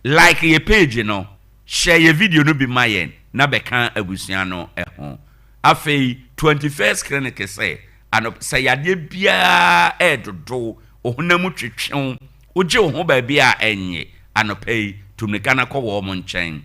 like your page no share your video no be mayen na beka abusua no ho afei 21st clinic say say yade bia edodo ohunamu twetwen oje ho ba bia enye anopei tumnikana ko wo mo nchen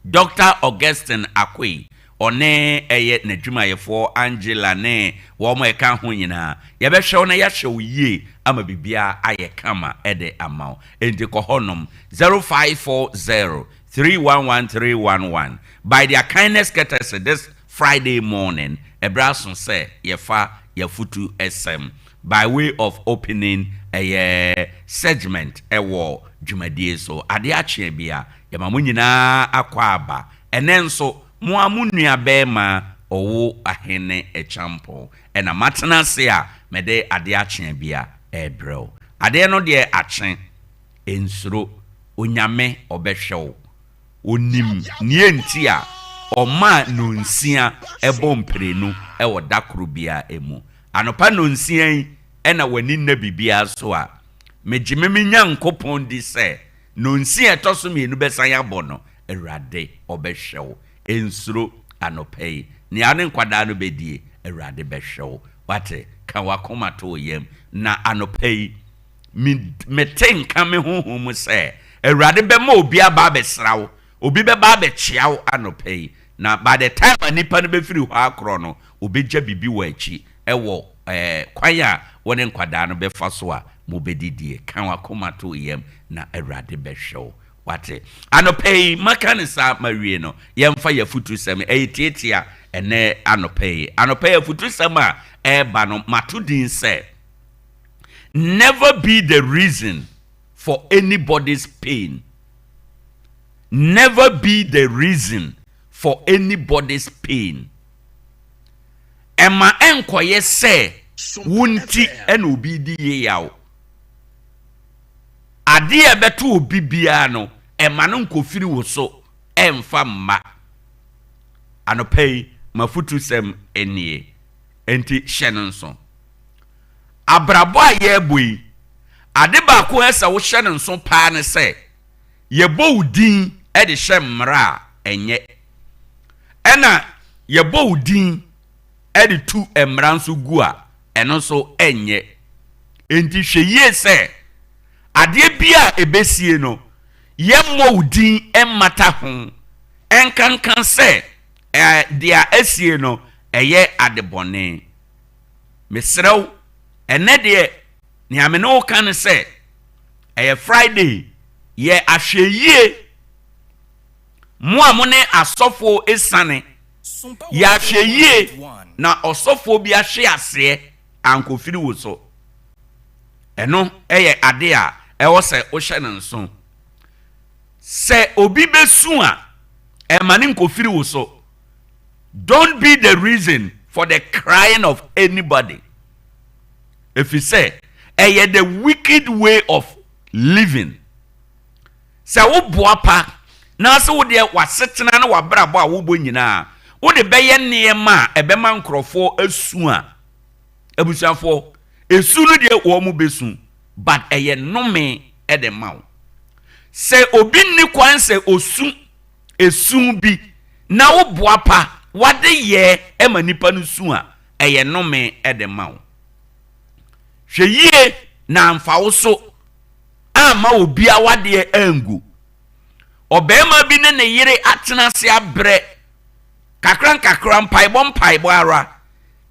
Dr. Augustine Akwe one eye nadwumayefo Angela ne wo mo eka ho nyina ye be hwe na ya hwe yie ama bibia aye kama ede amaw enti ko honom 0540311311 by their kindness courtesy this Friday morning ebrason say yefa yafutu SM by way of opening a segment ewo dwumadie so Ade Akye Abia yamamu nyina akwa aba enenso mo amunua bema Owoahene Acheampong ena matena se a mede Ade Akye Abia ebrel ade no de akyen ensuro onyame obehwew onim nienti a oma nonsia ebomprenu ewo dakro bia emu anopa nonsia ena wani na bibia so a megimemi nyankopon di se nonsia toso mienu besan yabo no Awurade obehwew ensuro anopei ni ane nkwada no bedie Awurade behwew wate kan wakoma to yem na anopei meten kan me honhom se Awurade be ma obi aba besrawo obi be ba be chiawo anopei na by the time anipa no be firi ho akro no obi gya bibi wa achi ewo kwaya wone nkwada no be fa so a mo bedidie kan wakoma to yem na Awurade behwew wate anopei makanisa mawie no yemfa yafutu sem eyitietia ene anopei yafutu sem a eba no matudin say never be the reason for anybody's pain. Never be the reason for anybody's pain. Emma enkoye say wunti en obi di ye yaw. Ade ebeto obi bia no emma no nkofiri wo so emfa mma. Anopei mafutu sem enie enti hyenenso. Abrabo a ye boi ade ba ko esa wo hyenenso pa ne se ye bo udin e de hye mra enye ena ye bo udin e de tu emra nso gu a eno so enye enti hweye se ade bia ebesie no ye mo udin emmata ho enkankan se dia esie no eye adebone mesrew ene de ni ameno kan se Friday ye ahweye mo amone asofo esane ya ahweye na osofo bi ahwe ase ankofiri wo so eno ade a ewo se o hye nenso se obi besu a emane nkofiri wo so. Don't be the reason for the crying of anybody. If you say the wicked way of living. Say wo boapa na se wo de wasetena na wabrabo a wo bo nyina wo de beye niema ebema nkrofo asu a abusuafo esu no de wo mu besu but nome de maw. Say obi ni kwan se osu esu bi na wo boapa wade ye ema nipa no su a nome de maw. Hweye na amfa wo so ama obi awade angu obema bi ne yire atena se abre kakran mpaibom ara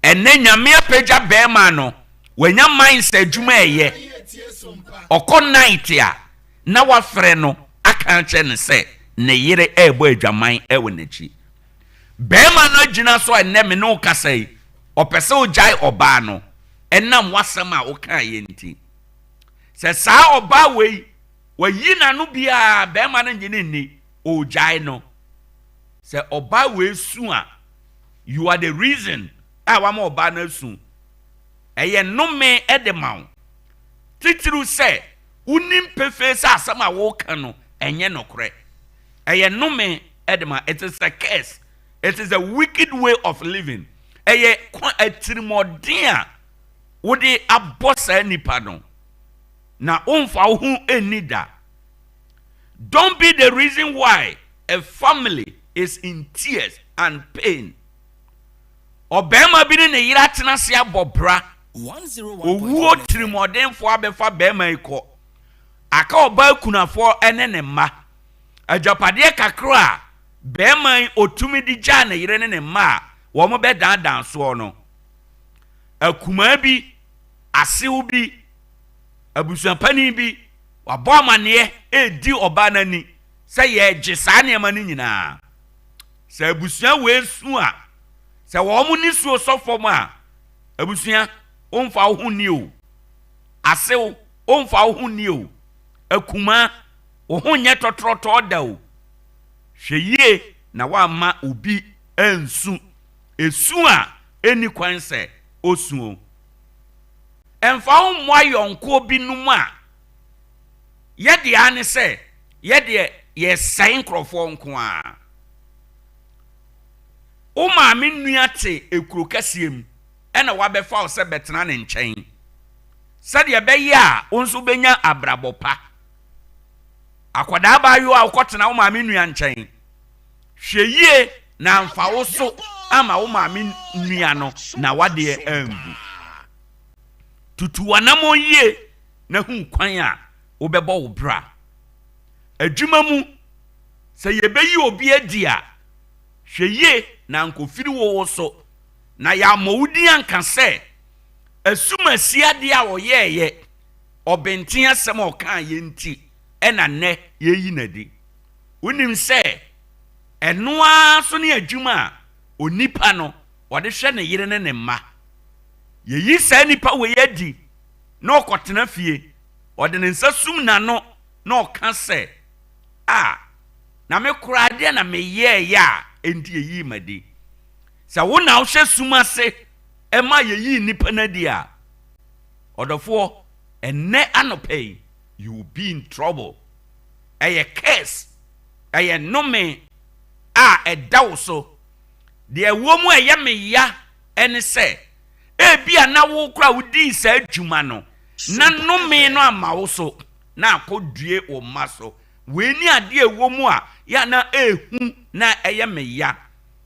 enne nyame apagya bema no wanya mindset adwuma eye okọ night a na wafre no aka che ne se ne yire ebo adwaman ewo nachi bema no gina so enne me no kasai opese ojai oba no enam wasam a woka ye nti se sa oba we wayi na no bia bema no ngene ni ojai no se oba we su a you are the reason a wa ma oba na su no me edemaw titiru se unim pefe sa asam a woka no enye nokre no me edema. It is a curse. It is a wicked way of living. Etirimodin wodi abosa nipa no na onfa hu enida. Don't be the reason why a family is in tears and pain. Obema bi ne yira tena se abobra. 101.1 trimodemfo abefa bema iko. Aka oba kunafo ene ne ma. Ajapade kakra bema otumi di ja ne yire ne ma. Wo mo be dan so no. Akuma bi asew bi abusuapani bi wabɔ amane edi oba nani sɛ ye gye saa ne ma ne nyinaa. Sɛ abusua we su a sɛ wo mo ni suo sɔfo ma abusua omfa wo huni o. Asew omfa wo huni o. Akuma wo ho nyɛ tɔtrɔtɔ da o. Hweye na wa ma obi ensu esu a eni kwan sɛ osuo. Emfa wo mo ayonko bi num a yede ane sɛ yede ye sain krofo nko a. O ma me nua te ekuro kasiem ena wabefa wo sɛ betena ne nkyɛn. Sɛ de bɛyɛ a onso benya abrabopa. Akwada ba yo a wokɔtena wo ma me nua nkyɛn. Hweye na mfa wo so ama wo ma me nua no na wade ambu. Tutu wanamo yie na hu kwan a wo bɛbɔ wo bra. Adwuma mu sɛ yebeyi obi adi a hweye na nkofiri wo so na ya mawudi anka sɛ asumasi ade a woyɛɛyɛ ɔbɛnten asɛm a ɔka yɛnti ɛna nɛ yeyi nadi. Wonim sɛ ɛnoa so ne adwuma a onipa no wɔde hwɛ ne yere ne ne mma. Yeyi saa nipa we yadi na ɔkɔtena fie ɔde ne nsa sum na no na ɔka sɛ na me korade na me yɛɛyɛ a enti yeyi madi. Sɛ wo na wo hwɛ sum ase ɛma yeyi nipa na di a ɔdɔfo ɛnɛ anɔpɛ you will be in trouble. Ɛyɛ curse ɛyɛ nome a ɛda wo so. Deɛ wo mu ɛyɛ me ya ɛne sɛ ebia na wo kura wo di sa adwuma no na nome no ama wo so na akodue wo ma so. We ni ade ewo mu a ya na ehu na ɛyɛ me ya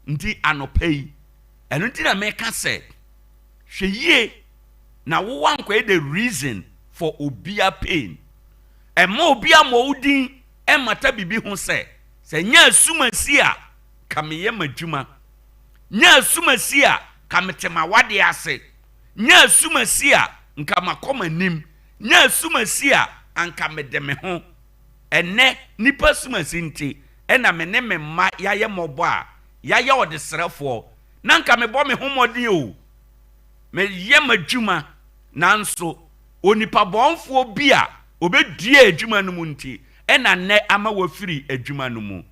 nti anɔpɛ ɛno nti na meka sɛ hwɛ yie na wo wankɔ the reason for obia pain. Ɛma obia mo udin ɛmata bibi ho sɛ nya asumasi a kameyɛ madwuma. Nya asumasi a kametema wade ase. Nya asumasi a nka makoma nim. Nya asumasi a anka mede me ho. Ene nipa asumasi nti ena me ne me ma yaye mobo a yaye ode serefo na nka me bo me ho modin o. Me ye madwuma nanso onipa bonfo bi a obedua adwuma no mu nti ena ne ama wafiri adwuma no mu.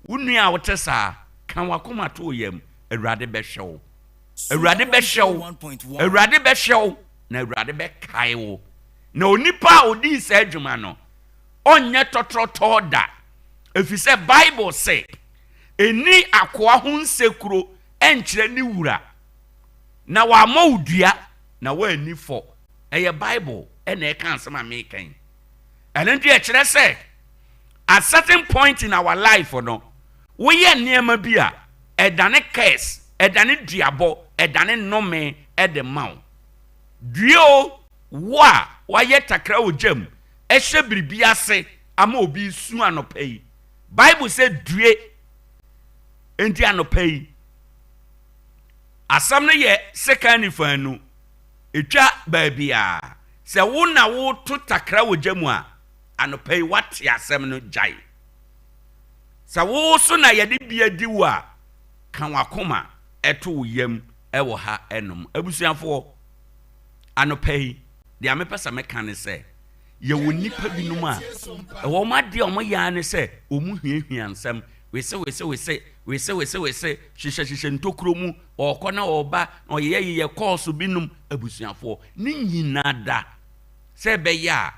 Wunua wote saa kan wakoma to yam Awurade bɛhwɛ. Awurade bɛhwɛ. Awurade bɛhwɛ na Awurade bɛkae wo. Na onipa a odi saa adwuma no onyɛ tɔtrɔtɔ da. Efisɛ Bible say eni akoa ho nsekuro enkyerɛ ni wura. Na wa ma udua na wa ani fo. Ɛyɛ Bible ɛna ɛka nsɛm a mekan. Ɛno nti ɛkyerɛ sɛ at certain point in our life no we yɛ nneɛma bi a ɛdane curse, ɛdane duabɔ, ɛdane nnome ɛde ma wo. Duo wa wayɛ takra ogyam ɛhyɛ biribi ase ama obi su anɔpa yi. Bible sɛ due enti anɔpa yi asam no yɛ second fanu etwa baabi a sɛ wo na wo to takra ogyam a anɔpa yi wate asɛm no gyae. Sɛ wo so na yɛde bia di wo a kan wakoma ɛto yam ɛwɔ ha ɛnom. Abusuafo anɔpa yi de amepɛ sɛ meka ne sɛ yɛwɔ nipa binom a ɛwɔ ma de ɔmo yaa ne sɛ ɔmo hwiehwie nsɛm wese hyehyɛ ntokuro mu ɔkɔ na ɔba na ɔyɛ kɔɔso binom. Abusuafo ne nyinaa da sɛ bɛyɛ a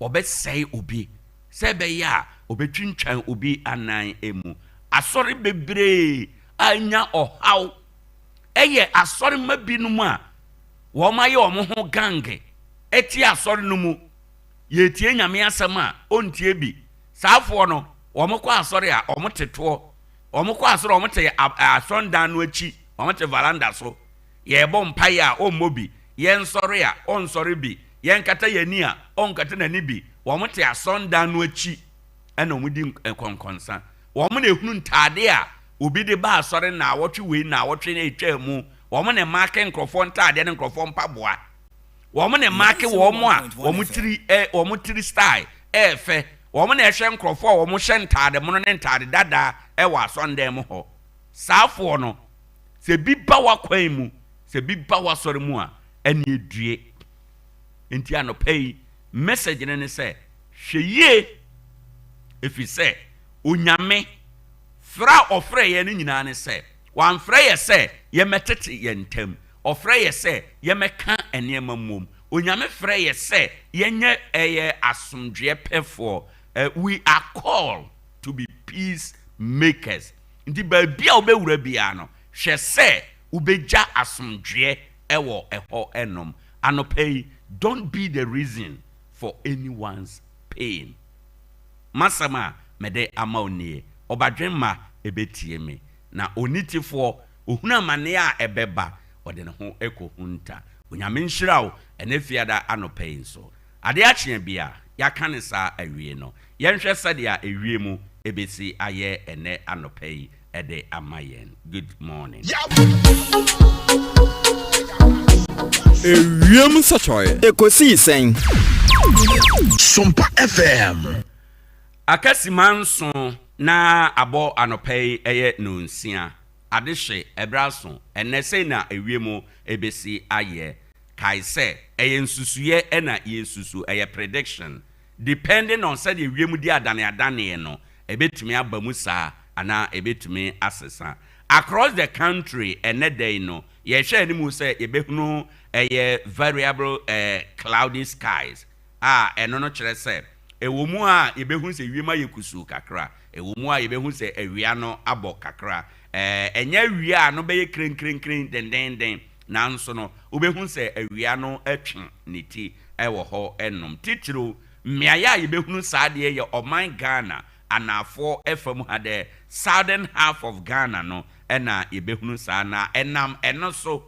ɔbɛsɛe obi, sɛ bɛyɛ a ɔbɛtwintwan obi anan emu. Asɔre bebree anya ɔhaw ɛyɛ asɔre ma binom a wɔn ayɛ wɔn ho gange ɛti asɔre no mu yɛtie nyame asɛm a ɔntie bi saafo no omo kwa asori a omo teto omo kwa asori omo te asondan no achi omo te veranda so ye bo mpaye a ommobi ye nsori a onsori bi ye nkata yani a onkata nani bi omo te asondan no achi ena omo di konkonsa omo na ehunu ntade a obi de ba asori na awotwe we na awotwe na etwa mu omo na make nkrofo ntade na nkrofo mpaboa omo na make omo a omo tiri style efe omo na ehwe nkrofo omo hye ntade mono ne ntade dada wa asondan mu ho saafo no se bi ba wakwan mu se bi ba wasori mu a ene edue enti anopai message ne se hweye efi se onyame fra ofre ye ne nyina ne se wan fra ye se ye metete ye ntam ofre ye se ye meka enema mom onyame fra ye se ye nye eye asomdwe pefo we are called to be peace makers ndi ba bia obewura bia no hwe se ubeja asomdwe ewo eho enom anopai don't be the reason for anyone's pain masama mede amaonie obadwenma ebetie me na onitifo ohuna mane a ebeba ode ne ho ekohunta onyame nhirawo enefiada anopai nso Ade Akye Abia yaka ne sa awie no yenhwe sadia ewie mu ebesi aye ene anopai ede amayen. Good morning. Ewiem sachoy ekosi sen Sompa FM akasimanso na abo anopai eye nonsia adehye ebraso enese na ewiemu ebesi aye kaise eye nsusuye ena yesusu eye prediction depending on said ewiemu di adane no ebetumi abamu saa ana ebetumi asesa across the country enedey no ye hwe animu say ebehunu eye variable cloudy skies eno no kire say ewomu a ebehunu say wiema yekusu kakra ewomu a ebehunu say ewia no abo kakra enya wia no beye krenkrenkren den nanso no obehunu say ewia no atwe niti ewo ho enom titiro miaya ebehunu saade ye oman Ghana anafo efam hade southern half of Ghana no ena ebehunu sa na enam eno so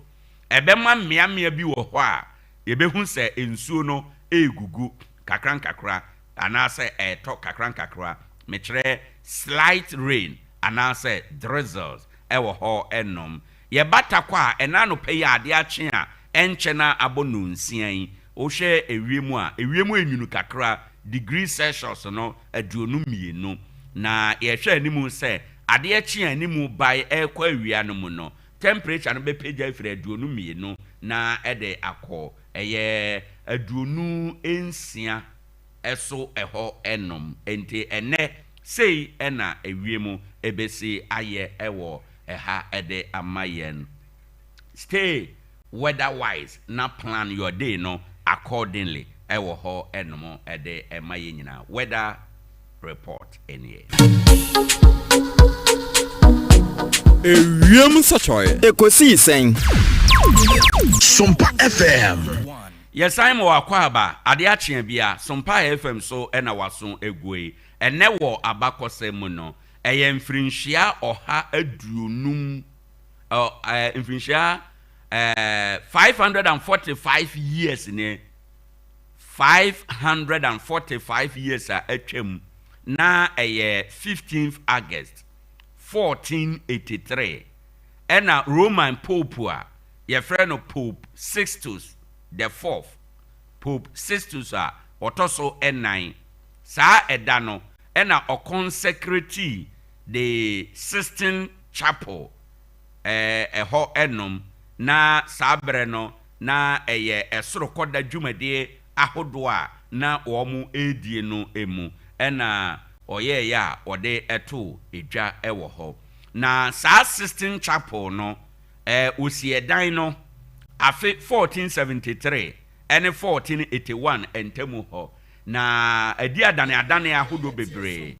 ebema miamia bi wo ho a ebehunu se ensuo no egugu kakra anase eto kakra mekire slight rain anase drizzles ewo ho enom ye batakwa enano pay Ade Akye a enche na abonu nsian o hwe ewiemu enwunu kakra degrees Celsius no aduonu mienu na ye hwe animu se Ade Akye animu by ekwa awia no mu no temperature no be page afire aduonu mienu na ede akọ eye aduonu ensia eso eho enom enti ene sei ena ewiemu ebesi aye ewo eha ede amayen. Stay weather wise na plan your day no accordingly ewo ho enom ede emaye nyina weather report anyway. Ewiem sachoy ekosi sen Sompa FM Yes, I'm Wakwaba, Ade Akye Abia, Sompa FM so ena wason egwe. Ene wo abakose mu no. Eye mfrinhia oha aduonum mfrinhia 545 years ne 545 years a atwam na eye 15th August 1483 ena Roman Pope a ye friend of Pope Sixtus the fourth Pope Sixtus a otoso enine sa edano ena o consecrate the Sistine Chapel ho enom na sabre no na eye esoro koda dwumade ahodo a na omu edie no emu ena oye ya ode eto edwa ewo ho na sa Sistine Chapel no osiedan no afe 1473 ene 1481 entemu ho na edi adane ahodo bebre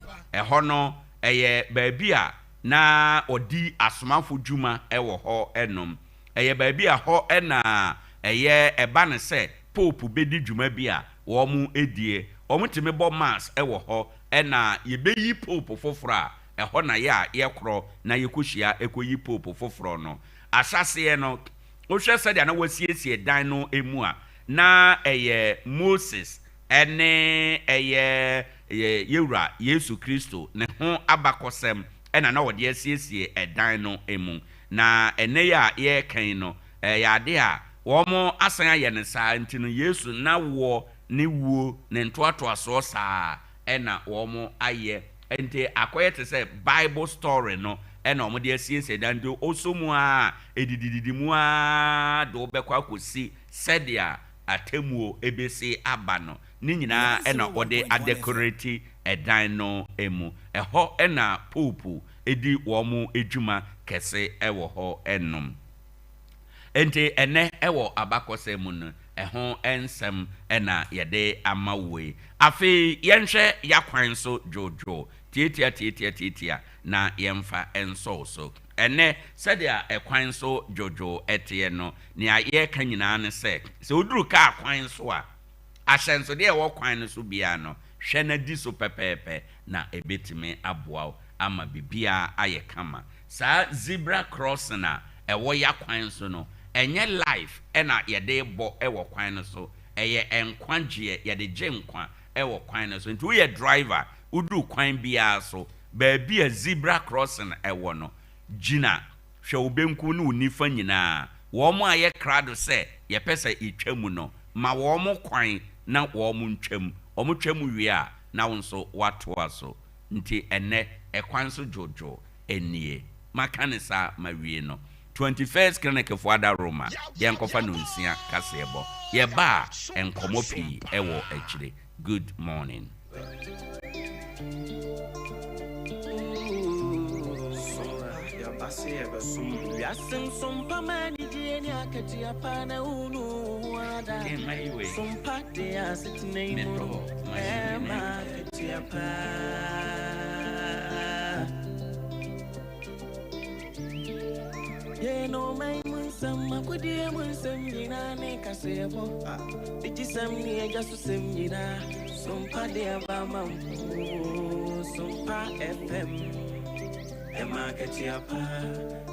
ho no eye baabi a na odi asomafo dwuma ewo ho enom eye baabi a ho na eye eba ne se pope bedi dwuma bi a wo mu edie omutimi bo mass ewo ho na yebeyi pope foforo a eho na ya yekro na yekohia ekoyi pope foforo no asase no ohwe sede na wasiesie dan no emu a na eye Moses ene eye yewura Yesu Kristo ne ho abakosem na wode asiesie edan no emu na ene ya ye kan no ya de a womo asan aye ne saa ntino Yesu na wo ne wuo ne ntoatoaso saa na womo aye ente akoye te say Bible story no na omo de asiesie dan do osomu a edidididi mu a do bekwa akosi sedia atemuo ebesi aba no ni nyina na ode adecorate edan no emu eho na popu edi womo edwuma kese ewo ho enom ente ene ewo abakosemu no eho ensem na yede amawe afi yenhwe yakwan so jojo tietia na yemfa enso so ene sadia ekwan so jojo etie no ne aye ka nyina ne se oduru ka kwan so a ahyenso de ewo kwan no so bia no hwe na di so pepepe na ebetime aboa ama bibia aye kama sa zebra cross na ewo yakwan so no enye life na yede bo ewo kwan no so eye enkwagye yede gye nkwa ewo kwan no so nti we driver udu kwan bia so baabi a zebra crossing ewo no gina hwe obenku ne unifa nyina wo mo aye krado se ye pese itwamu no ma wo mo kwan na wo mo ntwam o mo twam wie a na wonso watoa so nti ene ekwan so jojo enie makanisa mawie no 21st clinic for ada Roma yenkofa no nsia kasebo ye ba enkomo pi ewo akire. Good morning. Sompa mani Ade Akye Abia unu wada. Sompa de asitne mu ema Akye Abia. Ye no mai mun sama kudi mun samina ne kasebo. Diji samni e jasu samina. Sompa de abama Sompa FM. Ema Akye Abia.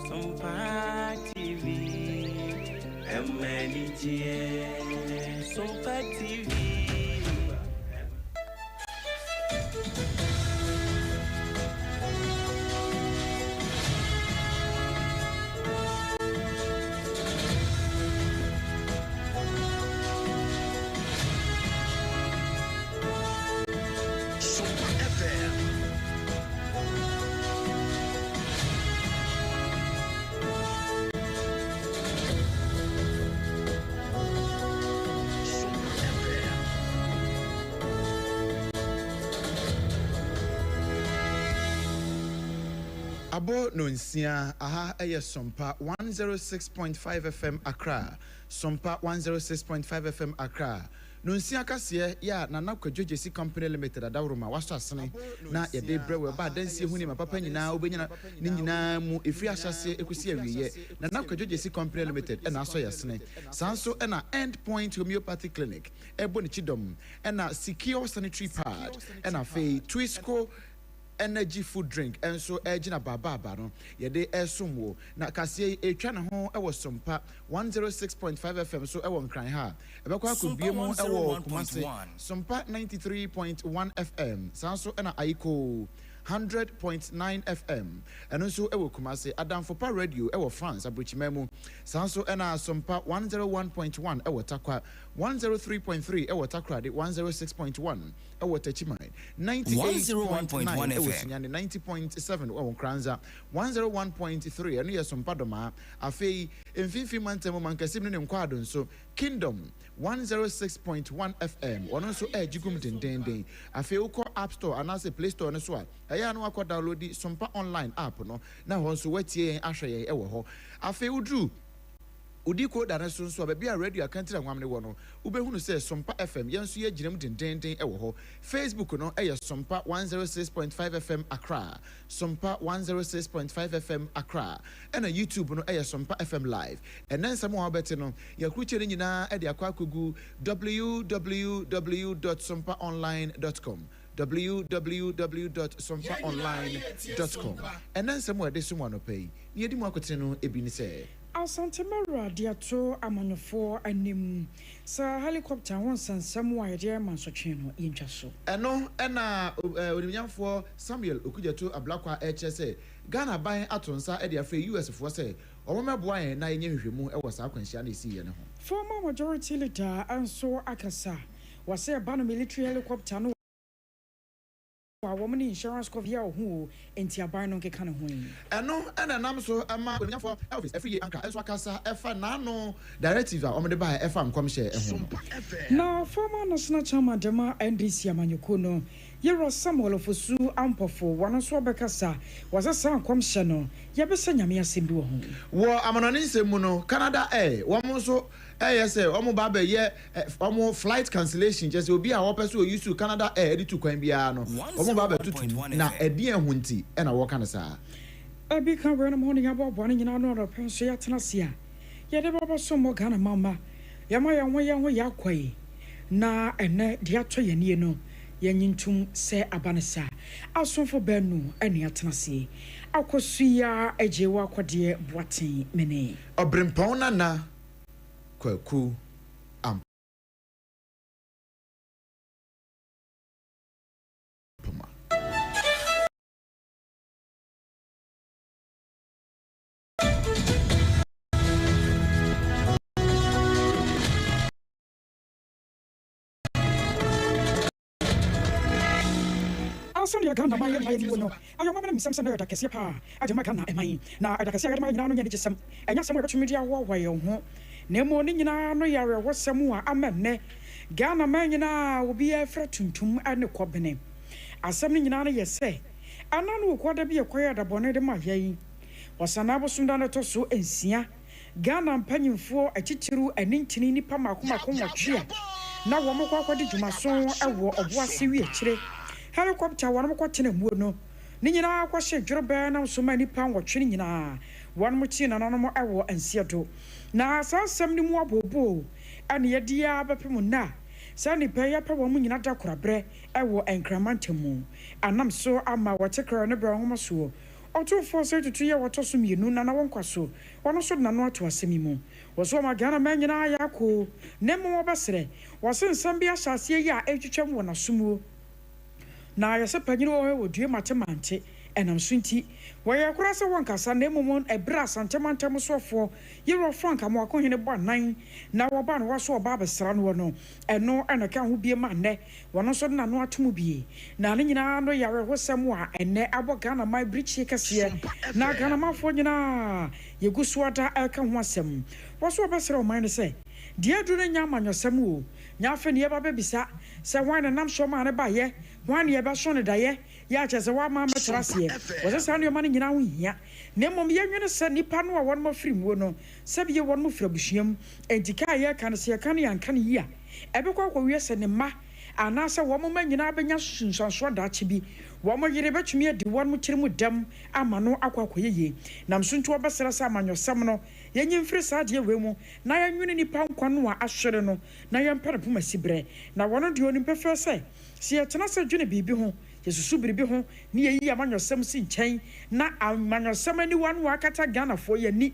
Sompa TV. Emelitie. Sompa TV. Abo no nsia aha eye Sompa 106.5 FM Accra. Sompa 106.5 FM Accra. No nsia kase ya na nakwadwojesi company limited adawroma waso asene na ye de brewe ba dansie huni ma papa nyina obenya ni nyina mu efri ahyase ekusi awiye na nakwadwojesi company limited na aso yasene sanso na End Point Homeopathy Clinic ebo ni chidom na Secure Sanitary Pad na fe Twisco energy food drink enso ejina baba no ye de esomwo na kase etwa ne ho ewo Sompa 106.5 FM so ewo nkran ha ebekwa akobie mu ewo Kumase Sompa 93.1 FM sanso na Aiko 100.9 FM and also ewo Kumase Adamfopa Radio ewo France abuchimemu sanso na Sompa 101.1 ewo Tarkwa 103.3 ewo Tarkwa 106.1 ewo Techimai 98.1 ewo Sinyane 90.7 ewo Kranza 101.3 eno ye Sompa doma afei emfinfi mantemo mankasim ne nkwado nso Kingdom 106.1 FM ono nso ejigum dendenden afei uko App Store anase Play Store no so a eya no akọ download Sompa online app no na ho nso watie ahwe ye ewo ho afei udru Udiko da so nso ba bia radio akantira nwamne wo no ubehunu se Sompa FM yenso ye girem dendenden ewo ho Facebook no Sompa 106.5 FM Accra Sompa 106.5 FM Accra and YouTube no Sompa FM Live and then some more better no ya kruchere nyina e de akwakogu www.sompaonline.com www.sompaonline.com and then somewhere this one no pay ye di mo akote no ebi ni se Asantemara diato amanyofo anim sa helicopter won sansam wa ye man so tweno yintwa so eno na onimnyamfo Samuel Okujeto Ablakwa HSA Ghana ban atonsa e de afa US fo se omemeboa yen na yenye hwehwemu e wo sa akwanhia na esi ye ne ho former majority leader anso akasa wase ba no military helicopter no woman insurance cover who enti aban no keka ne ho eno na nam so ama onimnyamfo office every anka enso akasa efa na no directive a omede ba efa nkomhye ho na former national chairman dema NDC amanyoko no Yero Samuel Fosu Ampofo wano so bekasa wasasa nkomhye no yebesa nyame asem bi wo ho wo amanone nsemu no Canada wo mo so yes omo ba be ye omo flight cancellation just obi a wo pese o use to Canada edi tu kwan bia no omo ba be tutu na edi ehunti na wo kan sa abi kan we no mo nya bo bo nyina no ro penso ya tena sia ye de baba so mo Ghana mama yama ya ho ya kwai na ene de ato ye nie no yanyintum se abanesa asonfo benu ene atena sia akosuya ejewa akode boaten mene obrempon na kwaku am puma Sunday Ghana my no ayoma na samsam na Ade Akye pa ajema Ghana emai na Ade Akye Abia nyina no nyane gisem enya sem webetumi dia wo waye ho na emo ni nyina no yare wosem a amenne Ghana man nyina obi afra tuntum ane kobene asem ni nyina no yese ananu koda bi ekoya da bone de ma yayi wasana bosunda na to so ensia Ghana mpanyimfo akitiru anintini nipa makomako nwotwe na wo mokwa kwadi dwumaso ewo oboase wi akire helicopter one mo kwatena muo no ni nyina kwahye dworobɛ na so ma nipa nwotwe nyina one mo chi na no mo ewo ansiedo na sansam ni mu abobo ane ye dia bepem na sa nipa ya pa wo mo nyina da korabrɛ ewo enkramantamu anam so ama wɔtekra ne bra ho so otufo se tutu ye wotoso mienu na wonkwaso wono so na no ato asemi mu woso ma Ghana man nyina ya ko ne mo obesere wosensam bia hyase ye a etwetwem wo na somuo na yese panyini wo due matemante enam sunti woye kura se wonkasa na emomon ebra santemantam sofo yero frank am akohene bo anan na wo ba no waso oba abesra no no eno enaka ho bie ma ne wono so na no atomu bie na ne nyina no yare hosem a ene abo Ghana mai brichi kase na Ghana mafo nyina yegusuada aka ho asem waso obesra o man ne se dia du na nya manyosem o nya afa ne ba bebisa se wan na nam so ma ne ba ye wan ye ba so ne da ye ya chese wa ma matrase wo se anu man nyina ho hia na mom ye nwene se nipa no a won mo firi mu no se biye won mo fira busuam entika ye kan se ye kan yanka ne yia ebe kwa wie se ne ma ana se wo mo manyina benya sunsanso da che bi wo mo yire betumi adi won mo kire mu dam ama no akwakoyeye nam suntu obesera sa amanyosem no yenyi mfiri sa de we mu na yenwene nipa nkwa no a ahwere no na yempere poma sibre na wono de oni pefe se ye tena se dwene bibi ho yesusu biribi ho ne yeyi amanyosem si nkyɛn na amanyosem ani wan wa akata Ghana fo ye ni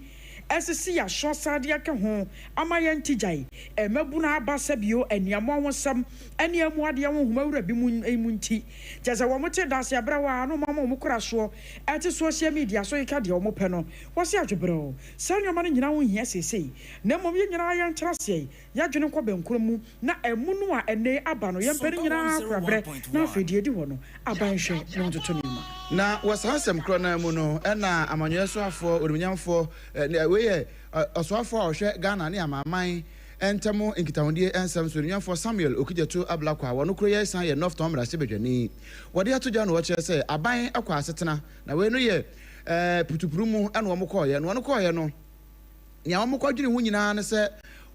esisi ya hwo sade aka ho amaye ntigyae emabuna aba sabio aniamo wonsam aniamu ade ho humawura bi mu nti jaza wo mote dase abrawa no mama mo kura so ete social media so yika de wo mo pɛ no wo se adwebro sanyo ma nyina ho hia sesei na mom ye nyina ya nkyerase ya dwene kɔ benkuro mu na emu no a ene aba no ye mpɛ nyina krabre na afedie di wo no aban hwɛ no ntoto ne ma na wasansem krona mu no na amanyeso afo orumnyamfo we ye osoafo a ohwe Ghana ne amaman entamo nkitahondie ensam so orumnyamfo Samuel Okujeto Ablakwa wono kro ye san ye Northton Mrase bedwani wode atoja no wo kire se aban akwa asetena na we no ye putupuru mu ene wo mo koye no wono koye no nya wɔn kwadwene ho nyinaa ne sɛ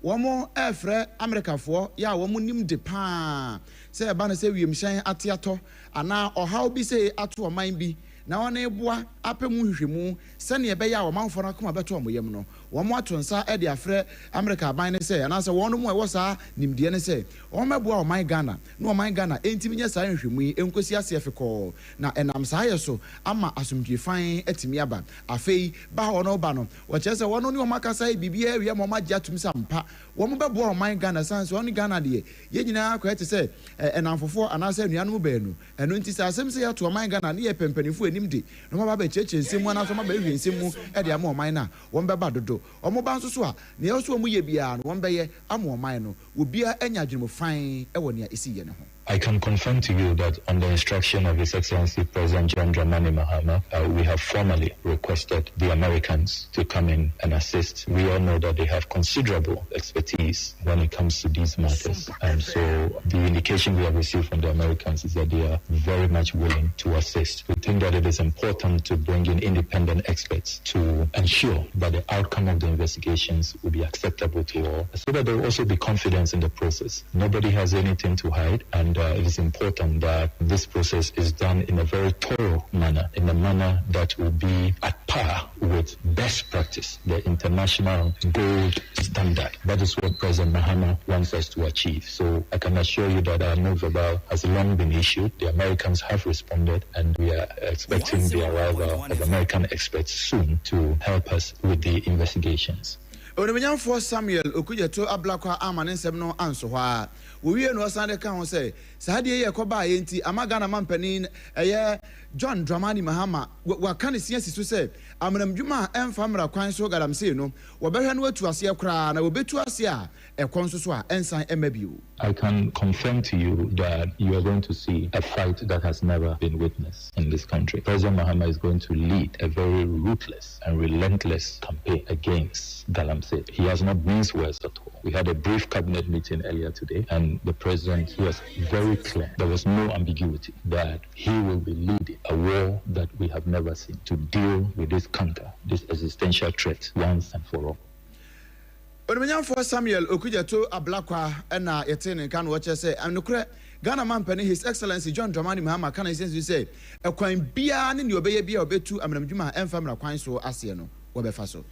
wɔn ɛfrɛ Americafoɔ ya wɔn nim de paa sɛ ɛba ne sɛ wiemhyɛn ateatɔ anaa ɔhaw bi sɛ ato ɔman bi na wɔn eboa apɛ mu hwehwɛmu sɛnea ɛbɛyɛ a ɔmanfoɔ no akoma bɛtɔ ɔmo yam no wɔn ato nsa ɛde afrɛ America aban ne sɛ anaasɛ wɔn mu ɛwɔ saa nimdeɛ ne sɛ wɔn mɛboa ɔman Ghana na ɔman Ghana ɛntimi nyɛ saa nhwehwɛmu yi ɛnkosi aseɛ fekɔɔ na ɛnam saa yɛ so ama asomdwe fan ɛtumi aba afei ba hɔ no ba no wɔkyerɛ sɛ wɔn ne wɔn akasa yi biribiara awia ma wɔn agye atum sɛ mpa wɔn bɛboa ɔman Ghana sanso wɔn Ghana deɛ yɛn nyinaa akɔyɛ te sɛ ɛnamfofoɔ anaasɛ nnuanom baanu ɛno nti sɛ asɛm sɛ yɛato ɔman Ghana ne yɛ pɛmpɛnifo anim de na wɔn aba bɛkyerɛkyerɛ nsɛm mu anaasɛ wɔn aba bɛhwɛ nsɛm mu ɛde ama ɔman no a wɔn bɛba dodo wɔn ba nso so a nea ɛwɔ so wɔn yɛ biara no wɔn bɛyɛ ama ɔman no obiara anya adwene fan ɛwɔ nea esi yɛ ne ho. I can confirm to you that on the instruction of His Excellency President John Dramani Mahama, we have formally requested the Americans to come in and assist. We all know that they have considerable expertise when it comes to these matters. And so the indication we have received from the Americans is that they are very much willing to assist. We think that it is important to bring in independent experts to ensure that the outcome of the investigations will be acceptable to all, so that there will also be confidence in the process. Nobody has anything to hide, and it is important that this process is done in a very thorough manner, in a manner that will be at par with best practice, the international gold standard. That is what President Mahama wants us to achieve. So I can assure you that our move about has long been issued. The Americans have responded, and we are expecting the arrival of American experts soon to help us with the investigations. Onimanyamfo Samuel Okujeto Ablakwa amane nsɛm no anso hɔ a wowie no ɔsan de ka ho sɛ saa de yɛ kɔba yɛnti ama Ghana mampanin ɛyɛ John Dramani Mahama waka ne sia siso sɛ amanamdwuma ɛmfa mmra kwan so galamsey no wɔbɛhwɛ no atu aseɛ koraa na wɔbɛtu ase a ɛkɔ nso so a ɛnsan ɛma bio. I can confirm to you that you are going to see a fight that has never been witnessed in this country. President Mahama is going to lead a very ruthless and relentless campaign against galamsey. He has not minced words at all. We had a brief cabinet meeting earlier today, and the president was very clear. There was no ambiguity that he will be leading a war that we have never seen to deal with this counter, this existential threat once and for all. Onimanyamfo Samuel Okujeto Ablakwa na yɛte kan wɔkyɛ sɛ anokre Ghana mampani His Excellency John Dramani Mahama kan sense sɛ ɛkwan bia ne obɛyɛ bia obɛtu amanamdwuma ɛmfa mmra kwan so aseɛ no wɔbɛfa so.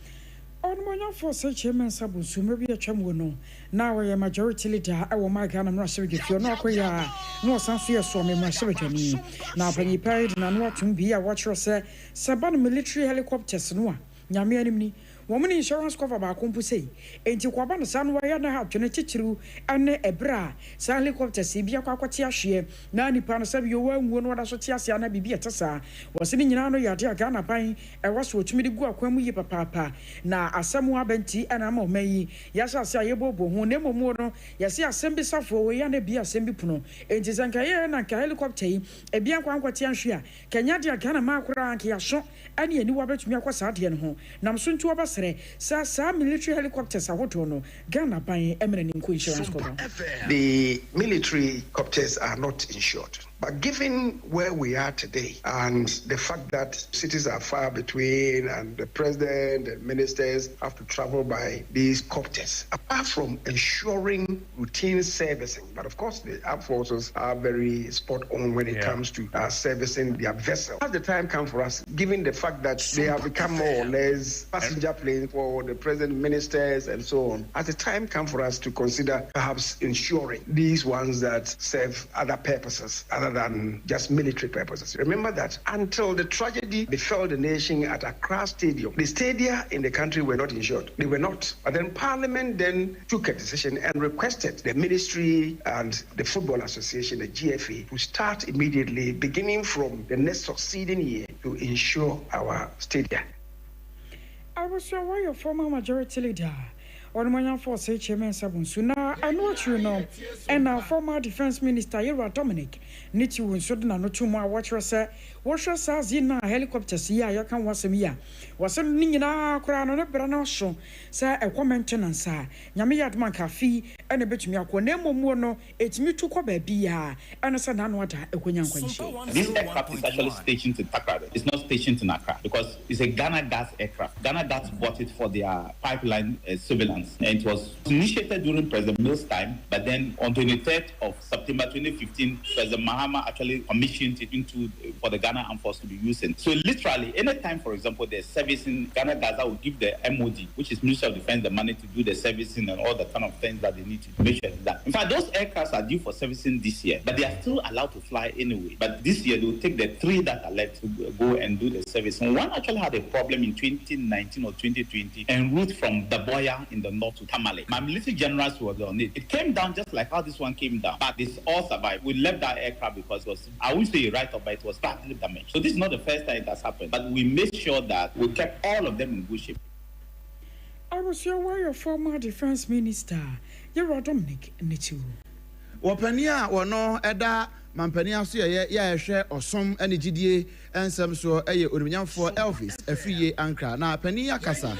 Onimanyamfo sɛ chairman sabu sumre bi atwam wo no na wɔyɛ majority leader ɛwɔ ma Ghana mmarahyɛbadwafie no akɔyɛ a na ɔsan so yɛ so mmarahyɛbadwani na panyipa na no atum bi a wɔkyerɛ sɛ sɛba no military helicopters no a nyame anim ni woman insurance cover ba kompo sei enti kwaba no san waya na ha twene chichiru ane ebra sa helicopter se bia kwakwate ahwe na nipa no sabi yo wanguo no wada so te ase na bibia tesa wose ni nyina no yade aga na ban e waso otumi de gu akwan mu yi papa na asemu abenti ana ma omayi yasa ase ayebobo ho na momu no yase asem bi safo we ya na bia asem bi puno enti zanka ye na ka helicopter yi e bia kwakwate ahwe a kanya de aga na ma akora anke yaso ane ani wabetumi akwasa de no ho nam so ntu oba Sa military helicopters are what no Ghana buying eminent insurance cover. The military copters are not insured. But given where we are today and the fact that cities are far between and the president and ministers have to travel by these copters, apart from ensuring routine servicing, but of course the armed forces are very spot on when it comes to servicing their vessel. Has the time come for us, given the fact that they have become more or less passenger planes for the president, ministers and so on, has the time come for us to consider perhaps insuring these ones that serve other purposes other than just military purposes? Remember that until the tragedy befell the nation at Accra Stadium, the stadia in the country were not insured. They were not. But then Parliament then took a decision and requested the ministry and the Football Association, the GFA, to start immediately, beginning from the next succeeding year, to insure our stadia. I was your former majority leader. One man for say chairman Sabunsuna, I know what you know, and our former defense minister Yera Dominic, Nitu and Sudana no two more watcher say, Washer Sazina helicopters here, you can was a year. Was a Nina crown on a branch, sir, a woman tenant, sir, Yamiat Mancafi, and a bit me a Quanemo Mono, it's me to Quabia, and a Sanan water, a Quinian Quincy. This aircraft is actually stationed in Tarkwa. It's not stationed in Accra because it's a Ghana Gas aircraft. Ghana Gas bought it for their pipeline surveillance, and it was initiated during President Mills' time. But then on 23rd of September 2015, President Mahama actually commissioned it into for the Ghana Armed Force to be using. So literally, anytime, for example, there's servicing, Ghana Gas will give the MOD, which is Ministry of Defense, the money to do the servicing and all the kind of things that they need to make sure it's done. In fact, those aircrafts are due for servicing this year, but they are still allowed to fly anyway. But this year, they will take the 3 that are left to go and do the service. And one actually had a problem in 2019 or 2020 en route from Daboya in the north to Tamale. My military generals were on it. It came down just like how this one came down, but this all survived. We left that aircraft because it was, I wouldn't say a write-off, but it was badly damaged. So this is not the first time it has happened, but we made sure that we kept all of them in good shape. I was your former defense minister, Yera Dominic Nitu. Wapania wano eda mampania so ye hwe osom ane gidie ensem so eye onumnyamfo Elvis afiye ankra na pani akasa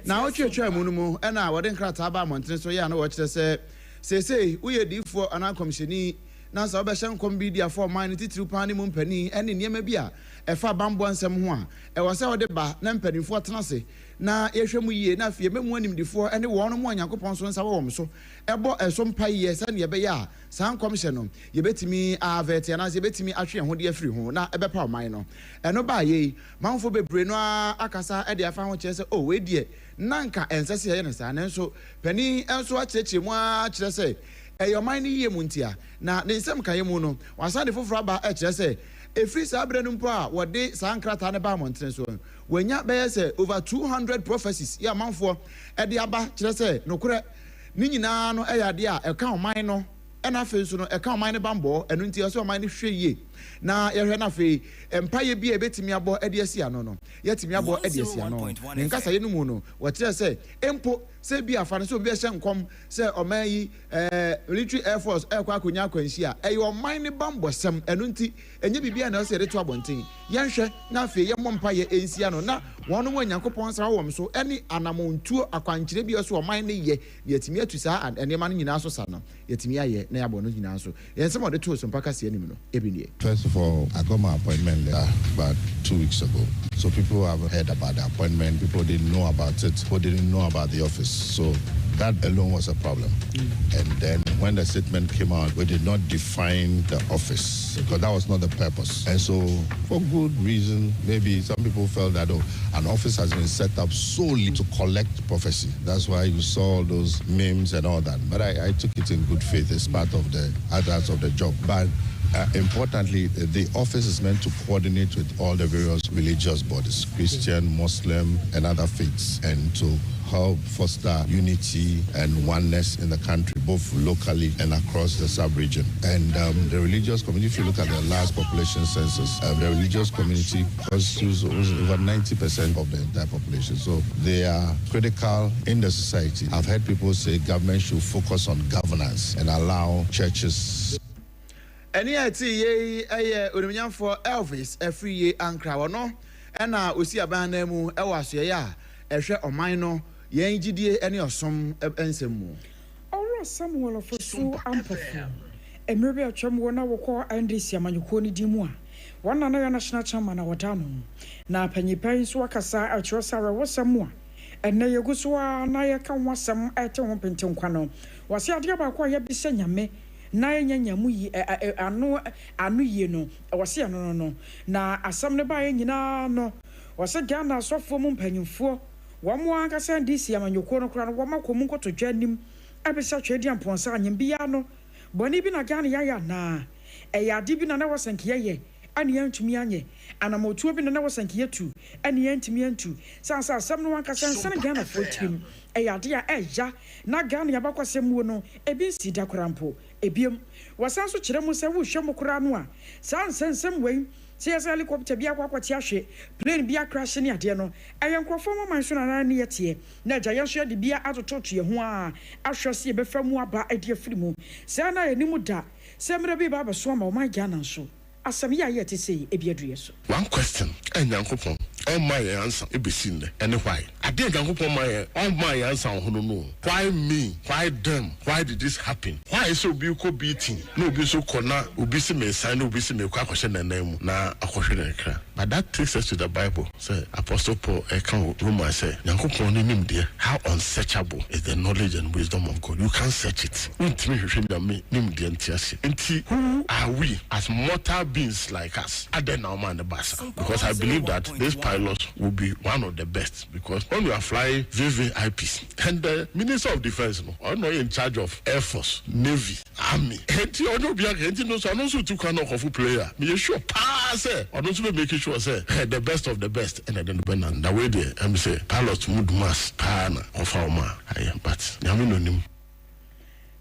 na otwetwa mu no mu na wode nkrata ba montene so ye na wo kire se uye difo ana komisheni na so be hye nkom bi dia for man titiri pani mu mpani ene niema bi a efa bambo nsem ho a e wo se wode ba na mpanifo tenase na yehwe mu yie na afie memu animdifo ene wono mu Nyankopon so nsa wo so ebo Sompa ye sa ne be ya san komhye no ye betimi avet ya na ye betimi atwe ho de afiri ho na ebe pa oman no eno ba ye manfo bebre no akasa e de afa ho kire se o we die nanka ensese ye ne sa nanso pani enso akyeche mu a kire se eyoman ni ye muntia na ne nsem kan ye mu no wasan de foforo aba e kire se efri sa abre no mpo a wode sankrata ne ba montene so wanya be say over 200 prophecies ya manfo e de aba kire se nokure ni nyina no e yade a e kan oman no e na fe so no e kan oman ne bambo enu ntia so oman ne hweye na ye hwe na fe empaye bi e betimi abo e de asia no yetimi abo e de asia no nkasa ye no mu no wo kire se empo se bi afa no so bi hye nkom se oman yi military air force e kwa akonya akwanshi a e oman ne bambo sem enu nti enye bibia na se de to abonten ye hwe na fe ye mompaye ensia no na wono mo Nyankopon sa wo so eni anamontuo akwankyere bi so oman ne ye yetimi atusa enema no nyina so sa no yetimi aye na yabo no nyina so yensem ode to Sompa kase anim no ebinie. First of all, I got my appointment there about 2 weeks ago. So people have heard about the appointment. People didn't know about it. People didn't know about the office. So that alone was a problem. And then when the statement came out, we did not define the office because that was not the purpose. And so for good reason, maybe some people felt that an office has been set up solely to collect prophecy. That's why you saw all those memes and all that. But I took it in good faith as part of the others of the job. But importantly, the office is meant to coordinate with all the various religious bodies, Christian, Muslim, and other faiths, and to help foster unity and oneness in the country, both locally and across the sub-region. And the religious community, if you look at the last population census, the religious community constitutes over 90% of the entire population. So they are critical in the society. I've heard people say government should focus on governance and allow churches. Eni ati ye onimnyamfo Elvis afiye ankra wono na osi abana mu e waso ya ehwe oman no yen gidie ene osom ensemu oro Samuel ofosu ampofo emerbe atwam wona wokọ andisi amanyuko ni dimu a wana na national chairman na wodano na panyipan so akasa atwosare wosamu a enne yeguso na ye kan wasam ete ho pentenkwa no wase ade ba kwa ye bisa nyame na enyanyamu yi anu yi no wase no na asam ne ba nyina no wase Ghana asofo mu mpanyimfo wamo ankasa ndisi amanyoko no kura no wama komu nkoto dwanim abisa twedi amponsa anyem bia no boni bi na Ghana ya na eyade bi na wasankiye ye ani yantumi anye anamotuo bi na wasankiye tu ani yantumi antu sansa asam no ankasa nsan Ghana fotim eyade ya eja na Ghana ya bakwasem no ebi nsi da kurampo ebiem wasan so kire mu se wo hwem kura no a sansensem wei CS helicopter bi akwa kwati ahwe plane bi crash ne ade no ayenkrofo mo man so na ne yete na agya so de bia atototo ye ho a ahwe se be fa mu aba ade afiri mu se na enimu da se mra bi ba so ma o man gya nan so asam ya yete sei e bi aduye so one question enyankopon all my answer e be seen there and why I did enyankopon my all my answer no why me why them why did this happen why so be ko beating no be so kona obi se me sign no be se me kwa kwhye nanam na akwhye na kra but that takes us to the Bible say Apostle Paul can Roman say enyankopon ni nim there how unsearchable is the knowledge and wisdom of God you can't search it untimi hwehwe na me nim there ntiase nti who are we as mortal beings like us other now man the basa because I believe that this pilots will be one of the best because when we are flying VVIPs and the Minister of Defense or no in charge of Air Force, Navy, Army, and you know be no so no so to kind of player. Me sure pass or don't make sure say the best of the best and then the way there I'm say pilots would mass pana of our man but nyame no nim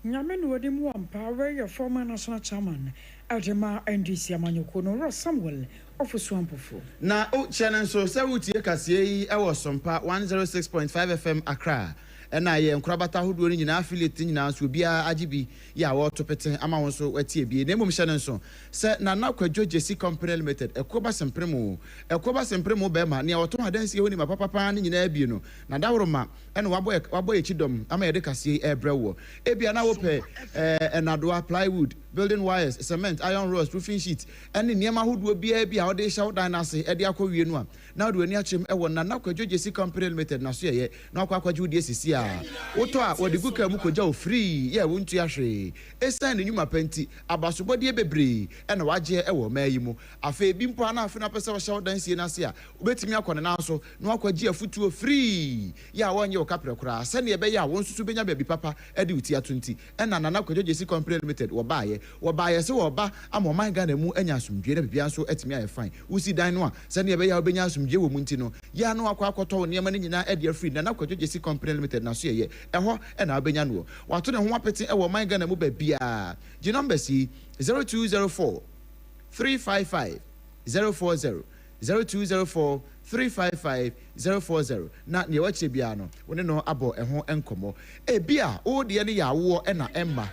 nyame no odi mu ampa where your former national chairman Adema NDC amanyoko no Ross Samuel ofusu ampofo na o channel so se wutie kasie yi e wo Sompa 106.5 FM Accra na ye nkrabata hodo ni nyina affiliate nyina so bia agibi ya wo topete ama won so watie bie na mum channel so se na nakwadwo Jesse Company Limited ekoba sempremu be ma ne oto hadansi ho ni mapapa ni nyina bie no na dawroma ene wabo echidom ama ye de kasie ebrewo ebia na wo pe enado plywood building wires cement iron rods roofing sheet ene niam hodo bia bia wo de hyaw dan ase e de akɔwie no a na wo ani akyem e wo na nakwadwo Jesse Company Limited na so ye na akwadwo de sisi woto a wodi guka mu koja o free ye wontu ahwe esan ne nyuma panti abasobode bebre e na waje e wo mayi mu afa bi mpo na afa na pese wo hyaw dan sie na se a obetimi akɔ ne na so na akwaji afutuo free ya wonye o kapre kura se ne be ya won susu benya ba bi papa e de uti atunti e na nakwadwo Jesse Company Limited wo baaye se wo ba amoman Ghana mu anya asumdwe na bibia so etimi aye fine usi dan no a se ne be ya obenya asumdwe wo mu nti no ya no akwakoto ne ma ne nyina e de free na nakwadwo Jesse Company Limited na so ye eho e na abenya no wato ne ho apete e wo man Ghana mu ba bia gi number si 0204 355 040 0204 355 040 na ne wache bia no woni no abo eho enkomo e bia o de ne yawo e na emma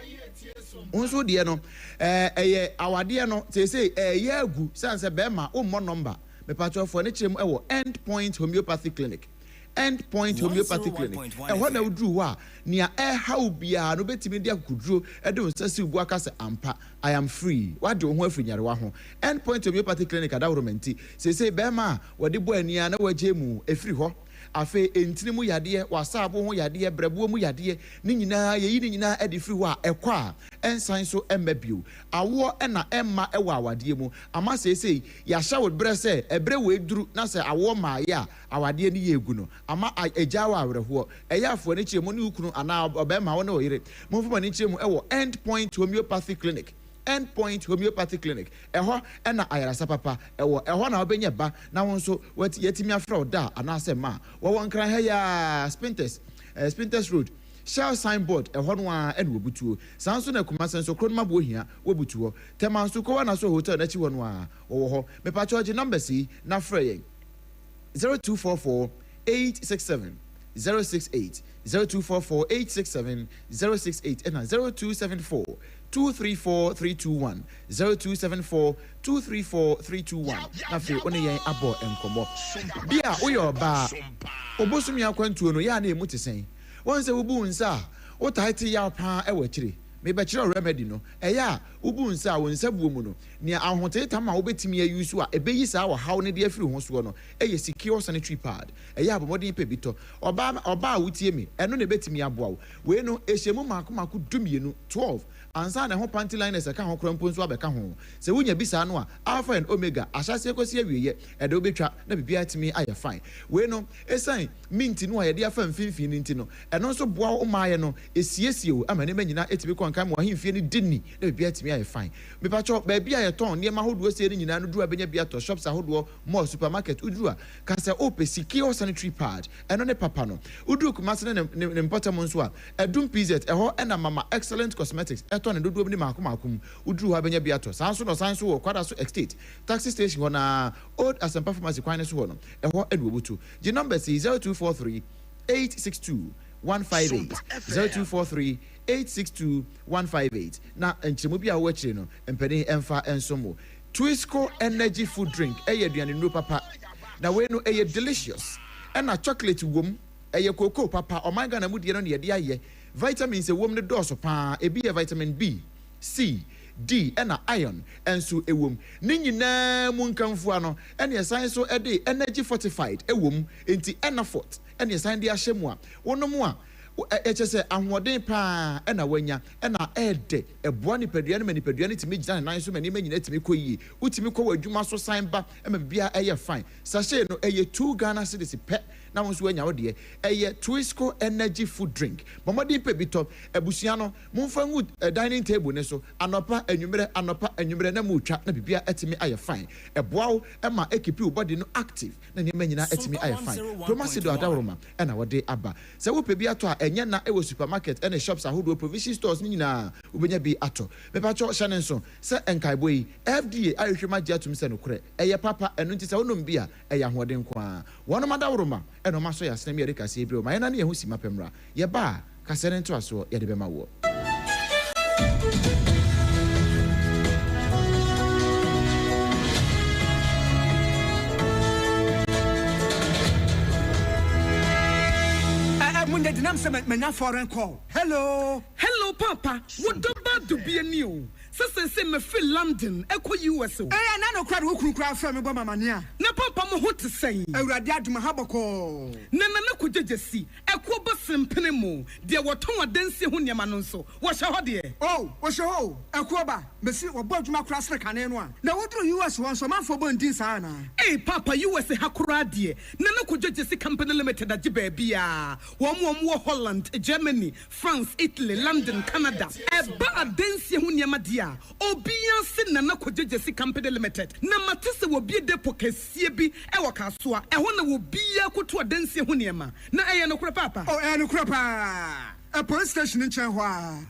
unso de no eye awade no say ye agu sanse be ma o mo number me patro for ne chirem e wo End Point Homeopathy Clinic Endpoint Homeopathy Clinic when I drew wa near how bia no betimi dia kuduro e de nsasi ubu aka se ampa I am free what do ho afri nyare wa ho Endpoint Homeopathy Clinic adawromenti say be ma we de bo ania na waje mu efri ho afe entini mu yade wasabo ho yade brebo mu yade ni nyina yeyi ni nyina edifri wa ekwa a ensan so emmabio awo na emma ewa awade mu ama sesei ya shawod bre se ebre we duru na se awo ma ya awade ni yegu no ama eja wa awreho eya afo ni chemu ni ukunu ana obema wo na oyire mo fuma ni chemu ewo Endpoint Homeopathy Clinic Endpoint Homeopathy Clinic eho na ayarasa papa eho na obenya ba na won so wati yetimi afra oda anase ma wo wonkran ha ya Spinters Road Shell signboard eho no a ene wobutuo sanso na kuma senso kronma bo hia wobutuo temanso ko na so hotel na chi wo no a wo ho me pa charge number si na fra yen 0244 867 068 0244 867 068 and 0274 234321 0274 234321 na fe one yen abo enkomo bia uyo ba obosumi akwantuo no ya na emu tesen won se wubu nsa o taiti ya pa e wachire me be kire remedy no eya ubu nsa won nsa buo mu no ne ahoteta ma obetimi ayusu a ebeyi sa wa haw ne de afiri ho so no eye secure sanitary pad eya abomodin pe bito oba wutie me eno ne betimi aboa we no ehyemu makomako dumienu 12 ansa na ho panty liners aka ho krampo nso abeka ho se wunya bisa no a alpha and omega ahyase ekosi awieye ede obetwa na bibia timi aye fine we no esan minti no aye de afa mfimfini nti no eno nso boa o maaye no esiesie o amane manyina etibi kwankan mo ahimfie ni dini na bibia timi aye fine me pacho ba bia ye ton ne ma hodo sie ni nyina no duru abenya bia to shops ahodo mall supermarket uduru a ka se ope secure sanitary pad eno ne papa no uduru kuma se ne mpota mo nso a edum pz eho ena mama excellent cosmetics ton do ni makum udru ha benya biato sanso no sanso wo kwada so estate taxi station na old Asempa pharmacy kwan so no eho eduobutu the number is 0243 862 158 0243 862 158 na enchemu bia wo chire no empani emfa ensomo Twisco energy food drink aduane no papa na we no delicious and a chocolate wom cocoa papa o my Ghana mu de no ne de aye vitamins wom ne dose pa e be vitamin B C D and iron and so ewom ne nyina mu nkamfo ano and yesan so e energy fortified ewom enti enafort and yesan de ahyemu a wonom a HSA ahoden pa na wanya na ede eboa nipadua ne manipadua ne timi gina nan so mani manyina timi koyi utimi ko wadwuma so san ba ma bia eye fine sachet no eye 2 Ghana cedis pe na won so wanya wo de eye Twisco energy food drink momodi pe bitop ebusua no momfa ngu dining table ne so anopa anwumere na mutwa na bibia etimi aye fine eboa wo ma ekipi wo body no active na ne manyina etimi aye fine promasido adawroma na wo de aba se wo pe bia to enya na ewo supermarket and shops ahodo provision stores ni nyina ubenya bi ato mepacho shanenso se enkaibo yi FDA ahwehwema gya tum se no kore eye papa enu nti se wonom bia eye ahoden kwa wono madawroma eno maso ya sene mi erika se ebro ma yana na yehu sima pemra ye ba kasere nto aso ye de bema wo Munde dinam se menya foreign call. Hello papa, what do bad to be a new? Se me feel London, eko US. Na no kwad wo kunkura fra me boma mania. Na papa mo ho te sei. Awurade aduma haboko. Na ko jejesi, eko bo sempene mo. De woton adansi ho niam no nso. Wo hye ho de. Oh, wo hye ho. Eko ba, mesi wo bo aduma kura sre kane no a. Na wodru US won so manfo bo ndin sa na. Papa US hakura de. Na ko jejesi company limited age ba bia. Wo Holland, Germany, France, Italy, London, Canada. Eba adansi ho niam dia. Obia se na kodjesi company limited na matese wo bie depo kasie bi e wakasoa e ho na wo bia koto adansi ho niema na eye no kura papa no kura pa a police station in Chenhua.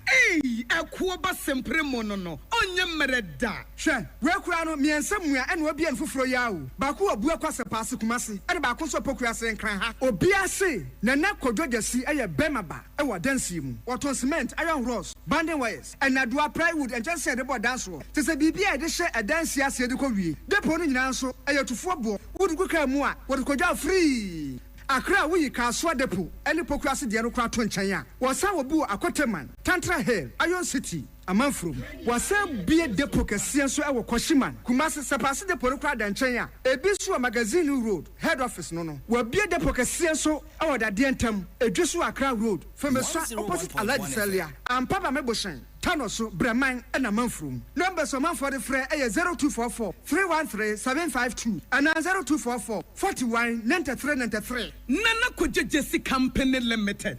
Akuo ba sempre mo no onye mereda hwe we kura no miensam and we bia nfoforo yawo ba ko abu akwase paase kumase e ba ko so pokua se nkran ha obia se na kodjesi eye bemaba e wa dansi mu waton cement iron rods banding wires and adua plywood and just said about dance roll to say bibia de hye a dance ase de ko wie depo no nyina so eye tufo bo wudu kuka mu a wodu kodja free Accra we Kaswa Depo, any Pocras de Anokra Tonchaya, was our boo Akoteman, Tantra Hill, Iron City, a man from was a beer depo Cassianso our Koshiman, Kumasi Sapasi de Porocra and Chaya, a Bisua Magazine Road, head office no, were beer depo Cassianso, our Dientum, a Joshua Accra Road, from a opposite Alad Celia, and Papa Meboshan. Tanoso, Breman, and a month room. Numbers of man for the Frey 0244 313 752 and 0244 41 93 93. Nana Kojesi Company Limited.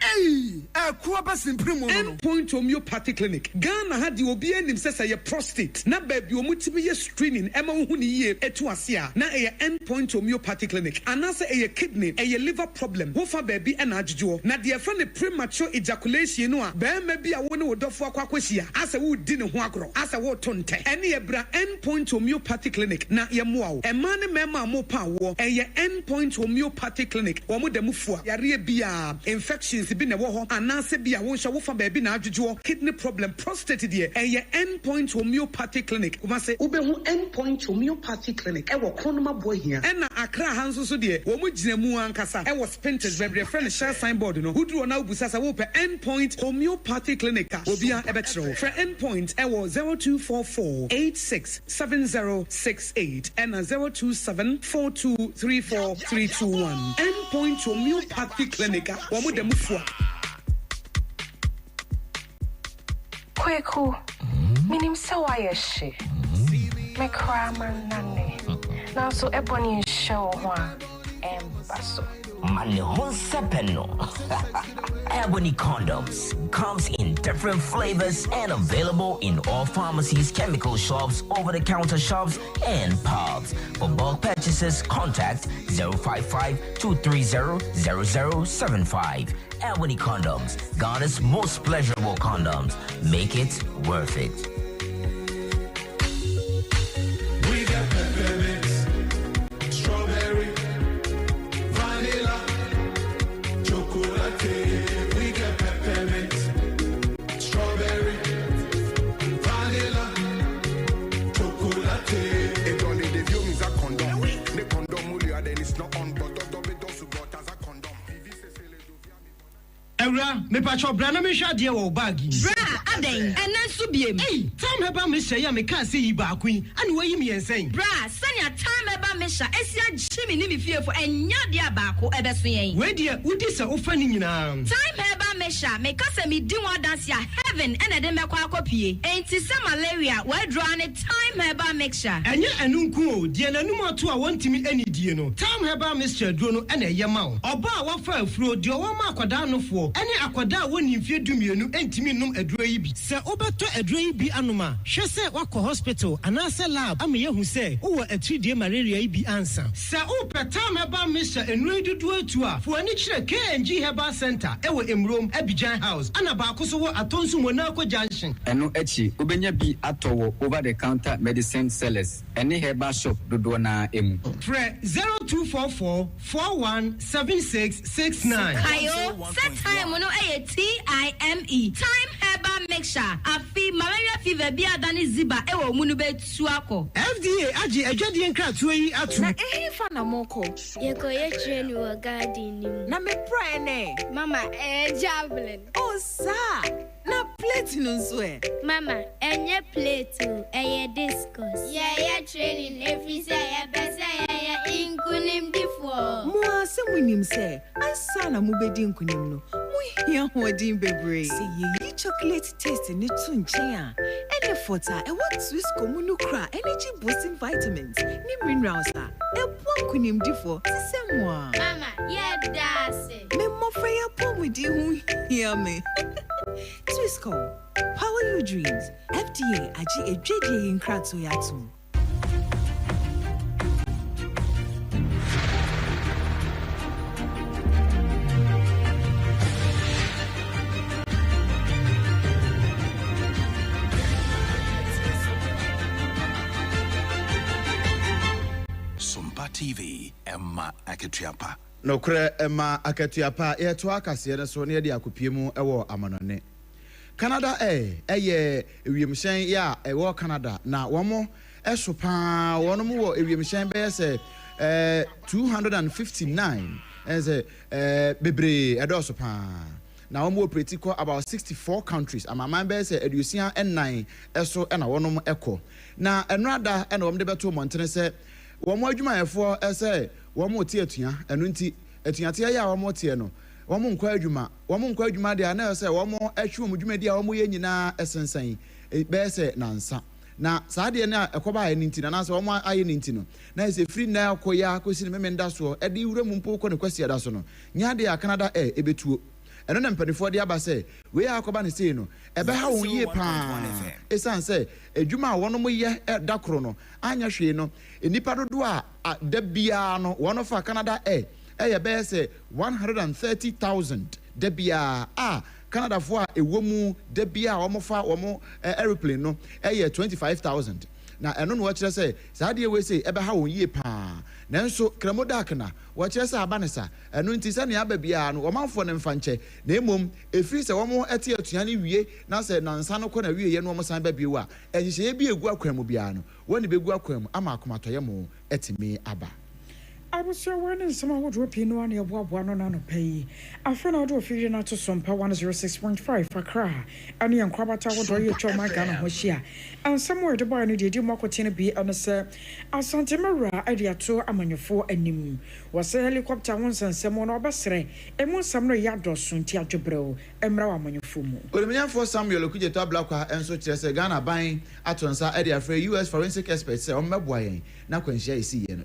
A Kuabas in Primo. Endpoint Homeopathy Clinic. Ghana had the Obian himself a prostate. Na baby, you must be a screening. Emma Huni Etuasia. Na a Endpoint Homeopathy Clinic. And answer a kidney, a liver problem. Wofa baby and Ajjo. Na dear friend, a premature ejaculation. Bear maybe I want to do for Quaquasia. As a wood dinner huagro, as a water tonte. Any ebra Endpoint Homeopathy Clinic. Na yamuao. A man mema mo power. A Endpoint Homeopathy Clinic. Wamu de mufua. Yari bia infections been a woho. Anase bia wonsha wofa baby na Ajjo. Kidney problem, prostate dear. A Endpoint Homeopathy Clinic. Umase ubehu Endpoint Homeopathy Clinic. Ewa konoma boy here. Ena Accra hanso so dear. Wamu jinemu ankasa. Ewa spenters baby friend share signboard no. Who na ubusasa wope Endpoint Homeopathy Clinic. Obia ebetro. For Endpoint, ewo 0244 867068 and 02742343321. Endpoint Homeopathy Clinic. Wamu de mufua. Kweku, minim sawa yeshe. Me krama nane. Now so ebony show one embasso. Manihon Sepeno. Ebony Condoms comes in different flavors and available in all pharmacies, chemical shops, over-the-counter shops, and pubs. For bulk purchases, contact 055-230-0075. Ebony Condoms, Ghana's most pleasurable condoms. Make it worth it. We got peppermint, strawberry, vanilla, chocolate. We got peppermint, strawberry, vanilla, chocolate. It only the view is a condom. The condom will then it's not on, but double dose got as a condom. Ewra, me pacho brana me hwa de wo bag yi. Bra, aden, ena so biem. Hey, time heba me hye ya me ka se yi ba kwin. Ane wo yi me yensen. Bra, sanya time heba me hya esia chimi ni me fiefo enya de abako ebeso yen. We de udi se ofa ni nyina. Time heba me hya me ka se me di one dance ya heaven ena de me kwa akopie. Enti se malaria we draw ne time heba mixture. Enye enu nku o, de nanum ato a wontimi ani die no. Time heba mixture duro no ena ye ma wo. Oba a wafa afuro de wo ma akwada nofo. Ene akwada woni mfie dumienu entimi num aduro yi bi. Se obeto aduro yi bi anoma, hwe se wakọ hospital anase lab am ye hu se wo atridie malaria yi bi ansa. Se o petam heba mixture enu dudu atu a, fo ani kire KNG Herbal Center ewo Emrom Abidjan House. Ana ba ko so wo atonsu Monaco Junction. Eno echi obenya bi atowo over the counter medicine sellers. Any herbal shop dodo na emu. Fre 0244 417669. Ayo, set time no TIME. Time herbal mixture. Afi malaria fever bi adani ziba ewo munu be tuako. FDA aji ejadi enkratu yi atu. Na fa na moko. Yeko ye train wo garden nim. Na me prene. Mama, javelin. Oh sa. Na plate no so e. Mama, enye plate o, eye discus. Yeah, training every say ya besa ya inkunim difo. Mo ase munim se, ansa na mo bedi inkunim no. Mo hia hodin bebre. Se ye chocolate taste ni tu nchen a. Ene fota e what Swiss comunu kra energy boosting vitamins. Ni minerals a. E bon kunim difo. Se mo a. Mama, yeah dase. Me mo fa ya pomudi hu hia me. Swissco, power your dreams. FDA aji ejeje yinkratso yatu. Sompa TV, Emma Akyeapong. No kre Emma Akyeapong e to akase ne so ne de akopie mu ewo amanone. Canada ye ewiemhyen ya ewo Canada na womo esopa wono mu wo ewiemhyen be se 259 eze bebre edosopa na womo operate ko about 64 countries amaman be se edusia en9 eso na wono mu eko na enrada na womo de beto montene se womo adwumayefo ese womo tie atua enu nti atuate ya womo tie no womo nkwa adwuma de na se womo ahwe mu dwuma de a womo ye nyina esensan be se nansa na saade na ekoba aye ninti na se womo aye ninti no na se free na akoya akosi ne memenda so e de wura mu mpo ko ne kwasi ada so no nya de ya Canada ebetuo eno na mpanifo de aba se we akoba ne sei no ebe ha won ye pa esan se adwuma wono mo ye dakoro no anya hwe no enipa dodo a da bia no wono fa Canada be say 130,000 debia Canada for ewo mu debia omofa omo airplane no 25,000 na eno no wakire say saade we say ebe ha won yie pa nanso kramodak na wakire say abanesa eno nti se ne aba bia no omanfo ne mfanche na emom efiri se womo ete atuane wie na se nansa no ko na wie ye no omo san ba bia wa ehye bi egu akwam bia no woni begu akwam ama akomatoye mo etimi aba. I was so running some would repeat one of one on pay. I found out of figure not to Sompa 106.5 for Accra. And young Kwabata would draw your my gun was here. And somewhere the bar needed you more continue be and sir. As Santa Mara, idea to among your four and nim was a helicopter once and someone or Bassre, and one summer yard or soon Tiajo Bro, and Mrawam your fumu. Well, me for Samuel Okuja Tabla and so just a Ghana buying at once idea for US forensic experts on my boy. Now, when she see you,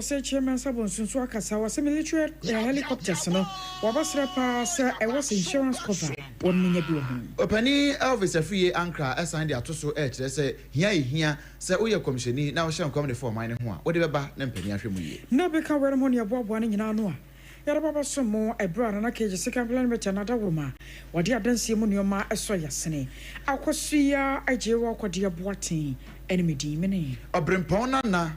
say chairman sabon sunsu akasa was military helicopters no wabasra pa say I was insurance cover won nya bi ho opani Elvis Afie Ankra assign the atoso kire say hia say oye commissioni na wo hye nkom ne for man ho a wo de beba na mpani ahwe mu ye na be ka were mo ne aboabo na nyina no a yara baba so mo ebra na keje second plan mecha na da woma wode adansie mu neoma eso yasene akosua agye wo akode aboaten enemy di mene obrempon na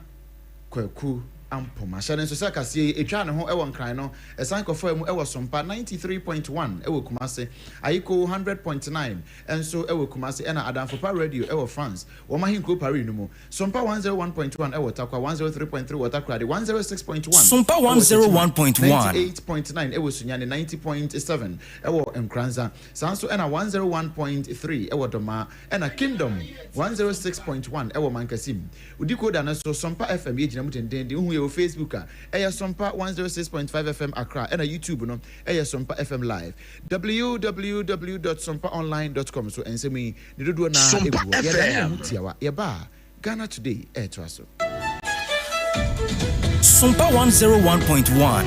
kwaku ampoma shane so sakasie etwa ne ho ewo nkran no esan kofo mu ewo Sompa 93.1 ewo Kumase ayiko 100.9 enso ewo Kumase ena Adamfopa radio ewo France wo mahinko Paris no mu Sompa 101.1 ewo Tarkwa 103.3 wo Tarkwa 106.1 Sompa 101.1 98.9 ewo Sunyane 90.7 ewo Nkranza sanso ena 101.3 ewo Doma ena Kingdom 106.1 ewo Mankasim udiko da na so Sompa FM yegina mutendende hu Facebook eya Sompa 106.5 FM Accra and YouTube no eya Sompa FM live www.sompaonline.com so ensemi ni dodo na ebu ya ba Ghana Today to aso Sompa 101.1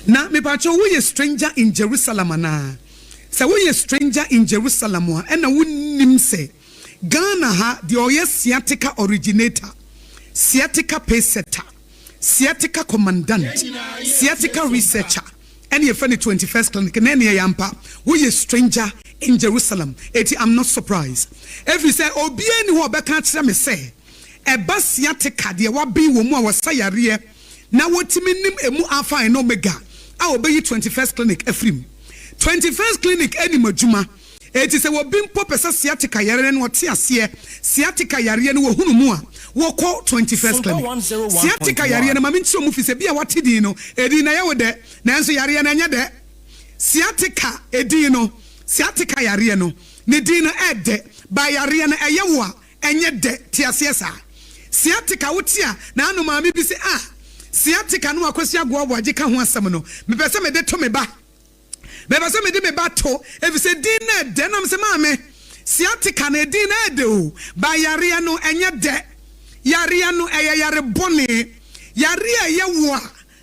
na me pacho we a stranger in Jerusalem na so we a stranger in Jerusalem and a wunnim say Ghana ha the oye sciatica originator, sciatica pacesetter, sciatica commandant, sciatica researcher, and your funny 21st clinic and any yampa. We a stranger in Jerusalem. I'm not surprised. If you say Obien who bekantra me say a bus sciatica the wabi woman was sayare now what minim emu alpha and omega. I will be 21st clinic efrim. 21st clinic any majuma. It is a wobin popesa sciatica yare and what sciatica yare and wohunumua. Walk 21st clinic. Sciatica yare and mamincho mufis a bia what dino, Edina yawade, Nancy yare and anyade. Sciatica edino, sciatica yariano, Nedina ede, by Ariana ayawa, and yet de tiasiesa. Sciatica utia, nano mami bisi sciatica no akosia go wajika ho asem no me pese me de to me ba me pese me de me ba to if say din na de na me se maame sciatica na din na de o ba yare no enye de yare no yare bone yare ye wo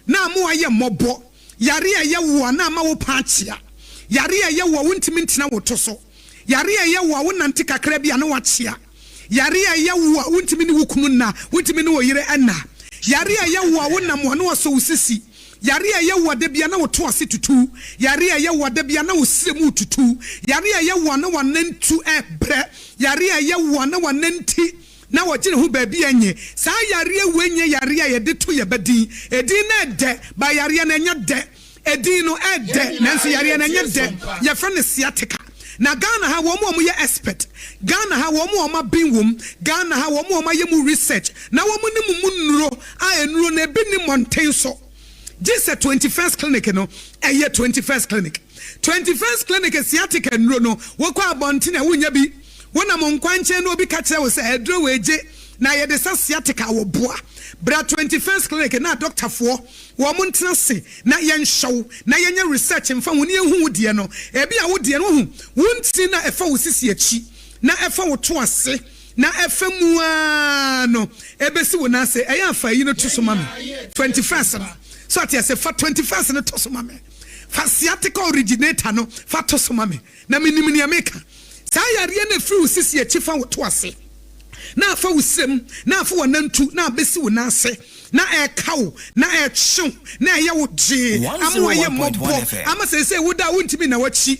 na mo aye mobo yare ye wo na ma wo paachia yare ye wo wontimi ntina wo to so yare ye wo wonante kakra bia na wachia yare ye wo wontimi ni wukum na wontimi ni wo yire ana yare ya wo wona mo no so usisi yare ya wo de bia na wo to ase tutu yare ya wo de bia na wo siremu tutu yare ya wo na wanantu ebre yare ya wo na wananti na wo gire ho ba bia anye sa yare wenye yare ya de to ye badin edin na de ba yare na nya de edin no ede nanso yare na nya de ye fra ne sciatica na Ghana ha wo mo ye expert Ghana ha wo mo bin wom Ghana ha wo mo ye mu research na wo mo ni mu nuro a enuro na bi ni mountain so just 21st clinic no eye 21st clinic sciatica nuro no wo kwa abonte na wonya bi wona mo nkwanche na obi ka kire wo se edro weje na ye de sciatica wo boa bra 21st clinic na doctor for wo mo ntena se na ye nhyew na ye nya research mfa woni ehu wodie no ebi a wodie no hu wonti na efa wo sisi achi na efa wo to ase na efa mu no ebesi wo na se eya afa yi no to so ma me 21st no so ati ase fa 21st no to so ma me fa sciatica originator no fa to so ma me na minim ni ameka sa yare na free wo sisi achi fa wo to ase na afa usem na afa wanantu na abesi wo na ase na kawo na chew na ye wo je ama ye mobo ama se woda wontimi na wachi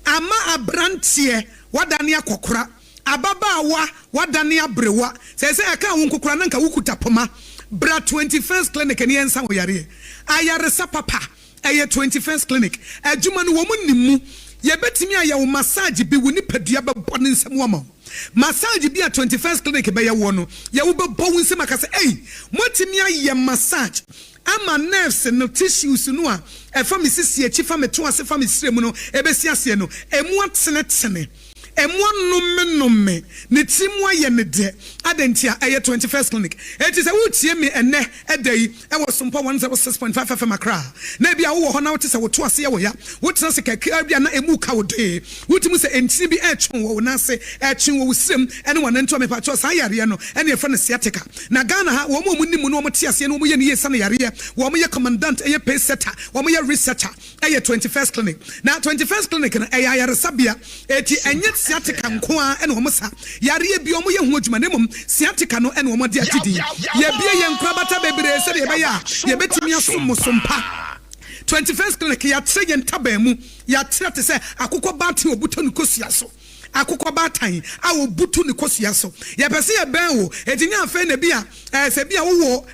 ama abrantie wadane akokora ababawa wadane abrewa se aka wo nkokora na nka wukuta poma bra 21st clinic ne ensa wo yare ayare sapapa eye 21st clinic adwuma no wo munnimu ye betimi aye wo massage bi wo ni padua bebo ne nsem wo ma massage bi a 21st clinic be ye wo no ye wo bebo wo nsem aka se motimi aye massage ama nerves no tissues no a efa me sisi achi fa me to ase fa me sire mu no ebesi ase no emu atene Emwa numme ne timwa ye ne de adentia eye 21st clinic it is a wutie me ene edai e was Sompa 106.5 FM Accra na bia wo ho na wote se wo to ase ye wo ya wotena se kaka bia na emu ka wo de wotimi se enti bi e twon wo na se e twon wo srem ene wona nto me pa cho sa yare no ene e fa na sciatica na Ghana ha wo mo nimu no mo te ase no mo ye ne ye sa na yare wo mo ye commandant eye pace setter wo mo ye researcher eye 21st clinic na 21st clinic na eye yare sabia eti enye sciatica nko a ene wo mo sa yare bi wo mo ye hu adwuma ne mom sciatica no ene wo mo de agidi ye bia ye nkra bata bebre se de be ya ye betimi asom Sompa 21st clinic ya tre ye ntaba mu ya tre te se akokɔ bate obuto no kosia so akokɔ batan a obutu ne kosia so ye pese ye ben wo etinya afa na bia se bia wo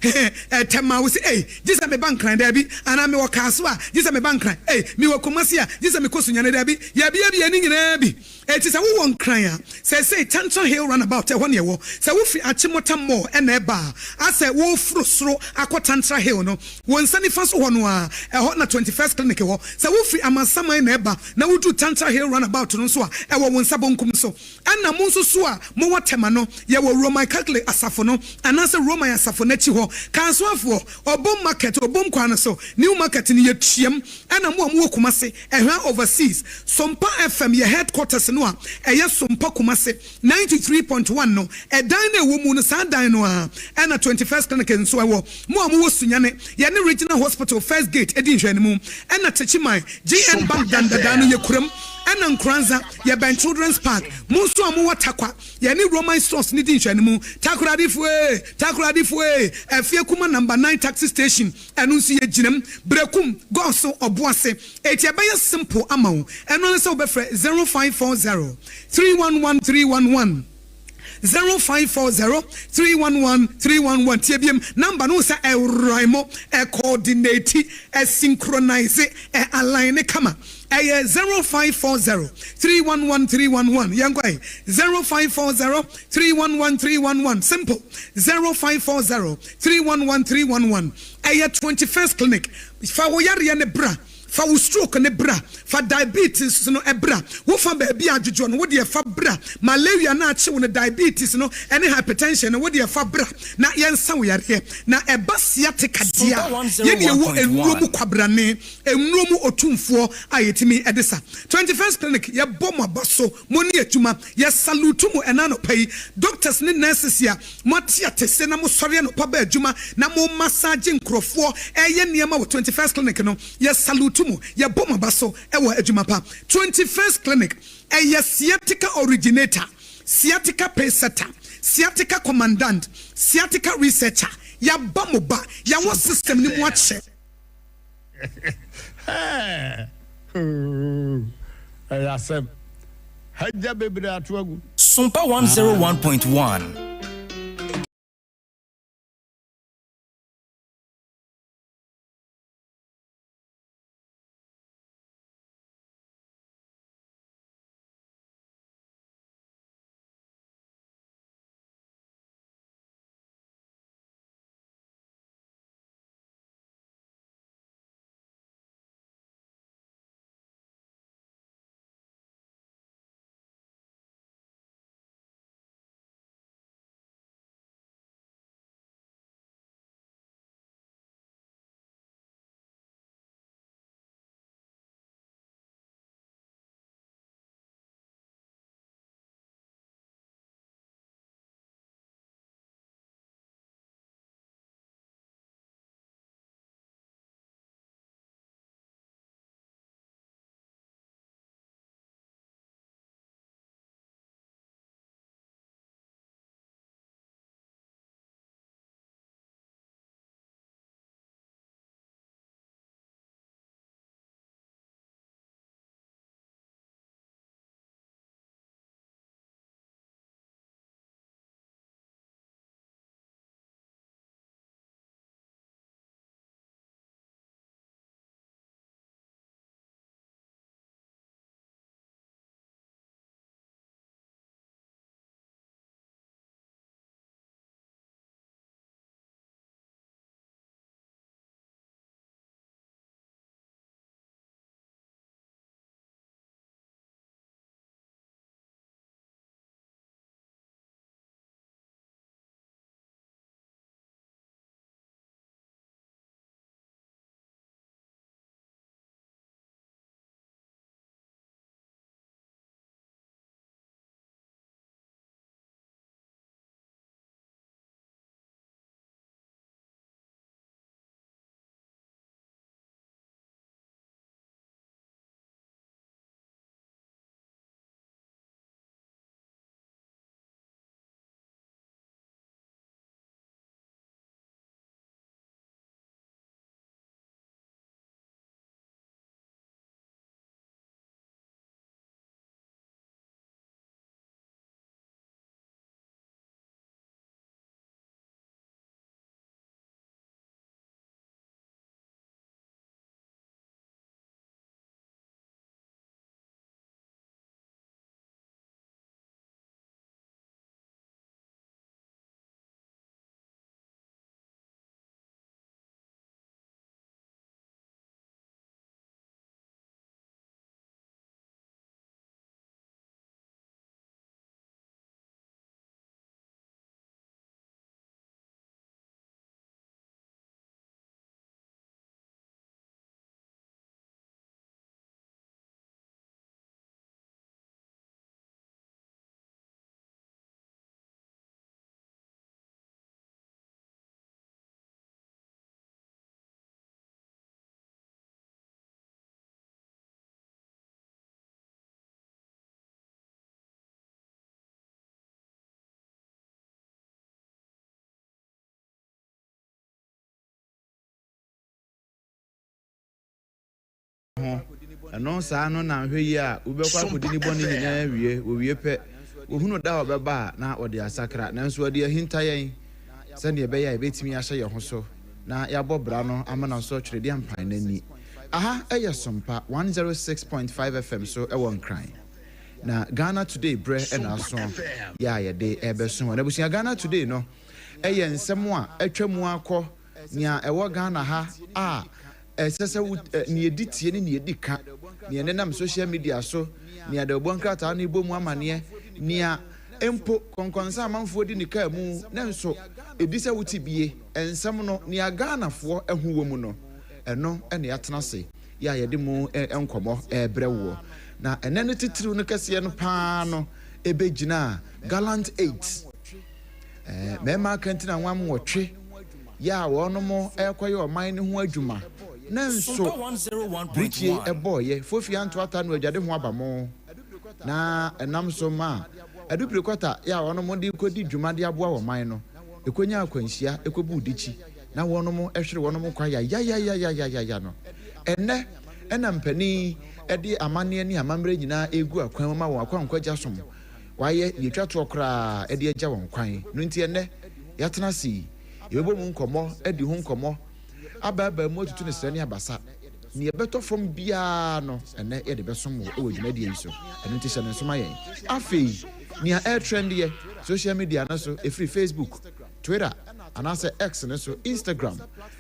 tema wo se gisa me bankran da bi ana me wo kaso a gisa me bankran me wo komasi a gisa me kosunya ne da bi ya bia ni nyina bi eti se wo nkran a se Tanton Hill runabout e ho ne wo se wo fi Achimota Mall e na eba ase wo frosro akɔ Tantra Hill no wo nsani fa so ho no a e ho na 21st clinic wo se wo fi Amasaman na eba na wo du Tantra Hill runabout no so a e wo nsa bonkum so ana mo nso so a mo watema no ye wo Roman Catholic asafo no anase Roman asafo na chi ho kansoafo obom market obom kwan so new market ni ye tuam ana mo Kumase ehwa overseas Sompa FM ye headquarters no a eye Sompa Kumase 93.1 no edan na ewo mu no sa dan no a ana 21st clinic nso ewo mo wo sunyane ye ne regional hospital first gate edi nhwani mu ana techiman GN bank dandada no ye kuram ana nkranza ye ben children's park munso amu Tarkwa ye ni Roman stores ni di nhwani mu takuradifue efie kuma number 9 taxi station enu nso ye ginam brekum goso oboase eti ebe simple amount enu nso obefre 0540 311311 0540-311-311 TBM number no say Raimo coordinate synchronize align kama 0540-311-311 Yangwai 0540-311-311 simple 0540-311-311 21st clinic fa wo yare ne bra fa wo stroke ne bra fa diabetes no ebra wo fa ba bia adwojo no wo de fa bra malaria na ache wo ne diabetes no ene hypertension no wo de fa bra na yensa wo yare na eba sciatica dia ye de wo enuro kwabrane enuro otumfo ayetimi edesa 21st clinic ye bom abaso moni atuma ye salute mu enano pai doctors ne nurses ya motia tese na mo sori no pa ba adwuma na mo massage nkrofo eye niema wo 21st clinic no ye salute ya boma baso ewa ejumapa 21st clinic sciatica originator sciatica pacesetter sciatica commandant sciatica researcher ya bamoba ya wo system ni mu ache ayasem haja bebre atoagu Sompa 101.1 ho ɛno saa no na hwɛ yi a wobɛkɔ akɔdi ne bɔne nyinaa wie pɛ ohunu da obɛba na ɔde asakra nanso ɔde ahinta yɛn sɛnea ɛbɛyɛ a ɛbɛtumi ahyɛ yɛn ho so na yɛabɔ bra no ama na so twere de ampan n'ani aha ɛyɛ Sompa 106.5 FM so ɛwɔ Nkran na Ghana Today bre ɛna aso ya yɛde ɛbɛso na busia Ghana Today no ɛyɛ nsɛm a atwa mu akɔ nia ɛwɔ Ghana ha a ɛsɛsɛ ne yɛdi tie ne yɛdi ka ne nenam social media so ne de obonkrata no ibomu amane nia empo konkonsa amanfo di ne ka mu na nso edisa wuti bie ensem no ne Ghana fo ehu wɔ mu no ɛno ɛne atena se ya yɛde mu enkomo ɛbrɛwo na ɛnɛ ne titiri no kɛse no paa no ebegyina Gallant 8 mema kantina nwam wɔtwe ya wɔno mo ɛkɔyɛ ɔman ne ho adwuma na nso brichi ɛbɔyɛ fofia ntoata no adwade ho abamo na ɛnam so ma adupire kwata ya wɔno mo de kodi dwuma de aboa ɔman no ekonya akwanhyia ekobu dichi na wɔno mo ɛhwere wɔno mo kwa ya no ɛnɛ ɛna mpani ɛde amane ne amamre nyina egu akwan ma wɔn akwankwaja som wayɛ yɛtwa to okra ɛde agya wɔn kwan no nti ɛnɛ yɛtena si yɛbɔ mu nkɔmɔ ɛdi ho nkɔmɔ aba mu tutu ne srani abasa ne yɛbɛtɔ fam bia no ɛnɛ yɛde bɛsom wɔ dwumadi yi so ɛno nti hyɛ ne nsoma yɛn afei nea air trend yɛ social media no so ɛfiri Facebook, Twitter, anaasɛ X no so, Instagram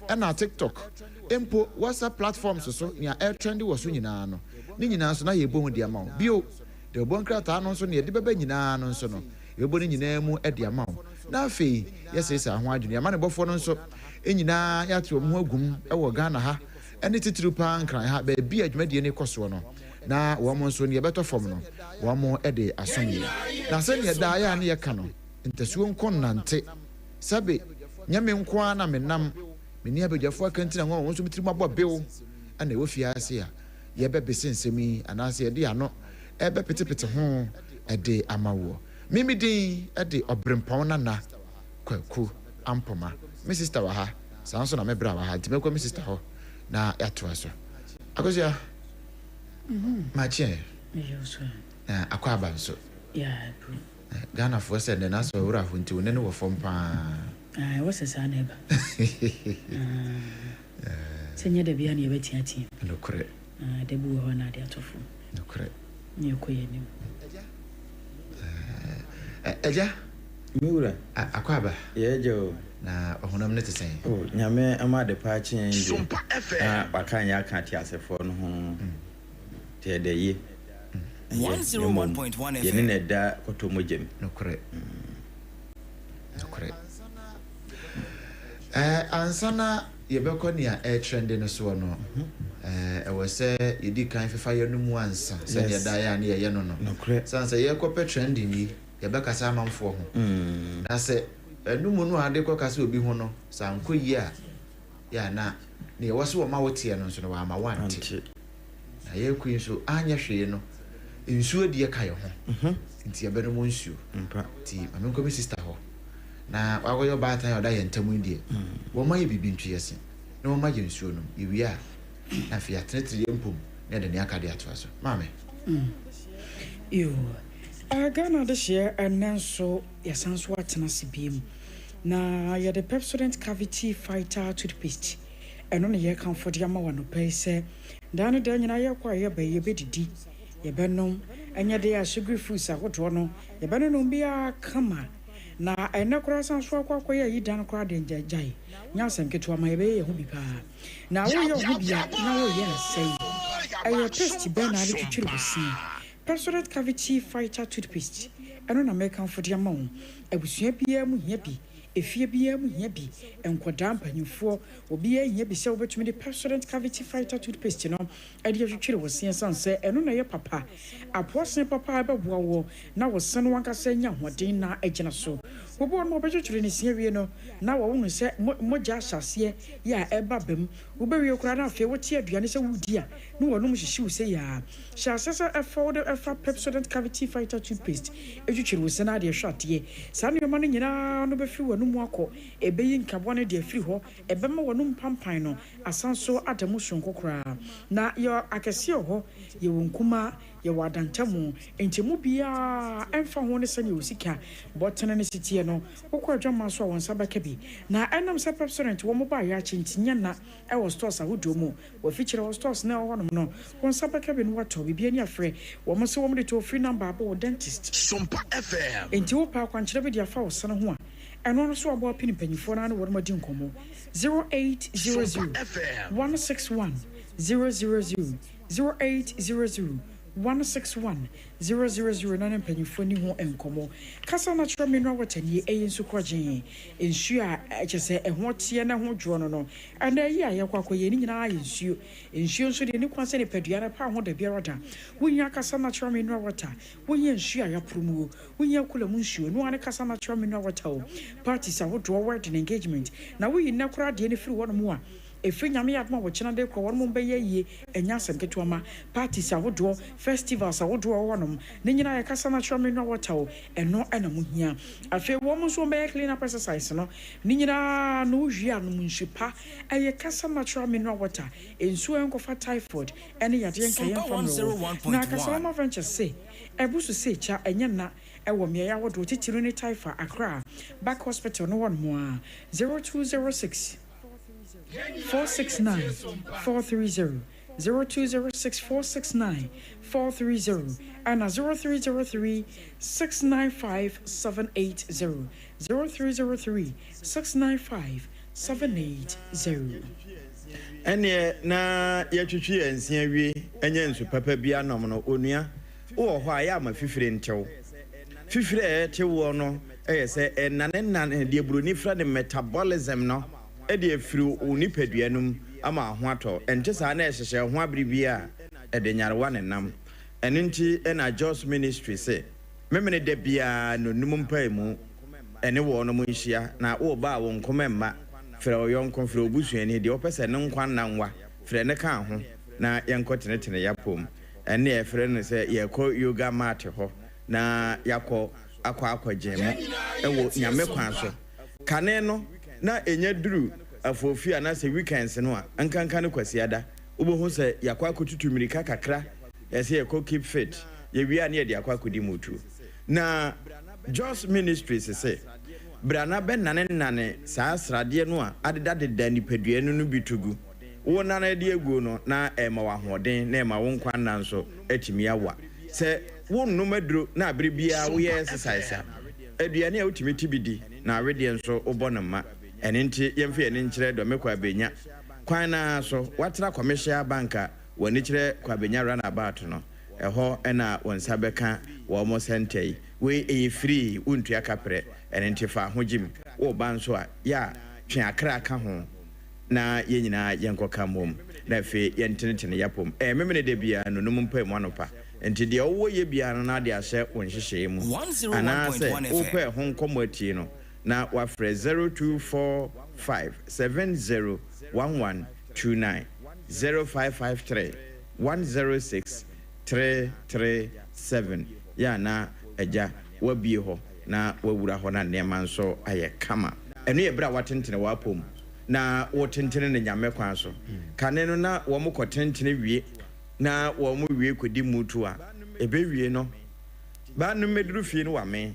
ɛna TikTok empo WhatsApp platforms so nea air trend wɔ so nyinaa no ne nyinaa so na yɛbɔ mu de ama wo bio de obonkrata no so ne yɛde bɛbɛ nyinaa no so no yɛbɔ ne nyinaa mu de ama wo na afei yɛsɛsɛ ho adwene ama ne bɔfo no nso nyinaa yɛato mu agum ɛwɔ Ghana ha ɛne titiri pa Nkran ha baabi adwumadie ne kɔsoɔ no na wɔn nso ne yɛbɛtɔ fam no wɔn de asom yɛ na sɛ ne yɛda ayɛ ne yɛka no ntasuo nkɔ nante sabe nyame nko a na menam meni abegyafo akantina wɔn nso mitiri mabɔ bew ana ɛwɔ fie ase a yɛbɛbese nsɛm yi anaasɛ yɛde ano ɛbɛpetepete ho ɛde amawo mimi din ɛde ɔbrempɔn nana kwaku ampoma me sister wa ha saa nso na me bra wa ha ntimekɔ me sister hɔ na yɛatoa so akosia machie na akɔ aba nso Ghana for said na so wura ho nti wone ne wɔ fam paa what's sa na eba senya de bia na yɛbɛtiatia no kore de bu hɔ na de atofo no kore ne yɛkɔyɛ nim eja miwura akɔ aba yɛgye na ɔhonam ne te sɛn nyame ama de pa kyen de na baka nya aka te asefo no ho te de ye 101.1 FM yene ne da kotomo gem no kore ansana yɛbɛkɔ ne a air trend no so no ɛwɔ sɛ yɛdi kan fefa yɛ no mu ansa sɛ yɛ da yɛ ne yɛ no no sansa yɛkɔpɛ trending yi yɛbɛkasa amanfoɔ ho na sɛ ɛnumu no ade kɔkasa obi ho no sanko yi a yɛ na ne yɛwɔ so wɔ ma woteɛ no nso no wɔ ama wante na yɛkui nso anyɛ hwee no nsuo die ka yɛ ho nti yɛbɛno mu nsuo nti mamenkɔ me sister hɔ na wakɔyɛ baatan yɛ ɔda yɛ ntamu die wɔma yɛ bibi ntwe yɛse na wɔma yɛ nsuo no yɛwie a na afei atenetiri yɛ mpom na yɛde ne aka de atoa so maame Ghana de hyɛ ɛnɛ nso yɛsan so atena se biem na yɛde Pepsodent Cavity Fighter toothpaste ɛno ne yɛkamfo de ama wɔ no pɛi sɛ daa no daa nyinaa yɛkɔ a yɛbɛyɛ yɛbɛdidi yɛbɛnom ɛnyɛ de a sugary foods ahodoɔ no yɛbɛnom biara kama na ɛnɛ koraa san so akɔyɛ yi dan koraa de ngyagyai nya asɛm ketewa ma yɛbɛyɛ yɛ ho bi paa na woyɛ ho bia na woyɛ no sɛi ɛyɛ paste bɛɛ na ade twitwiri wo si Pepsodent Cavity Fighter toothpaste ɛno na mɛkamfo de ama wo abusua biara mu hia bi efie biara mu hia bi enkoda mpanyimfoɔ obiara hia bi sɛ wobɛtumi de Pepsodent Cavity Fighter toothpaste no ɛde atwitwiri wo se san sɛ ɛno na yɛ papa aposen papa ɛbɛboa wo na wo se no wankasa nya hoden na agyina so Obo no bejo ni sia wie no na wo hu se moja hyase ya eba bam wo be wie kura na afi wo tie aduane se wudi a no wo no hihyi wo se ya hyase se efa Pepsodent cavity fighter toothpaste etwitwiri wo se na de hwate sa ne ma no nyina no be fi wo no mu akọ ebe yi nkabo ne de afiri ho ebe ma wo no mpampan no asanso adamu sonkokora na yo akese ho ye wonkuma ye wadantamu entemu bia emfa ho ne sane osika botene ne sitie no wokọ adwama so won sabaka bi na enam se Pepsodent wo mo ba ya chintinya na e wo stores ahodo mu wo feature wo stores na ho no won sabaka bi no wato bibia ni afre wo mo se wo mo de to free number abo dentist Sompa FM enti wo pa kwankyere bi de afa wo sene ho a eno no so abo pini panyifo na no wo mo di nkomo 0800 161 000 0800 161 000 na mpanyifo ni ho enkomo kasa natural mineral water ni eyensu kwajen ensu a echese eho tie na ho dwo no ana yi ayekwakoye ni nyina ayensu nso de ni kwanse ne paduara pa ho da biara da wonya kasa natural mineral water wonya ensu a yapromu wonya kulamu nsu no ane kasa natural mineral water o parties a wodwo wedding engagement na woyi na kura de ne firi wono mu a efi nyame yadma wo china de kwa wonmo beye yie enya semketo ma parties awodo festivals awodo wonom ne nyina ya kasa natural mineral water o eno ena mu hia afi wo mo so beye clean up exercise no ne nyina no hwia no munshipa eye kasa natural mineral water ensu enkofa typhoid ene yade enka yen fam na kasa ma venture say ebusu say cha enya na ewo me ya wodo titiru ne typhoid Accra back hospital no one more 0206 469 430 0206 469 430 and 0303 695 780 0303 695 780 ene na yatwitwi ensia wie enye nsu papa bia nom no onua wo ho aya ma fifire ntew fifire tewo no eyese enane de broni fra ne metabolism no ede afiri onipaduanum ama ho ato ente sa na ehhehye ho abribia ede nyarewa ne nam enenti ena Jos ministry say memene de bia no num mpaimu ene wo no munhia na wo ba wo nkomemma frɛ oyonko frɛ obusuani de opese ne nkwan na nwa frɛ ne ka ho na yenkotenetene yapom ene e frɛ no sɛ yekɔ yoga mat ho na yakɔ akɔjemu ewo nyame kwan so kane no na enya duru afofi ana se weekends no a ankanka ne kwasiada obohu se yakwa akotutu mirika kakra yese yeko keep fit ye wi ane de yakwa akodi mutu na Jos ministries se brana benane saa srade no a adeda de nipadua no bitugu wo nana de egu no na ema wa hoden na ema wo nkwan nan so atimi awa se wo nnomaduro na abribia wo ye exercise aduane a wotimi tibidi na awede nso obonama enenti yemfe ene nkyere do mekwa benya kwan na so watra commercial banka woni kyere kwa benya runabout no eho ena wonsa beka wo mo sentei we e free untua kapre enenti fa hojim wo banso a ya twe akra ka ho na yenyina yenkoka mom na fe yentenetene yapom memene de bia no num mpam anopa enti de owo ye bia no na de ahye wonhyehyɛ mu ana se ope ho nkomatie no na wafre 0245701129 0553 106 337 ya na eja wabie ho na wawura ho na nema nso aye kama enu ye bra watentene wapom na wotentene ne nyame kwan so kane no na wo mo kotentene wie na wo mo wie kodi mutu a ebe wie no ba no meduru fie no wa me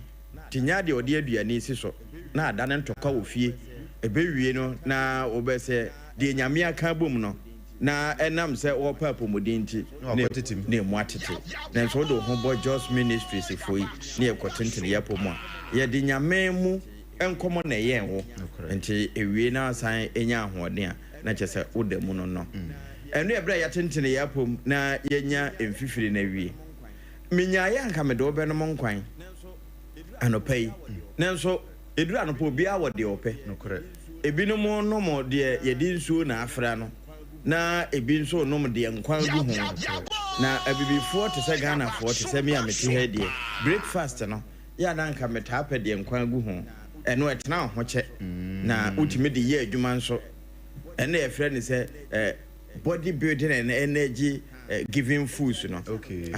tinya de ode aduane si so na adane ntokwa wo fie ebe wie no na obese de nyame aka bom no na enam se wo papa modinti ne mu atete na so do ho bo Jos ministries foi ne ekotentene yapom a ye de nyame mu enkomo na ye wo nti ewie na asan enya ahoden a na kyese wodamu no no enu ebra ya tentene yapom na yenya emfifiri na wie minya ya nka me do be no nkwan anopai nanso edura no po bia wo de ope nokore ebinom no mo de yedi nsuo na afra no na ebi nso no mo de nkwan gu ho na abibifo te se Ghana fo te se me amete ha de breakfast no ya na nka metape de nkwan gu ho ɛno ɛtena ho kyɛ na ultimate year adwuma nso ɛna yɛ frɛ ne sɛ body building and energy giving foods no okay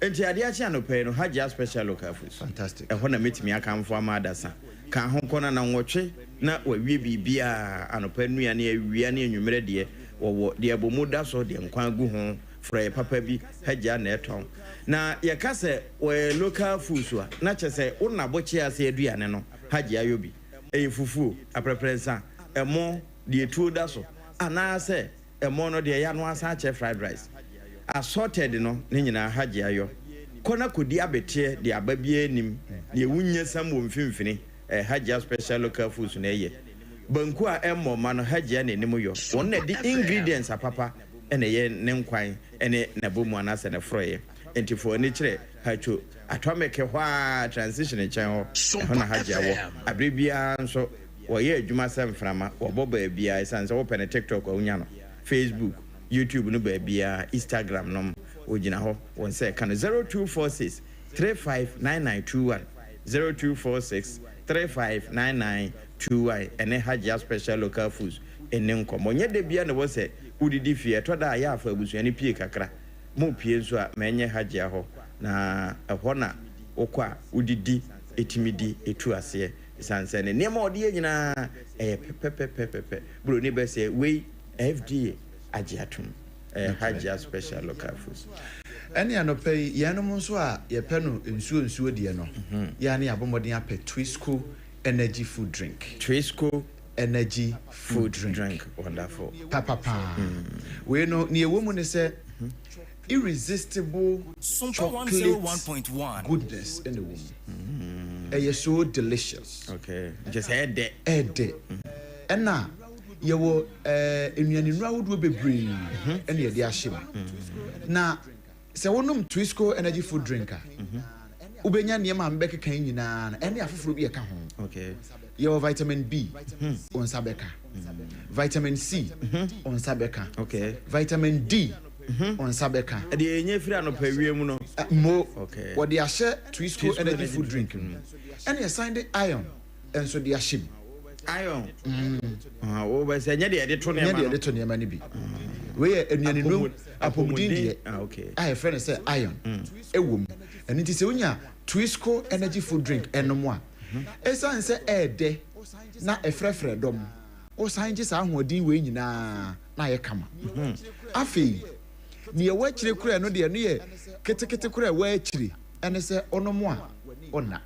enti ade akye anɔpɛ no Hajia special local foods fantastic ɛhɔ na metimi akamfo ama adasa ka ho kɔna na nwɔtwe na wawie bibia anɔpɛ nuane awia ne anwumere deɛ wɔwɔ deɛ bomu da so deɛ nkwan gu ho frɛ papa bi Hajia na ɛtɔn na yɛka sɛ wɔ local foods a na kyɛ sɛ wona bɔkye ase aduane no Hajia yobi ɛyɛ fufuo aprɛprɛnsa ɛmo deɛ tuo da so anaasɛ ɛmo no deɛ ya no asa akyɛ fried rice assorted no ne nyinaa Hajia yo kɔna kodi abɛteɛ de aba bia nim deɛ wunya sam wɔ mfimfini Hajia special local foods na ɛyɛ banku a ɛmmɔ ma no Hajia na anim yo wɔn na de ingredients apapa ɛna ɛyɛ ne nkwan ɛne na bomu anaasɛ ne frɔyɛ enti fo ani kyerɛ hacho atɔmɛkɛ hɔ a transition nkyɛn hɔ ɛhɔ na Hajia wɔ abere biara nso wɔyɛ adwuma sɛ mframa wɔbɔ baabia ɛsiane sɛ wopɛ ne TikTok wonya no Facebook YouTube no baabia Instagram nom ogyina hɔ wɔn sɛ ka no 0246 359921 0246 359921 ɛne Hajia special local foods ɛne nkɔmmɔ nyɛ da bia na wɔ sɛ wodidi fie ɛtɔ da a yɛ afa abusuane pie kakra mo pie nso a mɛnyɛ Hajia hɔ na ɛhɔ na wokɔ a wodidi ɛtumi di ɛtu aseɛ sanse ne nneɛma ɔde yɛ nyinaa ɛyɛ pɛpɛpɛpɛpɛ bro ne bɛ sɛ wei FDA agye atom Hajia special local foods ɛne anɔpɛ yi yɛnom nso a yɛpɛ no nsuo deɛ no yɛa ne abɔmmɔden apɛ Twisco energy food drink Twisco energy food drink wonderful papa wei no ne ɛwɔ mu ne sɛ irresistible chocolate 101.1 goodness in the womb. So delicious. Okay. Just ede. Ena yewo enuane nura wodo bebree ene ye de ahyem. Na se wonum Twisco energy food drinker. Ubenya niema mbeke kan nyina na ene afoforo bi ye ka ho. Okay. Yewo vitamin B on sabeka. Vitamin C on sabeka. Okay. Vitamin D on sabeka de enye firi anopa wiem no mo okay what they share Twisco energy food drink and you sign the iron and so they are shim iron o be se nye de to nema ni bi we enuane no apomudin de okay I friend say iron ewom and it is unya Twisco energy food drink enomo a esan say ede na efrefre dom o sign just ahoodin we nyina na ye kama afi ni ewa chire kura no de no ye ketekete kura wa chire ene se onomo a ona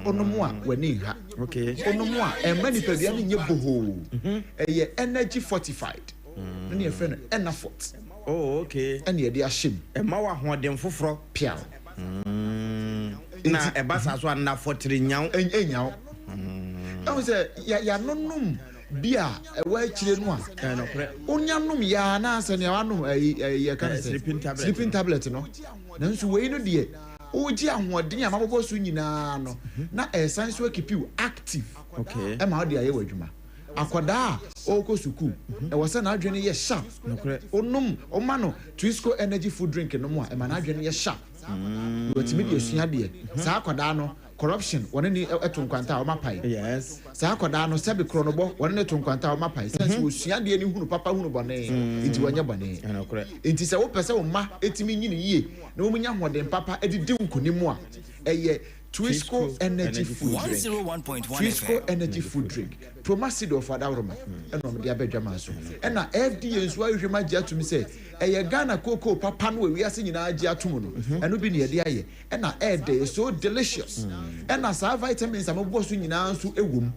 onomo a wani ha okay onomo a emani pedua ne nye boho eye energy fortified no ne friend ena fort oh okay ene ye de ahyem ema wa hoden foforo piao na eba sa so na fortiri nyaw enyaw I say ya nonum bia ewa chire no a onyanum ya na ase ne wanum ya kan say sleeping tablet no na nso we no de oji ahoden ya mabobɔ so nyina no na esan so keep active okay e ma ode aye wadwuma akoda oko suku e wo se na adwene ye sharp onum omano Twisco energy food drink no mo e ma na adwene ye sharp wotimi de asua de sa akoda no corruption one ni etonkwanta o mapai yes sa akoda no sebe kronobo one ni etonkwanta o mapai sense wo sua de ni hunu papa hunu bone enti wanya bone enti se wo pese wo ma etimi nyine yie na wo munya hoden papa edidi nkonimu a eye Twisco energy food drink 101.1 Twisco energy food drink promacid of adawroma eno me de abedwama so ena FDA nso ahwema gye atumi se eye Ghana cocoa papa no wi ase nyina gye atom no eno bi ne de aye ena ede so delicious ena sa vitamins amabo so nyina nso ewom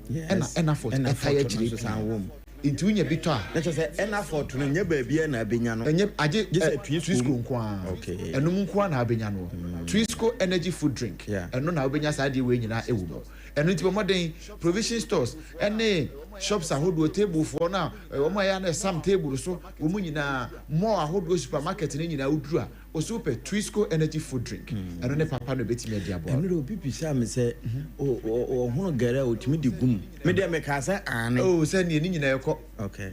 ena for efaya gire san wom inti unya bito a na che ena for to no nya baabia na abenya no enye age Twisco nko okay eno nko na abenya no Twisco energy food drink eno na obenya sa de we nyina ewom eno nti modern provision stores ene shops ahodo table for na omo ya na sam table so omo nyina more ahodo supermarket ni nyina uduru a o super Twisco energy food drink eno ne papa no beti me dia bo eno do pipi sha me se o hono gara o timi di gum me de me ka sa ane o se ne ni nyina yeko okay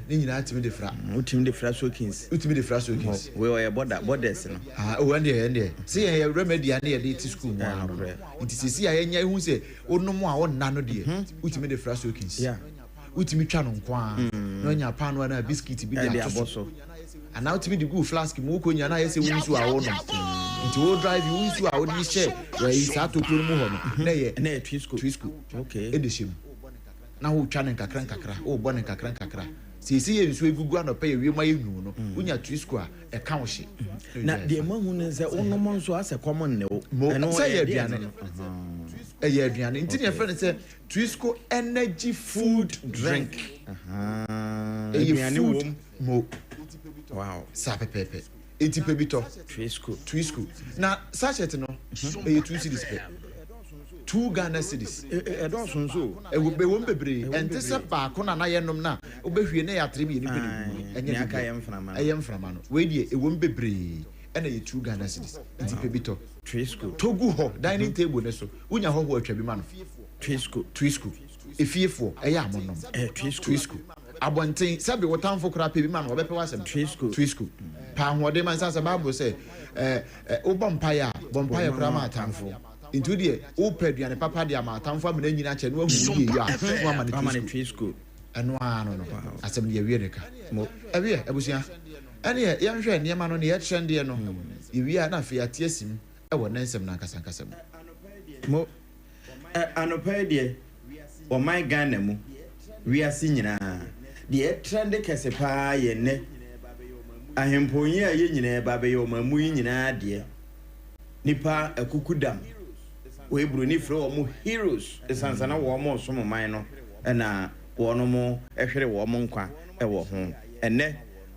Ni nyina timi de fra. Utimi de fra soakings. Utimi de fra soakings. We were borders no. O ande. See ye remedy ane ye dey to school mo ano. Nti sisi ya nya hu se onom a wonna no de. Utimi de fra soakings. Yeah. Utimi twa no kwa. No nya pan no na biscuit bi dey atoso. And now utimi de go flask mu ko nya na ye se wunsu a wonom. Nti wo drive wunsu a wo di share. We isa to kuro mu ho no. Na ye twisco. Okay. Edishim. Na wo twa ne nkakra wo bɔ ne nkakra sisi ye nso egugu anɔpɛ ye wie ma ye nu no wonya twisco a ɛka wo hye na de mahu ne sɛ onom nso asɛ common ne wo ɛno sɛ yɛ aduane ɛyɛ aduane nti ne yɛfrɛ ne sɛ twisco energy food drink ɛyɛ food mo wow sa pepepe eti pe bi tɔ twisco na sachet no ɛyɛ 2 cedis pe 2 Ghana cedis. Ɛdɔɔso nso. Ɛwɔ bebree. Ɛnte sɛ baako na yɛ nom na wobɛhwie na yɛatere bi yɛ nipa ne ɛnyɛ aka yɛ mframa. Ɛyɛ mframa no. Wei deɛ ɛwɔ bebree. Ɛna yɛ 2 Ghana cedis. Nti pɛ bi tɔ. Twisco. Togu hɔ dining table ne so. Wonya hɔ atwa bi ma no. Twisco. Efiefoɔ ɛyɛ amonom. Twisco. Abɔnten sɛbi wɔtamfo kora pɛ bi ma no wɔbɛpɛ wasɛm. Twisco. Pa ahoɔden man sɛ Bible sɛ wobɔ mpaeɛ a bɔ mpaeɛ kora ma atamfo. Into the open and papa de amatam from the Nina Chen, one Twisco. And no, as a America. Every year, Abusia. And yet, young friend, Yaman on the head Shandiano. If we are not fear Tiesim, I will name some Nakasankasam. Mo Anopedia or my Ganemu. We are singing the trend Casepa yene. I am Poya Yen, Baby, or Mamuin, dear. Nipa a kukudam. We bruni fro mo heroes esansana wo mo so mo man no na wo no mo ehwere wo mo nkwa e wo ho enne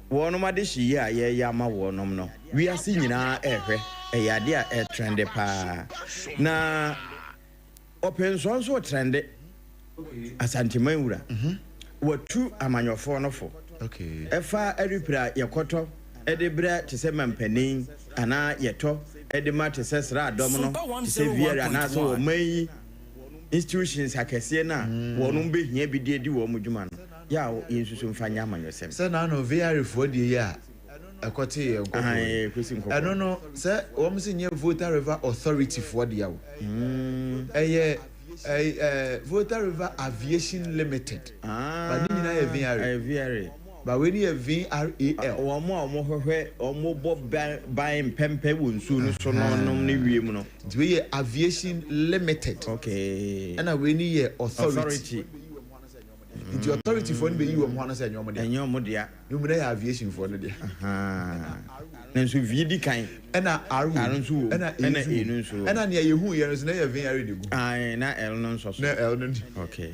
wo no ma de hyi a ye ya ma wo no no wi ase nyina ehwe e yade a e trend pa na open so trend asante manwura watu amanyofo no fo okay efa eripra yekoto edebra tese mampanin ana yeto edema tese sra adom no tese viera na so mai institutions akese na wonum behia bidie di wo mudwuma no ya yesusu mfanya amanyosem se na no viera fo die ya ekote ye nkoko eno no se wo mse nye voter river authority fo die yawo eye voter river aviation limited ba ni nyina ye viera but when you VRAL omo hwehwe omo bo buy pempe wonsu no so no nom ne wiem no we aviation limited okay and when you authority the authority for be you am say enyo dia you me aviation for no dia na so vidi kan na aru so na enu so na ne ye hu ye no so na ye VRAL de gu na L no so na L no okay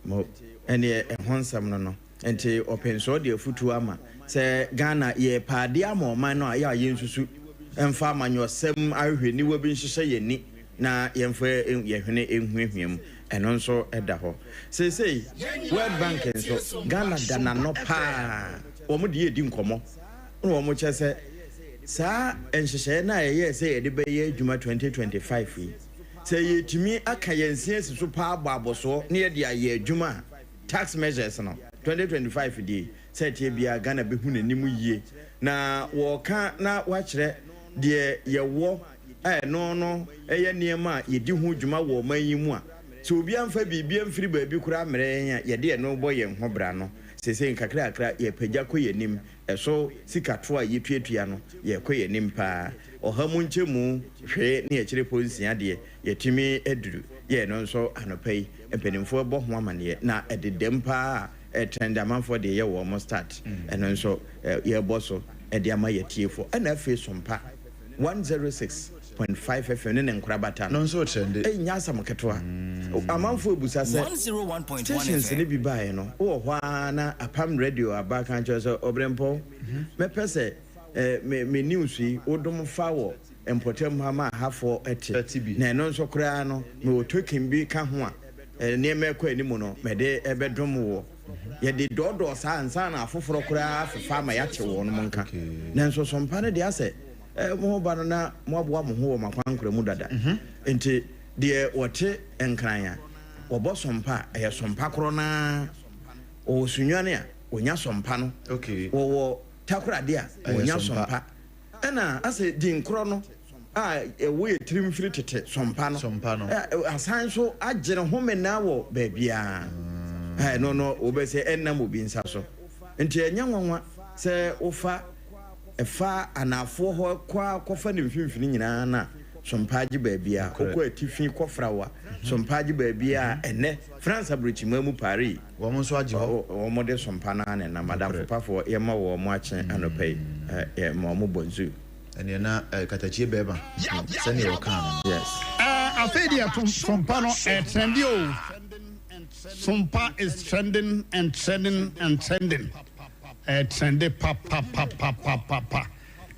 mo ene ehonsam no enti open so de futu ama se Ghana ye paade ama man no ya yensusu emfa amanyosem ahwe ni wabi nhihye ye ni na yemfa ye hwene ehwehwem eno nso eda ho sei World Bank nso Ghana dana no pa wo mo de edi nkomo no wo mo chese sa enhihye na ye se ye de be ye adwuma 2025 se ye tumi aka yensie so pa aboso na ye de aye adwuma tax measures no 2025 di set ye bia Ghana behu nanim yie na wo ka na wa kire de ye wo no eye niema ye di hu dwuma wo mayimu a so obi amfa bibia mfiri baabi kura mmerenya ye de no boye ho bra no sese nkakra akra ye pagya koyenim eso sikato a ye tuatua no ye koyenim pa ohamu nchemu hwe ne ye kire ponsia de ye timi eduru ye no nso anopai empenimfo bo ho amane na ededem pa trend amanfo de ye wo mo start eno nso ye boso e de ama ye tiefo na afi Sompa 106.5 FM ne nkrabata no nso trend nya asam keto a amanfo ebusa se 101.1 stations ne bi bae no wo ho na apam radio abaka ncho so obrempo me pese me news yi odom fa wo empotem ha ma hafo ete na eno nso kra no me otokin bi ka ho a ne me kwa ni mu no me de ebedom wo ye de dodo sa ansa na afoforo kra afafa ma ya che wo no monka na nso Sompa ne de ase mo ba no na mo aboa mo ho makwankra mu dada enti de wote enkran ya wo bo Sompa Sompa kro na o sunwane a onya Sompa no okay wo takorade a onya Sompa na ase din kro no a we trim firi tete Sompa no asan so agere home na wo baabia no obese enam obi nsa so nti enya nwanwa se ofa efa anafo ho kwa kofa ne mfimfini nyina na Sompa agi baabia kokko atifi kofrawa Sompa agi baabia ene France abrochi mamu Paris wo mo so agi ho wo mo de Sompa na ne na madam Fafo yema wo mo ache anopai mo mo bonzu ene na katachie beba sane yo kan yes afedia Sompa no trendy o Sompa is trending and trending and trending trendy pa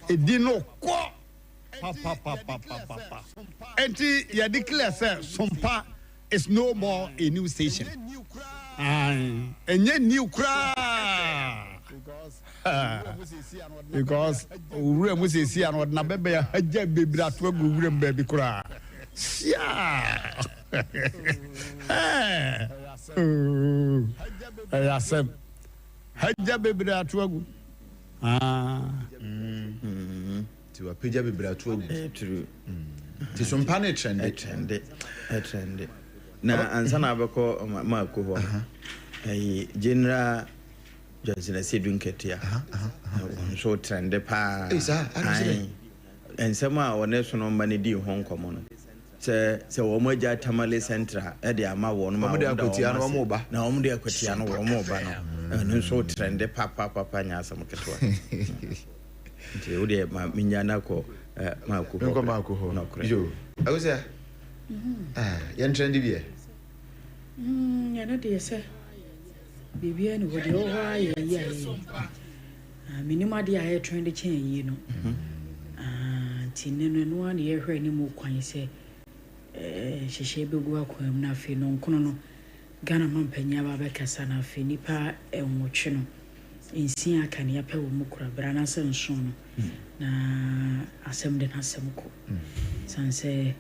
edino ko pa and you declare say Sompa is no more a new station and a new cry because we must see and what na bebe haja bebra to gurem baby cry yeah yasem haja bebra to agu ti wa peja bebra to agu true ti Sompa ne trend na ansana abeko maako ho general Johnson Asedun Ketia so trend pa ensema wona so no mane di ho nkomo no se wo mo ja tamale central e de ama wo no ma de akotia no mo ba na wo de akotia no wo mo ba no so trend pa nya asam ketwa nti wo de ma minyana ko maako ho no yo awusa yan trend bi ya no de se bibia ni wo de o ha ya minima de ya trend chen yi no tinene no an ye hwe ni mo kwan se hyehyɛ begu akwam na afi no nkono no Ghana mampanya ba bekasa na afi nipa enwotwe no ensia aka ne yapɛ wo mukura bra na se nso no na asɛm de na asɛm ko sanse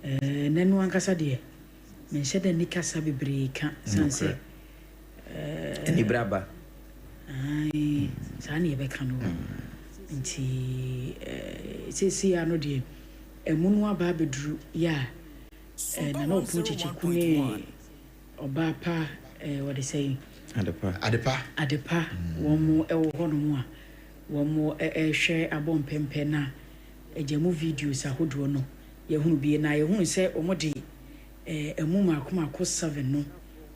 nanu ankasa de me hyɛ de nikasa bebre ka sanse eni braba ai sa ne be ka no nti sisi ano de emunu aba bedru ya na no puchichi kune oba pa what they say adepa womo ewo hono mu a womo hwe abompempe na ejamu videos ahodo no ye hunu bie na ye hunu se omode emu makoma 7 no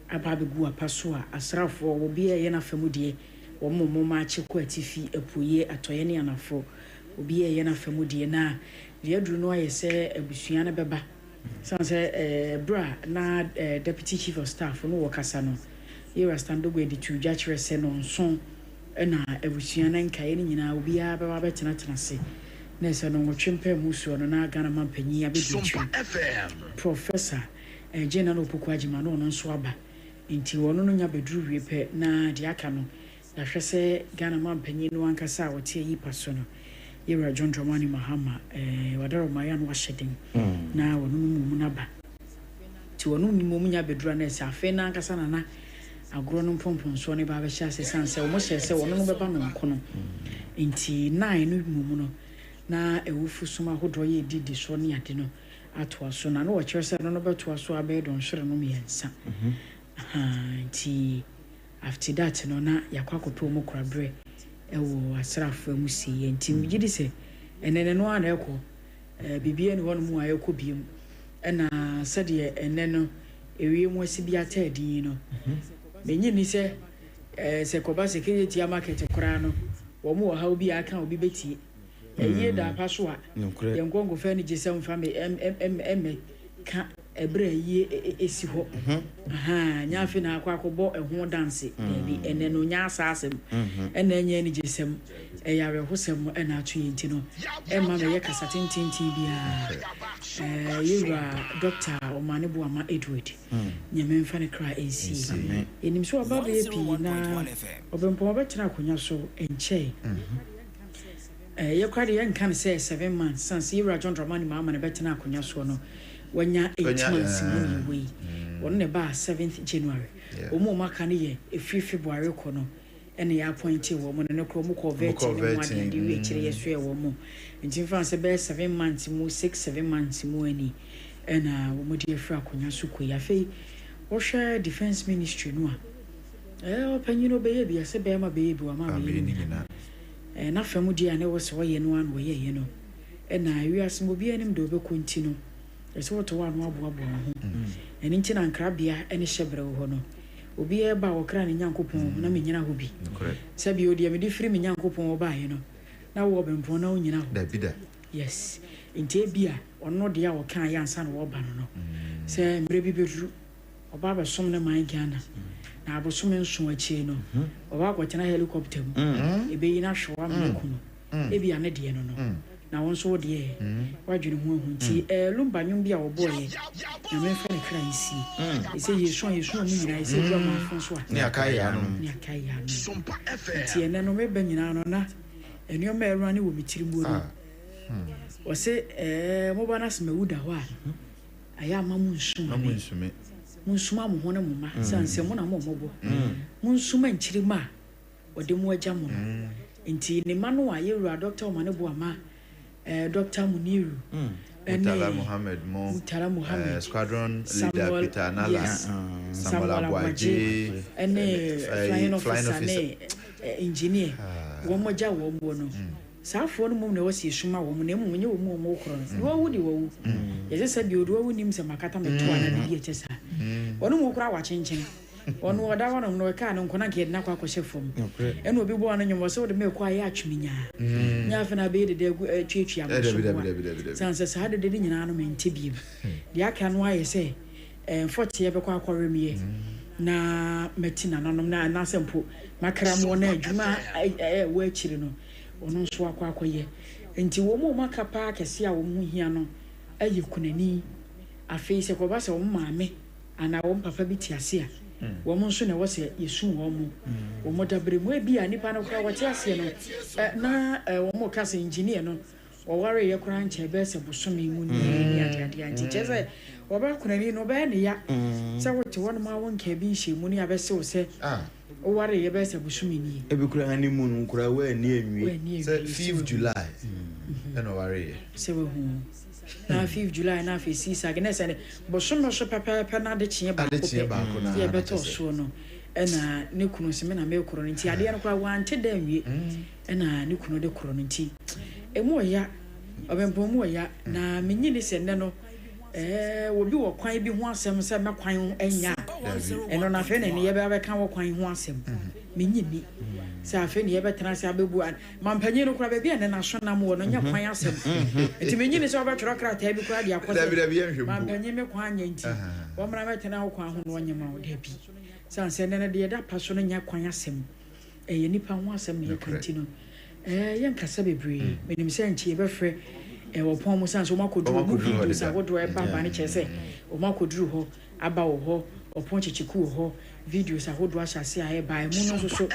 aba begu apa so a asrafo wo bie ye na famu de womo ma ache ko atifi apuye atoye ne anafo obi ye na famu de na ye duru no aye se abusua na beba sanse bra na deputy chief of staff no wokasa no ye stand go editu jachre se no nso na abusua na nkae ni nyina obi a beba betena tenase na se no twempa musuo no na Ghana mampanyi abedu professor general opoku agima no nso aba nti wono no nya bedru wie pe na de aka no ya hwese Ghana mampanyi no ankasa wote yi paso no Yera John Dramani Mahama wadaro mayan washedin na wono mu na ba ti wono ni mu nya bedru na se afa na ankasa na agro no pompon so ne ba be hya se sanse wo mo hye se wono no be ba no nkono nti 9 no mu no na ewufu suma hodo ye didi so ne ade no ato so na no wo kire se no beto so abe don hwere no me yansa nti after that no na yakwakoto mu krabre ewo asrafo mu siye nti mgidi se enene no ana ekọ bibie ne wonu mu ayekọ biem na sede enene ewie mu asibia taadin no menyi ni se se koba security market kora no wo mu ha obi aka obi betie eye da paso a yengongo fa ni gisem fa me ka ebre ye esi ho nya afi na akwakobo eho dance bi ene no nya asasem ene enya ni gisem yare hosem ena atu yenti no ma me ye kasa tintinti bia yura doctor Omane Buama Edward nyame mfa ne kra ensi enim so ababa ye pi na obempo obetena akonya so enche ye kwade ye nkan say 7 months since yura John Dramani Mahama ne betena akonya so no wanya 8 months mu we on ne ba 7th January omo maka ne ye efiri February ko no ene ya appoint wo mo ne kro mo ko vetting ne mo ade de we kire yeso e wo mo nti France be 7 months mu 6-7 months mu ani ena wo mo de efiri akonya so ko ya fei wo hwe defense ministry no a opanyino be ye bia se be ma be ye bi wa ma be ni na famu dia ne wo se wo ye no an wo ye no ena wiase mo bia nim de obekonti no ese wo to wa no aboabo ho eni nti na nkrabia ene hyebre wo no obi e ba wo kra ne nyankopon na menyina ho bi sabi odi me di firi me nyankopon wo ba ye no na wo bempon na wo nyina ho da bida yes nti bia ono de a wo kan ya ansa na wo ba no se mbre bi bedu oba ba som ne man Ghana na abosom nso achi no oba kwatena helicopter mu ebe yi na hwa me ko no e bia ne de no no na won so de wadwene ho ahu nti lumba nwom bia wo boye na me fa ne kra nsi ese yesu mu nyina ese bia mo afon so a ne akai ya no Sompa FM ti ene no me ba nyina no na enyo ma eru ani wo mitiri mu no o se mo ba na sma wuda ho a aya ma mu nsume munsuma mo ho ne mo ma sanse mo na mo mobo munsuma nchiri ma ode mo agya mo nti ne ma no a yewura doctor ma ne bo ama Dr. Muniru Mutala Mohammed Squadron Leader Peter Nala Samuel Abwaje flying officer ne engineer wo mo agya wo mo no saafo no mum na wasi suma wo mu na mu nye wo mu mo kro no wo wudi wo wu ye se bi odo wo nim se makata me to ana bi e chesa wono mu kura wa chenchen wono oda wono no ka no nkona ke na kwa kwhye fom eno obi bo ana nyom so de me kwa ya atweminya nya fa na be de twetwi am so sanse sa de nyina no mente bi de aka no aye se 40 ye be kwa akwaremie na metina nanom na sempo makra mo na adwuma wo akiri no ono nso akwakoye enti wo mo makapa kese a wo mu hia no ayi kunani afei se ko ba se wo maame ana wo papa bi tiase a wo mo nso na wo se yesu wo mo dabre mu bi a nipa no kwa wo tiase no na wo mo kase engineer no wo ware ye kura nche be se bosome mu ni ade anti cheze wo ba kunani no be ne ya se wo ti won ma won ka bi hye mu ni abese wo se o ware ye be se bosome ni e bi kura hani mu no kura we ni enwi se 5th July eno ware se we hu na 5th July na fe si sa gene se bosome so papa na de chie ba ko na ye beto so no ena ne kunu se me na me kuro nti ade no kwa wante da nwie ena ne kunu de kuro nti emu ya obempo mu ya na menyi ne se ne no wo bi wo kwan bi ho asem se me kwan enya eno na fe ne ye be ka wo kwan ho asem menyi ni se afe ne ye be tena se abebu mampanyi no kura be bia ne na so na mo no nya kwan asem enti menyi ne se oba tworo krata bi kura dia kwose mampanyi me kwan nya nti wo mra me tena wo kwan ho no nya ma wo da bi sanse ne de da paso no nya kwan asem ye nipa ho asem ye kanti no ye nkasa bebre menim se nchi ye be frɛ wo pon mo sanso makoduru mu video sa wodo e papa ne chese o makoduru ho aba wo ho opon chichiku ho video sa wodo ahyase a e ba mu no so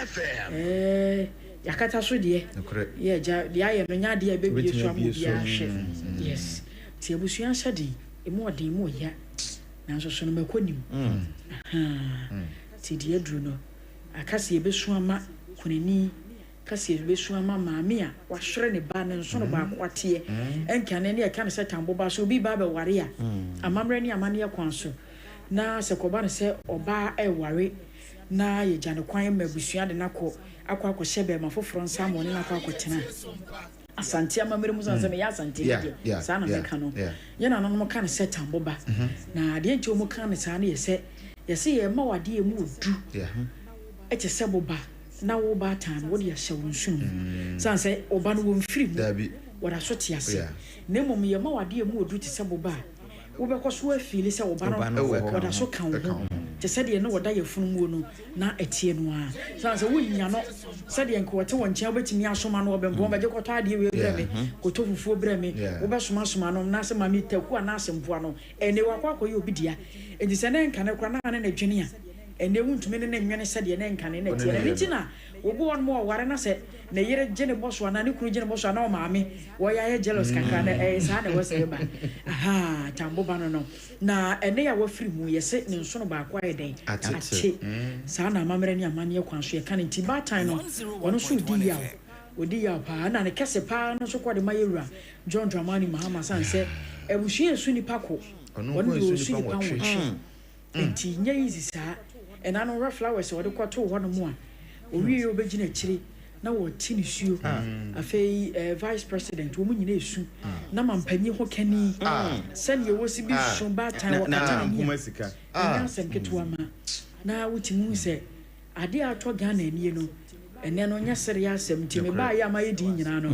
yakata so de ye ja de aye no nya de e bebi so amu bia hwe yes ti abusua hyade e mu ode mu ya na so so no makonim ti de aduru no akase e besu ama kunani kasi besu ama maame a wahwere ne ba ne nso no ba kwate enka ne ne ka ne se tambo ba so bi ba be ware a amamre ne amane yakwanso na se koba ne se oba e ware na ye jane kwan mabusua de nakọ akwa hyebe ma foforo nsa mo ne nakọ akotena asante amamre mu sanse me ya asante de sa na me ka no ye na no mo ka ne se tambo ba na de nti o mo ka ne sa ne ye se ye ma wade e mu odu e che se boba na wo ba tan wo de ya hye wonsun sanse oba no wo mfiri mu wada so te ase na mom ye ma wade e mu odu te se boba wo be koso afili se oba no wada so kan wo te se de no wada ye funu mu no na etie no a sanse wo nya no se de nko wote won kya betimi asoma no obembo be je koto ade we breme koto fufuo breme wo be soma no na se mami taku na se mpoa no ene wakwa koye obidia enti se ne nka ne kra na ne dwene a and they won't mean any said your name can in it. Nitina, we go on more. What I said, the year Jenny Boss one and you could Boss, no, mammy. Why I jealous can as I was a man. Aha, Tambo Banano. Now, and they are free. We are sitting in son about quiet day. At Sana, Mamma and your money, you can't share canning Tibatino. One should deal. Odi ya pa na ne kese pa no so kwa de mayura John Dramani Mahama san se e bu hwe esu ni pako ono ko esu ni pa wo enti nya easy sa e na no flowers wo de kwato ho no mu a owie obegina chiri na wo ti ni suo afei vice president wo mu nyina esu na mampanyi ho kani sane ye wo si bi so ba tan wo kata ni kuma sika na sem ketuwa ma na wuti mu se ade ato Ghana ni no ene no nya serious amti me ba ya ma yedi nyina no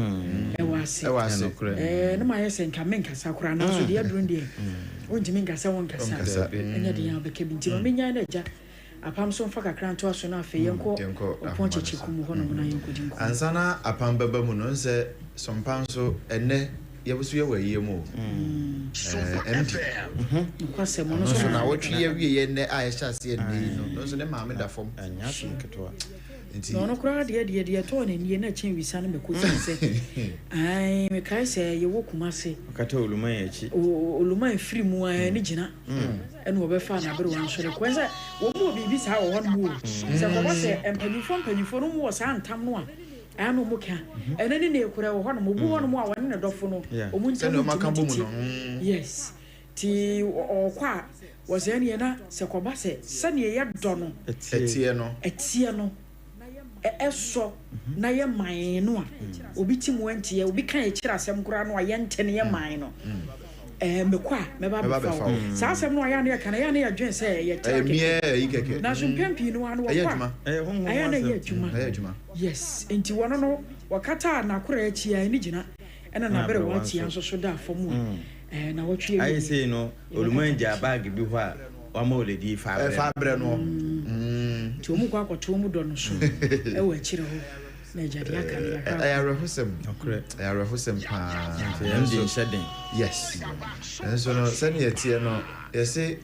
e wase na ma yese nka menka sakura na so de aduru ndie onti menka sa won kasa enya de ya beke binti ma menya na ja apam so mfa kakra nto aso na afi yenko opon checheku mu hono na yenko dinko ansana apam baba mu no se sompan so ene yebusu ye waye mu kwase mo no so na wotwe ye wie ye ne a ye hyase ene no so ne maame da fom anya so nketo no no kura de to na nie na chen wisa na meko se ai me kai se ye wo kumase kata oluman ya chi oluman free mu a ni gina ene wo be fa na bere wan hwere kwanza wo mu bibi sa wo hon mu se ko ba se empanifo no mu wo sa ntam no a ano mu ka ene ni na ekura wo hon mu bu hon mu a won na dofo no o mu ntam no yes ti o kwa wo se ne na se ko ba se sane ye do no etie no eso na ye man no a obi ti mu antie obi kan ye kira asem kura no a ye ntene ye man no mekwa me ba fa sa asem no ya na ye kana ya na ye dwen se ye take na so pempi no anu kwa aya na ye adwuma yes enti wono no wakata na kura achi ya ni gina ena na bere wanti anso so da fomu na wotwe ayi say no oluman ja bag bi ho a wama oledi fabre no ti omu kwa kwato mu do no so e wa chire ho na jadi aka ya I rehusem I rehusem pa and shedding yes and so no send ye tie no ye say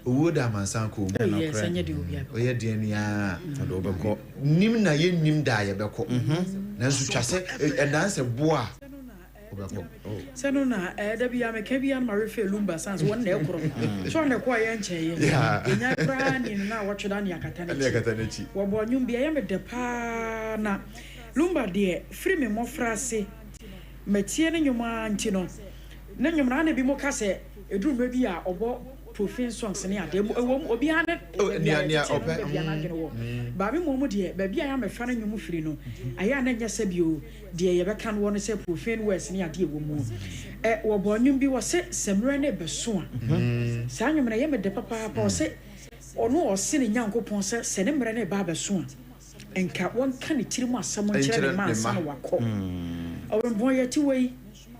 owo da mansan ko mu no kre o ye de nia do beko nim na ye nim da ye beko na so twase e dan se boa sano na da bia me ka bia ma refe lumba sans won na ekoro so na kwa ye nche ye nya kra ni na wotwe da ne akata na chi wo bo nyum bia ye me de pa na lumba de free me mo frase metie ne nyuma nti no na nyumra na bi mo ka se eduru ma bi a obo profane songs ne ade obi ane nia ope ba mi mo de ba bia ya me fa na nyumu firi no aya na nya se bio de ye be kan won se profane words ne ade wo mu wo bo nyum bi wo se semre ne beso a sa nyum na ye me de papa pa wo se ono o se ne nyankopon se ne mre ne ba beso a enka won kan ne tiri mu asam nkere ne ma asam wakọ o bo ye ti wei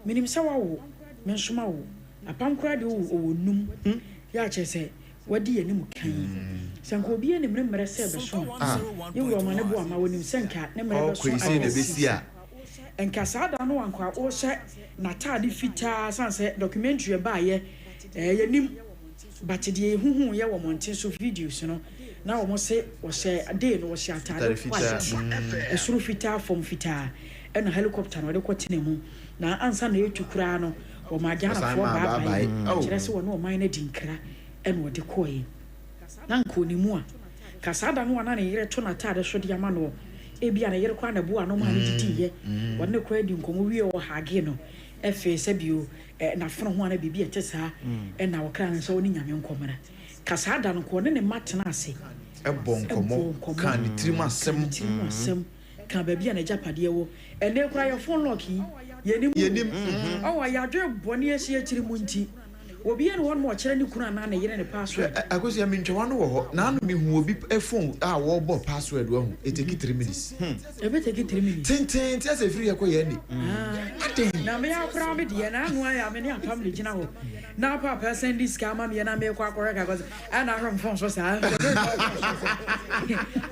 minim se wawo me nsoma wo apam kura de wo num ya chese wadi ye nimu kan sanko obi ne mre se beso ye wo ma ne bo ama wonim senka ne mre beso a ne besia enka sada no wankwa o hye na tade fita sanse documentary ba ye ye nim batide huhu ye wo monte so videos no na wo mo se wo hye ade no wo hye atade fita esuru fita form fita ena helicopter no de kwotene mu na ansa na yetukura no o ma gana fo ba kire se wono o man na dinkra eno de koyi na nko ni mu a kasada no na yire to na tade so de ama no ebia na yire kwa na bu ano ma ni didiye wonne kwa di nkomo wie o hage no efe se bio na fono ho na bibia tesa na wokra na so ni nyame nkomra kasada no ko ne matena ase ebonkomo kan ni tirima sem kan ba bia na japade wo ene kura yo phone lock yenim oh ya dwe boni esi akiri mu nti obi ene won mo kire ni kuna na na yire ne password akosi ya mentwa no wo ho na no mi hu obi phone a wo bo password wo hu it take 3 minutes ebe take 3 minutes tin ti ase free yakọ ye ni na me akra me de na anu aya me ne apam le gina ho na papa send this scam me na me kwa akora ka cause ana from phone so sa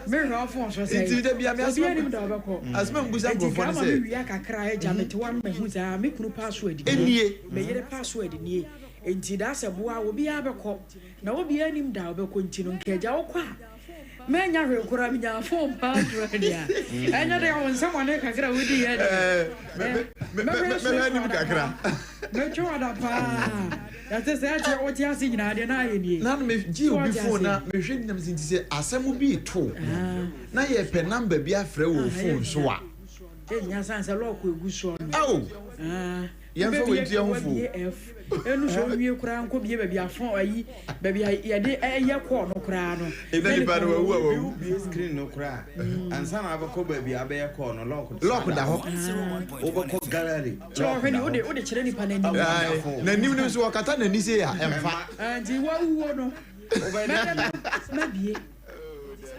me ro phone so sa it de bia me asma mbusa go phone say me wi akakra e ja me te wan me hu za me kunu password enie me yere password nie enti da se boa obi abekọ na obi anim da obekọ enti no nkaja wokọ Menya rekura minya phone padro dia. Enya de on someone kakra wudi here. Me kakra. Me choda pa. That is actually what you see na de na ye. Na me gi obi phone na me hwe nyam sinti se asem bi to. Na ye pe number bi afre wo phone so a. Enya san se lock egu so no. Oh. Yemfa we ntia ho fu. Enu so wie kura nko bie baby afon ayi baby ye de eye call no kura no. Even ba no wu screen no kura. Ansa na abako baby abe call no lock da ho. Obako gallery. Cho hwe ni ode kire ni pa na ni. Na nim so wakata na ni se ya emfa. Anti wa wu no. Na bie.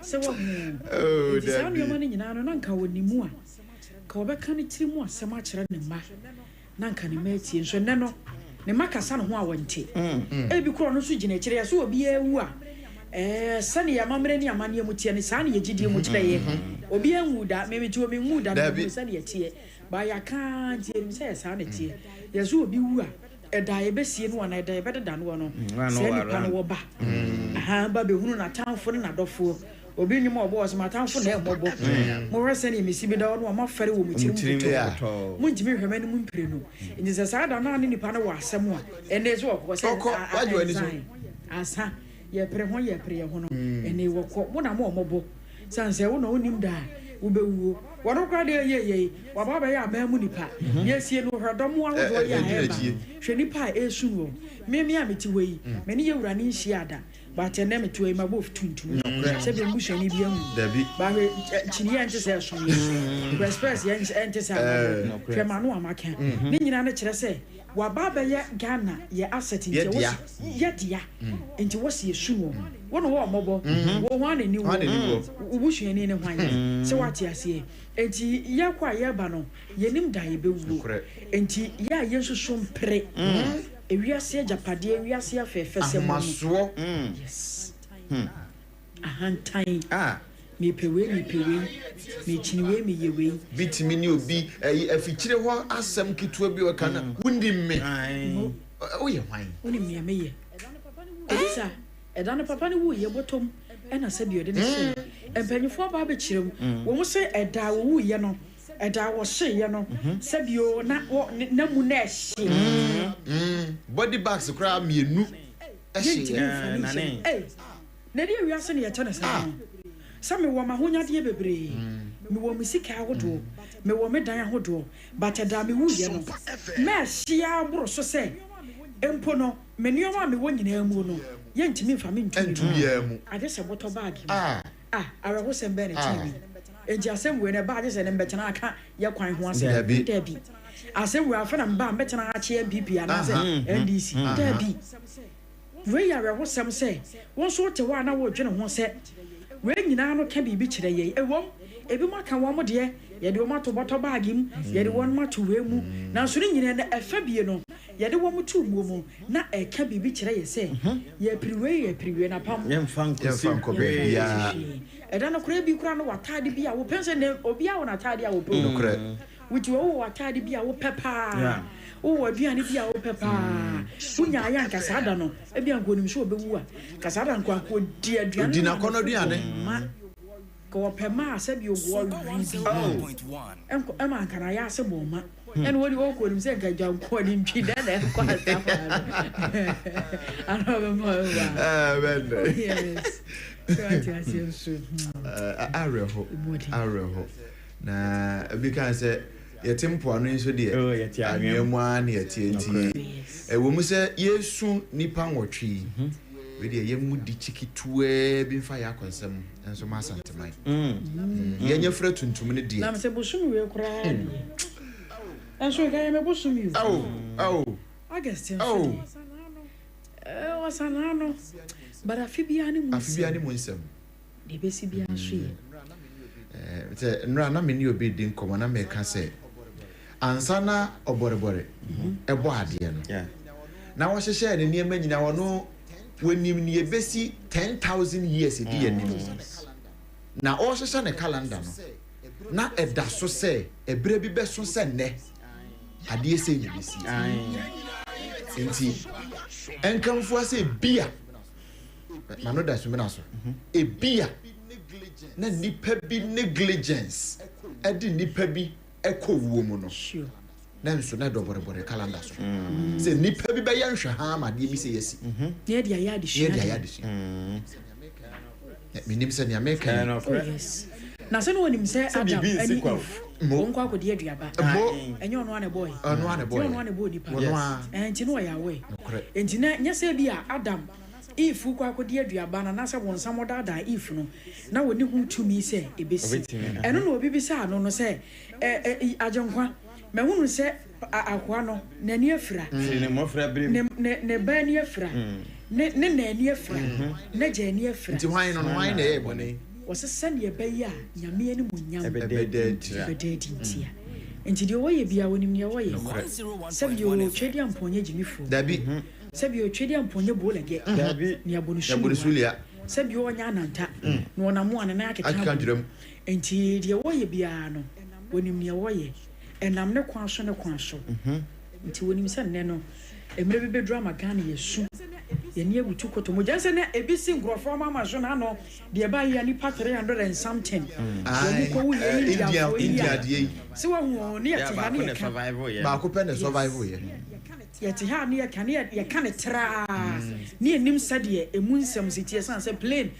Se wo hu. Oh, da. Sa ni ma ni nyina no na nka wonimu a. Ka obeka ni kire mu asem a kire ne ma. Na nka ni ma tie so ne no. Ne makasa no ho a wonte ebi kro no so gina kire ya so obi ewu a sane ya mamre ni amane mu tie ne sane ye gidie mu kire ye obi enwu da me meji obi nwu da no sane ye tie ba ya kan tie mi say sane tie ya so obi wu a eda ye besie no na eda ye bededa no no se ni pa no wo ba aha ba be hunu na tanfo na dofo obi nyum obo so matanfo na ebobo mo rese ni mesi bi da no ma fere wo mutirim mo ntimi hwema ni mu mpire no nyi se sa da na ni nipa na wa asem a ene so ko se waje wani so asa ye pre ho no ene wo ko mo na mo omobo sanse wo na onim da wo be wuo wo no kwa de ye wa baba ya ma mu nipa ye sie no hwedom ahodo ya eba hwe nipa esu wo me a meti wei me ni ye wura ni nhia da but ene metu e mabo tuntum se be musha ni bia mu ba we chini ente se so express ye ente se hwe ma no amaka ni nyina na kire se wa baba ye Ghana ye asset nti wo ye dia nti wo se esu wo no wo mobo wo ho ani ni wo ubushu ni ne hwan se wati ase enti ye kwa ye ba no ye nim da ye be wu enti ya ye nsusu mpre ewiase japade ewiase afefese mo yes ahantan me pewe me chiniwe me yewe bitimi ni obi afikire ho asem kitua bi o kana wundi me o ye hwan woni me ye elisa edane papa ni wo ye botom ena sabi de ne se empanyfo ba be kirem wo mo se eda wo ye no eda wo hye ye no sabi o na mu na hye body bags kra mienu ehye na ne na de wiase ne ye tane sa Some wo ma honya de bebre me wo musika ahodo me wo me dan ahodo but da me wu ye no me hia bro so se empo no me nioma me wo nyina mu no ye ntimi fa me ntumi ya mu ade se boto bag ara ho se mbe ne tv eji asem we ne ba ade se ne mbetena aka ye kwan ho ase dabi asem we afa na mba mbetena ache MPP ana se NDC dabi we ya re ho sem se won so te wa na wo dwene ho se we nyina no ka bibi kire ye ewom ebi maka wo mo de ye de wo mato boto bag im ye de won mato we mu na so ni nyina na efa bie no ye de wo mo tu mu na e ka bibi kire ye se ye priwe na pam ye mfan ko be ya e da no kura bi kura no watade bi a wo pense ne obi a wo na tade a wo pe no kura wuti wo watade bi a wo pepa o aduane bi a wo pepa unya aya nkasa da no e bi ankonim so obewu a kasa da nko akọ di aduane di na kono aduane ko pema ase bi ogwo ribi enko ema ankara ya ase bo ma ene wodi wo konim se gaja nko ni ntwi da na enko asa ana be mo wa ben yes so ati asiensu areho na bi kan se yetimpo anu nso de anwemu an yetienti wo mu se yesu nipa nwotwe we de yemu di chikitue bi mfa ya konsem enso ma santeman yenye fra tuntum ne de na mse bosumi we kura enso ga me bosumi August wasanano bara fibiani mu nsem de besi bia so ye nra na me ni obi di nkomo na me ka se ansana oborebore ebo ade no na wo hyehye ne niam nyina wono wonim ne ebesi 10,000 years di anim na o hyehye ne calendar no na eda so se ebre bi beso se ne ade ese ni besi enti enkamfo ase bia mano da so me na so e bia na nipa bi negligence edi nipa bi ekɔ wuo mu no sure na nso na dobore calendar so say nipa bi be ya nhwe ha ma de bi say yesi ne dia ya de shi minim say ne America yes na se no wonim say Adam ani won kwa kodi aduaba enye ono ane boy nipa enti no ya we enti na nya say bi a Adam if kwa kodi aduaba na se won samoda da if no na woni hu tumi say ebesi eno no obi bi say no say ajonkwa mahunu se akwa no nani afira ne mofra brim ne ba ni afira ne nani afira ne je ni afira nti hwan no hwan na ebone wose sane ebeya nyame ani munyam ebededi ntia nti de woye bia wonim ne woye sabi o twedi amponye jimifo dabi sabi o twedi amponye bolege dabi ne abonusu sabi o nya ananta no onamo anana akeka nti de woye bia no wonim ne woye enam ne kwan so nti wonim se ne no emre bi bedru amagana yesu ye ne agutu koto mo janse ne ebisi ngrofo mama so na no de ba ya ni 300 and something wo ko wu India de se wa hu ne ya ti ha ne survival ye ba ko pe ne survival ye ya ti ha ne ya kan ya kan tra ne enim sade emu nsem sitie san se plane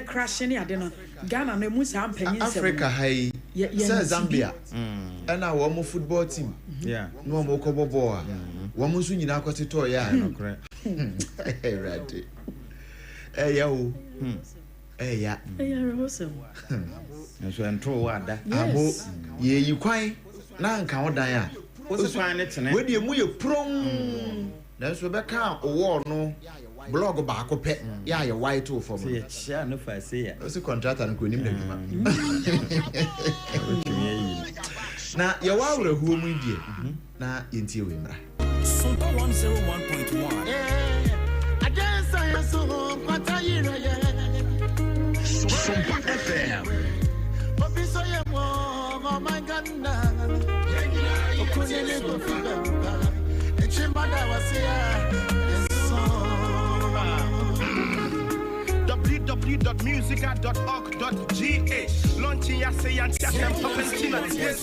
crash ne ade no Ghana no emu sa ampanyin nsem Africa hai se Zambia na wo mo football team no mo ko bobo a wo mo so nyina akoteto ya no kre ready ya o ya awesome so entro wada abo ye yi kwan na nka wodan a osufan ne tene we de mu ye prom na so be ka owo no blog ba ko pe ya ye white to for me ya no fa say ya so contractor nko nim na djuma na ye wa wura huo mu die na yentie we mra Sompa 101.1 Against I so Patayira Sompa FM Obiso ye mo my ganda Okunele go figamba Echimada wasia www.musica.org.gh launching ya say and Acheampong this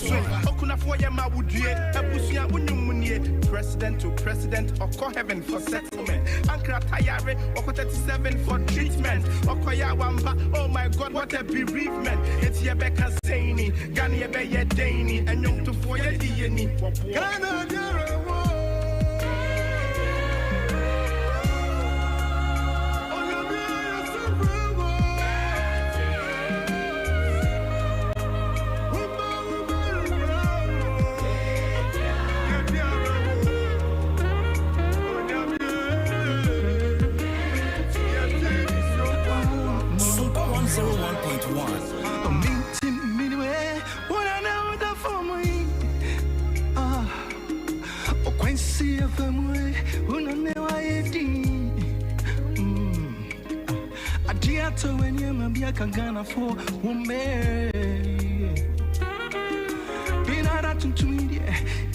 way okuna for ya mawudue abusia unyumunie president to president oko heaven for settlement ankra tayare oko 37 for treatment okoya wamba oh my god what a bereavement it's ye beka sayni gani ye be ye daini enyom to for ye dieni Ghana to when you may be a Ghana for woman. Be not to me,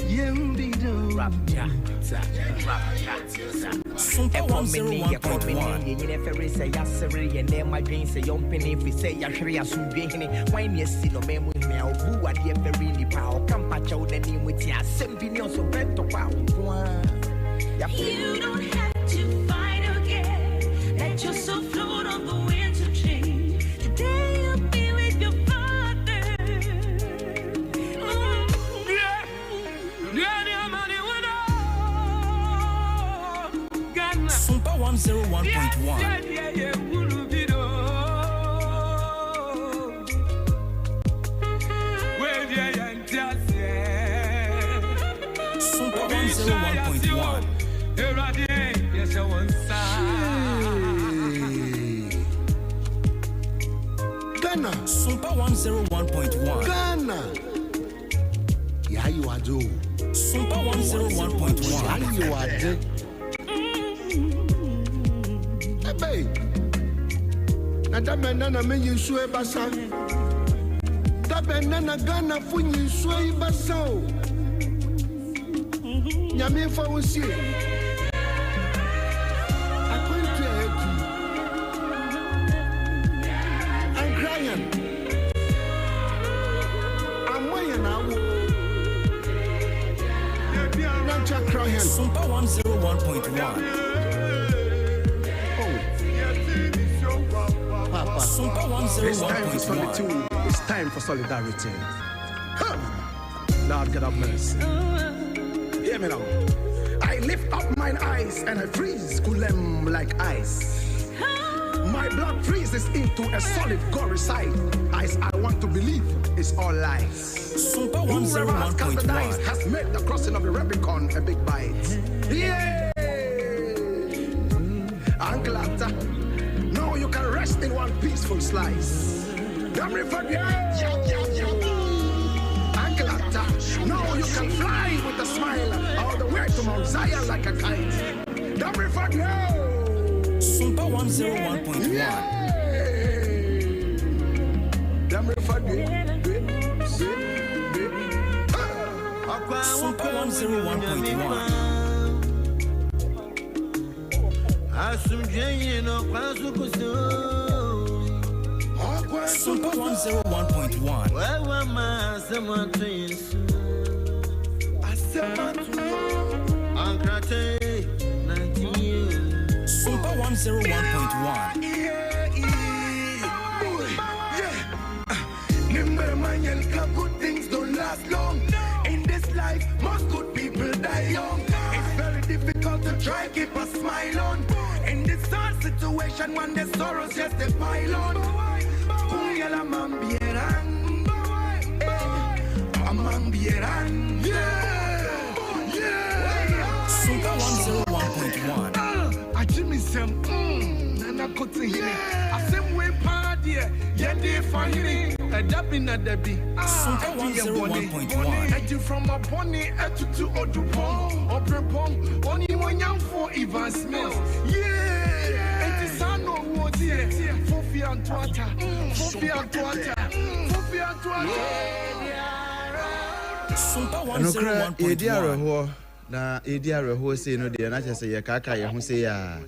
you be the rap. Sompa 101.1 you never say yasiri and then my dreams say young penny if we say yashri asubihini when you see no memo me au bu ade very ni pa o kampacha o dani with ya sembini so bento pa you don't have to fight again. Let yourself float on the winds of change. Today you'll be with your father. Sompa 101.1 Sompa 101.1 Ghana Sompa 101.1 Ghana yeah you are do Sompa 101.1 yeah you are do hey na damena na me yisu e basa damena na Ghana fu yisu e basa o nyame fa wo sie Papa. Sompa 101.1. It's time for solitude. It's time for solidarity. Lord, God have mercy. Hear me now. I lift up mine eyes and I freeze kulem like ice. My blood freezes into a solid gory side. Eyes I want to believe is all lies. Whoever has cast the dice has made the crossing of the Rubicon a big bite. Yeah! Uncle Atta, now you can rest in one peaceful slice. Damn it, Uncle Atta, now you can fly with a smile all the way to Mount Zion like a kite. Damn it, Sompa 101.1. Damn it, Sompa 101.1. Sompa 101.1. Sompa 101.1. Good things don't last long. In this life, most good people die young. It's very difficult to try keep a smile on. In this hard situation, when the sorrows just a pile on. Sompa 101.1. I Jimmy Sam, Nana Cotin, I same way party, yet they find it. A dabbing at the bee. Sompa 101.1. I do from a pony to Odupong, or Prepong, only one young for Ivan Smith. Yeah, it is a no word here. Fofi and Twata, Fofi and Twata, Fofi and Twata. Sompa Anokra 101.1. na ediare ho sei no de na chese ye kaka ye ho sei ya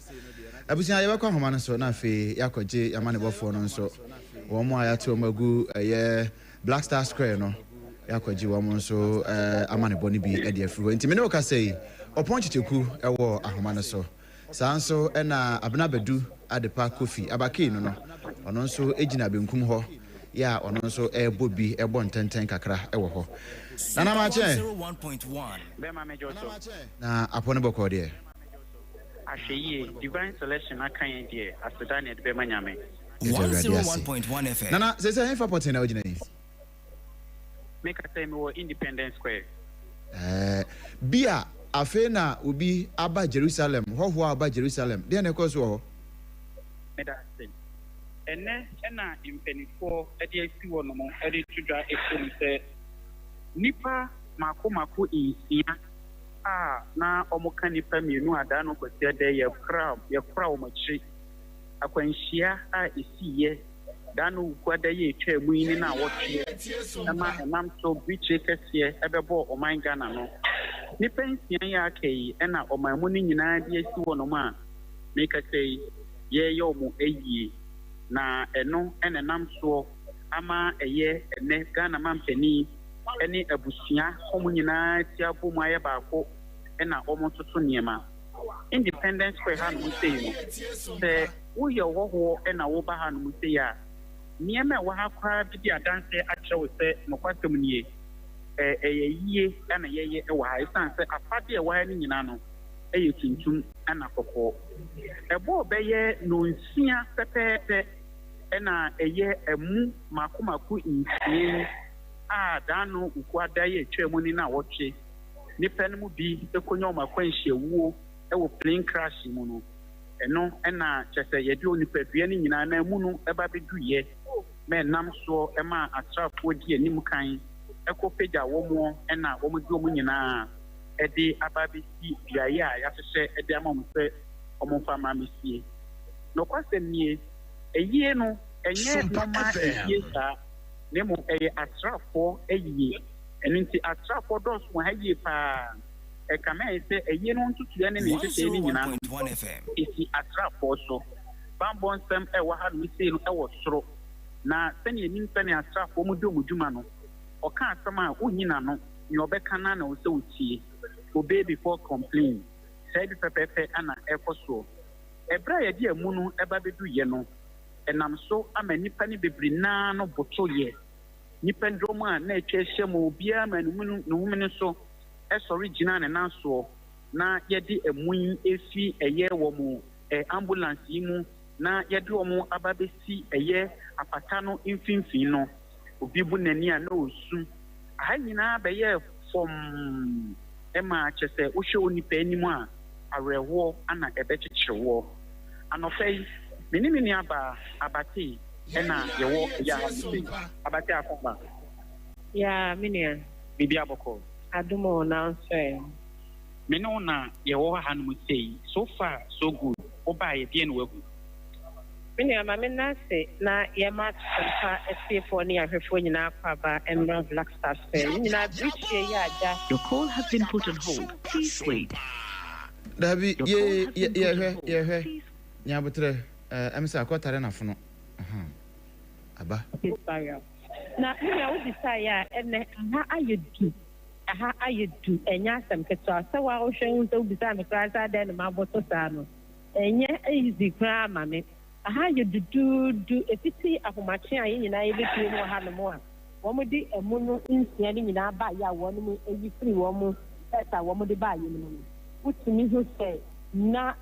abusia ye bakwa homa no so na fe yakoje yamane bofo no nso wo mo ayato magu ye Black Star Square no yakoje wo mo nso amane boni bi e de afuru nti me ne oka sei oponchiteku ewo ahoma no so sanso na abna badu adepa kofi abaki no ono nso ejina benkum ho ya ono nso ebo bi ebo ntenten kakra ewo ho Nana Mache 101.1. Na apone boko de. Asheye divine selection akan de aseda ne de be manyame. 101.1 FM. Nana se hefa pote na ogina yi. Make a time we Independence Square. Bia afe na obi aba Jerusalem, ho aba Jerusalem. De na ekoso ho. Medicine. Ene na impenifo e de asi wo no mo e de tudwa ekon se nipa mako insia na omuka nipa mienu ada no kwese de ye kra omachi akwanhia esiye da no kwada ye twa mu yin na wotwe na enam so biche kese ebebo oman Ghana no nipa insia ya kai na oman mu ni nyina de asi wo no ma make say ye yo mu eyi na eno enenam so ama eye ene Ghana mampani any abusia komunyina tia bomu aye baako na omototo niema Independence Square ha no sei no se wo ye wo na wo ba ha no sei ya niema wo ha kwa bi adanse akyerɛ se nokwasɛm nie yie na yeye wo ha isan se afade wo ha ni nyina no eye tuntum na kokɔ ebo bɛyɛ no nsia pɛpɛɛpɛ na eye emu makomako nsie dano ukwada ye twemu ni na wotwe nipa no mu bi ekonyo makwanhye wuo ewo plane crash mu no eno na chese ye di onipa dua ni nyina na mu no eba beduye me nam so ema atrafo di anim kan ekopeja wo mo na wo mo di wo nyina ede ababesi biaye a yahyehyɛ ede amam se omfa mamesie no kwasem nie eyie no enye noma eyie sa nemo atrafo eyie eninti atrafo dos mo haye pa kama ese eyie no ntutu ne ne tete ni nyina esi atrafo so bambon sem wa ha no sei no wo soro na sene enim sene atrafo mu do muduma no oka asama onyina no ne obeka na na o se otie obey before complain say the pepe and ekoso. Ebra yedi emunu eba bedu ye no. Enam so ama nipa ni bebre na no boto ye. Nipa ndroma na etwehye mo bia manumunu no humene so esori gina ne nanso na yedi emun efi eye wo mu ambulance yi mu na yedi wo mu ababesi eye apata no mfimfin no obi bu nani a na osu aha nyina be ye from ema chese wo hwe onipa animu a arewo ana ebekyekyerwo anofai minimini aba abate ena yewo ya abate akoma ya minia bibi aboko adumo na nso meno na yewo hanum sei so far so good oba ye bien wagu minia mama na se na ye match Sompa SPFO ni ahwefo nyina kwaba Emerald Black Stars fair nyina bridge ya aja. Your call has been put on hold. Please wait. Dabi ye nyabotre emsa akotare na fono aba na minia wo bisa ya ene aha ayedu enya asem ketwa se wa wo hwe nso bisa me klasa den ma boto sa no enya easy kra ma me aha yedu efiti ahomache a nyina ye betu mu ha no mo a wo mo di emunu nsia ni nyina ba ya wo no mu eyi free wo mo esa wo mo di ba ye no utimi ho se na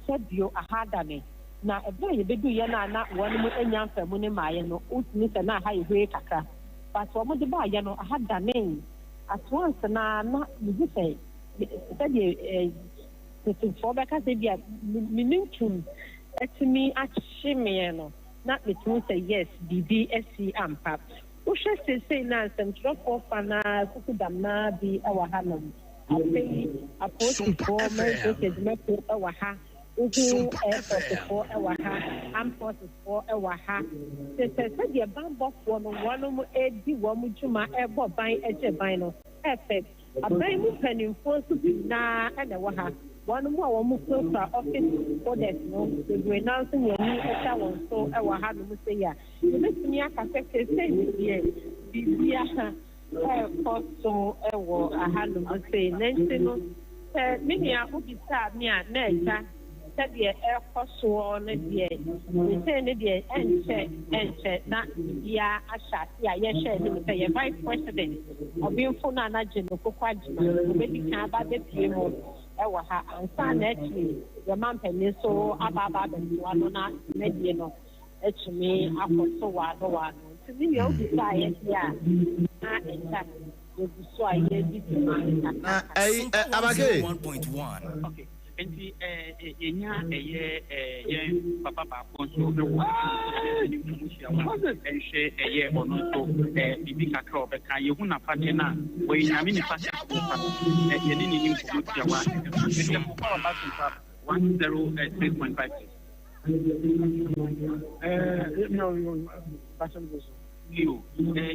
sebio aha da me na ebe ye bedu ye na wo no mu enya mfamu ne maaye no utimi se na aha ye hwe kakra but wo mo di ba ye no aha da me at once na you say the for because they be minimum to me achime no not me to say yes BBSC ampa who should say na some drop off na kukudam na bi our hanum a post for message me our ha uhu airport for our ha airport for our ha say the bamboo for no one edi wo mu juma ebo ban eje ban no effect aban mu panimfo so na na wa ha one mu a wo mu close office orders no we now so yani eta won so e wa ha no mu say ya betumi aka say ye bibia so e wo aha no mu say nanti no me ya ku bisa me a na eta sabe ekoso no de we say ne de enche na ya asha ya ye share ni say vice president obinfo na na je no kokwaji we be kan ba de pie mo e wa ha ansa na actually the man penny so ababa be wa no na medie no echimi akoso wa no to me you be say ya na enta we so aye bi na abake 101.1 okay enti enya ye papa ba konso ni musia wa enhwe eye ono so bibi kakra obeka ye hu na pate na we nyame ni pate ye ni ni musia wa enti papa ba Sompa 106.5 yo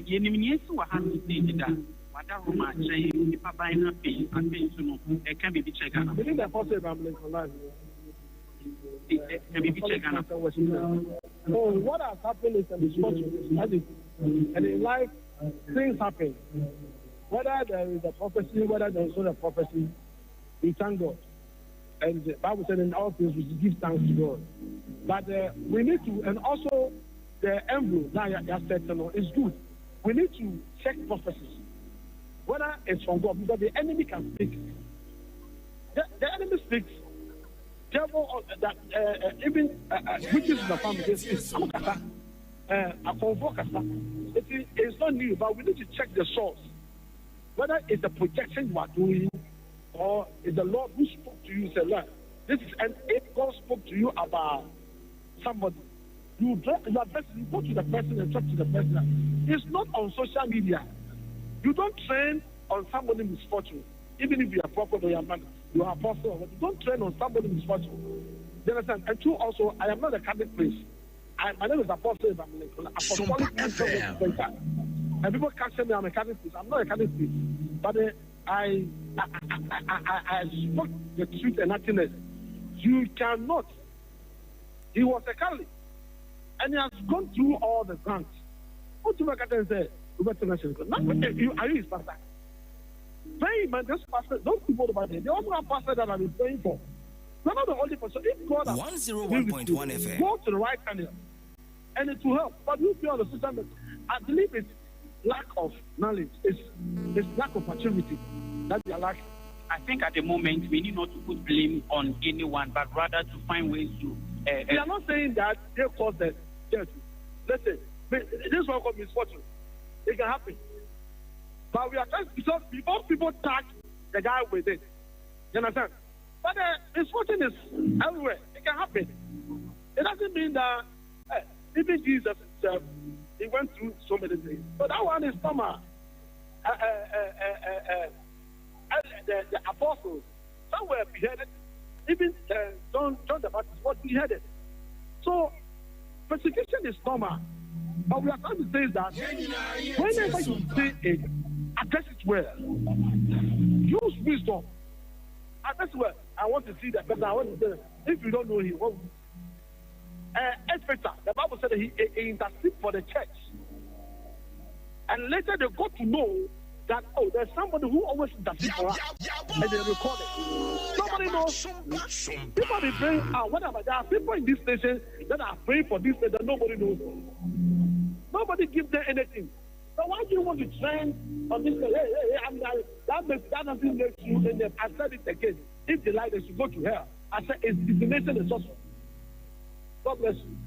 ye ni mnyesi wa hanu dida wada Roma chai ni papa ina pe no e can be check Ghana believe that also I'm for life be check Ghana so what has happened is a misfortune and in life things happen whether there is a prophecy whether there is not a prophecy we thank God and the Bible said in all things we give thanks to God but we need to and also the envelope that you said is good we need to check prophecies whether it's from God, because the enemy can speak. The enemy speaks. Devil that even witches in the family they speak. It's not new, but we need to check the source. Whether it's a projection you are doing, or it's the Lord who spoke to you. Say, Lord, this is, and if God spoke to you about somebody, you go to the person and talk to the person. It's not on social media. You don't train on somebody's misfortune, even if you are prophet or you are apostle. You don't train on somebody's misfortune. You understand? And two, also, I am not a Catholic priest. My name is Apostle Apostolic and people can't say me I'm a Catholic priest. I'm not a Catholic priest. But I spoke the truth and nothingness. You cannot. He was a Catholic. And he has gone through all the grants. What do you say? Are you his pastor? Praying, man, this pastor, those people about it, they also have pastors that I've been praying for. They're not the only person. If God has 101.1 FM. Go to the right channel, and it will help. But you feel the system, I believe it's lack of knowledge. It's lack of maturity that they are lacking. I think at the moment we need not to put blame on anyone, but rather to find ways to. We are not saying that they caused the church. Listen, this one called misfortune. It can happen. But we are trying because before people tag the guy with it. You understand? But misfortune is everywhere. It can happen. It doesn't mean that even Jesus himself, he went through so many things. So that one is normal. The apostles, some were beheaded. Even John the Baptist was beheaded. So persecution is normal. But we are trying to say that whenever you say it, address it well. Use wisdom. Address it well. I want to see that person. I want to say, if you don't know him, what? Especially, the Bible said that he interceded for the church. And later they got to know that, oh, there's somebody who always intercedes for us. And they record it. Nobody knows. People be praying, whatever. There are people in this nation that are praying for this that nobody knows. Nobody gives them anything. So why do you want to trend on this? That doesn't make you. And I said it again. If they lie, they should go to hell. I said it's the nation is also. God bless you.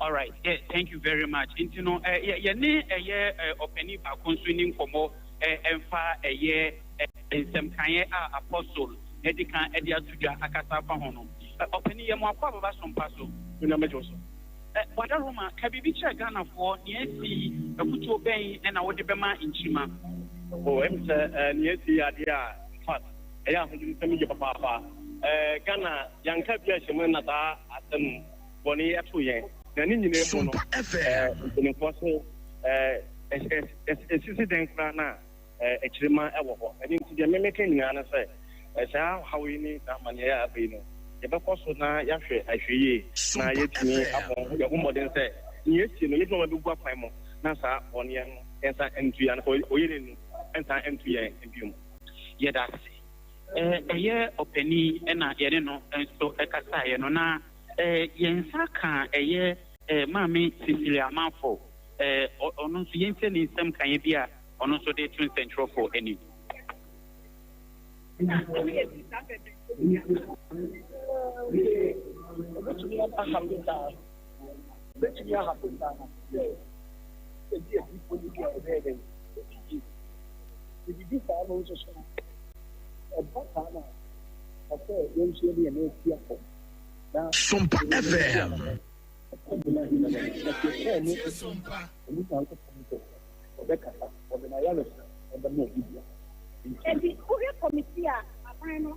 All right. Yeah, thank you very much. And you know, opening concerning for more some kind apostle. Edikan Ade Akye Akasa Fahono. Opening your more about some passo. What a Roma, Kabibi Ghana for Niesi, a Puto Bay, and our Debema in Chima. Oh, Niesi Adia, fat. I am going to Papa. Ghana, young Kabia Shemanata, at them, Bonnie Atuye, and in Sompa FM, in Fosso, a citizen Krana, a Chima Ewo, and into the American Yana say, as how we need that money. Ebe koso na yahwe ahweye na yetumi abon ya humodin se yesi no yetumi be gua kwan mo na sa one no ensa entu ya na oyere nu ensa entu ya enbium ye da eye openi na yere no enso ekasa ye no na yensa kan eye maami Cecilia Manfo ono so yense ni nsem kan ye bia ono so de tun central for any Sompa FM.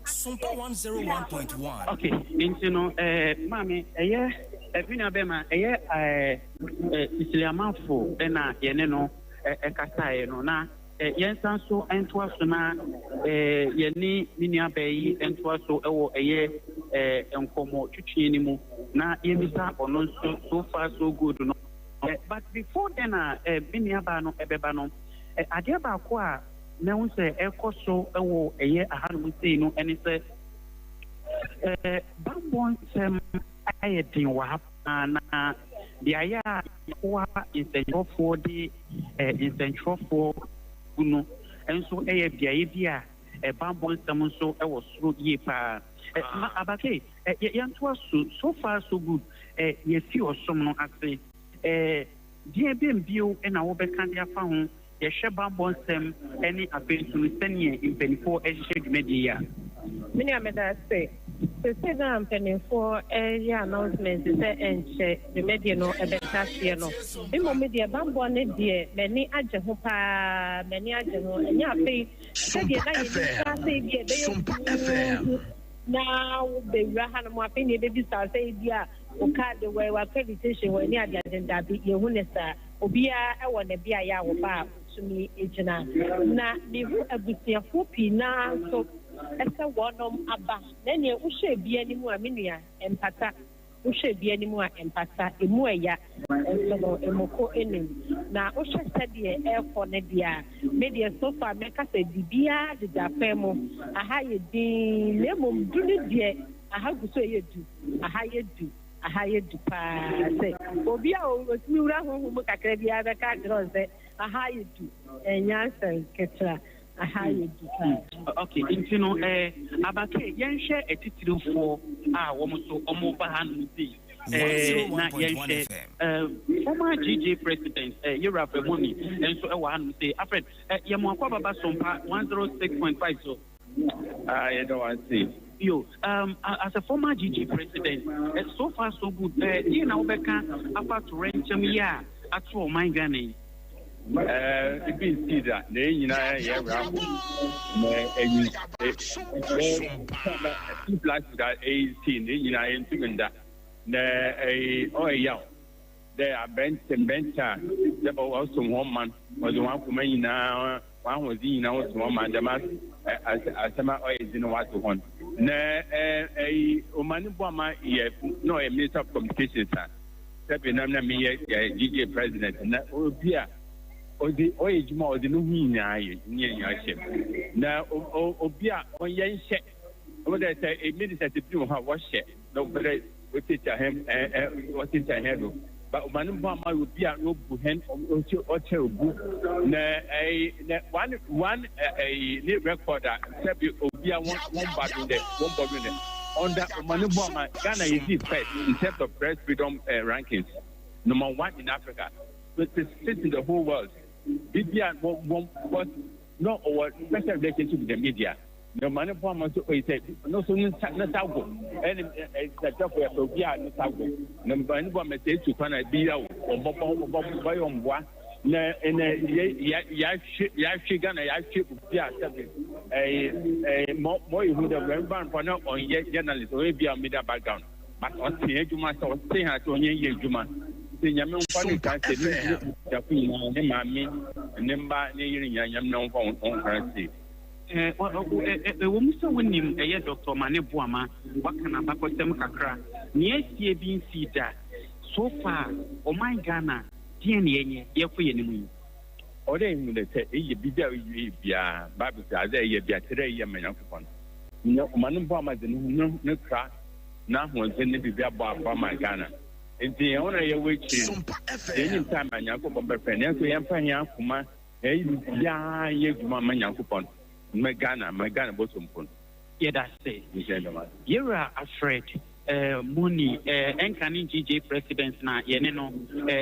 Sompa 101.1. Okay, you know, Mammy, Evina Bema, Cecilia Manfo, Bena, Yeneno, Ekasa, no, Yensan so and twas na Yeni Minia Bay and twas so a year and Como Chuchinimu, na Yemisa or no so far so good. No, but before then, Biniabano, Ebebano, Adiaba Qua. Now say Ecoso a year a hand say no and it's a bambon sem I think what and the aya is central for the in central for Uno and so a idea a bambon some so I was through ye pa abake yan to so far so good ye few or some no actually dear being view and our back candia found. The Sheba Bonsem, any appeal to Senia in Penny for a shade media. Many of them say, the second penny for area announcements is the media no a better. In media, Bambon, dear, many Ajahopa, many Ajaho, and Yapi, Sompa FM. Now, the Rahan Mapini, baby star say, yeah, Oka, the way accreditation when near the agenda be your Hunessa, Obia, I want to be a yawa. Me ejina na bihu abusiafo pi na so ese wonom aba na ne wo hwe bia ni mu aminua empata wohwɛ bi anim a empata emu ɛya nso no emoko enim na wohwɛ sɛdeɛ ɛkɔ ne deɛ media so far mɛka sɛ bibia deda pɛ mu aha yɛ din na mmom du ne deɛ aha gu so yɛ du aha yɛ du paa sɛ obi a otumi wura honhom mu kakra biara bɛka kyerɛ sɛ aha yɛ du ɛnyɛ asɛ ketewa aha yɛ du paa. Okay, nti no abake yɛnhwɛ atitirifoɔ a wɔn so wɔn ba ha no bi na yɛnhwɛ former GJ president Yura Femoni nso ɛwɔ ha no sɛ afred yɛmo akɔ baba Sompa 106.5 so you don't want to see. Yo, as a former GG president, so far so good. You know, Becca, about to rent some year at all, my Ghana. If you see that, then you know, yeah, people like that 18, you know, in Tuganda. Oh, yeah. They are bencher. They were also one man, was the one who made now. One was in now, one man, the man, as a man is in what to want. A Omanibama, no, a minister of communications, stepping on me, GJ president, and that will be a age more than Lumina near your ship. Now, Obia, on Yan Shep, what I say, a minister to do how was Shep, nobody would teach him, what is a head. But Manubama would be a rope hand or terrible. One new recorder, Obia one button there, one button there. On that Manubama, Ghana is the first in terms of press freedom rankings, number 1 in Africa, but it's in the whole world. Bibia was no or special relationship with the media. No Manubama said, no sooner Nasago, and the job where Obia Nasago. Number 1 message to Pana Bia or Bob and Yashigana Yaship a more you would have run for now on journalists or be a media background. But on the Juma, so stay at on Juma. The Yaman Funny can't say, Mammy, Nimba, Yam no on currency. Womusa wonim ɛyɛ Dr. Mane Boama wakana bakɔsɛm kakra ne asie bi nsi da so far ɔman Ghana deɛ ne yɛnyɛ yɛkɔ yɛ nimu yi ɔdɛ hu de sɛ ɛyɛ bibia yɛ bia Bible sɛ adɛ yɛ bia tere yɛ Nyankopɔn ne Mane Boama de ne kra na ahoɔden ne bibia bɔ aba ma Ghana nti ɛwɔ yɛ wɔ akyi ɛnyim time Nyankopɔn bɛfɛ ne nso yɛmfa yɛn akoma ɛyɛ bibia yɛ dwuma ma Nyankopɔn my Ghana bottom phone. Yeah, that's it. You're afraid. Money, Enkani GJ presidents na yeneno,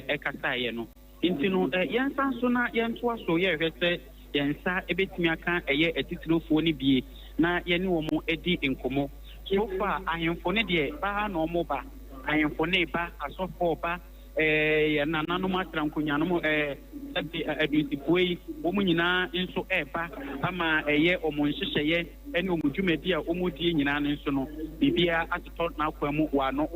Ekasa yeno. Intino, Yansan sona Yantua so ye rese, Yansa ebetmiaka a titlo phone be na yenuomo edi inkomo. So far, I am for Nedia, Baha no moba. I am for neighbor, a soft ba. Nanoma Trancunyano, Adusipui, Omunina, Inso Epa, Ama, a year or Monsier, and Umujumedia, Omudi, Yinan, Sono, Bibia, at the thought now, Wano.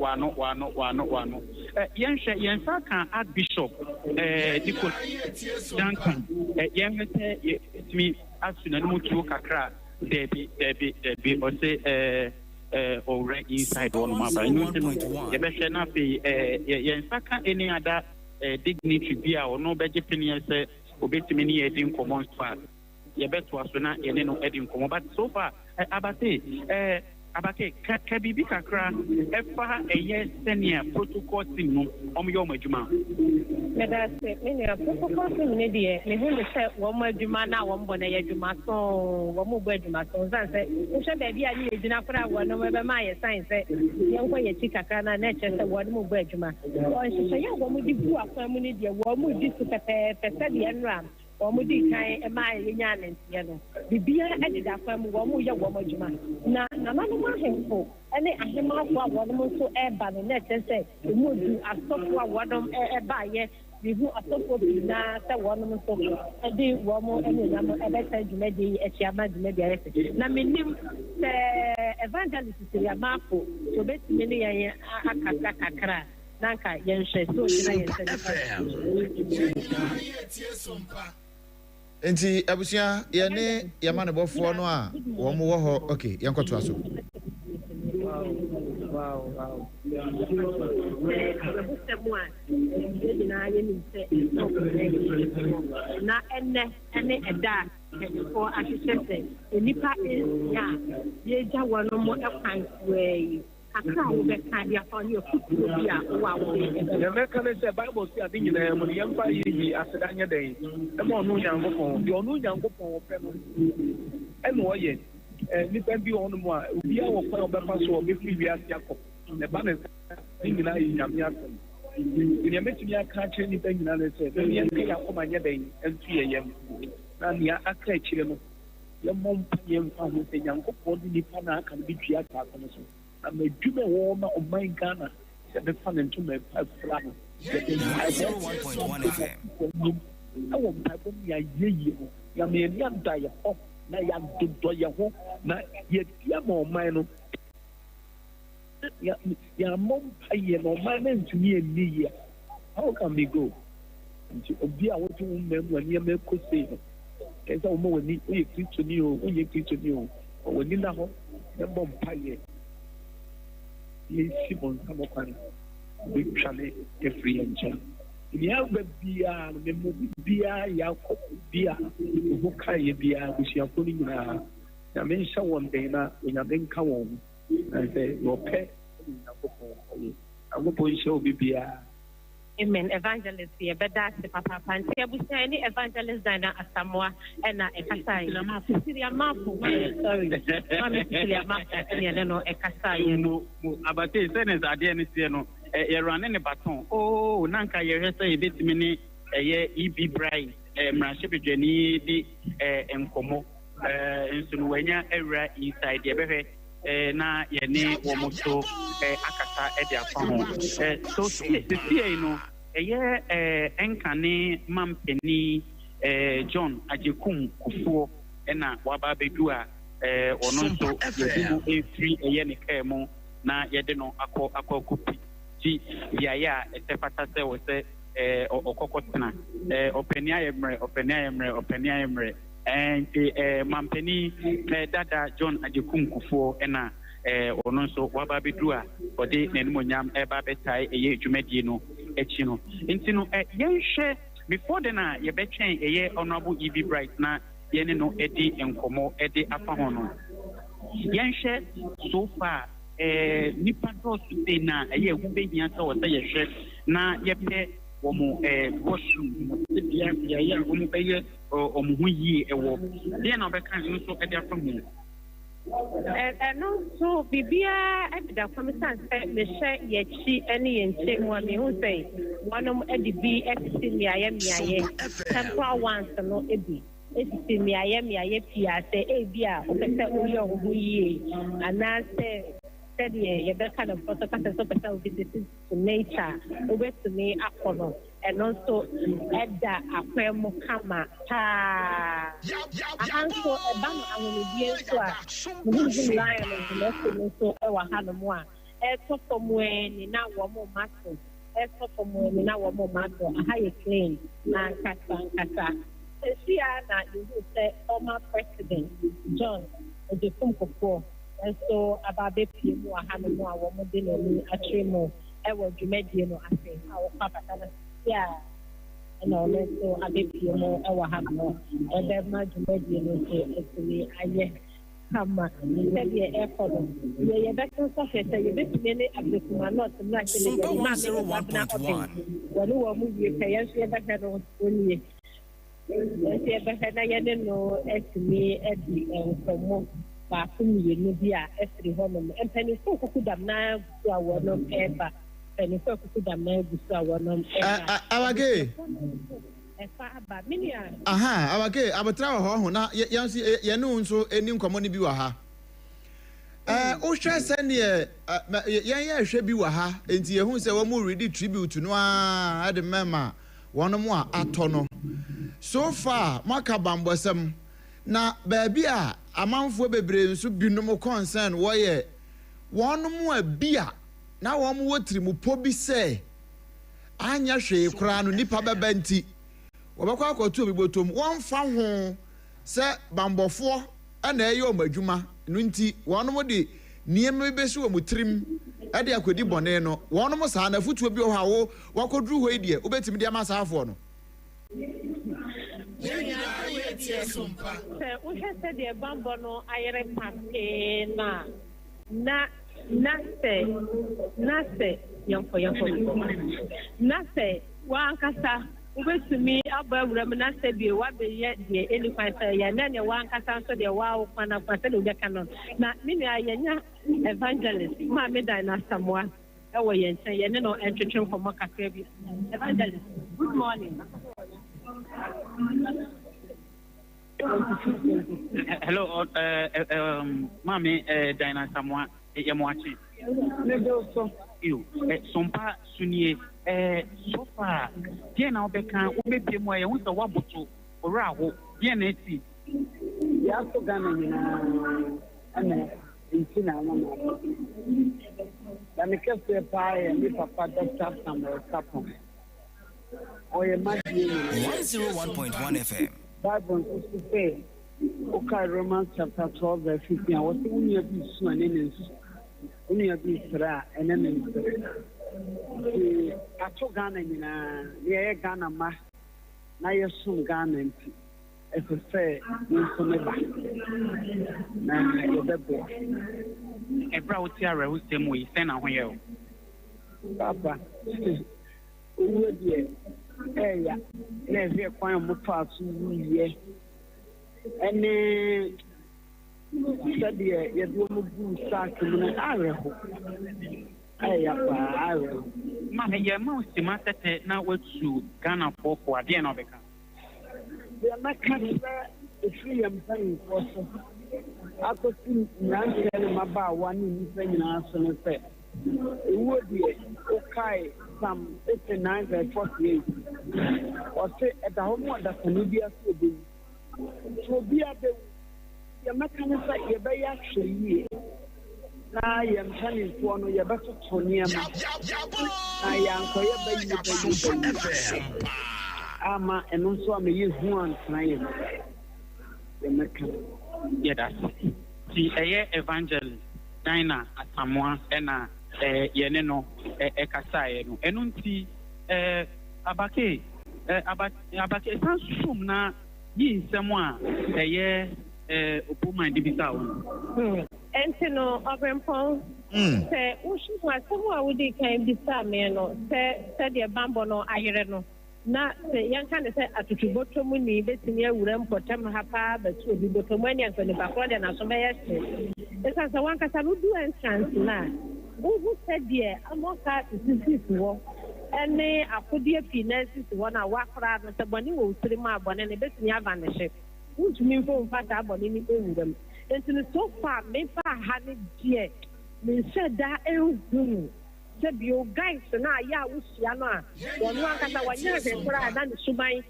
Yansaka, Archbishop, Nicholas Duncan, Yamete, me, as soon as Kakra, Debbie, or say, or inside one of my Yansaka any other dignity be or no better opinion say obey many eating common part. You bet was not any no eating common, but so far Abate Kabibi Kakra Efa a yes senior protocol thing on your Majuma. That's it. Many protocol thing, Media, may say one more Juma now, one bonnet Juma, so one more bed Juma. So I say, you should be a new Dinafra, one over my science, young way a Chicana, nature, one more bed Juma. Or she say, one would do a family, one would do Pesadian Ram. Omudi kai emai nyane yano bibia edi da fam wo mu ye wo majuma na nanu ma hemfo ene ahema fo awodom so eba no na tese mu du asofo awodom eba ye bihu asofo bi na se wonum so edi wo mu ene na mo ebeta dwumadi achiama dwumadi ayese na menim se evangelist ya mafo so betime ne yan akaka kakra nanka yenhwe so nyina Enti abusia yene yamane bofo no a wo mo wo ho okay yankoto aso Wow. Na ene eda for assistant nipa ya ye ja wono mo ekwan we akra wo be ka dia for you bia wa wo the mechanic say Bible say adi nyina mo ye mfa yi asedanya den e mo no nyankopon de onu nyankopon wo pe no e no ye nipa bi onu mo a obi a wo kwa obefa so obi fi wi asia kop ne ba ne nyina yi nyame asem ni metumi aka kire nipa nyina ne say be ye ka yakoma nya den entu ye yem na nia aka kire no ye mom ye mfa ho se nyankopon di nipa na aka bi twa ta kono so na medwuma wo ma o man Ghana se be fa ntu me pa fra no 101.1 FM awo Bible ya ye ho ya me ni anda ye ho na ya dodo ye ho na ye tia ma o man no ya mom pa ye no man na ntumi eni ye how can we go nti obi a wotu mmem wani me ko sei no esa o mo wani o ye Kristo ni o wani na ho e bom pa ye si bon kamo kan we chale every encha ni alba bia me mo bia ya ko bia ho kai bia busia ko ni na ya men sha won de na nya den ka won na say your pet na ko ko show bia. Amen. Evangelist here, but that's the Papa Panty. I was saying evangelist Dina Asamoah and Ekasai. Sorry. No, Ekasai. No, Abate, Senate, Adianisiano, a running a baton. Oh, Nanka, you say a bit mini, a year EB Bright, Marship Jenny, and Como, and Sunuenya, era inside the Bebe. Na yene womoto akata e dia fa ho so see no enkane mampeni John Ajekum Kufuo na waba bedu a ono nso yedu efri ne kemo na yede no akokupi ti yaya etepata se wo se okokotena openi ayemre and mampeni dada John Ajekum Kufuo na ono nso waba bedua ode nenumonyam eba betai eye dwumadie no echi no nti no yenhwe before the na ye betwen eye honorable EB Bright na yene no edi enkomo edi afa ho no yenhwe so far nipa do se na eye hu behia se wo se yehwe na yepe womo washroom ya ya womo beye omuhu yi ewo de na obeka nso edi afa ho no so bibia ebida komisan say me share yechi ene yenche mo me hu say wonom edibi miaye temporal ones no ebi esi miaye pia say ebia opese oyo ohu yi ana say said ye be kind of so visit to nature over to me akono and also edda akwemo kama ta ahanso ebano awonibie so a muhu lion so ewa hanomo a etofomwe ni na wo mo maso etofomwe ni na wo mo maso ahaye clean na nkasa sia na you say former president John Acheampong Kufuor. And so about the people I have more woman than actually more. I was Jumedia no I think our papa yeah. And all so I bet you more I will have more. And then my Jumedia no say actually I come said the airport. Yeah, that's so say you bet many of the not actually 101.1. When you are moving pay us back on only. Yes, but I didn't know actually at the from ba kumi no bia esri honom empani so kokudam na so awonom eba empani so kokudam na gusu awonom eba awage efa aba minia aha awage abatra ho na yansi yenu nso eni nkomo ni bi wa ha o hwe se ne yan hwe bi wa ha enti ye hu se wo mu read tribute no a de mema wonom a atono so far makabambosem na baabi a amanfo bebre nso binom concern wo ye wonom a bia na wo mo wotiri po bi se anya hwe kura no nipa beba nti wo bekwa akoto obi botom won fa ho se bambofo na eye o madwuma no nti wonom de niam be se wo mutirim Ade Akodi bone no wono mo saa na futuo bi o ha wo wakodru ho idie obetimi dia masaafo no Se o hese de bambo no ayere pape na se yanko na se wa ankasa ubetumi abawura me na se bi wa be ye de eni kwasa ya na ne wa ankasa so de wa kwana kwasa de obeka no na mini ayenya evangelist ma me dan na samwa e wo ye nchen ye ne no entwetwe nkomo kakra bi evangelist good morning. Hello, Mami, Diana Samoa, Yamoachi. You, Sompa, Sunye, so far, dear now, Becca, Ube Pimoy, and with the Wabuto, or Raho, dear Nancy. Yaso Gana, in Tina, let me catch the pie and leave Papa Doctor Samuel Sapon. Or your magic 101.1 FM. Bible to say, okay, Romans chapter 12, verse 15. I was only a bit soon and only a bit and then I took Ghana in the Ghana ma, now you're soon Ghana empty. As I say, you're so never. And the boy. A brown tiara with them we send out here. Papa, who dear. Hey, yeah, let's hear quite more parts of you. And said, you do start to an arrow. Hey, I will. Mamma, your most master now what you Ghana for the end of it. They are not coming the free and paying for so. I could see Nancy about one in the same answer and say, it would be okay. Some 89 and 48 or say at the home that can be a so be at the mechanic you bay actually. Now I am telling you one of your better Tony. I am Ama and also I may use one time. The mechanic. Yeah, that's the evangelist Dina at someone and yene no ekasa no enunti abake san sum na yi nsem a opoma dibisa won entino obrempon se ushu asemu a wudi kan bisa me no se de bambo no ayere no na se yanka ne se atutuboto mu ni betini awura mpotam ha pa batu obi botomu ani anko ne bakro de na so be yesi esa se wanka sa no do entrance na who said dear amoka is wo ene akodi finances wo na wakra no se boni wo tiri ma boni ne betini avanish ntumi mfo mfata boni ni ewuram enti so far me fa ha ne die me seda ehunu se bio guys na ya wusia no a wonu akata wanya se kura na ne suban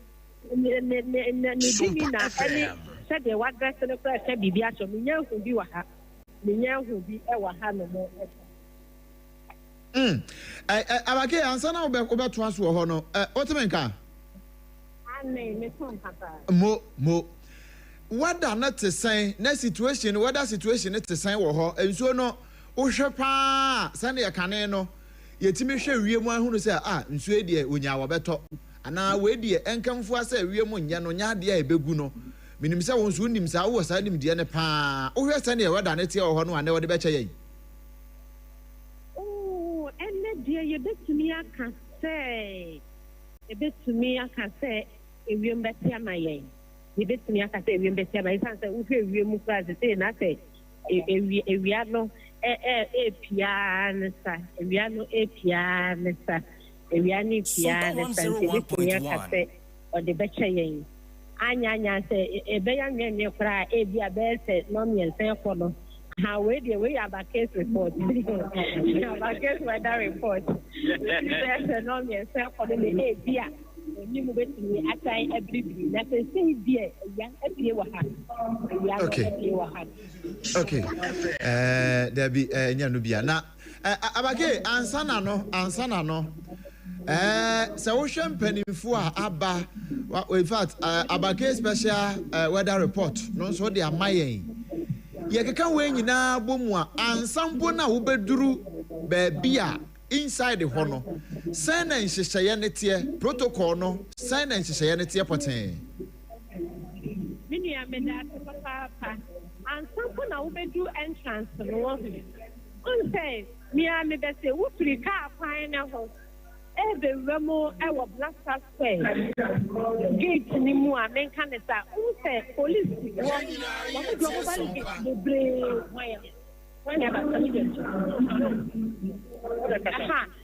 ne dimi na ene se de wa dress ne kura se bibia so me nya hu bi wa ha me nya hu bi e wa ha no mo abake ansa na obeto aso ho no otemenka ane me ton papa mo wada na tesen na situation wada situation na tesen wo ho enso no wohwe pa sane ya kane no yetimi hwe wiem ahunu se nso e de onya wo beto ana we de enkamfu asa wiem nya no nya de a ebegu no minim se won so nim sa wo sa nim de ne pa wohwe sane ya wada na tie wo ho no ane wo de beche yen dear you bet to me I can say a bit to me I can say a room better my yen. You bet to me I can say a room better my son said we move as say nothing a piano a piano or the better yen. Anya say a bayan yen cry a be a bear said no me and say for how we have a case report. We have a case weather report. There's a norm yourself for the beer. You move it to me at every day. That's a same beer. Okay. There be Nyanubia. Now, Abake, ansana no. So ocean penifua aba. In fact, Abake special weather report. No, so they are my ye keka we nyina bomu a ansampo na wo beduru baabi a inside the hono sign and nhyehyɛ ne tie protocol no sign and nhyehyɛ ne tie poten mini ameda papa and some na wo bedu entrance no on say me am be say wo free car kwan na ho ebe remo e wo Black Square gate ni mu a men kan sa wo say police wo global gate the brain when ya ba kami de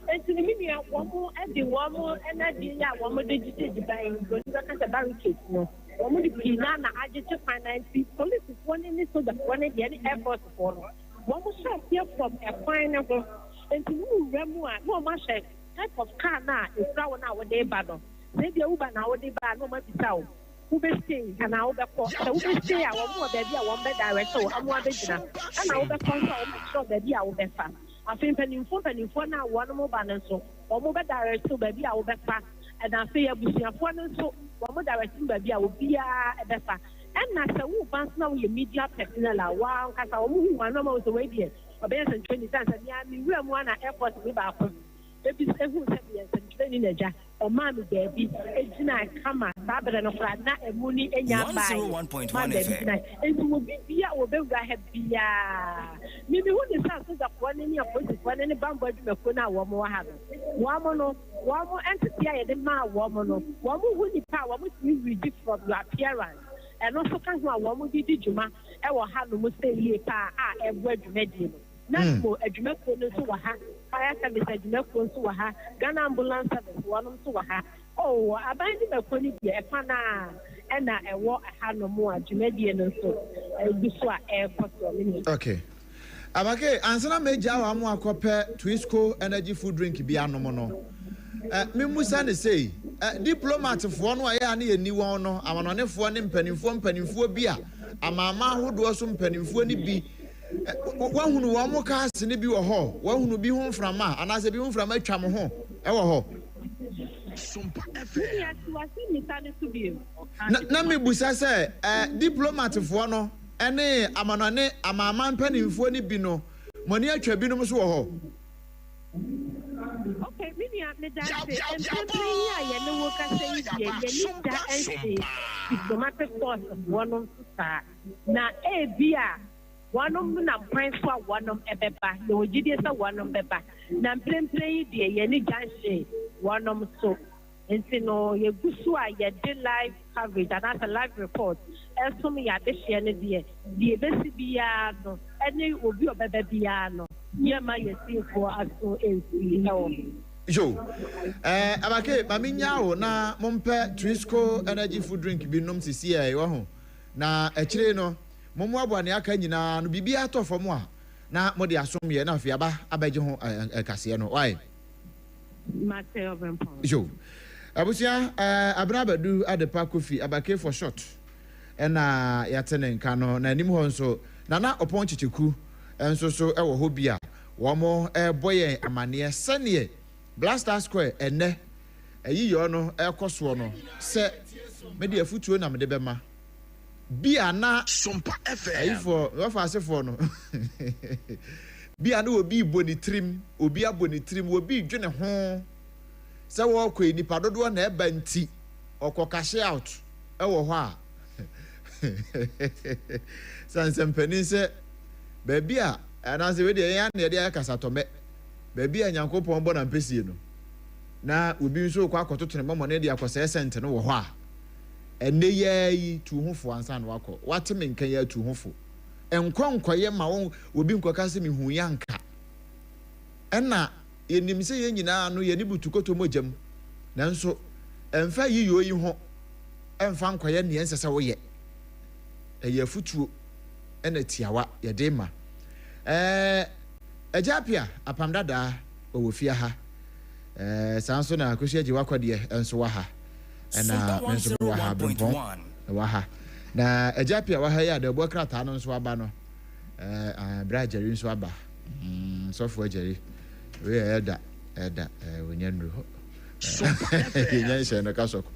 and to me one more and the one more and I did ya one more digital by go to the barricade no one the pina na agite finance police is one in so the one the airport for one more shot here from a final and to remo no ma type of car na is now na we dey bad say the uber na we dey bad no ma bisaw who be stay and I will be who be stay I want baby I want be direct so I want be gina and I will be consult sure baby I will be fast I think penny na one more balance so or more direct so baby I will be fast and I say abusiafo so one more direct baby I will be a better and na say who fans now your media personnel wow kasa wo mu one normal so we dey obey say 20 times and me we am one airport we ba ko baby say who say yes and training naja o ma me baby ejina kama babere no fra na emuni enya bai 101.1 FM and wo bibia wo be wura ha bia me who dey say so da ko ni apolice ko ni bambo adumako na wo mo ha no wo mo entity ya de ma wo mo no wo mo hu ni pa wo mo see read from your appearance and also kan ho wo mo didi juma e wo ha no mo say ye pa a e bo adumadi no na ko adumako no so wo ha fire service adumako so wo ha Ghana ambulance service one so wo ha oh abandi mako ni bi e fa na e na e wo ha no mo adumadi no so e bi so a e koso ni okay abake ansana meja wa mo akopɛ Twisco energy food drink bi anomo no me musa ne sei diplomat fo no ya na yeni won no amanonefo ne mpanimfo bi a amama hodo so mpanimfo ni bi wahunu wo mo ka ase ne bi wo ho wahunu bi ho mframa anase bi ho mframa atwa mo ho e wo ho Sompa FM na me busa se diplomat fo no ene amanone amama mpanimfo ni bi no moni atwa bi no so wo ho okay mini me da say and play ya no wo ka say ye ni da and diplomatic force one sa na e bia one na prince for one ebeba no gidi say one beba na play die ye ni janse one so enti no ye gusu a ye de live coverage and as a live report eso me ya de share ne die besi bia no ene obi obeba bia no ye ma ye see for aso ensi yo abake maminya wo na mompe Twisco energy food drink bi nom sisi e wo ho na akire no momo aboane aka nyina no bibia to fo mo a na mo de asom ye na afia ba abaje ho kase no why Mateo Bempon yo abusia abrabadu adepa kofi abake for short na yatene nka no na anim ho nso na opon chicheku enso so e wo ho bia wo mo boye amane sene Blaster Square ene ayiyo no ekoso no se me de afutuo na me de bema bia na Sompa FM ayifo wafase fo no bia na obi bonitrim obi abonitrim obi dwene ho se wo kɔ nipa dodo na eba nti okɔ cash out e wo ho a sansempani se baby a anase we de yan na de akasatome baby a Nyankopɔn bɔ na mpesie no na obi nso kɔ akɔtoto ne mama na de akɔsɛ sent no wo ho a ene yayi tu hofo ansa na wakɔ wateme nkan ya tu hofo enkonkɔye ma wo obi nkɔka se mehu yanka ɛna yenim se ye nyina no ye ni butukoto mojam nanso emfa yiyo yi ho emfa nkɔye ne ensese wo ye ɛyɛ futuo ɛna tiawa ye de ma Ajapia apamdada owofia ha sanso na akosi aji wakɔde enso wa ha ɛna menso wa ha bempɔn wa ha na Ajapia wa ha ya de bo krata no nso aba no bra Jerry nso aba sofo Jerry we eda wonyanru nya no kasoko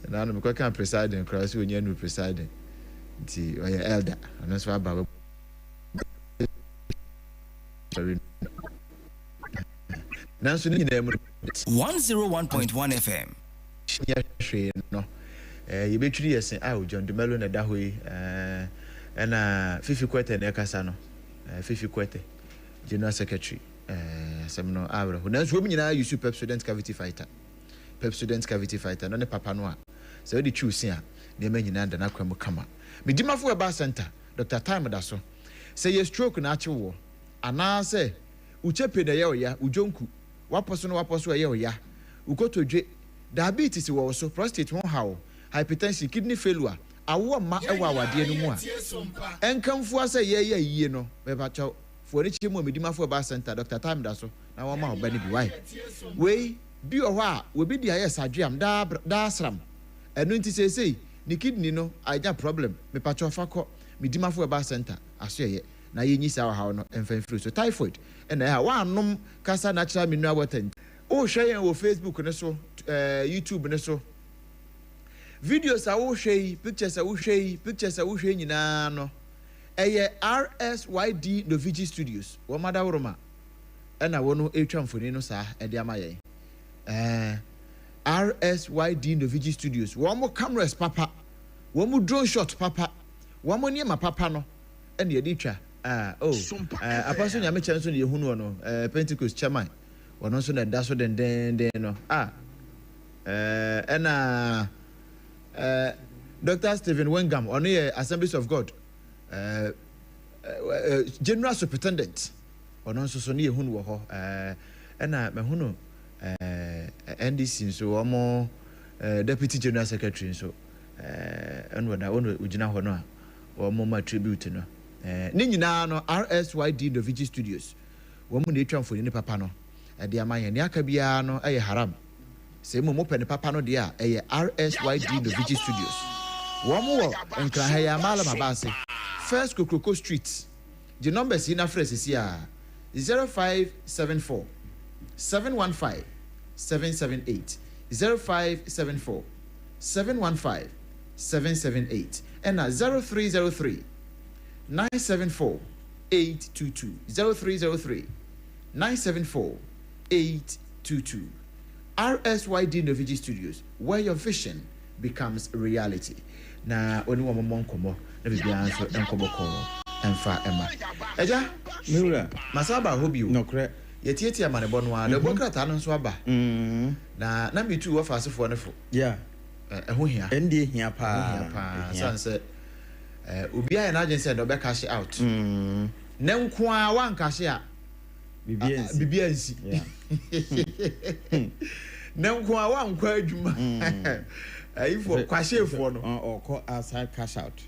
na no me kan presiding cross wonyanru presiding ti oya elder no so aba nanso ni nyina mu 101.1 FM ya hwe no ye betwiri yesen John Dumelo na da hoyi na Fifi Kwete na kasa no Fifi Kwete General Secretary semno abro nanso mu nyina use Pepsodent cavity fighter no ne papa no a so di choose a ne ma nyina da na kwam kama medimafo eba center Dr. Time da so say ye stroke na achewo ana say uchepe na ye oya ujonku waposo ye oya ukotodwe diabetes wo so prostate won hawo hypertension kidney failure awo ma ewa awade no mu a enkamfo say ye yie no be ba chaw for ni chemu medimafo eba center Dr. Time da so na wo ma oba ni bi why we bi o ho a we bi dia yes adwam da asram enu nti say ni kidney no aja problem me pa chaw fakọ medimafo eba center aso ye na ye nyisa wa no emfanfiri so typhoid na ya wa anom kasa natural mineral water o hwe yen wo Facebook ne so YouTube ne so videos a wo hwe pictures a wo hwe nyina no eye RSYD Novigi Studios wo madaworoma na wo no etwa mfoni no sa de amaye RSYD Novigi Studios wo mo cameras papa wo mo drone shot papa wo mo niema papa no ene ye di twa apostle nyame chenso ne yehunu no Pentecost chairman wono so na daso den no Dr. Stephen Wengam ono ye Assemblies of God General Superintendent wono so ne yehunu wo ho mehunu NDC so omo Deputy General Secretary so enwo da wono ugina ho no a omo ma tribute no ni nyina no RSYD Novigi Studios wo mu na etwa mfoni ne papa no de amaye ne aka bia no eye haram se mu mo pe ne papa no de a eye RSYD Novigi Studios wo mu wo nkra ha ya mala mabase First Kokoko Street the numbers in afresh is here 0574 715 778 0574 715 778 and 0303 974 822 0303 974 822 RSYD Novigi Studios, where your vision becomes reality. Na oni wa monkomo na bibia so enkomo kono emfa ema eja miura masaba hobi o nokre yetieti amanebo no a na bokrata no so aba na mitu wa fasefo ne fo yeah eho hia ende hia pa sanse obi aye na agency do be cash out na nko a wan cash a bibiansi na nko a wan kwa adwuma ifo kwashefo no okọ aside cash out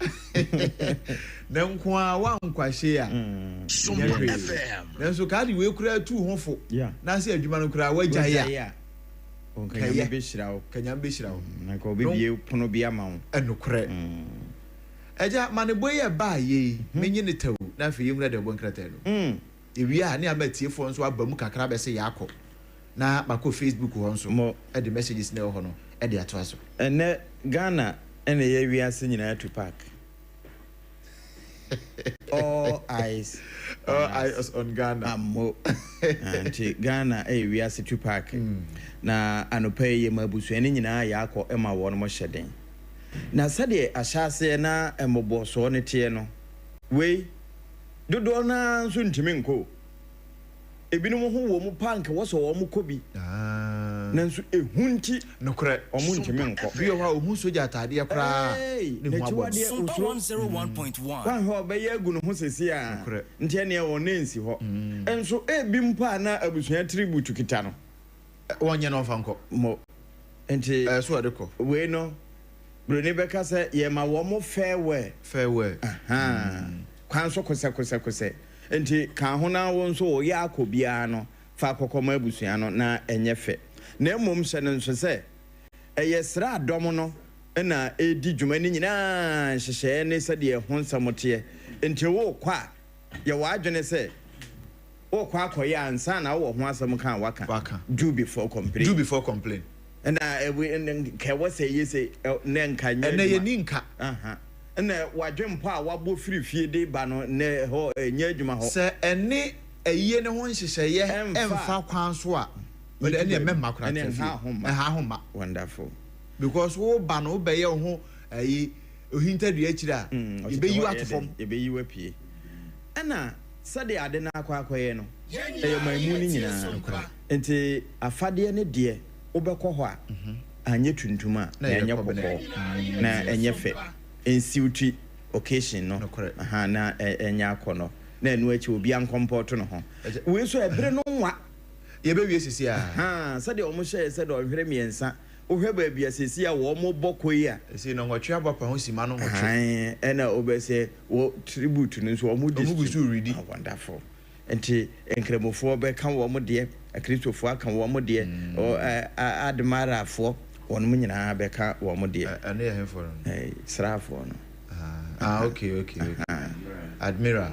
na nko a wan kwashe a Sompa FM na so ka di we kura tu hofo na se adwuma no kura wagya ya kanya be shirawo na ko bibie pono bia ma wo enokre eja maneboye ba ye menye ne tawu na fe yemura de bon krata no ewia ne amatiefo nso abamu kakra be se yakọ na bako Facebook ho nso e de messages na ho no e de ato aso ene Ghana ene ye wiase nyina to park all eyes on Ghana amo anti Ghana wiase to park na anopai ye mabusu ene nyina yakọ e ma wo no mo hyeden na sade ahyase na emoboso ne tie no we dodo na nso ntimi nko ebinum ho wo mu pank wo so wo mu kobi na nso ehunti nokre o mu ntimi nko bi ho o hu soja atade akra ne hu abo 101.1 wan ho be ye gu no ho sesi a ntie ne wo na nsi ho enso ebimpa na abusua tribute kita no wonye no fanko mo enti so adeko we no Bruni beka se ye ma wo mo farewell kwan so kose enti kan ho na wo nso wo ya akobia no fa kokoma abusua no na enye fe na emom hye ne nso se eye sra adom no na edi dwuma ni nyina hyehye ne se de ho nsamote enti wo kwa ye wa adwene se wo kwa akoya ansa na wo ho asam kan waka do before complain and ke wo say yes ne nka nya na ye ni nka na wadwempo a wabo firifie de ba no ne ho nya adwuma ho se ene ɛyie ne ho nhyehyɛeɛ ɛmfa kwan so a but any member kora ha wonderful because wo ba no be ye ho ayi ohinta dua akira e be yi atofom e be yi wapie ana sade ade na akwaye no e mamu ni nyina enti afade ne de wo bekɔ hɔ a anye tuntum a na enye kokɔ na enye fe ensiuti occasion no aha na enye akɔ na enu achi obi ankomport no ho we so ebere no nwa ye be wie sisi a sade o mo hye sade o hwere miensa o hwe ba bia sisi a wo mo bɔkɔ yi a esi no nwotwe abapa ho sima no nwotwe ena obese wo tribute no so o mo disu ready wonderful enti enkremofo be kan wo mo de akristofo aka wo mo de o admarafo wono nyina be ka wo mo de ene ye henfo no srafo no okay admiral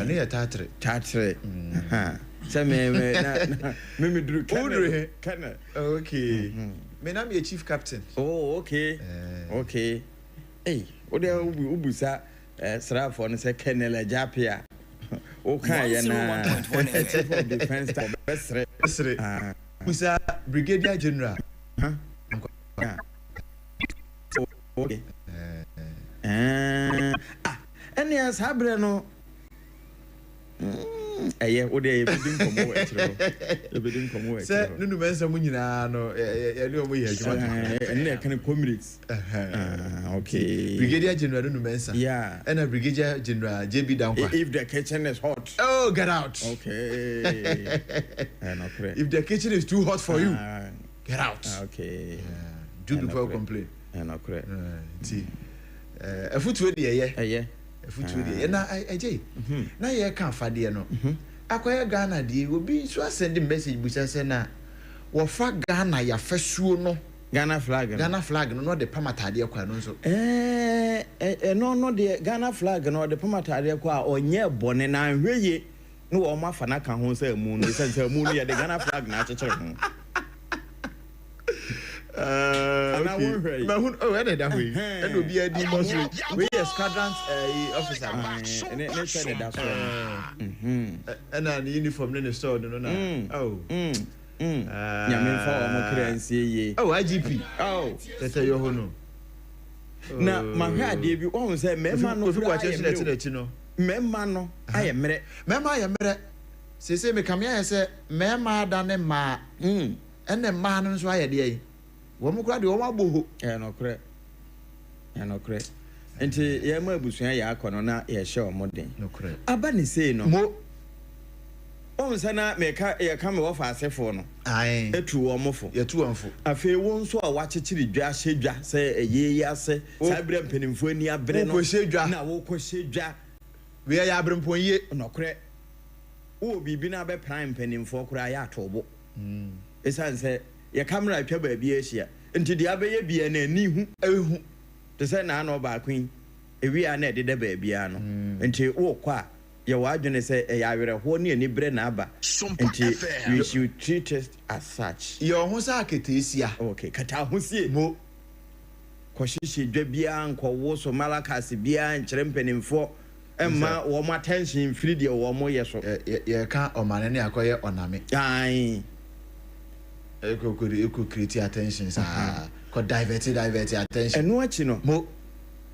ne ya tatre se me dru kana okay me na me chief captain okay hey ode ubusa srafo no se Colonel Ade Akye o kan ya na defense besre busa brigadier general okay ene as habre no eye wo de ebidin komo etiro se nunu mensa mu nyina no ye le omo ye adwuma ene kan comrades okay brigadier general nunu mensa yeah and brigadier general JB Dankwa if the kitchen is hot get out okay if the kitchen is too hot for you get out okay do before complain correct see afutu de eye afutu de na eje na ye ka afade no akoye Ghana de obi so send message busa se na wo fa Ghana ya fasuo no Ghana flag no de pamatade kwa no so no de Ghana flag no de pamatade kwa onye bone na hweye no wo ma fa na ka ho se mu no se mu no ye de Ghana flag na achechere ho okay. Mahun ene da hoyi ene obi adi mostly we squadron officer ne tell that so ena ni uniform ne store no na nyame fa o mo kransie ye IGP tete yo ho no na mahwe ade bi o say mema no fura achi no mema no ayemre sese me kamia ye say mema da ne ma ene ma no so aye de yi wo mo kura de wo maboho no kre enti ye ma abusua ya akono na ye hye o moden no kre aba ni sei no mo o nsa na me ka ye ka me wo fa asefo no etu wo mofo ye tu wonfo afi wo nso a wa chechiri dwa hye dwa se eye yi ase sa bre mpanimfo ani abre no na wo ko hye dwa we ya abre mponye no kre wo bibi na be prime mpanimfo kura ya atobo esanse ye camera atwa ba bi ahia nti dia be ye bia na ani hu ehu te se na no ba kwin ewi a na de de ba bia no nti wo kwa ye wa adwene se ya awere ho ne ani bre na aba nti you should treat it as such yo ho sa ketesia okay kata ho sie mo kɔhyehyɛ dwa bia nkɔwo so malakas bia nkyerɛ mpanimfo emma wo mo attention free de wo mo ye so ye ka omane ne akoye oname eko create attention sa ko divert attention eno achi no mo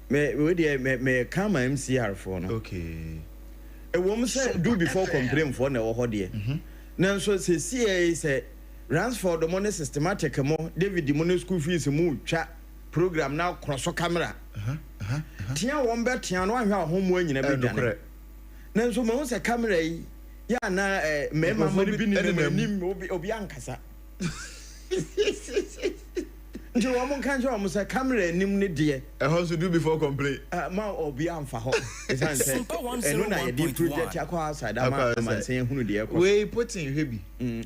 me come MCR for no okay e wo mo say do before complain for na wo ho de na so se CA say Ransford mo ne systematic mo David mo ne school fees mo twa program na cross camera tia won be tia no ahwe ahomo anyina be dane na so mo say camera yi ya na mema mo bi ni obi ankasa nti wo mon kan jo mo say camera nim ne de how to do before complain ma obi amfa ho esanse eno na ye di project akwa outside ama say hunu de ekọ we putting hwebi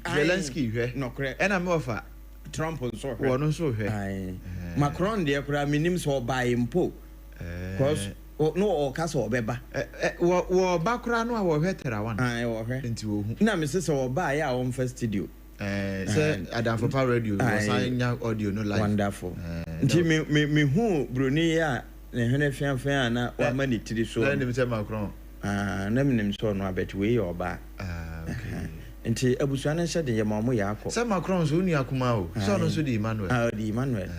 Zelensky hwe no correct ena me offer Trump nso hwe wono nso hwe Macron de ekura minim so buy impo cause no o kasa obeba wo bakura no a wo hwetera wan wo hwe nti wo hu na me se wo buy ya on first studio say Adam for Power Radio was anya audio no live wonderful nti me hu broni ya ne hene fian na wa mani tiri so na me say Macron na me nim so no abet we your ba nti abusua no hyɛ de yɛ ma mo yɛ akɔ sɛ Macron so uni akuma o so no so di Emmanuel di Emmanuel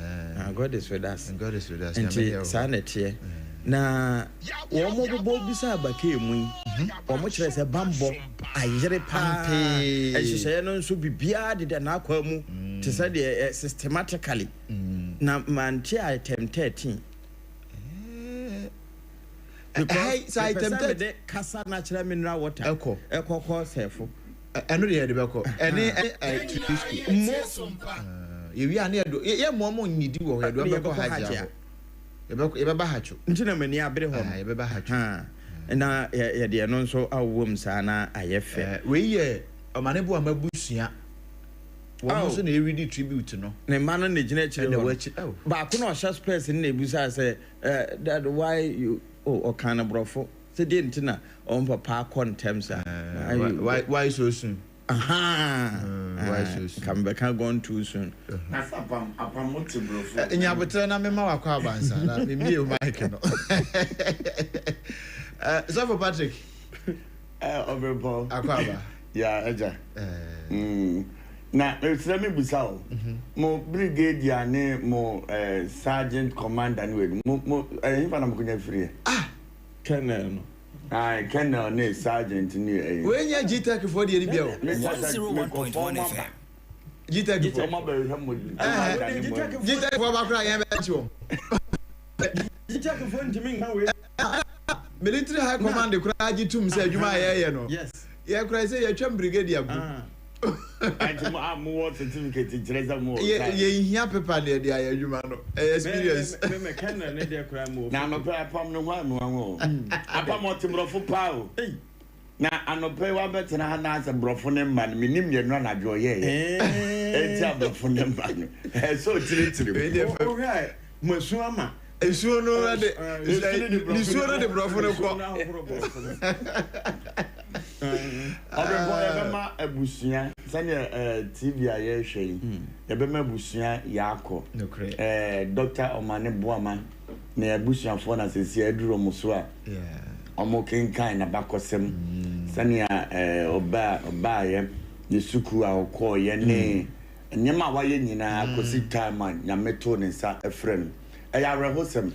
God is with us nti saa na tie na wo mo bobo bisa abaka emu wo mo kyerɛ sɛ bambɔ ayere pampe ɛhyehyɛ no nso bibia de na akwa mu te sɛ de systematically na mantie item 13 Hey, tempted de kasa natural mineral water. Eko sefo. Eno de beko. Ene yewi ane do. Ye mo nyidi wo he do beko haja. Ye beba hacho. Nti na mani abere ho. Ye beba hacho. Na ye de no nso awom sa na ayefe. We ye omane bo amabusua. Wo so na read tribute no. Ne man no gina kire wo. Ba ko na o sha space na ebusa say that why you kind of brofo. Say didn't na on papa contempt why so soon? Why so soon? Come back gone too soon. That's apam mote brofo. Nya betre na me ma wakwa abansa na me mi o mic no. So for Patrick. Overball. Akwaba. Yeah, eja. Na let me busao. Mo brigadier ne mo sergeant commander ni we. Mo himfa na mo kunya free. Colonel no. Colonel ne sergeant ni we nya GTech for the bia o. 101.1 FM. GTech for ma be hwe mo. GTech for ba kra yan be chi o. GTech for ntimi nka we. Military high command kra gitum say adwuma ye no. Yes. Ye kra say ye twam brigadier gu. Anti mo what certificate jereza mo. Ye hia paper de adwuma no. Experience. Me Colonel ne de kra mo. Na no pa apam no ho anu. Apam otimrofo pa o. Na anope wa betena ha na ase brofo ne mma no minim ye no na dwo ye. Enti abrofo ne mma no. So tiri. O right. Mo su ama. Esuo no de esuo no de brofo ne ko. Boy bema abusua sanya TV aye hwe yi bema abusua yakọ Dr. Omane Boama na abusua fo na sesi aduro mo so a omo kenkan na bakosem sanya oba ye ne suku a okọ ye ne nyema waye nyina akosi time nya meto ne sa efren eya rehosem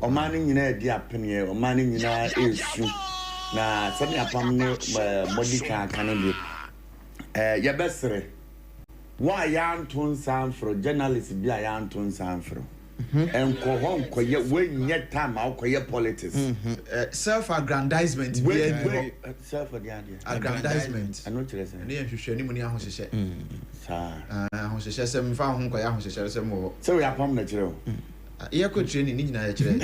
omane nyina edi apene omane nyina esu na sami apam ne modika kanebe ya besre wa ya antun sanfro journalist bia ya antun sanfro enko ho nko ye wenye time akoye politics self aggrandizement aggrandizement ano kire se ne nhwehwe ni mu ni ahohyehyɛ sa ahohyehyɛ sɛ mfa ho nko ya ahohyehyɛ sɛ mo so we apam na kire o ye ko training ni nyina ya kire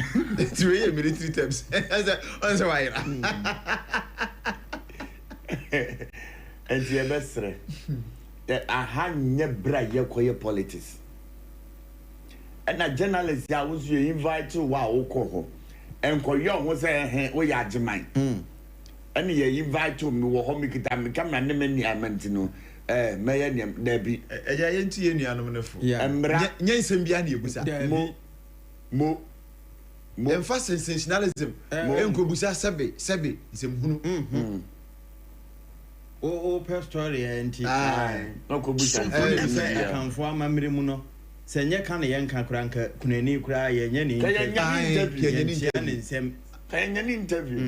ti we ye military terms on why enti ye besre aha nye bra ye koye politics na journalist ya was you invite to wa okoho enko yo ho say wo ya agiman and ye invite to me wo ho mikita me camera ne mani amenti no meye ne da bi eja ye nti ye nuanom ne fo emra nyensem bia na ebusa mo emfa sensationalism enko busa sebe nsem hunu o per story enti no ko busa kanfo amamre mu no se nye kan ye nka kranka kunani kura ye nye ni interview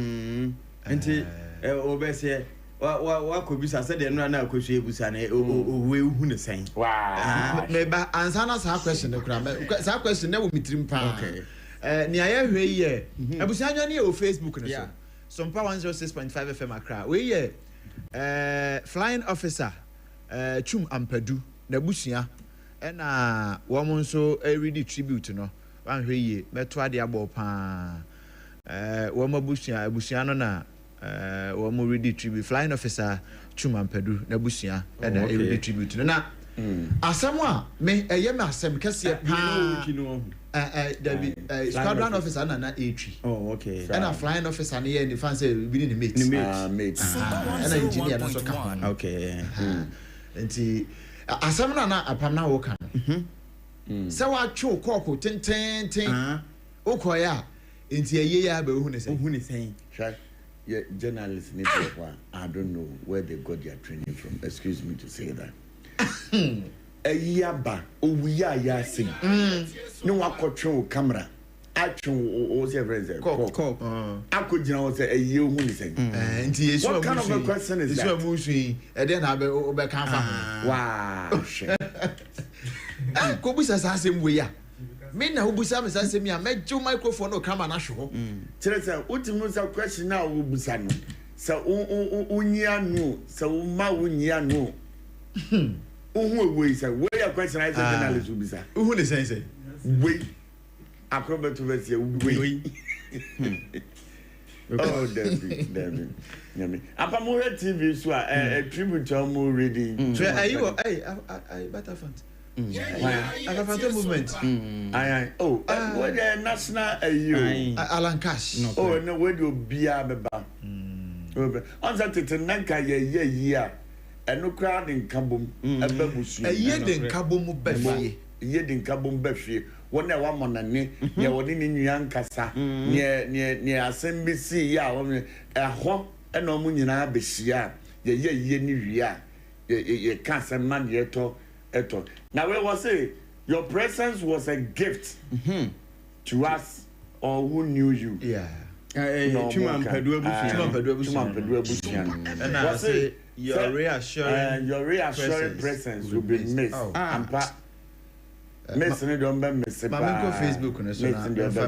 enti obese wa ko bisa se de no na akosu ebusa na we hu ne sen me ba answer na sa question kura sa question na wo mitrim pa ni aye hwe ye ebusa anyo ne o Facebook ne so Sompa 106.5 FM Accra we ye flying officer Chum Ampadu na busua na wo mo nso read tribute no wan hwe ye meto ade abo pa wo mo busua no na wo mo read tribute flying officer Chum Ampadu na busua na read tribute no na asem a me eye me asem kese pa David squadron officer na etri okay and flying officer na ye ni fan say we need mate and engineer na so ka okay enti asem na apam na wo kan se wa twu kokko tenten okoya enti eye ya ba hu ne sen hwe yeah, journalists need I don't know where they got their training from. Excuse me to say that. A year back, we are saying, no one control camera. Actually, was a reason. I could say a year who is saying. What kind of a question is that? And then I will back. Wow. Kobus as I say, we are. Men who was asking me, I made two microphone or camera. Teresa, what was a question now? Busano. So, unya no, so ma unya no. Who is a way of question I said, journalist will be said. Who is saying, wait. Acrobat to say, wait. Oh, David. Apamura TV, so a tribute to more reading. Are you a better fund? I have a movement. Oh, what a national Alan Cash. Oh, no, where do be a baba? On that, it's a nanka year, and no crowd in Kabum, a babus, a year in Kabum Befi, yet in Kabum Befi. One day, one money, near one in young Cassa, near Assembly, a home, and no moon in Abesia, ye new year, ye can't send money at all. Now, where was it? Your presence was a gift to us, or who knew you. Yeah. Your reassuring presence will be missed. Messing don't be missing. Mamma Facebook on a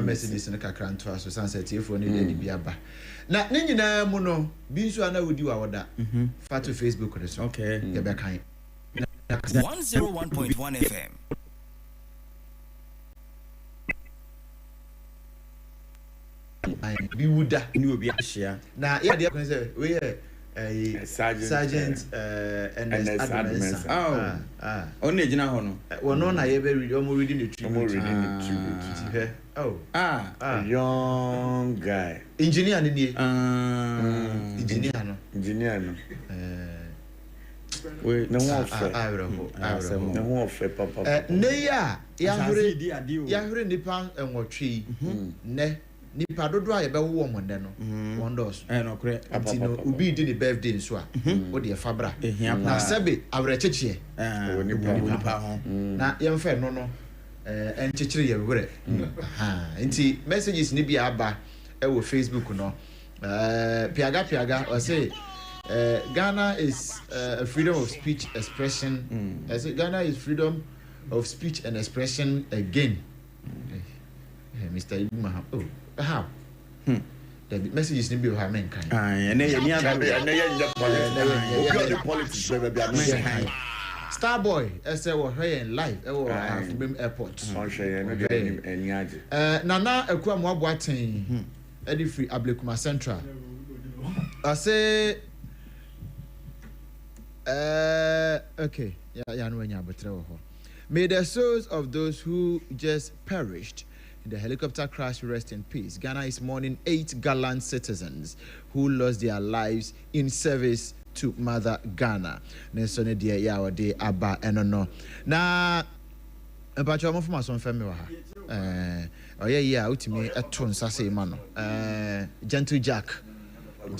messages in a cacran to us, sunset here for any biaba. Now, Nina Mono, Binswana would do our that. Far to Facebook on us. Okay, get back high. 101.1 FM. Be would be a share. Now, yeah, the say we sergeant and advertisements. Only Jina well, no, I ever read almost reading the tribute. Young guy. Engineer, engineer. Wait, no more papa. Neya, Yahre Nipan and what tree, ne. Nipa do dry about woman then one does. No correct. Ubi did the birthday in Swa. What dear Fabra. Now, Sabi, I read Chichi. Now, young fair, no. And Chichi, you read. And messages Nibi Abba, Facebook, no. Piaga, or say. Ghana is freedom of speech expression. I say Ghana is freedom of speech and expression again. Mr. Ibuma. Oh, how? The messages need to be how mankind. Starboy, as I was here in live, from airport. Nana Ekwamwa Boateng, Eddie Free Ablekuma Central. I say. Okay. Yeah, may the souls of those who just perished in the helicopter crash rest in peace. Ghana is mourning 8 gallant citizens who lost their lives in service to Mother Ghana. Nesone dear Ade Akye Abia. Na about your mom from us on family. Oh yeah, ultimately a ton sase mano. Gentle Jack and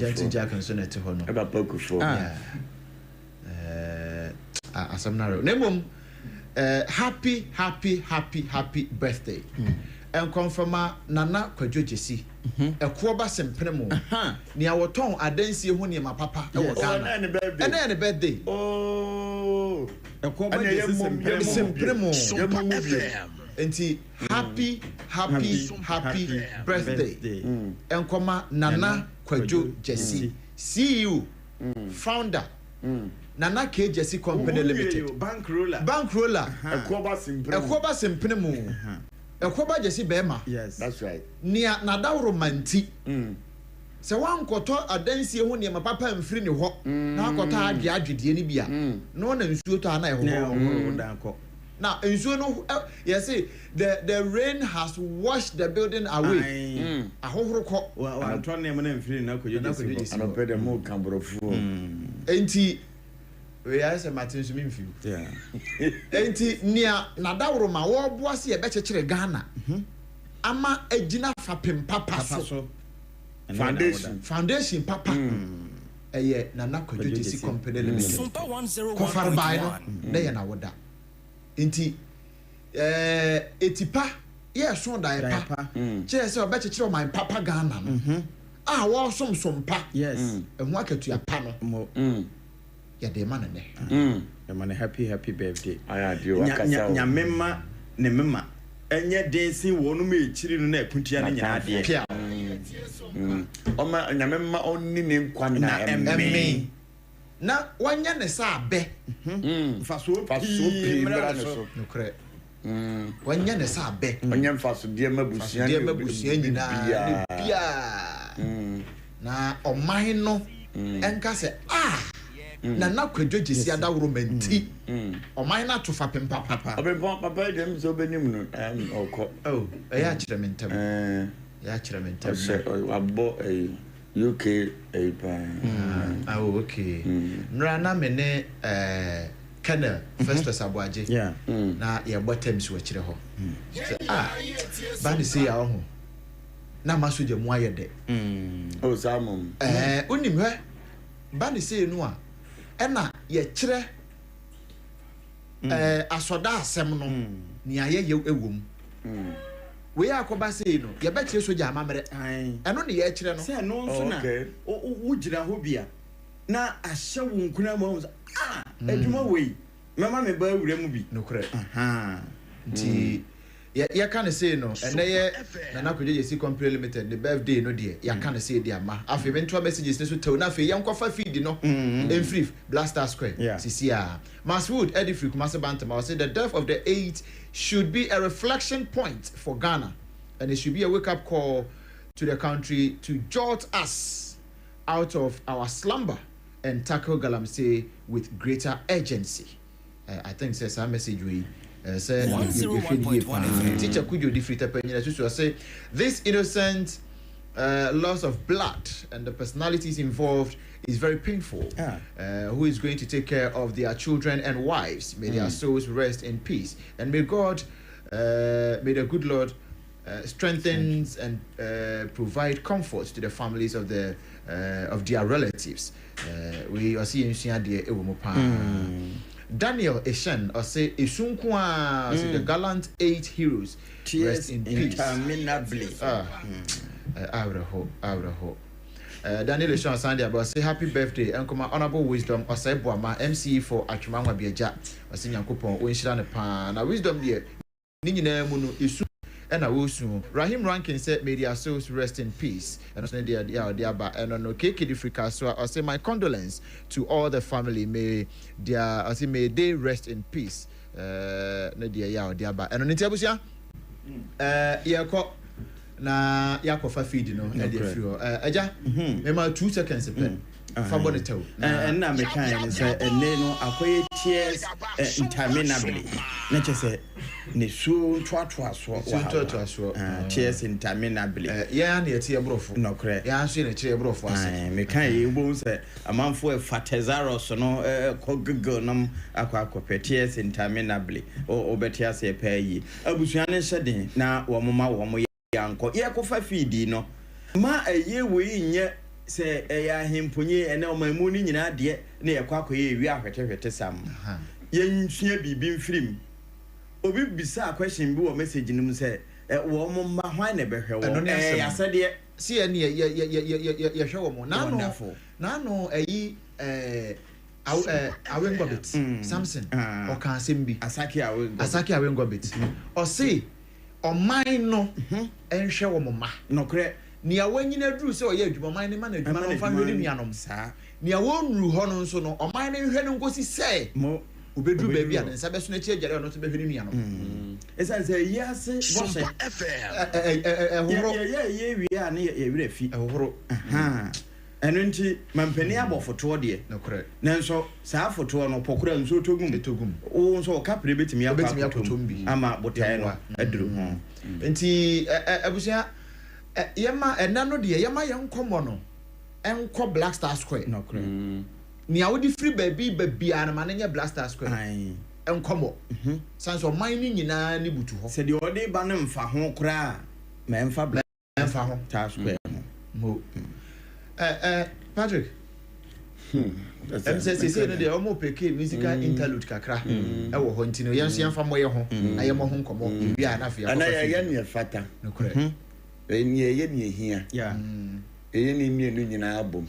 so to hono. About poker for. Asamnaro. Nemum, happy birthday. And confirma Nana Kwajojesi. A quaba sempremo. Near what tongue I didn't see who near my papa. And then a birthday. Oh, a quaba sempremo. And happy birthday. And comma Nana Kwajojesi. See you, founder. Nana K Jesse Company Limited. Bankroller. A quaba simpremo. A quaba Jesse Bema. Yes, that's right. Near Nada romantic. So one quarter a dance when my papa and free new hop. Now got a gadget, Yenibia. No one is sure to an eye. Now, and so no, yes, the rain has washed the building away. A whole cop. Well, I'm trying to name free now. Could you not pay the more camber of food? Ain't he? We are a Martin Swim Few. Yeah. Ain't he near Nadauroma or Boissy a better Ghana? Ama a Gina Fapim Papa. foundation papa eye na nakwadwesi company limited Sompa 101.1 kofarbai no na ye na woda nti etipa ye so da pa che se obekekere my papa Ghana no wo sompa yes ehu akatua pa no ya de man ne ya man happy birthday aya dio wakasa nya memma ne memma enye densi wonu me ekiri no na akuntia na nyina ade oma nya memma onni ne nkwa na emme na wanya ne sa abe faso mra so nokre wanya ne sa abe wanya faso de mabusia nyina bia na oman no enka se na nakwadwogesi adawro manti oman na tofa pempa papa obebon papa dem so benim no okọ eya kire mentam ya kire mentam abo UK okay nra na me ne kana Festus Aboaje na ye bottoms wo kire ho ba ni se ya ho na masoje mu ayede samom unim he ba ni se nu a ena ye kire asoda asem no ni aye ewom we akoba sei no ye be kire soja amamre eno ne ye kire no se no nso na wo gira ho bia na ahye wo nkuna mu aduma wei mama me ba wure mu bi nokre nti ya kan say no ene ye na nakwadwesi company limited the birthday no de ya kan say de ama afi mentor messages ne so tew na afi yankofa feed no free Blaster Square CCR Maswood Edifric Masabantam say the death of the 8 should be a reflection point for Ghana and it should be a wake up call to the country to jolt us out of our slumber and tackle Galamsey with greater urgency. I think says our message we say teacher could you defeat a penny say this innocent loss of blood and the personalities involved is very painful. Who is going to take care of their children and wives? May their souls rest in peace, and may God may the good Lord strengthens and provide comfort to the families of their relatives. We are seeing Daniel Eshen or say Isunkwa the gallant 8 heroes rest in peace interminably. Daniel Eshen Sunday about say happy birthday and come honorable wisdom or say Boama MC for Achumangwa Biaja or say Yankopon o inshira ne pa na wisdom there ni nyina mu no isu and I will soon. Rahim Rankin said, may their souls rest in peace. And also, and on Keke Africa, so I say my condolence to all the family. May they rest in peace. Nadia Diaba. And on Itabusia, Yako na Yako Fafid, Aja, 2 seconds a pen. Fabonito. And now, me kind is a name of tears interminably. Not just say. Ni su twa tears interminably ya na tie brofo no kre ya nso na tie brofo ase me kan ye bo se amanfo e fatezaro so no ko guggle nam akwa tears interminably o betia se pa yi abusuan ne hyeden na wo moma wo yanko ye ko fa feedi no ma aye we nye se ya hemponye ene o mamu ni nyina de na ye kwa ye wi ahwetehwete sam ye nsua bibi mfirim obi bisa question bi wo message nim say wo mo ma hwan na behwe wo ya sade si ene ye hwe wo mo na no ayi Awengobit Samson o kan sembi Asaki Awengobit o say o man no enhwe wo mo ma no kre ni awanyina duru se o ye adwuma man ne ma na adwuma no fa hwe ni nuanom saa ni awonru ho no nso no o man ne hwe no nkosi say mo ubedru baby an nsa beso na chi agere no to behwe ni nuanom esa say yes Sompa FM ye wi a ne ye wira fi ehoro eno nti mampani abofoto de no correct nanso saa foto no pokura nso togum o nso ka pre betimi akotombi ama botae no aduru ho nti abusia yema enano de yema yenkomo no enko Blaster Square no correct ni awodi free baby an ma nya Blaster Square enkomo sanso mine nyina ni butu ho se de ode ba ne mfa ho kra ma mfa Blaster ho Square Patrick. Say no dey almost pick musical interlude kakra. E wo ho ntino yenso yemfa moye ho na yemo ho nkomo ewi a na afia. Ana ye ne fata. No correct. Ye hia. Yeah. Ni mienu nyina abom.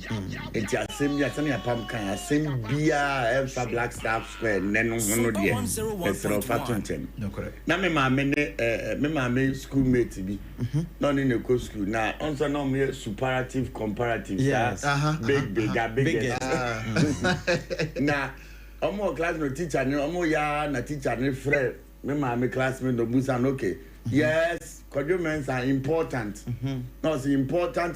Enti asem ya sane apam kan asem bia Elsa Black Staff Square nenu hono de. Esro fatontem. No correct. Na me ma me schoolmate bi. No ni ne ko school na onso no me superlative comparative. Yes. Big. Na omo class no teacher ni omo ya na teacher ni friend. Me ma me classmate no busa no okay. Yes, condiments are important. No, it's important.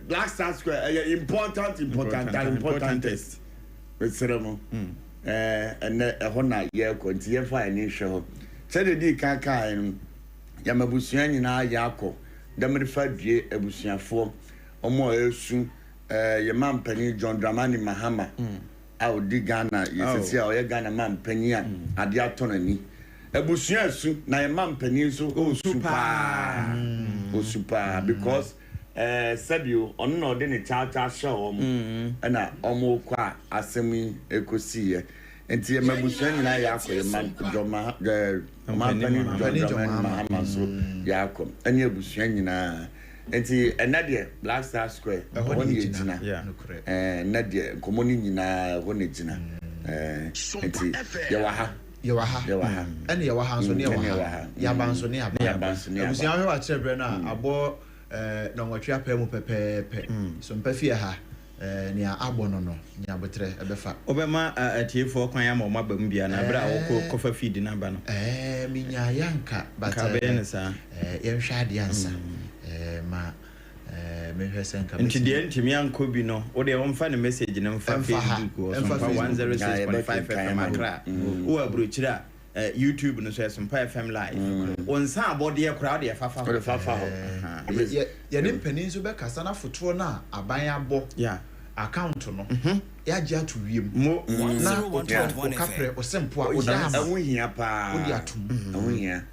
Black Star Square, important test. With ceremony. And a honor year continue for an issue. Said the D. Kaka and Yamabusian in our Yako, Demrified Ye, Ebusian 4, or more soon, your man Penny John Dramani Mahama. Au di Ghana yesi a oye Ghana man panyi a ade atonani ebusua su na ye man panyi so o super because sabio ono no de ne cha show na omo kwa asemi ekosi ye enti ye mabusua nyina ya akoye man joma man panyi joma so ya akom eni ebusua nyina enti enade Black Star Square honi yegina enade komoni nyina honi yegina enti yawaha eni yawaha so ne yawaha yabanso ne abusia ho wa chebre na abo na nwatwe apemu pepepe so mpafie ha ni abo no nya botre ebefa obema atiefo kwan ya ma bam bia na bra wo kofa feed na ba no minya yanka bata bensa yenhwa ade ansa ma me hwesen ka nti de ntimi anko bi no wo de won fa ne message na mfa Facebook wo Sompa 106.5 FM Accra wo abrochira YouTube no so Sompa FM live won sa abode e kura de fafa ho ye ne mpanin so be kasa na foto na aban abo account no ya gya to wiem na 101.1 kapre osempo a oda awuhia pa odi atum awuhia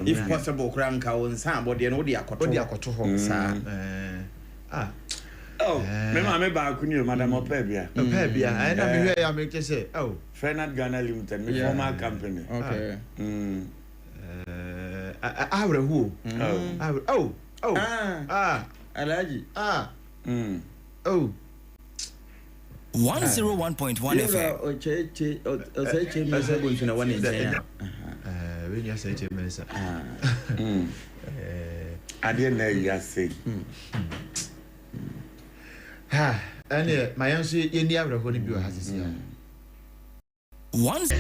if possible kranka won sa abode no odi akoto ho sa me ma me ba ku ni madam opebia na me hwe ya me kese Fernand Ghana Limited me former company okay awre who Alaji 101.1 FM. Ocheche mesa bonchuna wane njenya. When you say mesa. Ade na ya say. Ane mayanso ye ni awre ho ni bi o hasisi ya. Once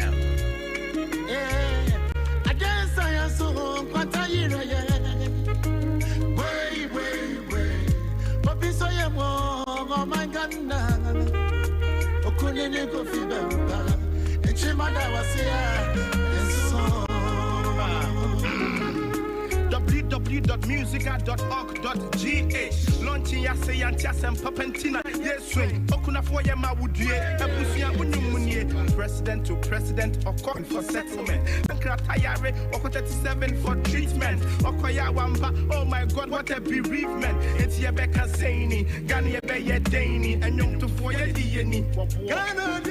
www.musica.org.gh launching ya say and papentina yes swing okuna for ya mawudue ebusia unyumunie president to president or calling for settlement ankra tayare oko 37 for treatment okoya wamba oh my god what a bereavement it's ye beka sayni gani ye be ye daini enyom to for ye dieni Ghana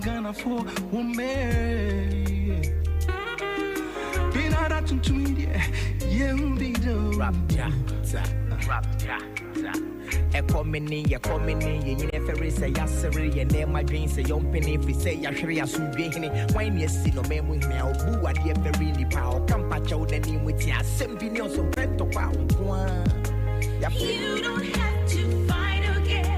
Ghana for woman. Been out to me, yeah, be the rap, Ekomini, you never say yassery, and then my dreams say young penny if we say Yashria Subini. When you see no man with me, I'll boo at the very power. Come patch out the name with ya, send me on some pento power. You don't have to fight again.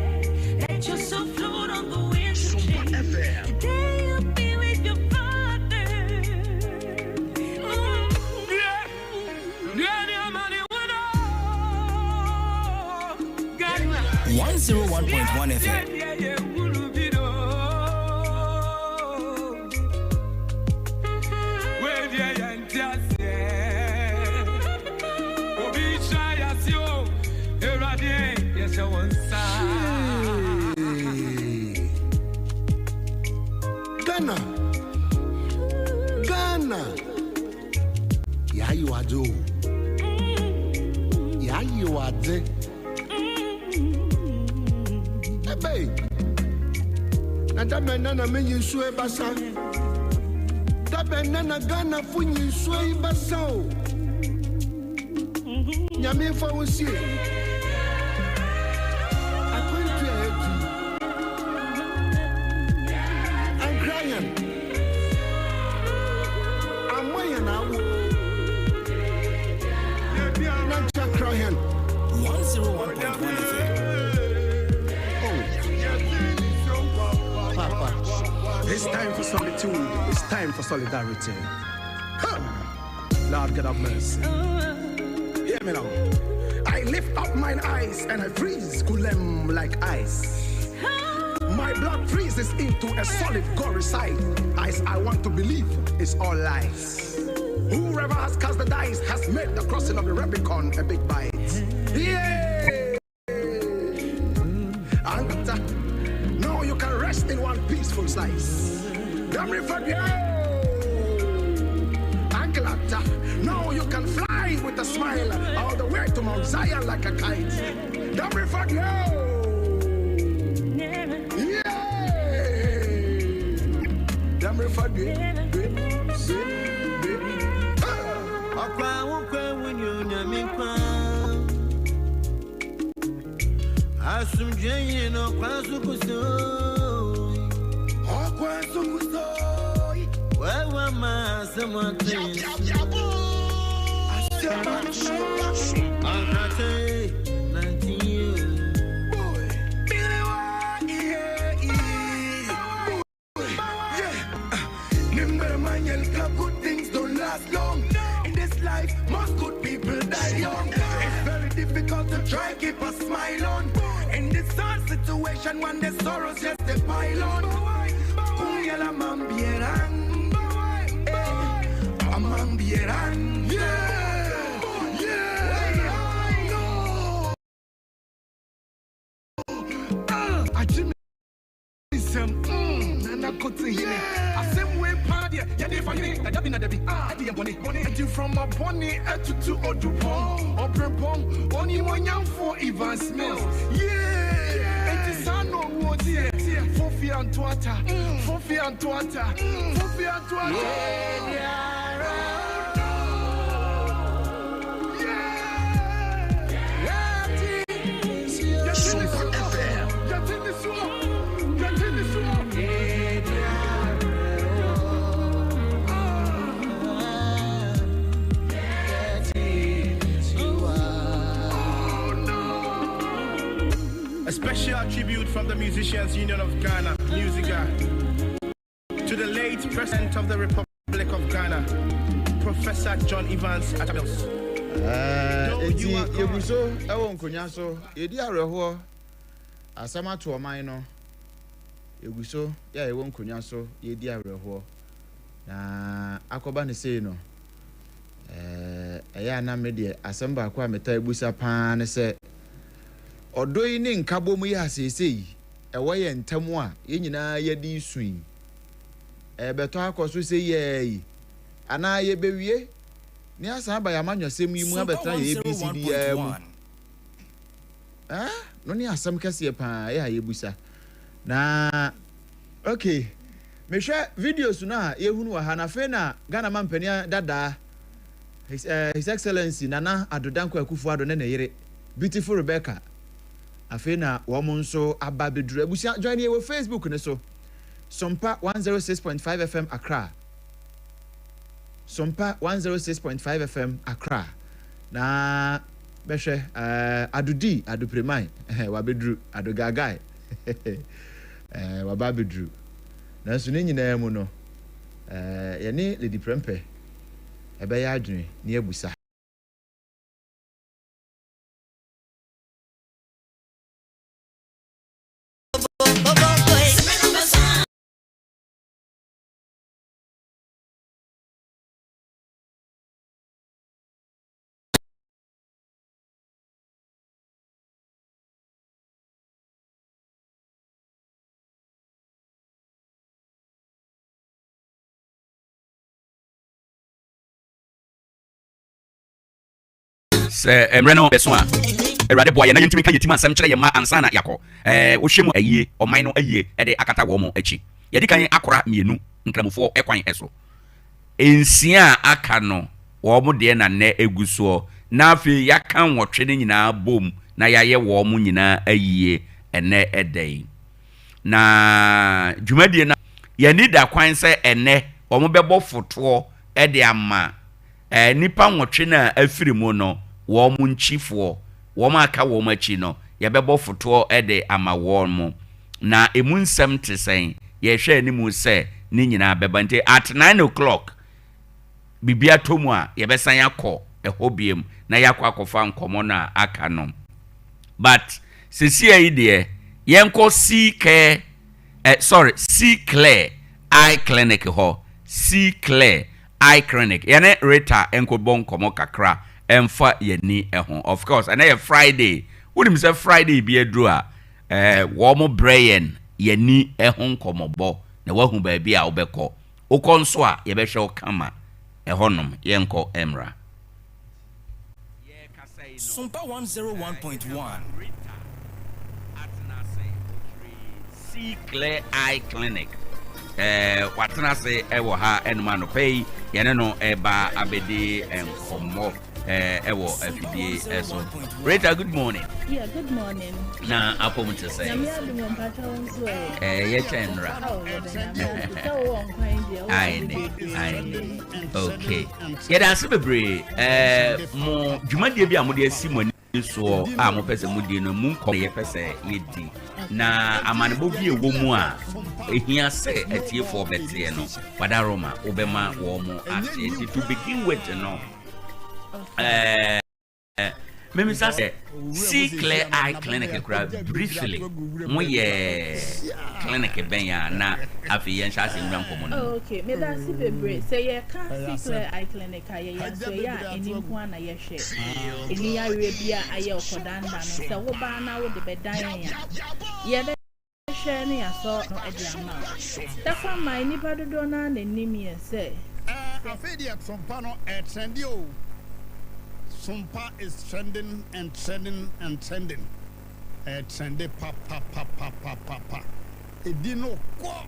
101.1 FM. Ghana. Yeah, you are do. Yeah, you are there. Hey, babe. Nana me you swear basa. Nana Ghana fun you swear basa. Nyame fa wosie. Akwentu etu. I'm crying. I'm waiting now. Not just crying. 101.1 FM. Papa, it's time for solitude. It's time for solidarity. Lord God have mercy. Hear me now. I lift up mine eyes and I freeze kulem like ice. My blood freezes into a solid gory side. Eyes I want to believe is all lies. Whoever has cast the dice has made the crossing of the Rubicon a big bite. Yeah! Angata, no, you can rest in one peaceful slice. Anglata, no, you can fly with a smile all the way to Mount Zion like a kite. Good things don't last long. In this life, most good people die young. It's very difficult to try keep a smile on. In this hard situation, when the sorrows just they pile on. From a bonny to Odupon, or Prepon, only one young for Ivan Smith. Yeah, and the son of what here, Fofi and Tuata, Fofi and Tuata, Fofi and Tuata. A special tribute from the Musicians Union of Ghana, Musica, to the late President of the Republic of Ghana, Professor John Evans Atabels. Eti yebuso ewo nkonya so yedi areho asama to oman no yebuso ya ewo nkonya so yedi areho na akoba ne sei no eya na me de asamba akwa meta ebusa paa ne se odoi ne nkabo mu ya asesei ewo ye ntamu a ye nyina yedi suin beto akoso se ye ana ye bewie ni asa ba ya manwasem yi mu abetra ye ABCD ya mu no ni asam kase pa ya yebusa na okay me hwe videos na ye hunu wa hana fe na Ghana mampania dada his excellency Nana Adodankwa Akufo-Addo ne yere beautiful Rebecca afe na wo mo nso aba beduru abusia join ye wo Facebook ne so Sompa 106.5 FM Accra. Sompa 106.5 FM Accra. Na behwe adudi adupremai wabedru adogagai wababedru. Na so ne nyina mu no ye ne Lady Prempe ebe ya adwene ne abusa se emreno beso a erade boy na yentimi ka yetima asem kire ye ma ansa na yakọ wohwem ayie oman no ayie e de akata wo mo achi ye di kan akora mienu nkramofo ekwan eso ensia aka no wo mo de na ne eguso na afi yaka nwotwe ne nyina bom na yaye wo mo nyina ayie ene edai na dwumadie na ye ni da kwan se ene wo mo bebo foto e de ama nipa nwotwe na afiri mu no wo mo nchifo wo ma aka wo ma chi no ye bebo foto e de ama wo mo na emu nsem tesen ye hwe animu se ni nyina beba nte at 9 o'clock bibia tomu a ye besan yakọ ehobiem na yakọ akofa nkomo na aka no but sisi ayi de yenko CK C Clear Eye Clinic ho C Clear Eye Clinic yene reta enko bon komo kakra emfa yeni eho of course and na Friday wonim say Friday bi adru a wo mo brain yeni eho komo bo na wahu ba bi a obekọ ukonso a ye behwe okama ehonom yenko emra Sompa 101.1 C Clear Eye Clinic watana se ewo ha enuma no pay yene no eba abedi enkomo ewo afidie eso Rita, good morning. Yeah, good morning. Na apo mute say ye chenra I okay yeah that's bebre mo dwumadie bi amode asimo ni so a mo pese mudie no mu nko ye pese yedi na amanebo bi ewo mu a ehia se atie for betie no wadaroma obema wo mo ase to begin with no Mimi say see Clear Eye Clinic kura briefly mo ye clinic ben ya na afi yen sha se nwam komo no okay me da si bebre say ye can see Clear Eye Clinic aye ya so ya enim ho na ye hwe eni ya we bia aye okodanda no say wo ba na wo de bedan ya ye be hwe ne ya so no e dia ma that for my nipa dodo na nim ye say afedi at Sompa no trendio Sompa is trending and trending and trending. Trendy pa. Edino kwa.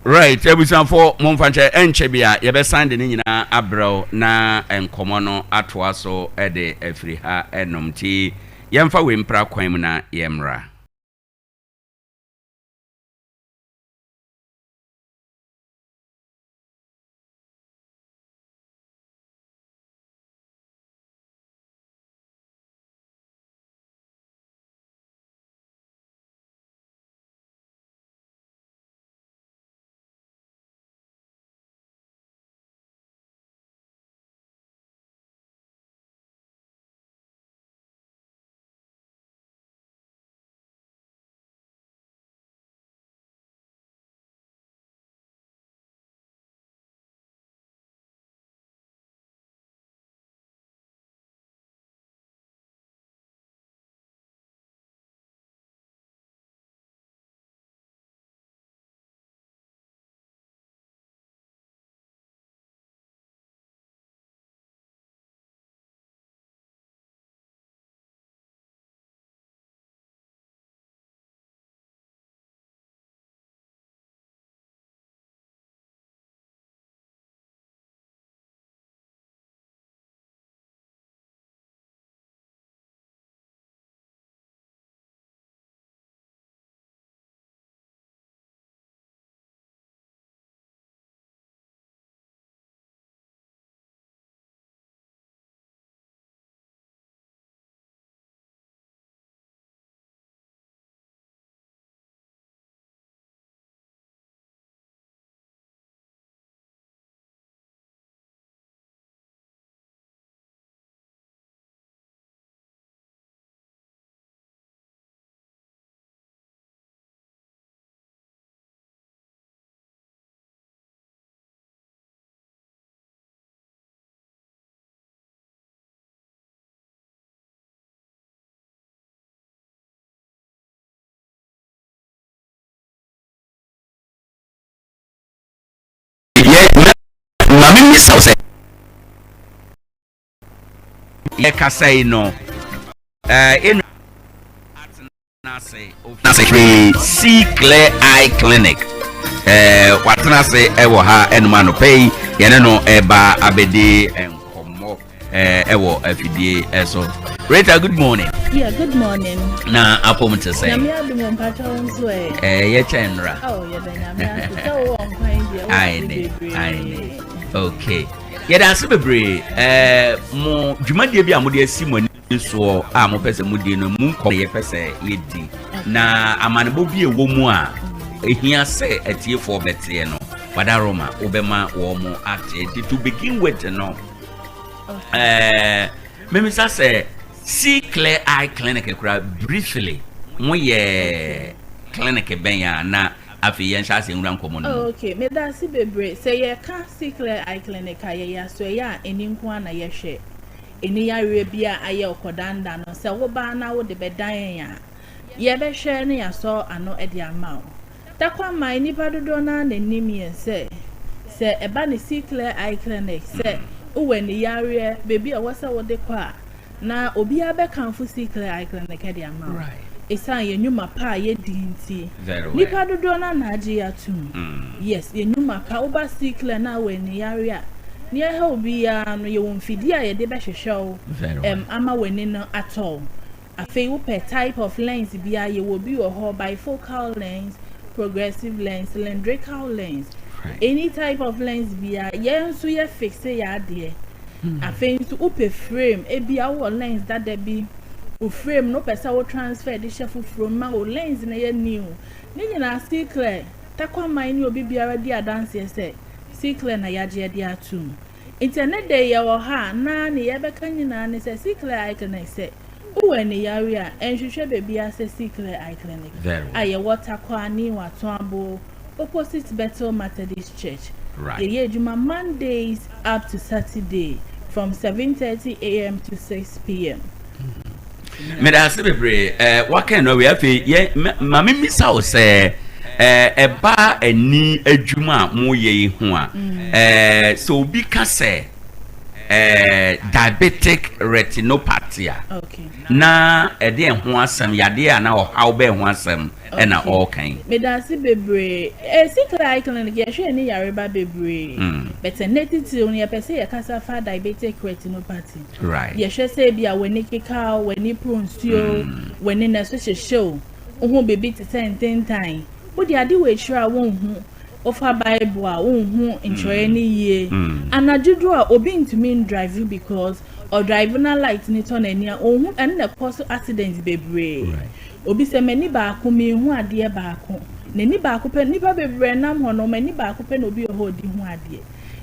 Right, ebusan for monfanche enche bia ye be sande ni nyina abrew na enkomo no atoa so e de afiri ha enom ti yemfa we mpra kwan mu na yemra. ye kasai no in see clear eye clinic watana say ewo ha enuma no pay yene no eba abedi enkomo ewo afidie eso. Rita, good morning. Yeah, good morning. Na apom to say Nyame adum mpacha wonso ye chenra. Oh, yeah, the nyame so won kwan dia. I okay. Yeah, that's bebre mo dwumadie bi amode asimo ni so a mo pese mo die no mu ko ye pese ye di na amanebo bi ewo mu a ehia se atie for betie no wadaroma obema wo mo ate to begin with no memisa say see clear eye clinic kura briefly mo ye clinic ben ya na afi yen sha se nwura nkomo no. Okay, me da si bebre say ye ka see clear eye clinic aye ya so ya eni nko na ye hwe eni ya we bia aye okodanda no se wo ba na wo de bedan ya ye be hwe ne ya so ano e de ama takwa mai ni padodo na nanim ye se eba ne see clear eye clinic se uwe ni yare baby a wasa wo de kwa na obi abe kanfo see clear eye clinic e de ama right esan ye nyuma pa ye dinti nipa dodo na naje ya tum yes ye nyuma pa oba see clear na we ni yare a ni e ha obi ya no ye won fidi a ye de be hwehwew ama weni no atol afei wo per type of lens bia ye wo bi wo ho bifocal lens, progressive lens, cylindrical lens. Any type of lens bia ye nso ye fixe ya de afei nso upe frame e bia wo lens that there be o frame no pesa wo transfer de chef from ma o lens na ye new ni nyina see clear takwa man ni obi biara di adanse se see clear na yaje de atum internet dey ye wo ha na ne ye beka nyina ne se see clear eye clinic se uwe ni yare a enhwehwe baby ase see clear eye clinic aye water kwa ni wato abo opposite Bethel Methodist Church. Right. Ye juma Mondays up to Saturday from 7:30 a.m. to 6 p.m. Me da se bebre what kind of we have ye mama misa o say eba ani adwuma mo ye ho a so bi ka say diabetic retinopathy okay na ede ho asem yade a na o how be ho asem e na all kind me da se bebre see clear eye clinic ye hwe ni yare ba bebre but netiti on ye pese ye kasa fa diabetic retinopathy right ye hwe se bia weni keka weni pronsuo weni na so show oho baby ti 10 time wo di ade we hira wo hu ofa bible a wo hu nchoye ni ye anajudu a obi ntumi drive because or drive na light ni ton ani a ohu and na cause accidents bebre obi se mani ba ko me hu ade ba ko na ni ba ko pe ni ba bebre nam ho no mani ba ko pe no bi ho di hu ade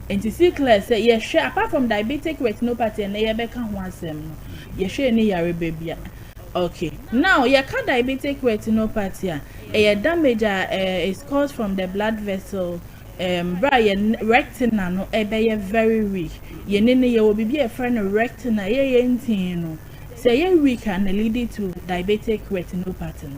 enti see clear say ye hwe apart from diabetic retinopathy na ye be ka ho asem no ye hwe ni yare bebia. Okay, now your diabetic retinopathy damage is caused from the blood vessel Brian retina no be very weak. Ye nene ye will be a friend of retina ye no. Say ye weak and lead to diabetic retinopathy.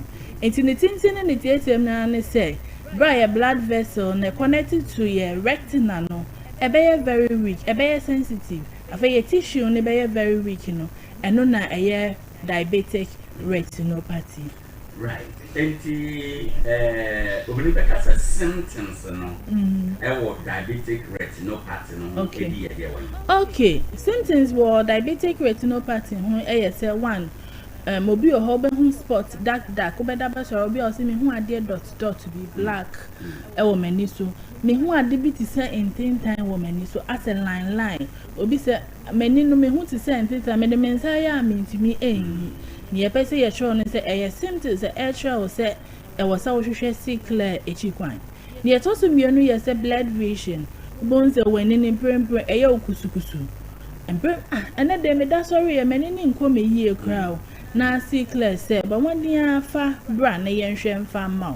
And in the tintin and the TSM na say Brian blood vessel ne connected to your retina no be very weak, be sensitive. Afa your tissue ne be very weak no. And no na diabetic retinopathy. Right. Obìnrin bẹ́ẹ̀ kasa symptoms no. Diabetic retinopathy no. Okay. Okay. Symptoms were diabetic retinopathy. Say one. Obi oho be hu spot dark. Obi da ba so obi o se me hu ade dot be black. Mani so. Me hu ade bi ti say in time wo mani so as a line. Obi say mani no me hu ti say in time me de mensa ya me ntimi enyi. Ni pese ye show no say symptoms actual say was so hwehwe see clear echikwan. Ni to so mienu ye say blood vision. Bones when ni prempre okusukusu. Empe ana de me da sorry ye mani ni nko me yie kra na see clear say but when dia fa bra na ye nhwe mfa ma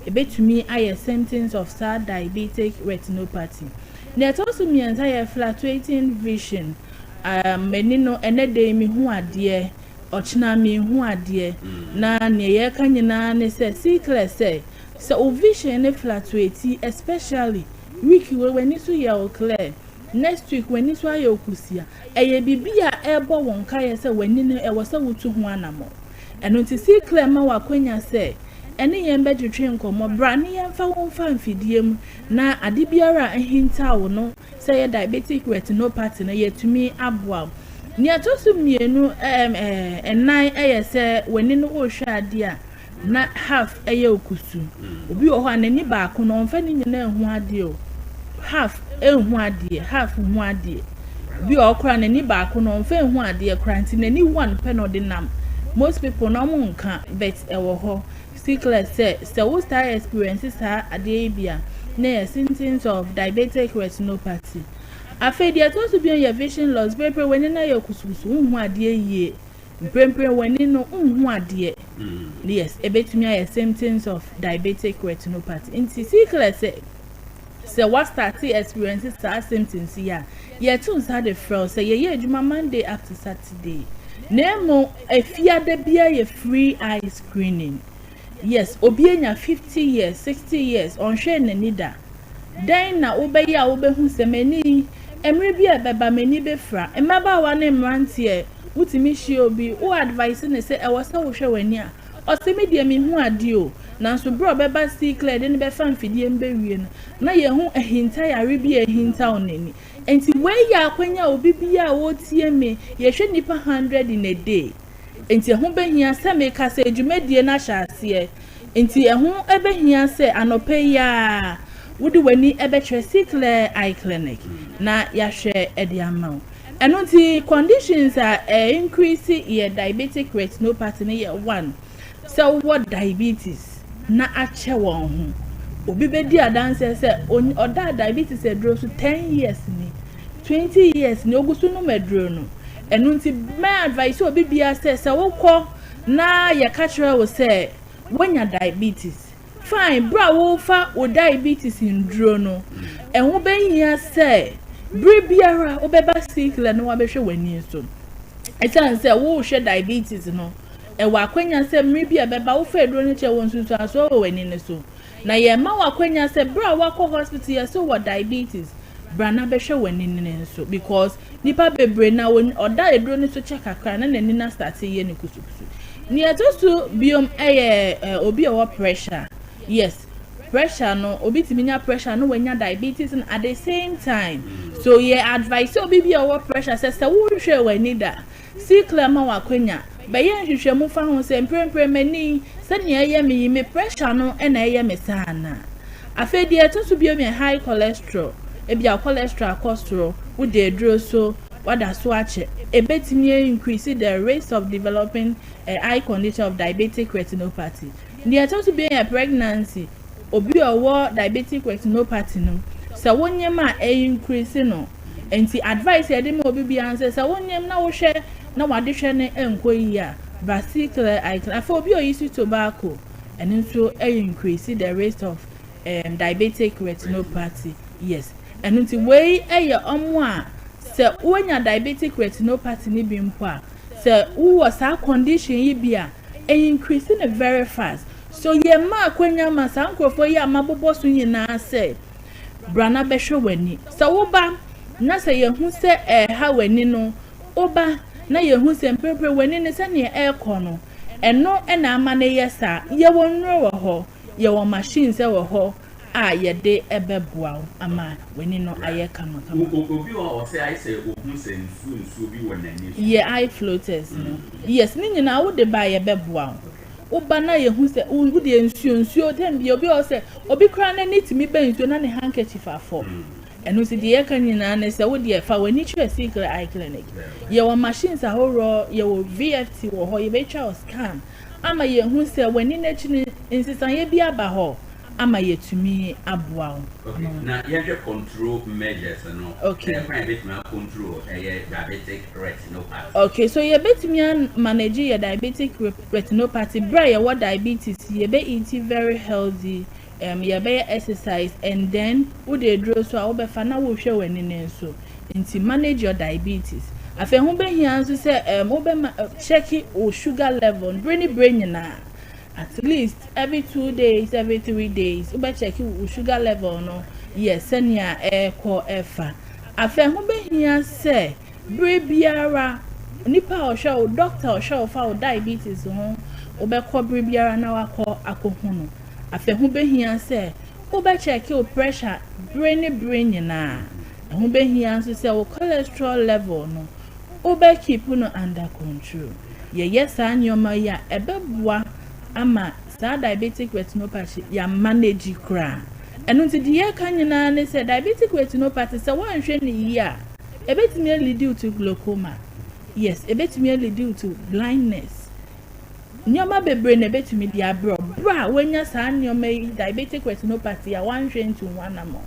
ebetumi aye symptoms of sad diabetic retinopathy. Ni to so mienza ye fluctuating vision. Mani no ene de mi hu ade ochina mi hu ade na ne ye ka nyina ne say see clear say so vision ne fluctuate especially weak when you so ye clear next week when this why you kusia eye bibia ebo won kai say when ni e wo say wutu ho anamo eno ti see clear ma wa kwanya say ene yen be twetwe nkomo bra ne yen fa won fa mfidiem na ade biara ahinta wo no say diabetic retinopathy na yetumi aboa ni atosu mienu enan eye say when ni wo hwa ade a na half eye okusu obi wo ho anani ba ko no mfa ni nyina ehu ade o half ehu ade half hu ade bi okra nani ba ko no mfa ehu ade kranti nani one pen odinam most people no mun kan bet ewo ho sickle say we start experiences ade bia na symptoms of diabetic retinopathy afedia to be on your vision loss paper when na your kususu hu ade yie prempre when no hu ade yes ebetumi ay symptoms of diabetic retinopathy inti sickle say what start experiences symptoms here too sad the frail say ye adwuma Monday up to Saturday nemo efia de bia ye free eye screening yes obi enya 50 years 60 years on hwe nanida dan na obeya obehu semani emre bia beba mani befra emaba wa ne mrantie wutimi hye obi o advice ne say e wo say wo hwe wani a o se me de me hu ade o nanso bro beba see clear de ne be fan fidie mbe wie no na ye hu ehinta yare bi ehinta onani enti we ya akwanya obi bia wo tie me ye hwe nipa 100 in a day enti ehun behia se me ka se adwumadie na hyase enti ehun ebehia se anope ya wudi wani ebe see clear eye clinic na ya hwe ede amount eno ti conditions are increase your diabetic retinopathy ne ye one so what diabetes na ache won hu obi be di adanse se oda diabetes edro so 10 years ni 20 years ni ogusu no medro no enu nti my advice obi bia se wokọ na ye ka kire wo se wonya diabetes fine bra wo fa o diabetes ndro no ehun be hia se bri biara obeba sick le no wa be hwe wani so etan se wo hwe diabetes no ewa kwenya se mri bia beba wo fa edro no che won susu aso wani ne so na ye ma wa kwenya se bra wa ko hospital ye so wa diabetes brana be hwe wani ne so because nipa bebre na won oda edro no so check akra na nani na start ye ne kusukusu ni atosu biom obi o pressure yes pressure no obi timinya pressure no wenya diabetes and at the same time so ye advice obi bi o pressure say wo hwe wani da see clear ma wa kwenya be ye hwehwe mu fa ho se mprempre mani se ne ye me pressure no e na ye me sana afedi atosu biom high cholesterol ebia cholesterol wo de dro so wada so ache ebetimi increase the risk of developing eye condition of diabetic retinopathy the to be a pregnancy obi owo diabetic retinopathy no so wonyema increase no enti advice e dey me obi bi answer so wonyem na wo hwe na wade hwe ne enko yi a vascular eye for obi o use tobacco and so increase the risk of diabetic retinopathy yes and unti we omo a se wonya diabetic retinopathy ni bi mpo a se wo sa condition yi bi a increasing very fast so ye ma kwenya ma sankrofo yi amabobo so nyina se brana be hwe wani so wo ba na se ye hu se ha wani no oba na ye hu se mpepre wani ne se ne no eno na ama ne yesa ye wonro wo ho ye wo machine se wo ho a ye de ebeboa ama wani no aye kama obi o say I say ohun se nsu bi wonani ye eye floaters no yes ni nyina wo de ba ye beboa oba na ye hu se wo de nsuo dem bi obi o say obi kra na nitimi ben nsuo na ne handkerchief afọ enu si de ye kan nyina na se wo de fa wani chwe secret eye clinic ye wo machines ahoro ye wo VFT wo ho ye be twa scan ama ye hu se wani na chini insisan ye bi aba ho ama yetumi aboa na ye control measures no okay control diabetic retinopathy okay so ye betumi manage your diabetic retinopathy bra ye what diabetes ye be eat very healthy ye be exercise and then wo dey draw so wo be fa na wo hwe wani ne so nti manage your diabetes afa hu be hia so say wo be check o sugar level brain na at least every 2 days, every 3 days. Ube check your sugar level no. Yes, senya ko efa. afa ho behia se bre biara nipa o show doctor o show fa diabetes ho obekọ bre biara na wakọ akohunu afa ho behia se obe check your pressure brain na ho behia so se wo cholesterol level no obe keep no under control yes anyoma ya ebeboa ama sa diabetic retinopathy ya manage kra enu ti die kan nyina ne se diabetic retinopathy se wan hwe ne yi a ebetimi lead to glaucoma yes ebetimi lead to blindness nyoma bebre ne betimi dia bro bra wenya sa anyoma diabetic retinopathy ya wan hwe ntu wanamo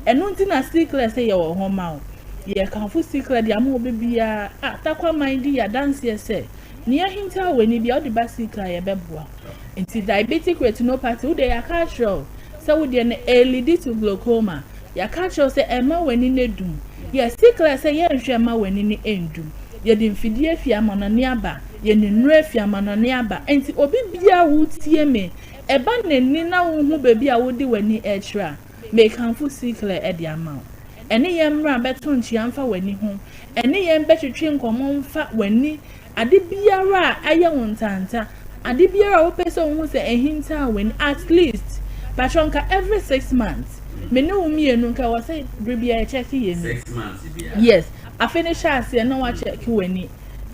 enu ti na sickle se ye wo homa o ye kan fu sickle dia mo bebia atakwa mind ya dance se ni ahinta weni bia odi basickle ye beboa nti diabetic retinopathy wo de ya control so wo de ne lead to glaucoma ya control se ema weni ne dum ye sickle se ye hwe ma weni ne endum ye de mfidie fia manane aba ye ne nure fia manane aba nti obi bia wo tie me eba nani na wo hu bebi a wo de weni extra me kan fu sickle e de ama ene ye mra beto nchi amfa weni ho ene ye mbetwetwe nkomo mfa weni ade biara aye wontanta ade biara wo pese wo se ehinta weni at least patronka every 6 months me no umienu nka wo say bibia check ye 6 months bia yes I finish as na wa check weni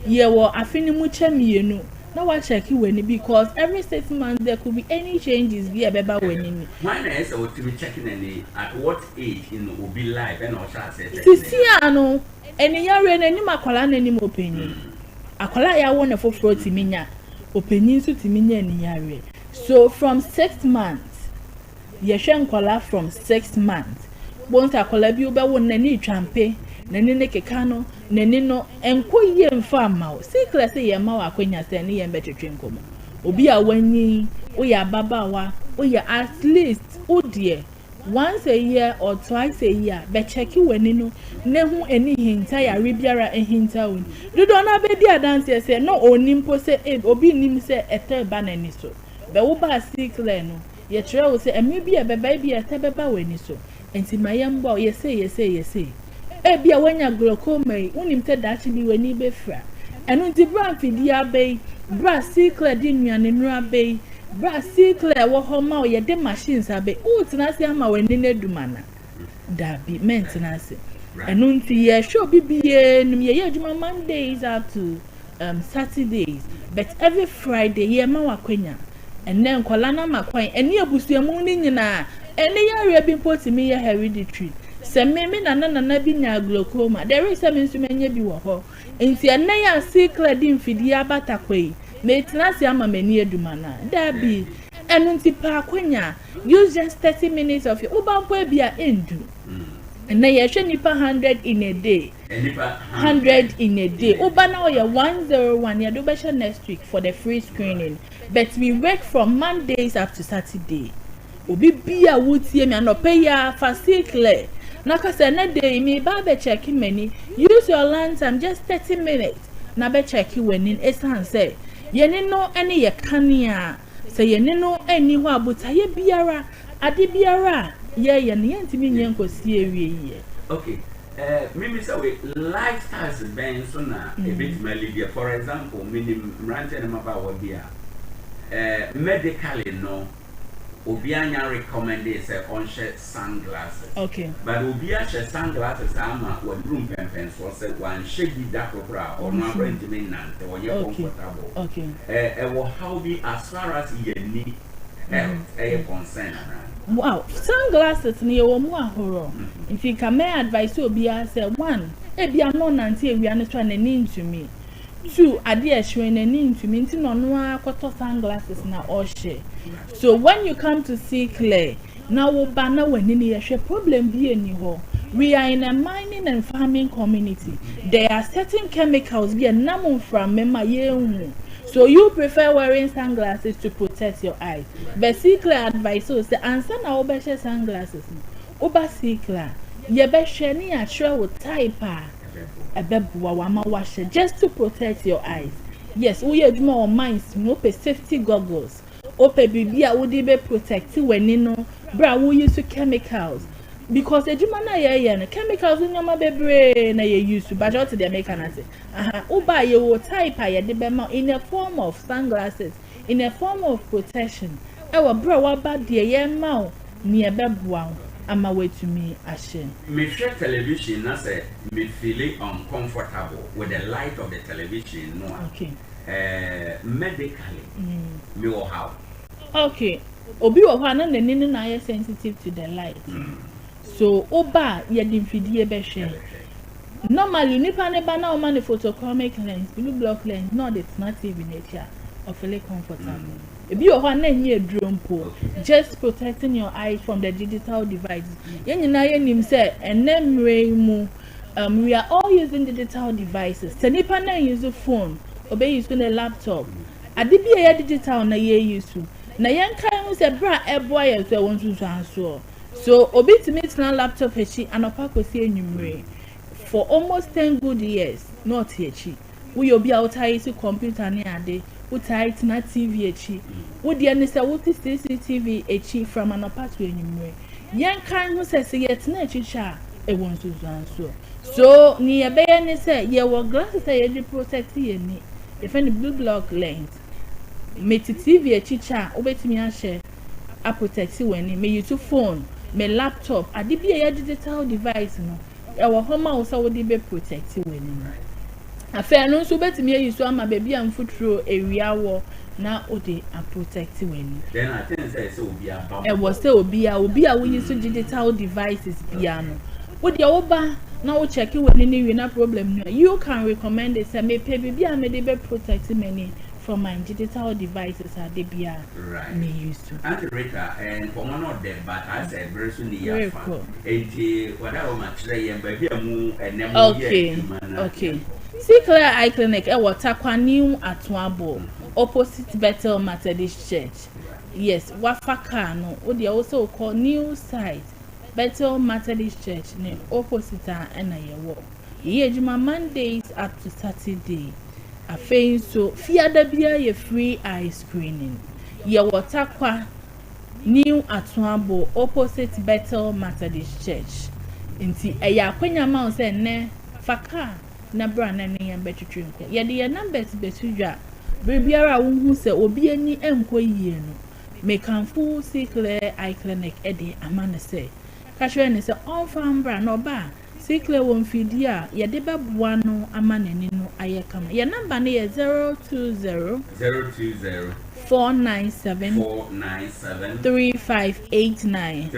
ye wo afini mu chamienu na wa check weni because every 6 months there could be any changes be beba weni ni when is o to be checking any at what age in obi life and o sha say sisi ano eni yare na ni makwala na ni openyin akwala ya wo na foforo timinya openyin so timinya ni yare so from 6 months ye hwe nkwala from 6 months bonta akwala bi obewo na ni twampe nani ne keka no nani no enko ye mfa ma o sickle say ye ma wa kwanya say ne ye mbetwetwe nkomo obi a wanyi o ya babawa o ya at least o dear once a year or twice a year be check wani no ne hu eni hinta ya rebiara ehinta won dodo na be di adanse say no onimpo say obi nim say ete ba nani so be wo ba sickle no ye tire wo say emi bi e beba bi ete beba wani so enti mayambo ye say ebia wanya glaucoma unim te dachi bi wani be fra enu nti bra fidia be bra sickle di nuane nura be bra sickle wo ho ma ye de machines abe utina se ama wani ne dumana da bi maintenance enu nti ye show bibie num ye adwuma Mondays up to Saturdays but every Friday ye ma wakwanya enne nkola na makwan ene abusuamu ni nyina ene ya bi potimi ye hereditary se me na bi nya glaucoma there is some instrument bi wo ho enti ene ya sickle di mfidi abata kwai me tinasi ama mani edumana da bi enu nti pa akwanya use just 30 minutes of your ubampo bia endu ene ye hwe nipa 100 in a day 100 in a day uba na ye 101 ya do be next week for the free screening but we work from Mondays up to Saturday obi bia wotie me anope ya fa sickle naka say na day me ba be check many use your land time just 30 minutes na be check wani esan say ye ni no ene ye kanea say ye ni no eni ho abuta ye biara ade biara ye ne yentimi nyenkosi ewie ye okay mimi say we lifestyles ben so na a bit malibia for example minim ranche na maba wa bia medically no obi anya recommend say on share sunglasses okay but obi a share sunglasses ama wa room pen so say one shade that opera or no arrangement nante wo ye comfortable okay how be as far as ye need concern wow sunglasses ni wo mu ahoro if you can advise obi a say one e bia no nante ewia ne so na ni ntumi two ade ehwe na ni ntumi nti no no akoto sunglasses na ohye so when you come to see clear now wo ba na wani ni ehwe problem bi eni ho we are in a mining and farming community there are certain chemicals bi enam from mema yehu so you prefer wearing sunglasses to protect your eyes but see clear advice so say answer na wo be share sunglasses wo ba see clear ye be hwe ni a hwe wo type just to protect your eyes. Yes, we are doing our minds, no safety goggles. Ope bibia would be protect when you know, bra we use chemicals. because edwuma na ye no chemicals nyoma bebre na ye use to but what they make an say uba ye wo type a ye de be ma in a form of sunglasses in a form of protection e wo bra wa ba de ye ma ni e be boa ama wetumi ahye me share television na say me feeling uncomfortable with the light of the television no okay medically me wo how okay obi wo ho na nani na ye sensitive to the light so oba ye di mfidie be hwe normally nipa ne ba na o man photochromic lens blue block lens not it's not even nature of really comfortable ebi o ho na nye drone po just protecting your eyes from the digital devices ye nyina ye nim say enemre mu we are all using digital devices so nipa na use phone obe use a laptop adibi ye digital na ye use na yen kan hu say bra eboa ye so won susu anso so obi timi na laptop echi anopa kosi enwumre for almost 10 good years not echi we obi outai si computer ni ade utai na TV echi wo de ne say wo CCTV echi from anopa to enwumre yen kan hu say yet na echi cha e won susu anso so ni ye be ne say ye wo glasses say ye protect ye ni ye find blue block lens me TV echi cha obetimi ahye a protect when me use phone me laptop adibi a digital device no e wo homa wo so wo dey be protect when afa no so betimi use ama baby am futuro ewia wo na o dey protect when then I think say obi aba e was say obi a wo use digital devices bia no wo dey wo ba na wo check when ni we na problem no you can recommend it say me pay baby am dey be protect many from my digital devices are debia right me used to Rita and for one of them but I said very soon the year whatever much they baby amu and okay see clear eye clinic e water Tarkwa new Atuabo opposite Bethel Methodist Church yes wafaka no o dey also call new site Bethel Methodist Church ne opposite and na ye wo ye ejuma Mondays up to Saturday afei so fiada bia ye free eye screening ye Tarkwa new Atuabo opposite Bethel Methodist Church nti eya kwanya ma say ne faka na bra na ne ye betwetwe nko ye de ye numbers betudwa bebiara wo hu say obi ani enko yie no me kanfu see clear eye clinic e de amane say ka hwe ne say on fam bra no ba Sikle won fidia ye de beboa no amanani no aye kama ye number ne ye 020 497 3589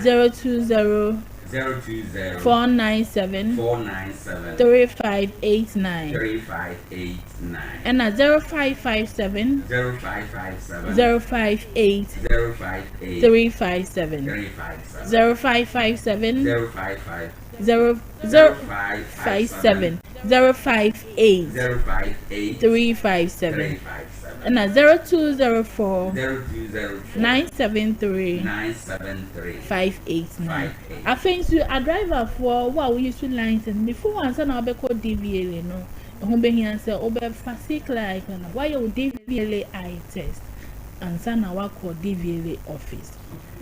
020 497 3589 and 0557 058 357 0557 057 058 357 and 0204 973 589. I think you a driver for what we used to lines and before once and I'll be called DVLA no. Who be here say obe fascicle why you DVLA eye test and sana wa call DVLA office.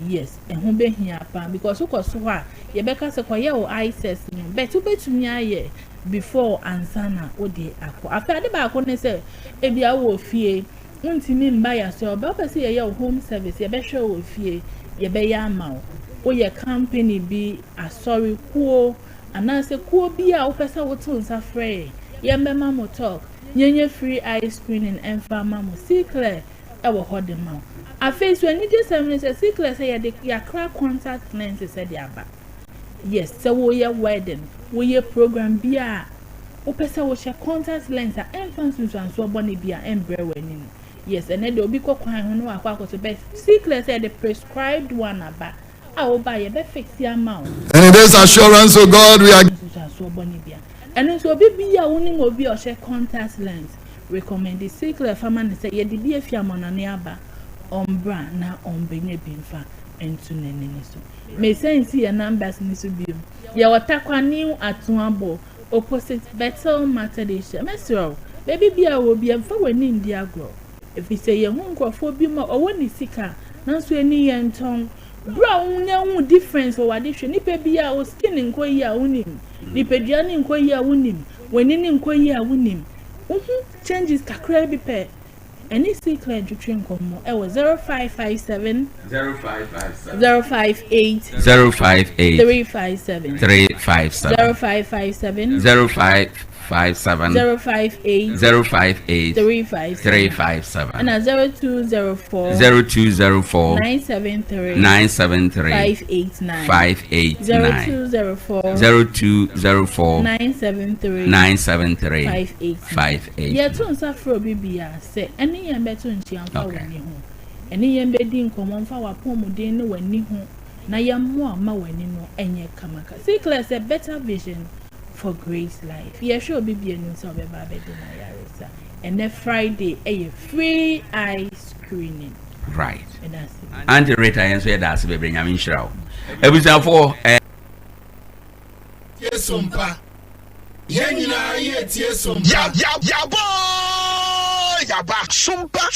Yes, and who be here pa because who cause why you beka say kwa your eye test no but to be to me aye before ansana odi akọ after de ba akọ ne say e bia wo fie untimi mba ya so ba pa say ye home service ye be hwe wo fie ye be ya ma o ye company bi asori kuo anase kuo bi a wo pesa wo to nsa frɛ ye mbema mo talk nyenye free eye screening and farmer mo secret e wo ho de ma afi so ani de sem say secret say ye de ya crack contact lenses say de aba yes so wo ye wedding wo ye program bia o pesa wo share contact lens a enfant so anso boni bia embre wani yes and then obi kokwan ho no akwa to best secret say the prescribed one aba a wo ba ye be fix ya amount and this assurance of God we are so boni bia and so obi bia wo ni obi o share contact lens recommend the secret farmer say ye de bia fiamona ne aba ombra na ombenye bimfa entu nenene so me sense your numbers ni so bi ye Tarkwa new Atuabo opposite Bethel Methodist mesro baby bia wo bia mfa wani ndi agro if you say ye hu nkrofo bi ma owo ni sika nanso eni ye nton brown no difference for what they should nipa bia o skin nko yi a wonim nipa dua ne nko yi a wonim wani ne nko yi a wonim changes kakra bi pe any secret twetwe nkomo e was 0557 058 357 0557 058 357 and 0204 973 589 0204 973 588 yeah to nsafro bibia say any yam beto nchiamfa wani ho any yam bedi nkomo mfa wapomuden ne wani ho na yammo ama wani no enye kamaka see class a better vision for Grace Life. Yeah, sure, baby, and so be baby dinner, and then Friday, a free eye screening. Right. And that's it. And the rate I answer that's we bring. I mean, sure. Everything for. Yes, Sompa. Yenina, yes, Sompa. Ya boy, ya back, Sompa.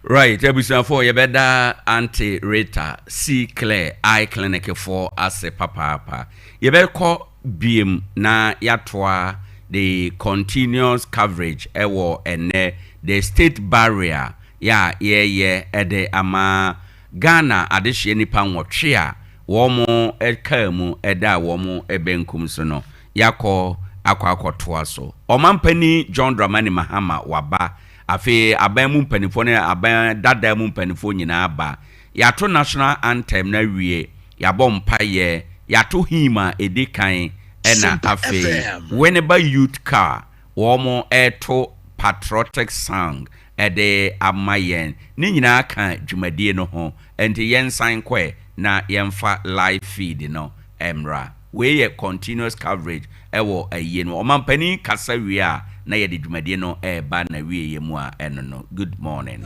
Right, ebusan for you better anti-rata C clear eye clinic for as a papa. You better call BM na yatwa the continuous coverage ewo ene the state barrier ede ama Ghana adehye nipa nwotwe a womo ekamu eda womo ebenkum so no yakọ akwakotoa so omampani John Dramani Mahama waba afi aban mu mpanifo ne aban dada mu mpanifo nyina aba yato national anthem na wie yabɔ mpaye yato hima edikan ena afi whenever youth car womo eto patriotic song ede amayen ni nyina ka dwumadie no ho enti yensan kwe na yemfa live feed no emra we continuous coverage ewo aye no omampani kasa wie a na ye de dwumadie no ba na wie ye mu a eno no good morning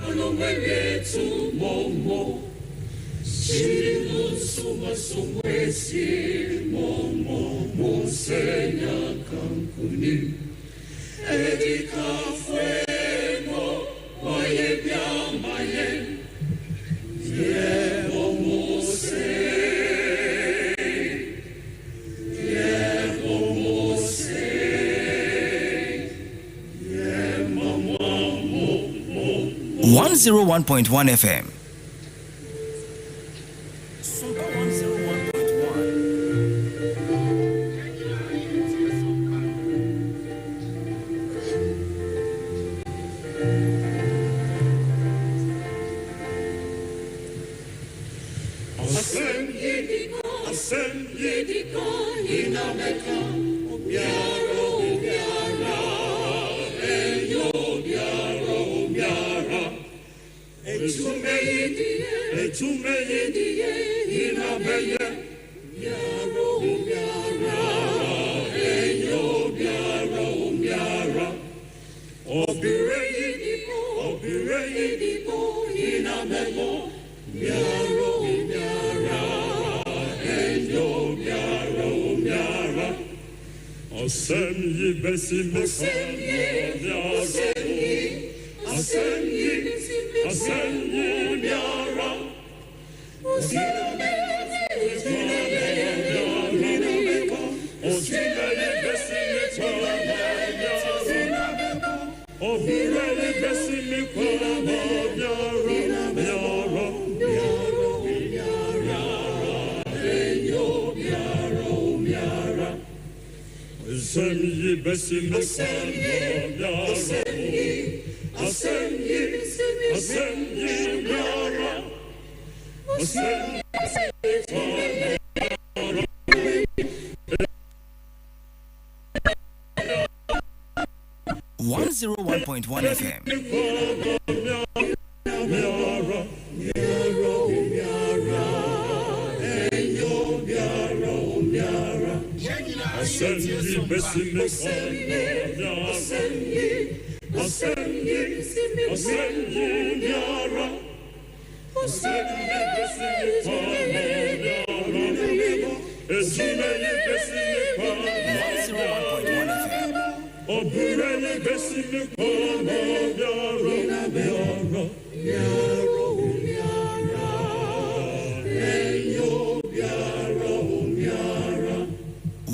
One 101.1 FM. Sompa 101.1 FM.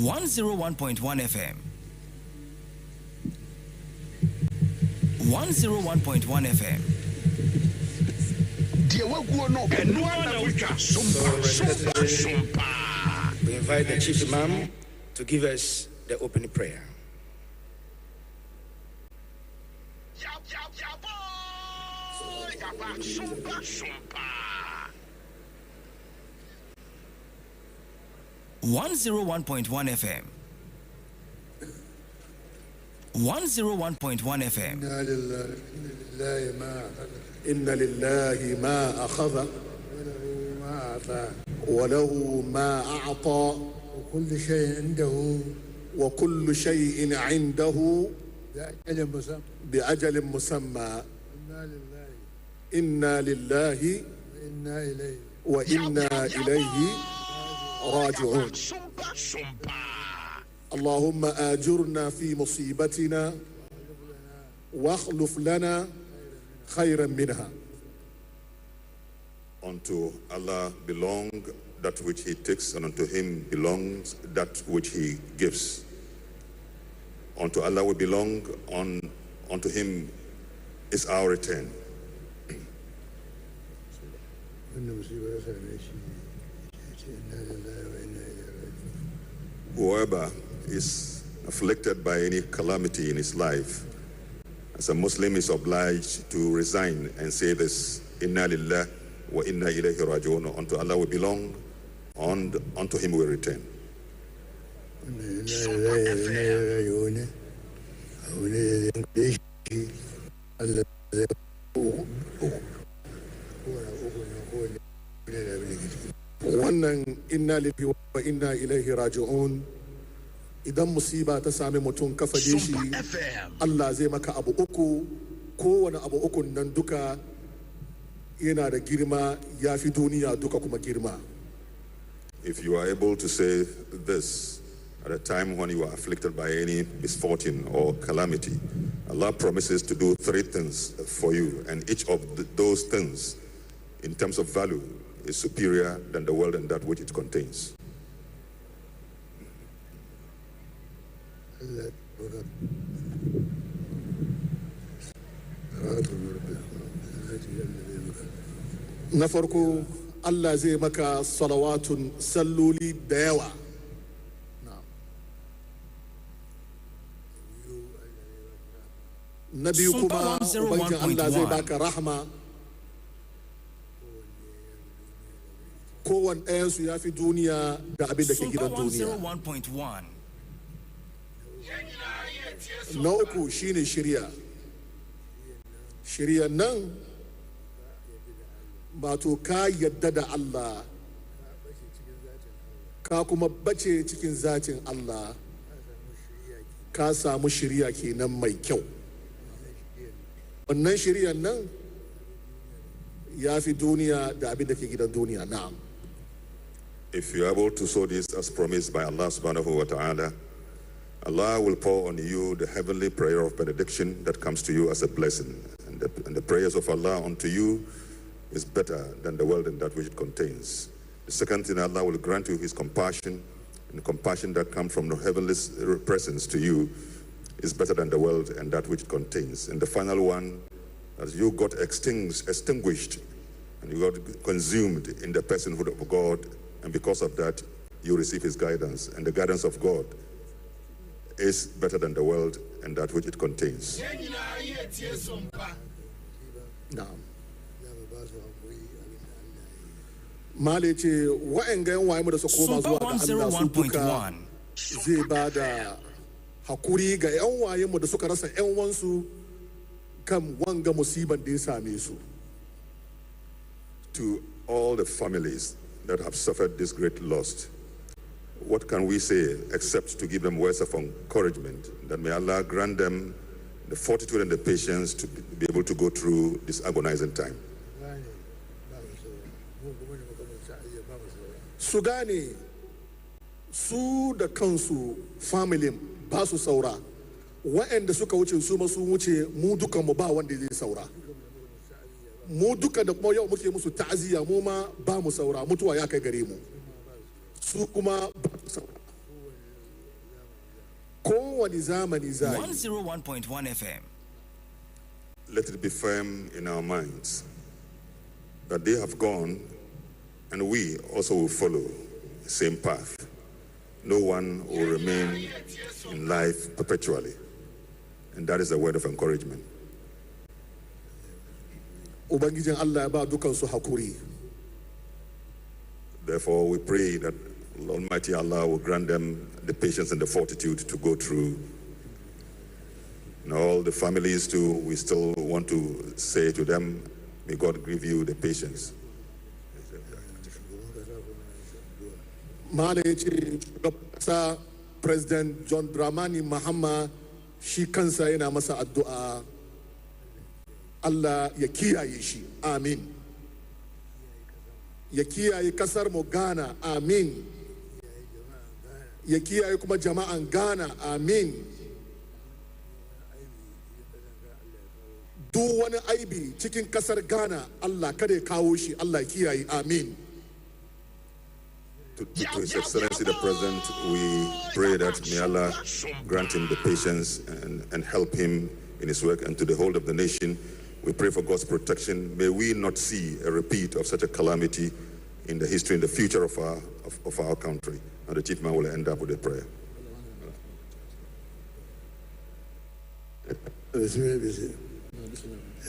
101.1 FM. 101.1 FM. We invite the Chief Imam to give us the opening prayer. Sompa. 101.1 FM. 101.1 FM. إن لله ما أخذ وله ما أعطى وكل شيء عنده بأجل مسمى إنا لله وإنا إليه راجعون اللهم آجرنا في مصيبتنا واخلف لنا خيرا منها. Unto Allah belong that which he takes, and unto him belongs that which he gives. Unto Allah we belong, unto him is our return. Whoever is afflicted by any calamity in his life, as a Muslim is obliged to resign and say this: Inna lillah wa inna ilayhi raji'un. Unto Allah we belong, and unto him we return. Wannan inna lillahi wa inna ilaihi raji'un, idan musiba ta sami mutum ka fade shi, Allah zai maka abu uku, kowane abu ukun nan duka yana da girma, ya fi duniya duka kuma girma. If you are able to say this at a time when you are afflicted by any misfortune or calamity, Allah promises to do three things for you, and each of those things, in terms of value, is superior than the world and that which it contains. Na farko, Allah zai maka salawatun salloli da yawa. Na biyu kuma, Ubangijin Allah zai baka rahma. Kowane ɗayansu ya fi duniya da abin da ke gidan duniya. Na uku shine shirya. Shirya nan ba to ka yadda da Allah, ka kuma bace cikin zatin Allah, ka samu shirya kenan mai kyau. Wannan shiryan nan ya fi duniya da abin da ke gidan duniya. Na'am. If you are able to sow this as promised by Allah subhanahu wa ta'ala, Allah will pour on you the heavenly prayer of benediction that comes to you as a blessing. And the prayers of Allah unto you is better than the world and that which it contains. The second thing, Allah will grant you his compassion, and the compassion that comes from the heavenly presence to you is better than the world and that which it contains. And the final one, as you got extinguished and you got consumed in the personhood of God, and because of that, you receive his guidance. And the guidance of God is better than the world and that which it contains. Mali ce wa'anga yan waye mu da su koma zuwa ga Allah su duka zai ba da hakuri ga yan waye mu da suka rasa yan wansu kan wanga musiban da ya same su. To all the families that have suffered this great loss, what can we say except to give them words of encouragement, that may Allah grant them the fortitude and the patience to be able to go through this agonizing time. Su gane su da kansu family ba su saura, waɗanda suka wuce su ma sun wuce, mu dukan mu ba wanda zai saura. Mu duka da kuma yau muke musu ta'aziyya, mu ma ba mu saura, mutuwa ya kai gare mu. Su kuma ba su saura. kowane zamani za 101.1 FM. Let it be firm in our minds that they have gone and we also will follow the same path. No one will remain in life perpetually. And that is a word of encouragement. Ubangijin Allah ya ba dukansu hakuri. Therefore, we pray that Almighty Allah will grant them the patience and the fortitude to go through. And all the families too, we still want to say to them, may God give you the patience. Mala ya ce shugaban kasa President John Dramani Mahama shi kansa yana masa addu'a Allah ya kiyaye shi, amin. Ya kiyaye kasar mu Ghana, amin. Ya kiyaye kuma jama'an Ghana, amin. Duk wani aibi cikin kasar Ghana, Allah kada ya kawo shi, Allah ya kiyaye, amin. To His Excellency the President, we pray that may Allah grant him the patience and help him in his work, and to the whole of the nation, we pray for God's protection. May we not see a repeat of such a calamity in the history, in the future of our country. And the chief man will end up with a prayer.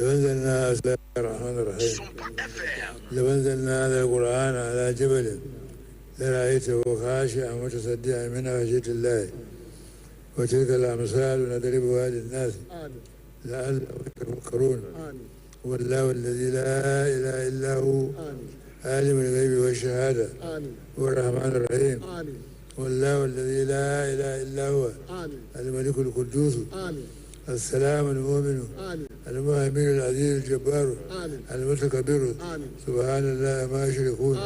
لمنزلنا بسم الله الرحمن الرحيم لمنزلنا هذا القرآن على جبل لرأيته خاشعا متصدعا من خشية الله وتلك الأمثال نضربها للناس لعلهم يتفكرون والله الذي لا إله إلا هو عالم الغيب والشهادة هو الرحمن الرحيم والله الذي لا إله إلا هو الملك القدوس السلام المؤمن المهيمن العزيز الجبار المتكبر سبحان الله ما يشركون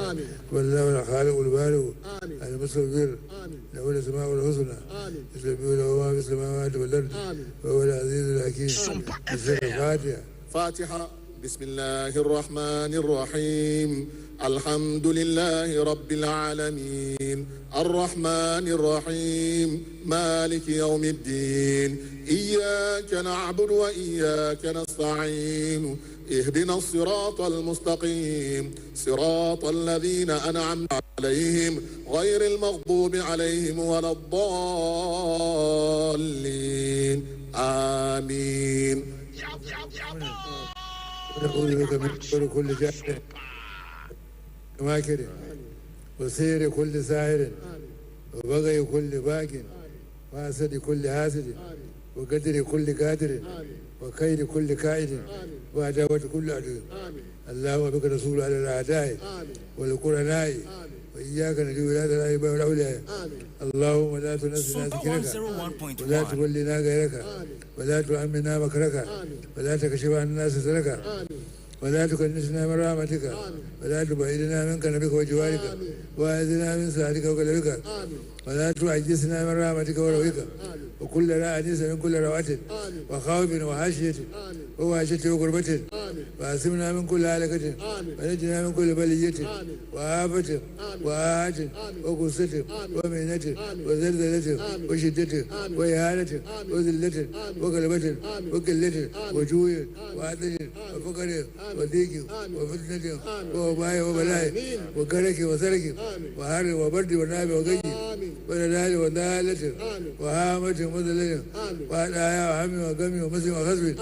والله الخالق البارئ المصور له الاسماء الحسنى يسبح له ما في السماوات والارض وهو العزيز الحكيم. الفاتحه. فاتحه. بسم الله الرحمن الرحيم. الحمد لله رب العالمين الرحمن الرحيم مالك يوم الدين إياك نعبد وإياك نستعين اهدنا الصراط المستقيم صراط الذين أنعمت عليهم غير المغضوب عليهم ولا الضالين آمين. نعوذ بك من شر كل جاهل ماكر وسير كل ساهر وبغي كل باك وحسد كل حاسد وقدر كل قادر وكيد كل كائد وعداوة كل عدو. اللهم بك رسول على الأعداء والقرناء وإياك ندعو إلى الأئمة والأولياء. اللهم لا تنسنا ذكرك ولا تولنا غيرك ولا تؤمنا مكرك ولا تكشف عنا سترك ولا تكنسنا من رحمتك ولا تبعدنا منك نبيك وجوارك وأعذنا من سعدك وقلبك ولا تعجزنا من رحمتك ورويك وكلنا أنيس من كل روعة وخوف وحاشية ووحشة وقربة وأسمنا من كل هلكة ونجنا من كل بلية وآفة وآهة وقصة ومهنة وزلزلة وشدة وإهانة وذلة وقلبة وقلة وجوع وعطش وفقر وضيق وفتنة ووباء وبلاء وكرك وسرك وحر وبرد وناب وغي ودلال ودالة وهامة وذلة وهدايا وهم وغم ومسم وخصب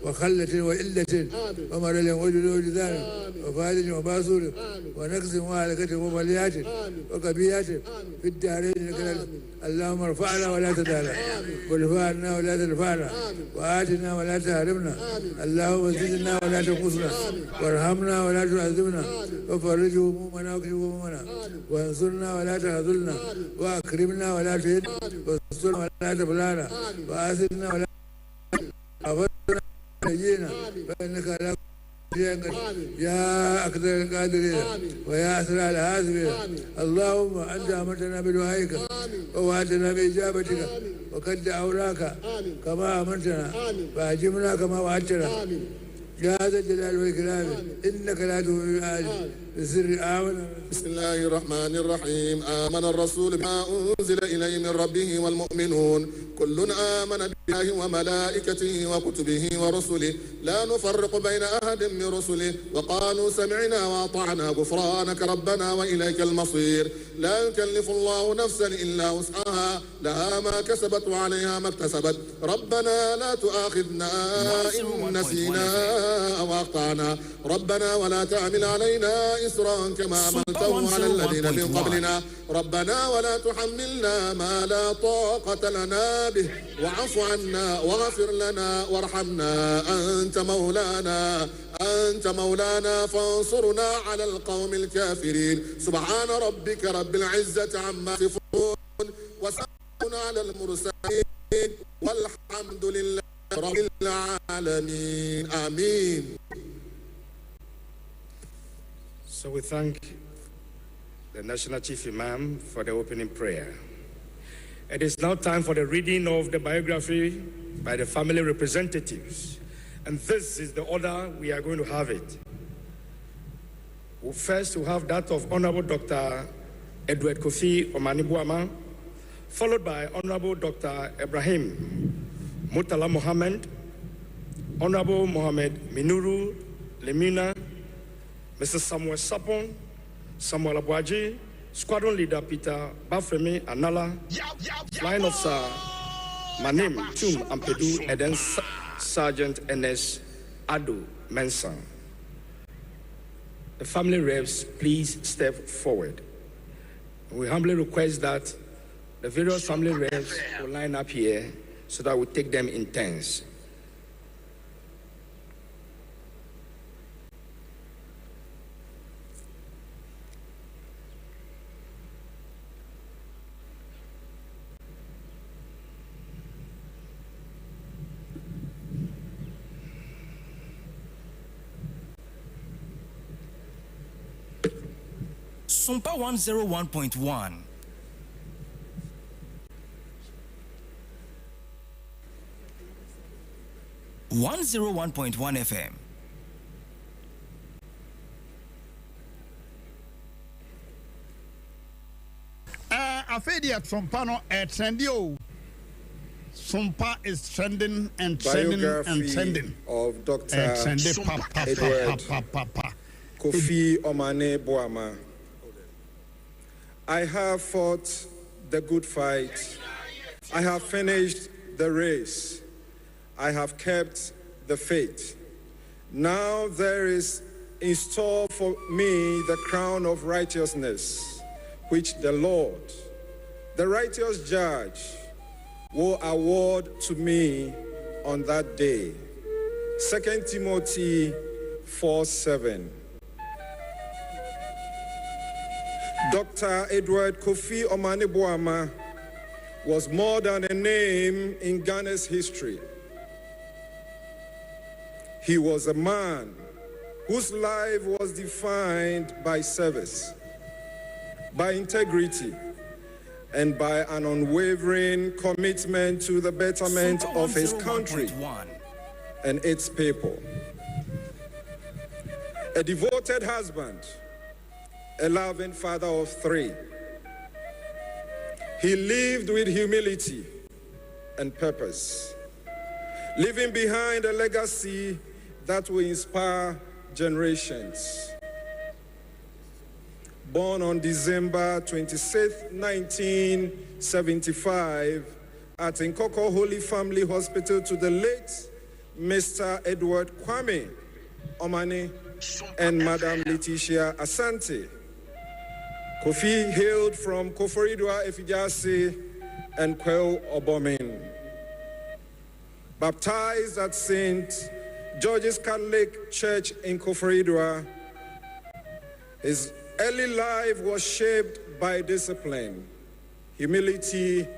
وخلة وإلة ومرل وجلود ذان وفالج وباسور ونقص وهلكة ومليات وكبيات في الدارين الكلام. اللهم ارفعنا ولا تدعنا وارفعنا ولا ترفعنا وآتنا ولا تحرمنا. اللهم زدنا ولا تنقصنا وارحمنا ولا تعذبنا وفرج همومنا واكشف همومنا وانصرنا ولا تخذلنا واكرمنا ولا تهنا واسترنا ولا تبلانا وآثرنا ولا أفرنا نجينا فإنك لا يا أقدر القادرين ويا أسرع الحاسبين. اللهم أنت أمرتنا بدعائك ووعدتنا بإجابتك وقد دعوناك كما أمرتنا فأجبنا كما وعدتنا يا ذا الجلال والإكرام إنك لا تؤمن بالآية بسر آمن. بسم الله الرحمن الرحيم. آمن الرسول بما أنزل إليه من ربه والمؤمنون كل آمن بالله وملائكته وكتبه ورسله لا نفرق بين أحد من رسله وقالوا سمعنا وأطعنا غفرانك ربنا وإليك المصير. لا يكلف الله نفسا إلا وسعها لها ما كسبت وعليها ما اكتسبت. ربنا لا تؤاخذنا إن نسينا أو أخطأنا. ربنا ولا تعمل علينا إسرا كما عملته على الذين من قبلنا. ربنا ولا تحملنا ما لا طاقة لنا به واعف عنا واغفر لنا وارحمنا أنت مولانا فانصرنا على القوم الكافرين. سبحان ربك رب العزة عما يصفون وسلام على المرسلين والحمد لله رب العالمين. آمين. So we thank the National Chief Imam for the opening prayer. It is now time for the reading of the biography by the family representatives. And this is the order we are going to have it. First, we have that of Honorable Dr. Edward Kofi Omanibuama, followed by Honorable Dr. Ibrahim Murtala Mohammed, Honorable Mohammed Minuru Lemina, Mr. Samuel Sapon, Samuel Abuaji, Squadron Leader Peter Bafemi Anala, Flying Officer Manim Tum Ampedu, and then Sergeant N.S. Ado Mensah. The family reps, please step forward. We humbly request that the various family reps will line up here so that we take them in turns. Sompa 101.1. FM. Afedia Sompa no trendy. Sompa is trending and trending and trending. Of Dr. Edward Kofi Omane Boama. I have fought the good fight. I have finished the race. I have kept the faith. Now there is in store for me the crown of righteousness, which the Lord, the righteous judge, will award to me on that day. 2 Timothy 4:7. Dr. Edward Kofi Omane Boama was more than a name in Ghana's history. He was a man whose life was defined by service, by integrity, and by an unwavering commitment to the betterment of his country and its people. A devoted husband, a loving father of three. He lived with humility and purpose, leaving behind a legacy that will inspire generations. Born on December 26, 1975, at Nkoko Holy Family Hospital to the late Mr. Edward Kwame Omane and Madam Letitia Asante. Kofi hailed from Koforidua Efijase and Kwel Obomin. Baptized at St. George's Catholic Church in Koforidua, his early life was shaped by discipline, humility,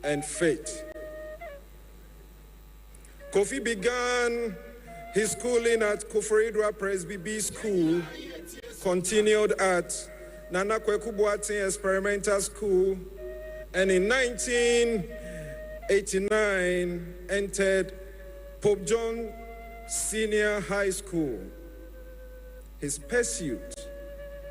and faith. Kofi began his schooling at Koforidua Presby School, continued at Nana Kweku Boateng Experimental School, and in 1989 entered Pope John Senior High School. His pursuit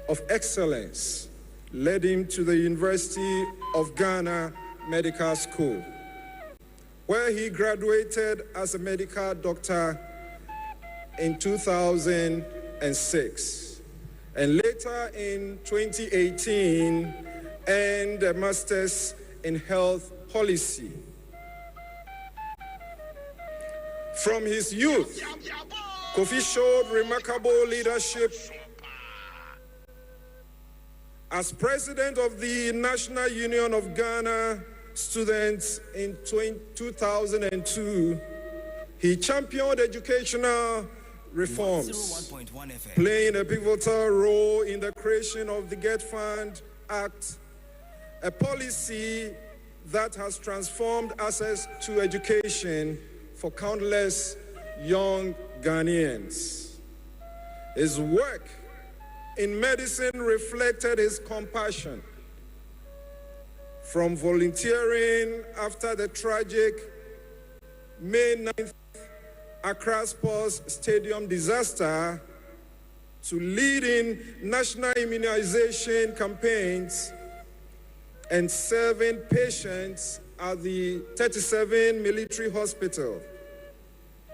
of excellence led him to the University of Ghana Medical School, where he graduated as a medical doctor in 2006, and later in 2018 earned a master's in health policy. From his youth, Kofi showed remarkable leadership as president of the National Union of Ghana Students in 2002. He championed educational reforms, playing a pivotal role in the creation of the Get Fund Act, a policy that has transformed access to education for countless young Ghanaians. His work in medicine reflected his compassion. From volunteering after the tragic May 9th Accra Sports Stadium disaster to leading national immunization campaigns and serving patients at the 37 military hospital,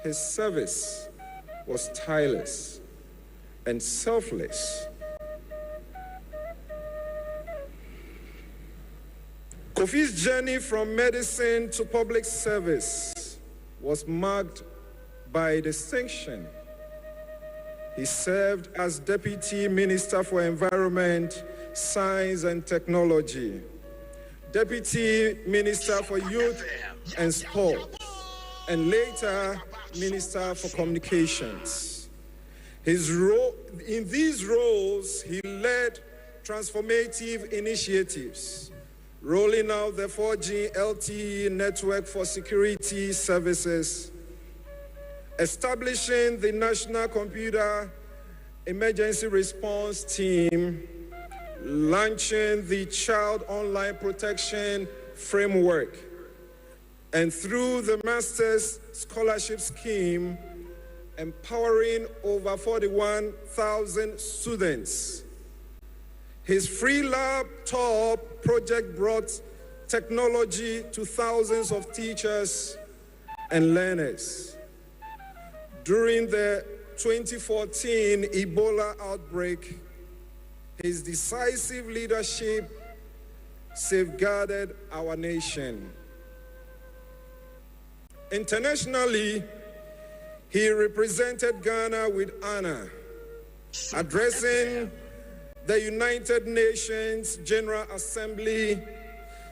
his service was tireless and selfless. Kofi's journey from medicine to public service was marked by distinction. He served as Deputy Minister for Environment, Science and Technology, Deputy Minister for Youth and Sport, and later Minister for Communications. In these roles, he led transformative initiatives, rolling out the 4G LTE network for security services, establishing the National Computer Emergency Response Team, launching the Child Online Protection Framework, and through the Master's Scholarship Scheme, empowering over 41,000 students. His free laptop project brought technology to thousands of teachers and learners. During the 2014 Ebola outbreak, his decisive leadership safeguarded our nation. Internationally, he represented Ghana with honor, addressing the United Nations General Assembly,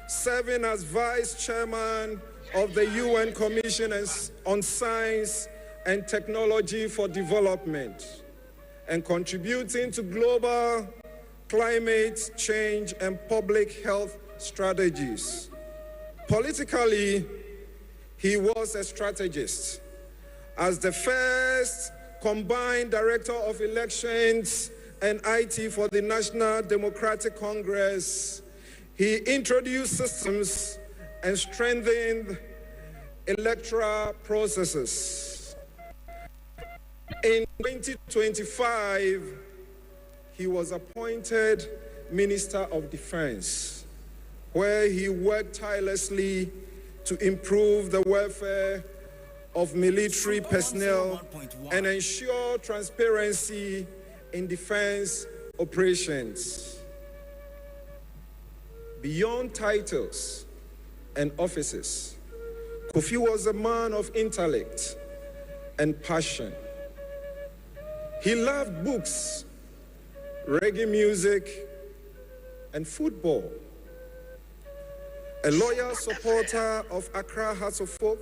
serving as Vice Chairman of the UN Commission on Science and Technology for Development, and contributing to global climate change and public health strategies. Politically, he was a strategist. As the first combined director of elections and IT for the National Democratic Congress, he introduced systems and strengthened electoral processes. In 2025, he was appointed Minister of Defense, where he worked tirelessly to improve the welfare of military personnel and ensure transparency in defense operations. Beyond titles and offices, Kofi was a man of intellect and passion. He loved books, reggae music, and football. A loyal supporter of Accra Hearts of Folk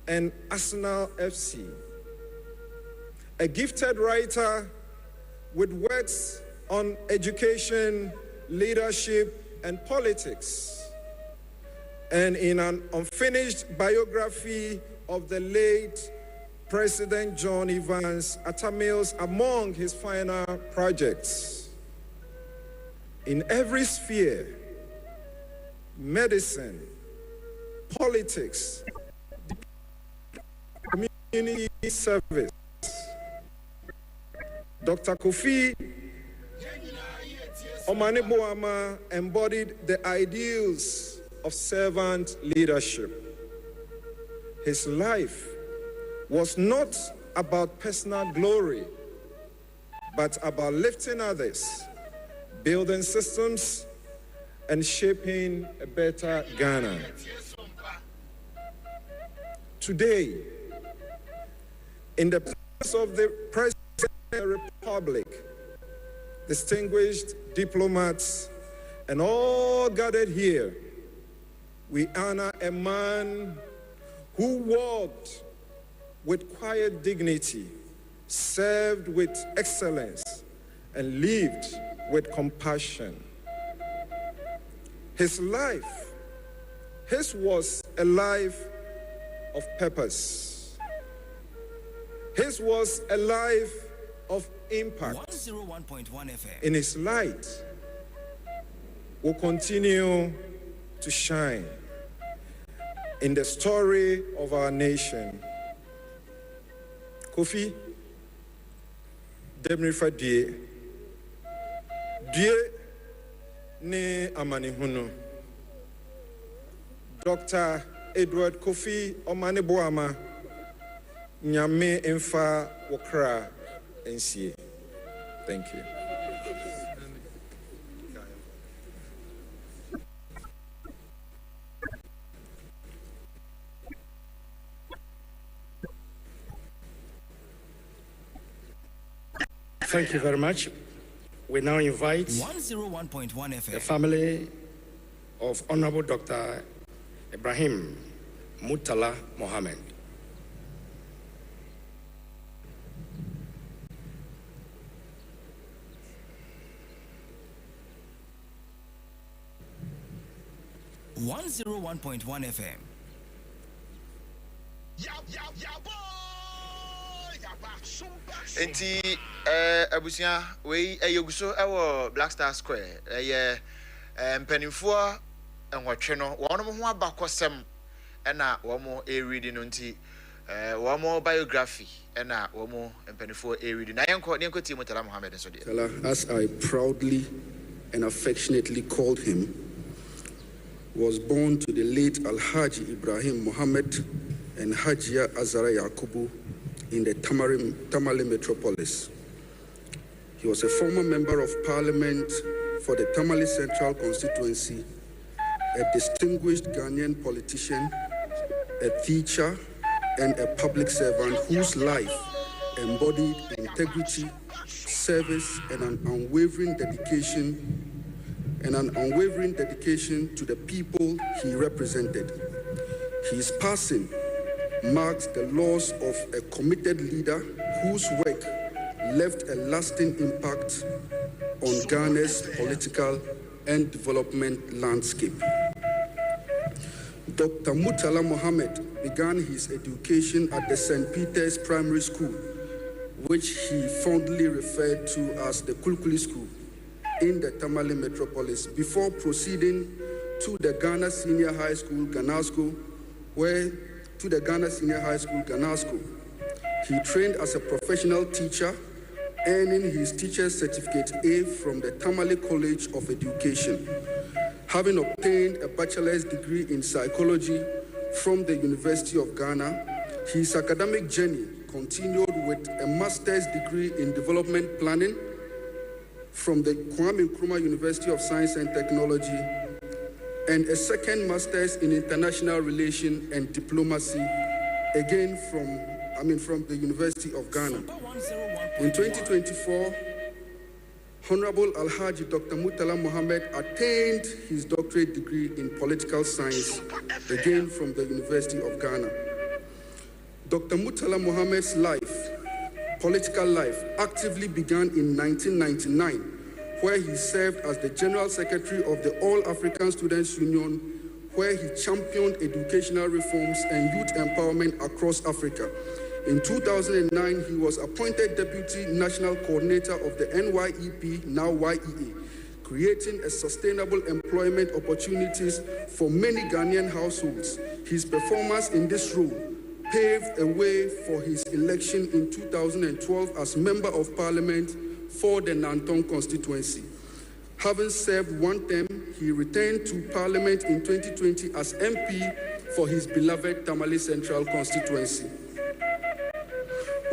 and Arsenal FC. A gifted writer with works on education, leadership, and politics. And in an unfinished biography of the late President John Evans Atamils among his final projects. In every sphere, medicine, politics, community service. Dr. Kofi Omaneboama embodied the ideals of servant leadership. His life was not about personal glory, but about lifting others, building systems, and shaping a better Ghana. Today, in the presence of the President of the Republic, distinguished diplomats, and all gathered here, we honor a man who walked with quiet dignity, served with excellence, and lived with compassion. His was a life of purpose. His was a life of impact. 101.1 FM. In his light will continue to shine in the story of our nation. Kofi, Demrifa Die ne Amanihunu. Dr. Edward Kofi Omaneboama Nyame Emfa Wokra NCA. Thank you. Thank you very much. We now invite 101.1 FM. the family of Honorable Dr. Ibrahim Mutala Mohammed. FM. Enti abusia we eyeguso ewo Black Star Square mpanimfoɔ enwɔtwe no wɔn ho abakɔsɛm ɛna wɔn read no nti wɔn biography ɛna wɔn mpanimfoɔ read na yɛnkɔ tie Mutala Mohammed nso deɛ. As I proudly and affectionately called him, was born to the late Alhaji Ibrahim Mohammed and Hajia Azara Yakubu in the Tamale metropolis. He was a former member of parliament for the Tamale Central constituency, a distinguished Ghanaian politician, a teacher, and a public servant whose life embodied integrity, service, and an unwavering dedication to the people he represented. His passing marks the loss of a committed leader whose work left a lasting impact on Ghana's political and development landscape. Dr. Mutala Mohammed began his education at the St. Peter's Primary School, which he fondly referred to as the Kulkuli School, in the Tamale metropolis, before proceeding to the Ghana Senior High School, Ganasco, He trained as a professional teacher, earning his teacher's certificate A from the Tamale College of Education. Having obtained a bachelor's degree in psychology from the University of Ghana, his academic journey continued with a master's degree in development planning from the Kwame Nkrumah University of Science and Technology, and a second master's in international relations and diplomacy, again from the University of Ghana. In 2024, Honorable Alhaji Dr. Mutala Mohammed attained his doctorate degree in political science, again from the University of Ghana. Dr. Mutala Mohammed's political life, actively began in 1999, where he served as the General Secretary of the All African Students Union, where he championed educational reforms and youth empowerment across Africa. In 2009, he was appointed Deputy National Coordinator of the NYEP, now YEA, creating a sustainable employment opportunities for many Ghanaian households. His performance in this role paved a way for his election in 2012 as Member of Parliament for the Nantong constituency. Having served one term, he returned to Parliament in 2020 as MP for his beloved Tamale Central constituency,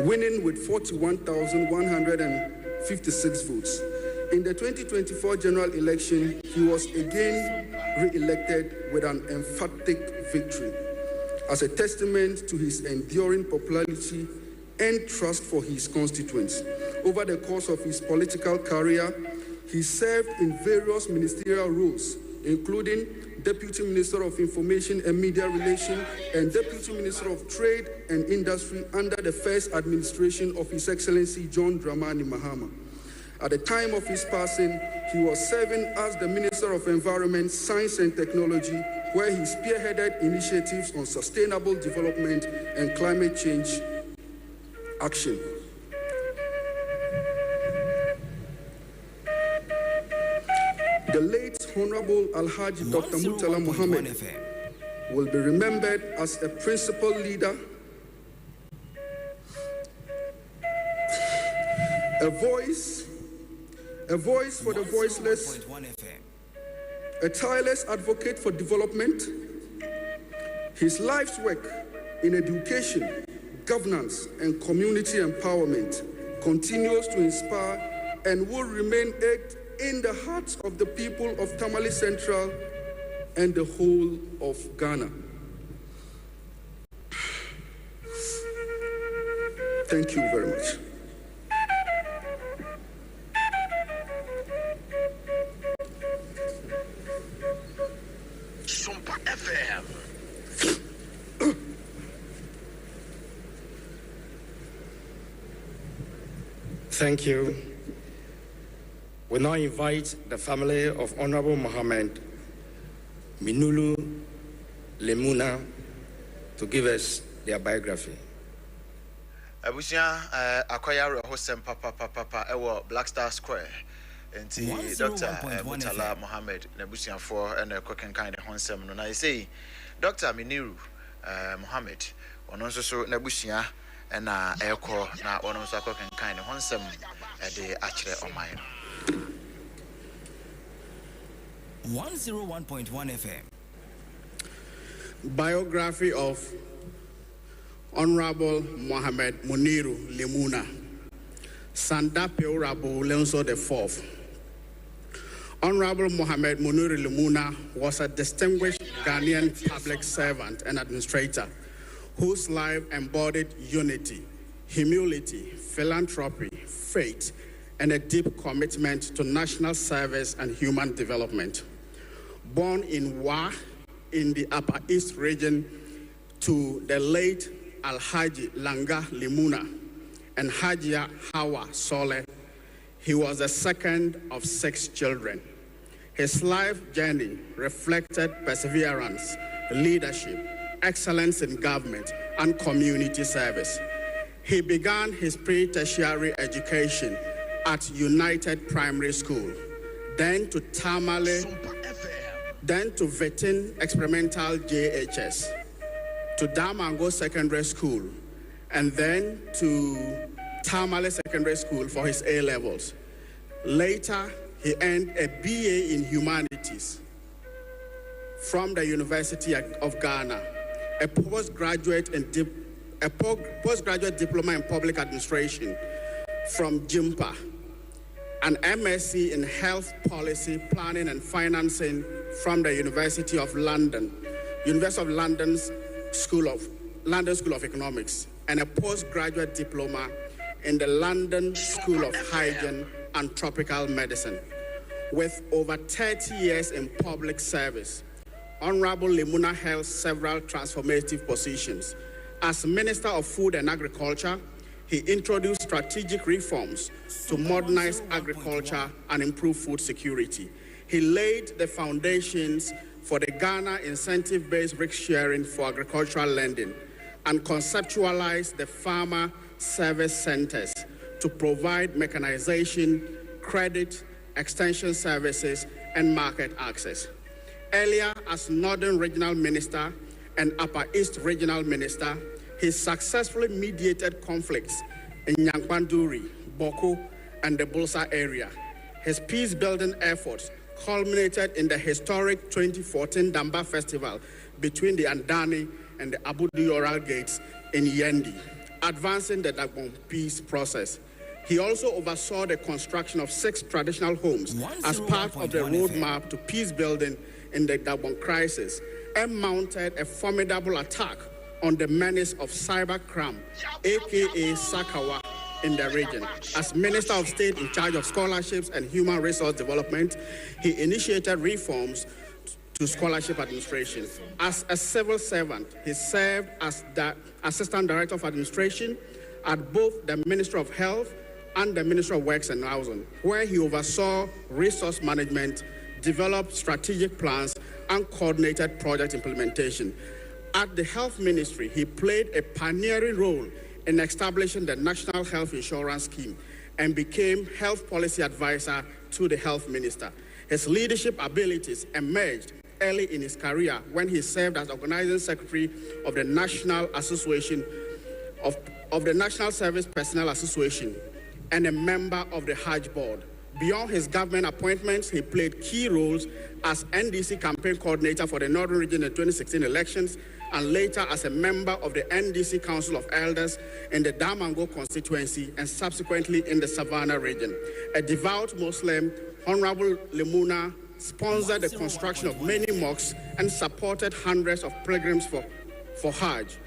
winning with 41,156 votes. In the 2024 general election, he was again re-elected with an emphatic victory. As a testament to his enduring popularity and trust for his constituents. Over the course of his political career, he served in various ministerial roles, including Deputy Minister of Information and Media Relations and Deputy Minister of Trade and Industry under the first administration of His Excellency John Dramani Mahama. At the time of his passing, he was serving as the Minister of Environment, Science and Technology, where he spearheaded initiatives on sustainable development and climate change action. The late Honorable Alhaji Dr. Murtala Mohammed will be remembered as a principal leader, a voice for the voiceless, a tireless advocate for development. His life's work in education, governance, and community empowerment continues to inspire and will remain etched in the hearts of the people of Tamale Central and the whole of Ghana. Thank you very much. Sompa FM. Thank you. We now invite the family of Honorable Mohammed Minulu Lemuna to give us their biography. Abusia akwaya hosem papa ewo Black Star Square. Enti Dr. Murtala Mohammed na abusia for and cooking kind of honsem no na say Dr. Miniru Mohammed ono nso so na abusia na eko na ono nso cooking kind of honsem de akire oman. 101.1 FM. Biography of Honorable Mohammed Muniru Lemuna, Sandape Rabu Lenso IV. Honorable Mohammed Muniru Lemuna was a distinguished Ghanaian public servant and administrator whose life embodied unity, humility, philanthropy, faith, and a deep commitment to national service and human development. Born in Wa in the Upper East region to the late Alhaji Langa Lemuna and Hajia Hawa Sole, he was the second of 6 children. His life journey reflected perseverance, leadership, excellence in government, and community service. He began his pre-tertiary education at United Primary School, then to Tamale, then to Vetin Experimental JHS, to Damango Secondary School, and then to Tamale Secondary School for his A-levels. Later, he earned a BA in Humanities from the University of Ghana, a postgraduate diploma in public administration from JIMPA, an MSc in Health Policy, Planning and Financing from the University of London, University of London's London School of Economics, and a postgraduate diploma in the London School of Hygiene and Tropical Medicine. With over 30 years in public service, Honorable Lemuna held several transformative positions. As Minister of Food and Agriculture, he introduced strategic reforms to modernize agriculture and improve food security. He laid the foundations for the Ghana incentive-based risk sharing for agricultural lending and conceptualized the farmer service centers to provide mechanization, credit, extension services, and market access. Earlier, as Northern Regional Minister and Upper East Regional Minister, he successfully mediated conflicts in Nyankpanduri, Boko, and the Bulsa area. His peace-building efforts culminated in the historic 2014 Damba Festival between the Andani and the Abu Dioral gates in Yendi, advancing the Dagbon peace process. He also oversaw the construction of 6 traditional homes as part of the roadmap to peace building in the Dagbon crisis, and mounted a formidable attack on the menace of cybercrime, aka Sakawa, in the region. As Minister of State in charge of scholarships and human resource development, he initiated reforms to scholarship administration. As a civil servant, he served as the Assistant Director of Administration at both the Ministry of Health and the Ministry of Works and Housing, where he oversaw resource management, developed strategic plans, and coordinated project implementation. At the Health Ministry, he played a pioneering role in establishing the National Health Insurance Scheme and became Health Policy Advisor to the Health Minister. His leadership abilities emerged early in his career when he served as Organizing Secretary of the National Association of the National Service Personnel Association and a member of the Hajj Board. Beyond his government appointments, he played key roles as NDC campaign coordinator for the Northern Region in the 2016 elections, and later as a member of the NDC Council of Elders in the Damango constituency and subsequently in the Savannah region. A devout Muslim, Honorable Lemuna sponsored the construction of many mosques and supported hundreds of pilgrims for Hajj.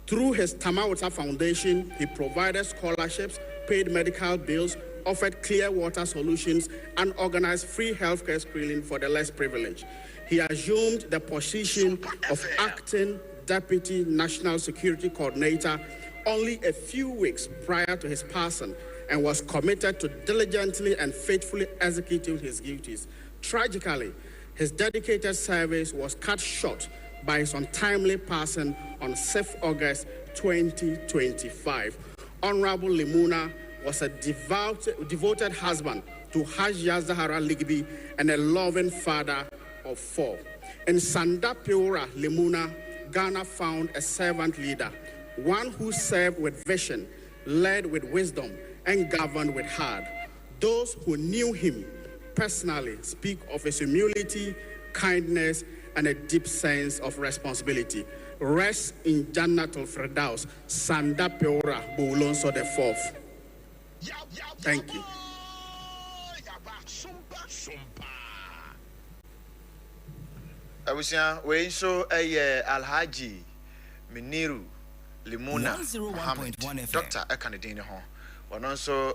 Through his Tamawata Foundation, he provided scholarships, paid medical bills, offered clear water solutions, and organized free healthcare screening for the less privileged. He assumed the position of acting Deputy National Security Coordinator only a few weeks prior to his passing and was committed to diligently and faithfully executing his duties. Tragically, his dedicated service was cut short by his untimely passing on 6th August 2025. Honorable Lemuna was a devoted husband to Hajia Zahara Ligbi and a loving father of 4. In Sanda Peora, Lemuna, Ghana found a servant leader, one who served with vision, led with wisdom, and governed with heart. Those who knew him personally speak of his humility, kindness, and a deep sense of responsibility. Rest in Jannatul Firdaus, Sanda Peora, Boulonso IV. Thank you. Abusia, we nso Alhaji Miniru Limuna Muhammad, Dr. Ekanedine ho. Ono nso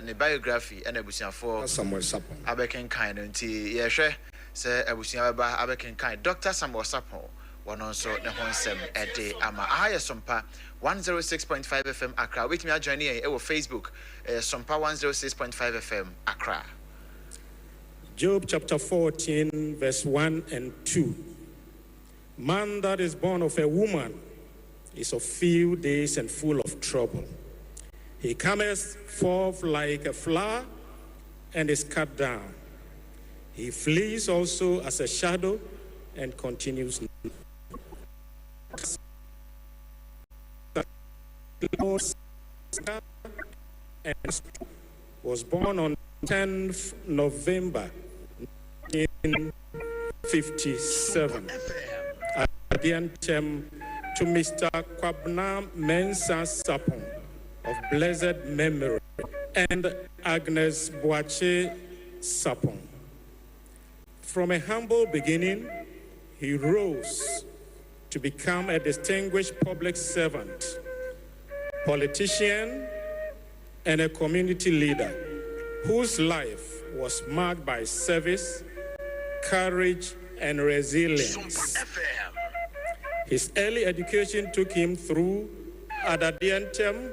ne biography and abusia for Samuel Sapo. Abeken kind nti ye hwe se abusia baba Abeken kind Dr. Samuel Sapo. Ono nso ne ho nsem ede ama aye Sompa 106.5 FM Accra. With me join here e Facebook Sompa 106.5 FM Accra. Job chapter 14, verse 1 and 2. Man that is born of a woman is of few days and full of trouble. He cometh forth like a flower and is cut down. He flees also as a shadow and continues. Was born on 10th November 1957. Adiantem to Mr. Kwabna Mensa Sapon of blessed memory and Agnes Boache Sapon. From a humble beginning, he rose to become a distinguished public servant, politician, and a community leader whose life was marked by service, courage, and resilience. His early education took him through Adadiantem,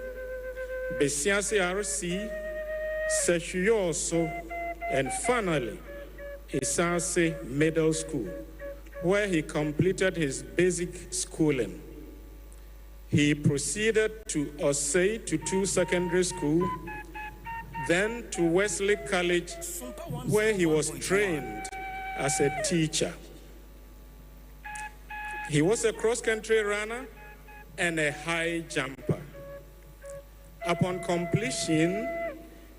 Besiase RC, Seshuyoso, and finally, Isase Middle School, where he completed his basic schooling. He proceeded to Osei Tutu Secondary School, then to Wesley College, where he was trained as a teacher. He was a cross-country runner, and a high jumper. Upon completion,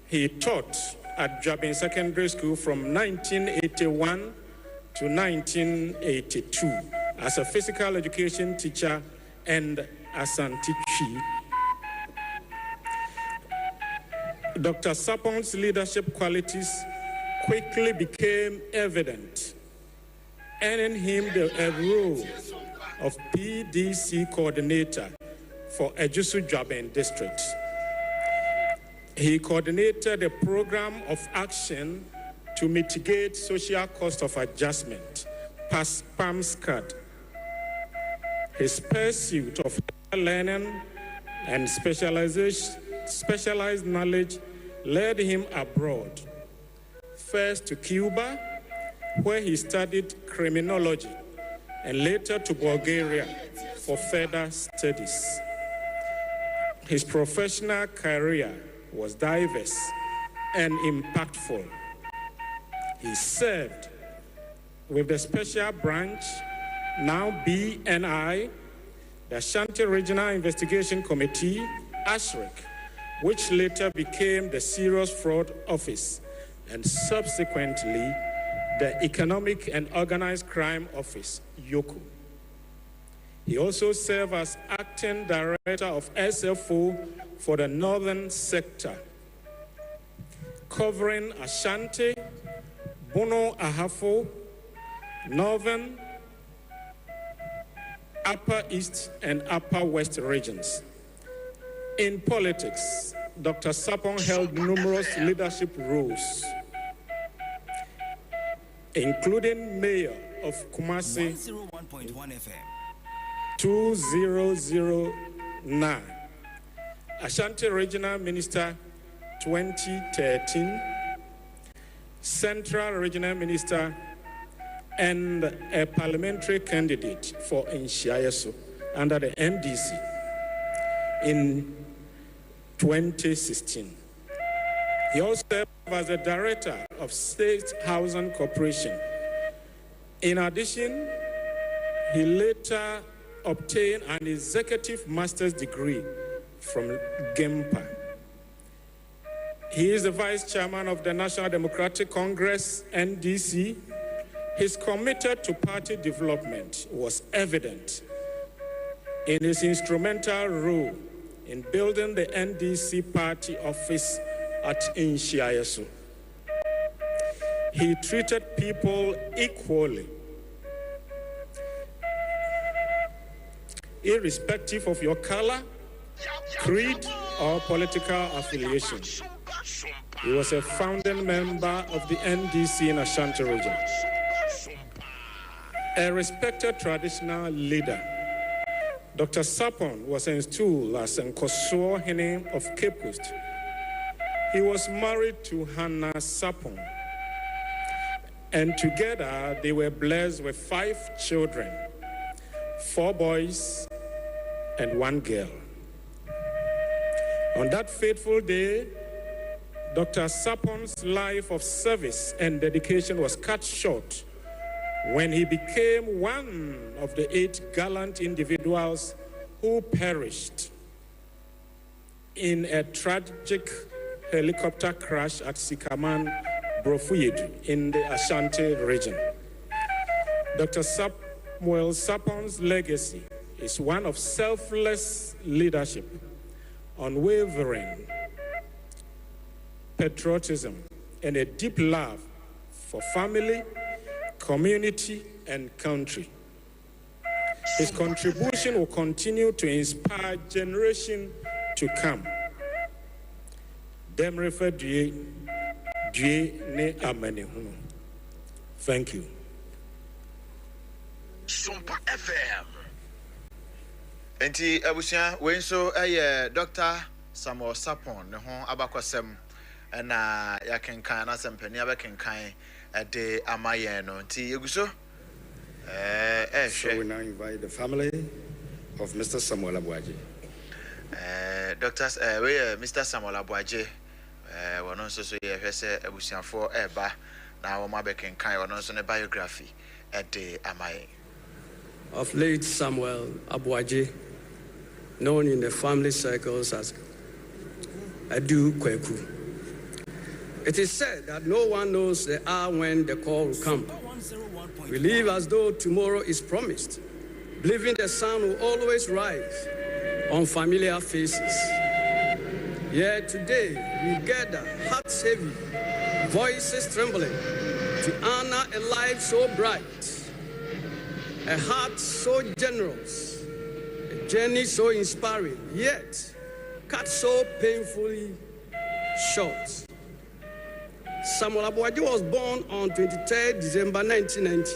he taught at Jabin Secondary School from 1981 to 1982 as a physical education teacher and Asantichi. Dr. Sapong's leadership qualities quickly became evident, earning him a role of PDC coordinator for Ejusu Jabin district. He coordinated a program of action to mitigate social cost of adjustment, PAMSCAD. His pursuit of learning and specialized knowledge led him abroad, first to Cuba, where he studied criminology, and later to Bulgaria for further studies. His professional career was diverse and impactful. He served with the Special Branch, now BNI, the Ashanti Regional Investigation Committee, ASHRIC, which later became the Serious Fraud Office, and subsequently the Economic and Organized Crime Office, YOCO. He also served as acting director of SFO for the Northern Sector, covering Ashanti, Bono Ahafo, Northern, Upper East, and Upper West regions. In politics, Dr. Sapong held numerous leadership roles, including mayor of Kumasi 101.1 FM. 2009, Ashanti Regional Minister 2013, Central Regional Minister, and a parliamentary candidate for Nshiayeso under the NDC in 2016. He also served as the director of State Housing Corporation. In addition, he later obtained an executive master's degree from GEMPA. He is the vice chairman of the National Democratic Congress, NDC. His commitment to party development was evident in his instrumental role in building the NDC party office at Nshiayeso. He treated people equally, irrespective of your color, creed, or political affiliation. He was a founding member of the NDC in Ashanti region. A respected traditional leader, Dr. Sapong was installed as Owoahene of Cape Coast. He was married to Hannah Sapong, and together they were blessed with 5 children, 4 boys and 1 girl. On that fateful day, Dr. Sapong's life of service and dedication was cut short when he became one of the 8 gallant individuals who perished in a tragic helicopter crash at Sikaman, Brofuyedu in the Ashanti region. Dr. Samuel Sapong's legacy is one of selfless leadership, unwavering patriotism, and a deep love for family, community, and country. His contribution will continue to inspire generations to come. Demrefa Due ne Amanehunu. Thank you. Sompa FM. Enti abusia we nso Dr. Samuel Sapong ne ho abakwasem na yakenkan na sempani abekenkan Ade Amaye no nti yeguso So we now invite the family of Mr. Samuel Abuaje. Dr. Mr. Samuel Abuaje wono nso so ye hwese abusiafo eba na wo mabekenkan wono nso ne biography Ade Amaye. Of late Samuel Abuaje, known in the family circles as Ade Kweku. It is said that no one knows the hour when the call will come. We live as though tomorrow is promised, believing the sun will always rise on familiar faces. Yet today we gather, hearts heavy, voices trembling, to honor a life so bright, a heart so generous, a journey so inspiring, yet cut so painfully short. Samuel Abuaje was born on 23rd December 1990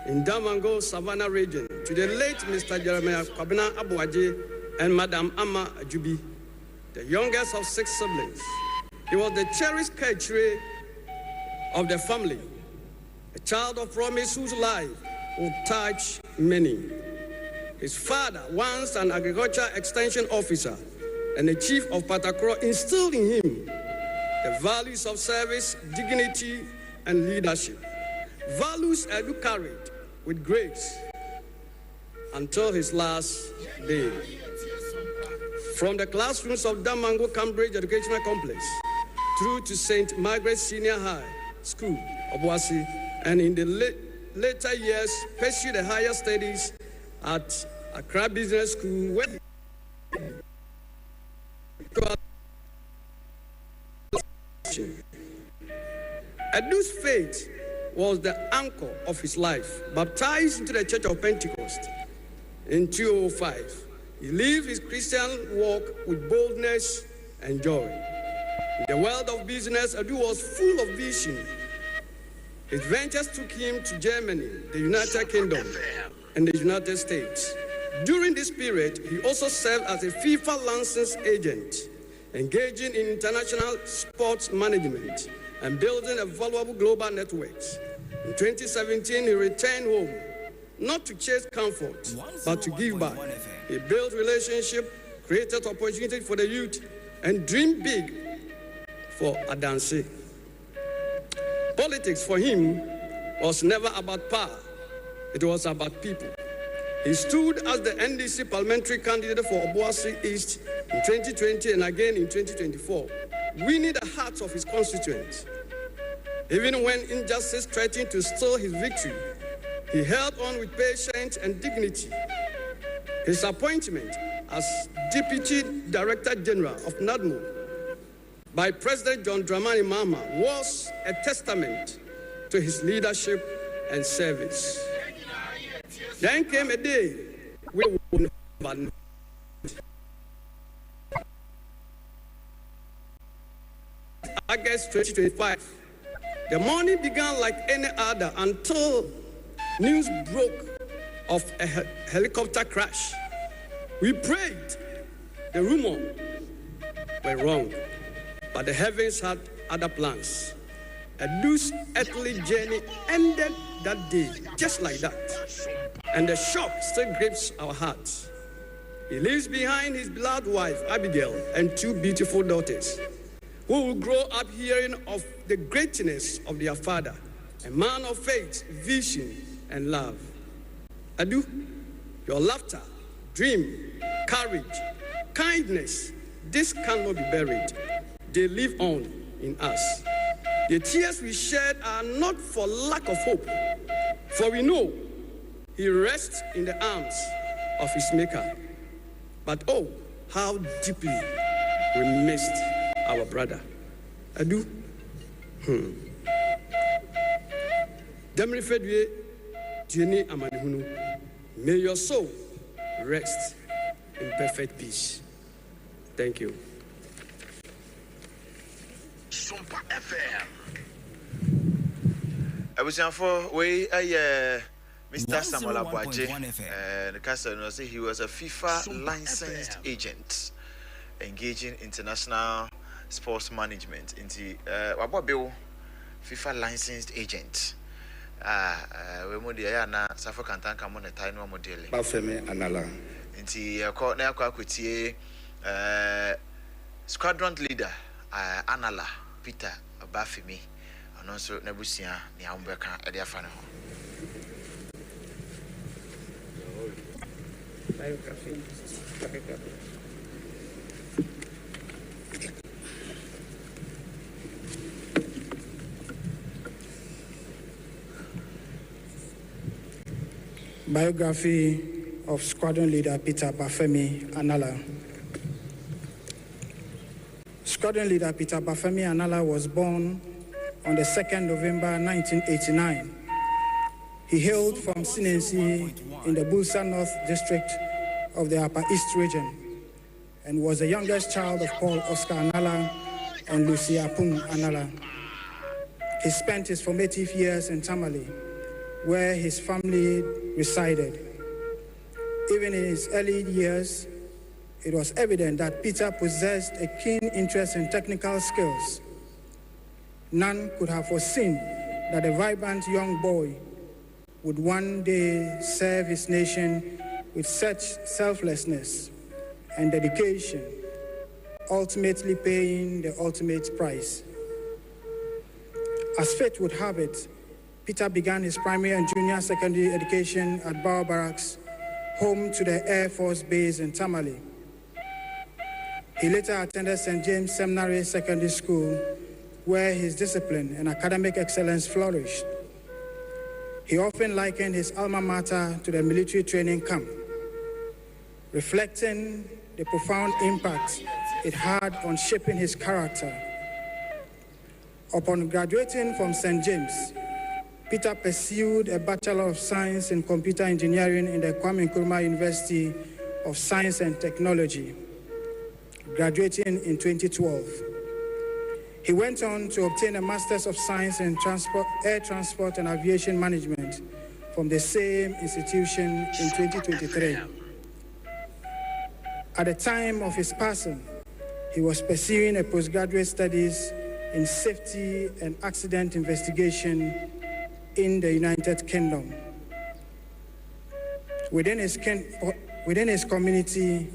in Damango, Savannah region, to the late Mr. Jeremiah Kwabena Abuaje and Madam Ama Ajubi, the youngest of 6 siblings. He was the cherished Kaichre of the family, a child of promise whose life would touch many. His father, once an agriculture extension officer and the chief of Patakro, instilled in him the values of service, dignity, and leadership. Values Edu carried with grace until his last day. From the classrooms of Damango Cambridge Educational Complex through to St. Margaret's Senior High School, Obuasi, and in the later years pursued the higher studies at Accra Business School, where Adu's faith was the anchor of his life. Baptized into the Church of Pentecost in 2005, he lived his Christian walk with boldness and joy. In the world of business, Adu was full of vision. His ventures took him to Germany, the United Kingdom, and the United States. During this period, he also served as a FIFA licensed agent, engaging in international sports management and building a valuable global networks. In 2017, he returned home, not to chase comfort, but to give back. He built relationship, created opportunity for the youth, and dreamed big for Adansi. Politics for him was never about power. It was about people. He stood as the NDC parliamentary candidate for Obuasi East in 2020 and again in 2024, winning the hearts of his constituents. Even when injustice threatened to steal his victory, he held on with patience and dignity. His appointment as Deputy Director General of NADMO by President John Dramani Mahama was a testament to his leadership and service. Then came a day we would never. August 2025. The morning began like any other until news broke of a helicopter crash. We prayed. The rumor were wrong, but the heavens had other plans. Adu's earthly journey ended that day, just like that. And the shock still grips our hearts. He leaves behind his beloved wife, Abigail, and 2 beautiful daughters, who will grow up hearing of the greatness of their father, a man of faith, vision, and love. Adu, your laughter, dream, courage, kindness, this cannot be buried. They live on in us. The tears we shed are not for lack of hope, for we know he rests in the arms of his maker. But oh, how deeply we missed our brother. Adu. Demrifedwe Tieni Amanihunu. May your soul rest in perfect peace. Thank you. Sompa FM. Abusianfo we Mr. Samuel Abuaje, the castle say he was a FIFA licensed agent engaging international sports management into Wabobill FIFA licensed agent. We mo dia na Safo Kantanka mo na tai no mo dele. Bafemi Anala. Inti ko na akwa kwetie squadron leader Anala Peter Bafemi ono so na busia ni ambeka e dia fa ne ho. Biography of Squadron Leader Peter Bafemi Anala. Squadron Leader Peter Bafemi Anala was born on the 2nd November 1989. He hailed from Sinensi in the Bulsa North District of the Upper East Region and was the youngest child of Paul Oscar Anala and Lucia Apung Anala. He spent his formative years in Tamale, where his family resided. Even in his early years, it was evident that Peter possessed a keen interest in technical skills. None could have foreseen that a vibrant young boy would one day serve his nation with such selflessness and dedication, ultimately paying the ultimate price. As fate would have it, Peter began his primary and junior secondary education at Bao Barracks, home to the Air Force Base in Tamale. He later attended St. James Seminary Secondary School, where his discipline and academic excellence flourished. He often likened his alma mater to the military training camp, reflecting the profound impact it had on shaping his character. Upon graduating from St. James, Peter pursued a Bachelor of Science in Computer Engineering in the Kwame Nkrumah University of Science and Technology, graduating in 2012. He went on to obtain a Master's of Science in Air Transport and Aviation Management from the same institution in 2023. At the time of his passing, he was pursuing a postgraduate studies in safety and accident investigation in the United Kingdom. Within his community,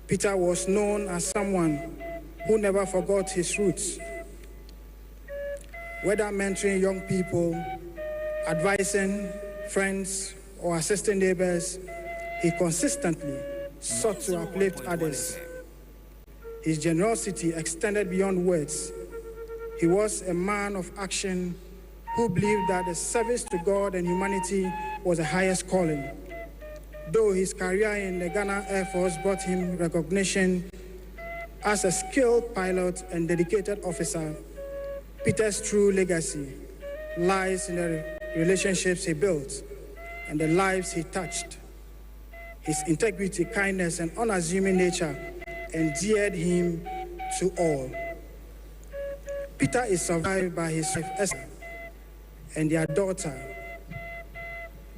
Peter was known as someone who never forgot his roots. Whether mentoring young people, advising friends, or assisting neighbors, he consistently sought to uplift others. His generosity extended beyond words. He was a man of action who believed that the service to God and humanity was the highest calling. Though his career in the Ghana Air Force brought him recognition as a skilled pilot and dedicated officer, Peter's true legacy lies in the relationships he built and the lives he touched. His integrity, kindness, and unassuming nature endeared him to all. Peter is survived by his wife Esther and their daughter.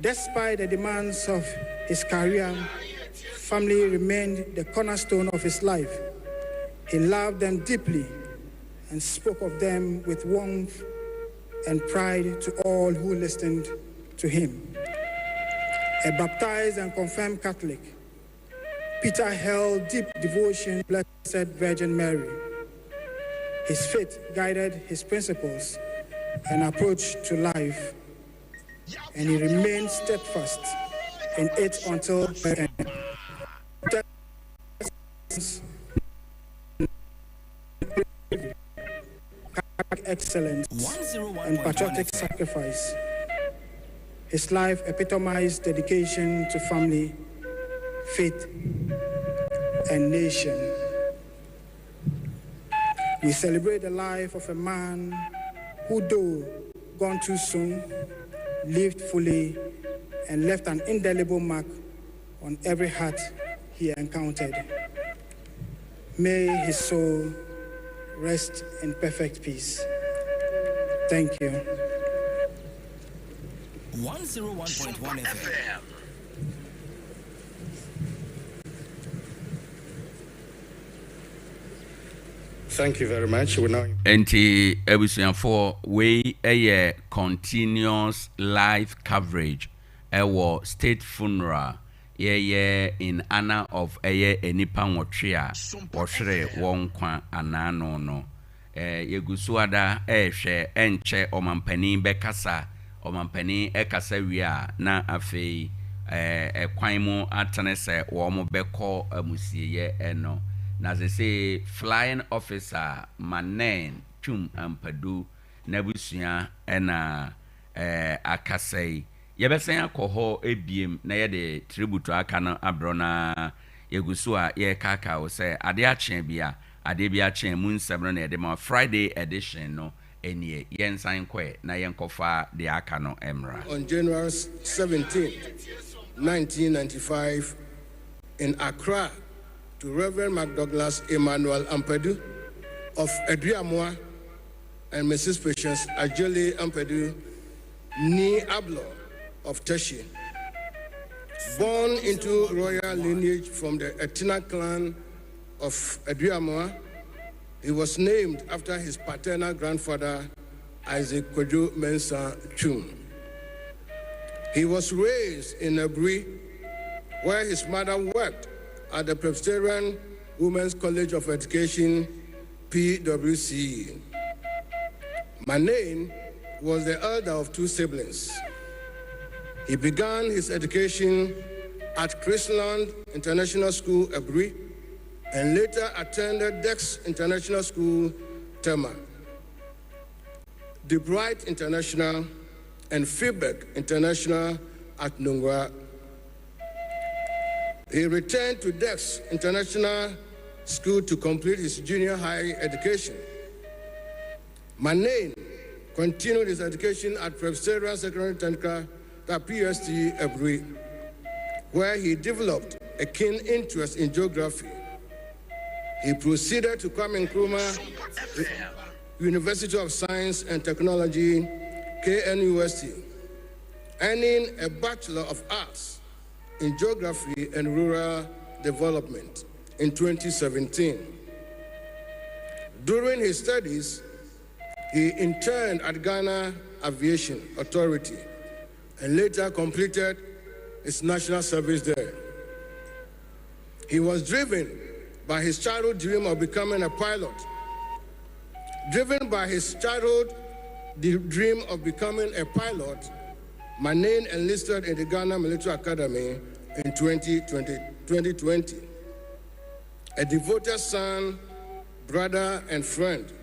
Despite the demands of his career, family remained the cornerstone of his life. He loved them deeply and spoke of them with warmth and pride to all who listened to him. A baptized and confirmed Catholic, Peter held deep devotion to Blessed Virgin Mary. His faith guided his principles and approach to life, and he remained steadfast in it until the end. Excellence and patriotic sacrifice. His life epitomized dedication to family, faith, and nation. We celebrate the life of a man who, though gone too soon, lived fully and left an indelible mark on every heart he encountered. May his soul rest in perfect peace. Thank you. 101.1 FM. Thank you very much. We now. Enti ebusuafo we a continuous live coverage our state funeral in honor of enipa nwotwe a wohwere won kwa anano no yegusuada ehwe enche omampani bekasa omampani ekasa wi a na afei kwan mu atene sɛ wɔn bɛkɔ amusieyɛ ɛno na ze say flying officer Manen Twum Ampadu n'abusua ɛna akasɛi yɛbɛsɛn akɔ hɔ ebiem na yɛde tribute aka no abrɔ na yɛguso a yɛkaka wo sɛ ade akye bia ade bi akye mu nsɛm no na yɛde ma Friday edition no enie yɛnsan kɔɛ na yɛnkɔfa de aka no emra. On January 17, 1995 in Accra to Reverend McDouglas Emmanuel Ampadu of Aduamoa and Mrs. Patience Ajele Ampadu Ni Ablo of Teshi. Born into royal lineage from the Etina clan of Aduamoa, he was named after his paternal grandfather, Isaac Kojo Mensah Twum. He was raised in Abri, where his mother worked at the Presbyterian Women's College of Education, PWC. Manen was the elder of two siblings. He began his education at Chrisland International School, Abri, and later attended Dex International School, Tema, De Bright International, and Feedback International at Nungwa. He returned to Dex International School to complete his junior high education. Manen continued his education at Presbyterian Secondary Tarkwa, the PST Abri, where he developed a keen interest in geography. He proceeded to Kwame Nkrumah University of Science and Technology, KNUST, earning a Bachelor of Arts in Geography and Rural Development in 2017. During his studies, he interned at Ghana Aviation Authority and later completed his national service there. He was driven by his childhood dream of becoming a pilot. Driven by his childhood dream of becoming a pilot, Manen enlisted in the Ghana Military Academy in 2020. A devoted son, brother, and friend,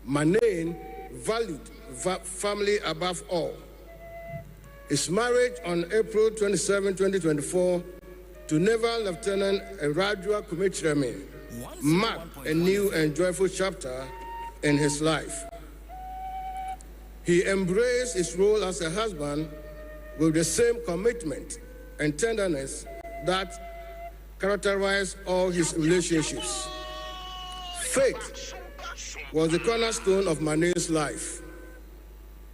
Manen valued family above all. His marriage on April 27, 2024, to Naval Lieutenant Erajua Kumichiremi marked a new and joyful chapter in his life. He embraced his role as a husband with the same commitment and tenderness that characterized all his relationships. Faith was the cornerstone of Manen's life.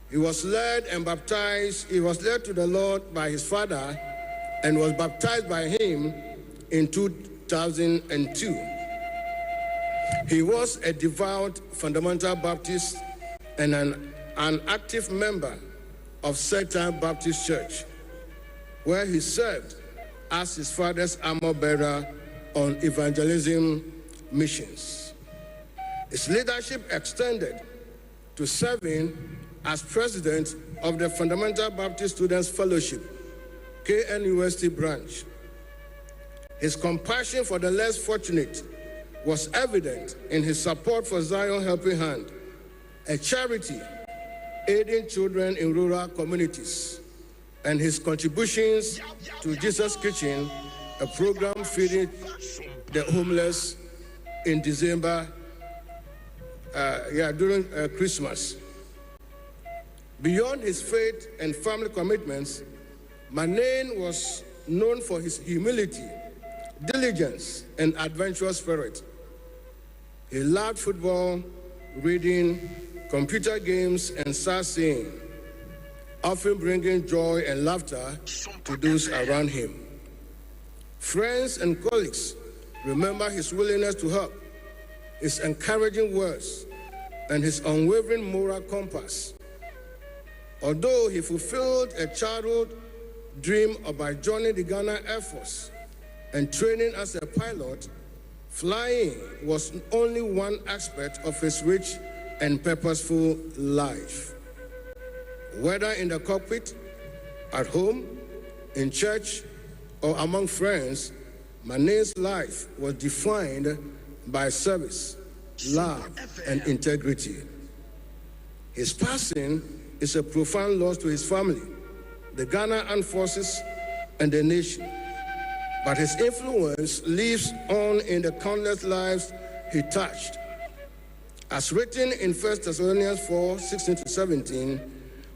He was led to the Lord by his father and was baptized by him in 2002. He was a devout fundamental Baptist and an active member of Satan Baptist Church, where he served as his father's armor bearer on evangelism missions. His leadership extended to serving as president of the Fundamental Baptist Students Fellowship, KNUST branch. His compassion for the less fortunate was evident in his support for Zion Helping Hand, a charity aiding children in rural communities, and his contributions to Jesus Kitchen, a program feeding the homeless in December, during Christmas. Beyond his faith and family commitments, Manen was known for his humility, diligence, and adventurous spirit. He loved football, reading, computer games, and sightseeing, often bringing joy and laughter to those around him. Friends and colleagues remember his willingness to help, his encouraging words, and his unwavering moral compass. Although he fulfilled a childhood dream about joining the Ghana Air Force and training as a pilot, flying was only one aspect of his rich and purposeful life. Whether in the cockpit, at home, In church or among friends, Mane's life was defined by service, love, and integrity. His passing is a profound loss to his family, the Ghana Armed Forces, and the nation. But his influence lives on in the countless lives he touched. As written in 1 Thessalonians 4:16-17,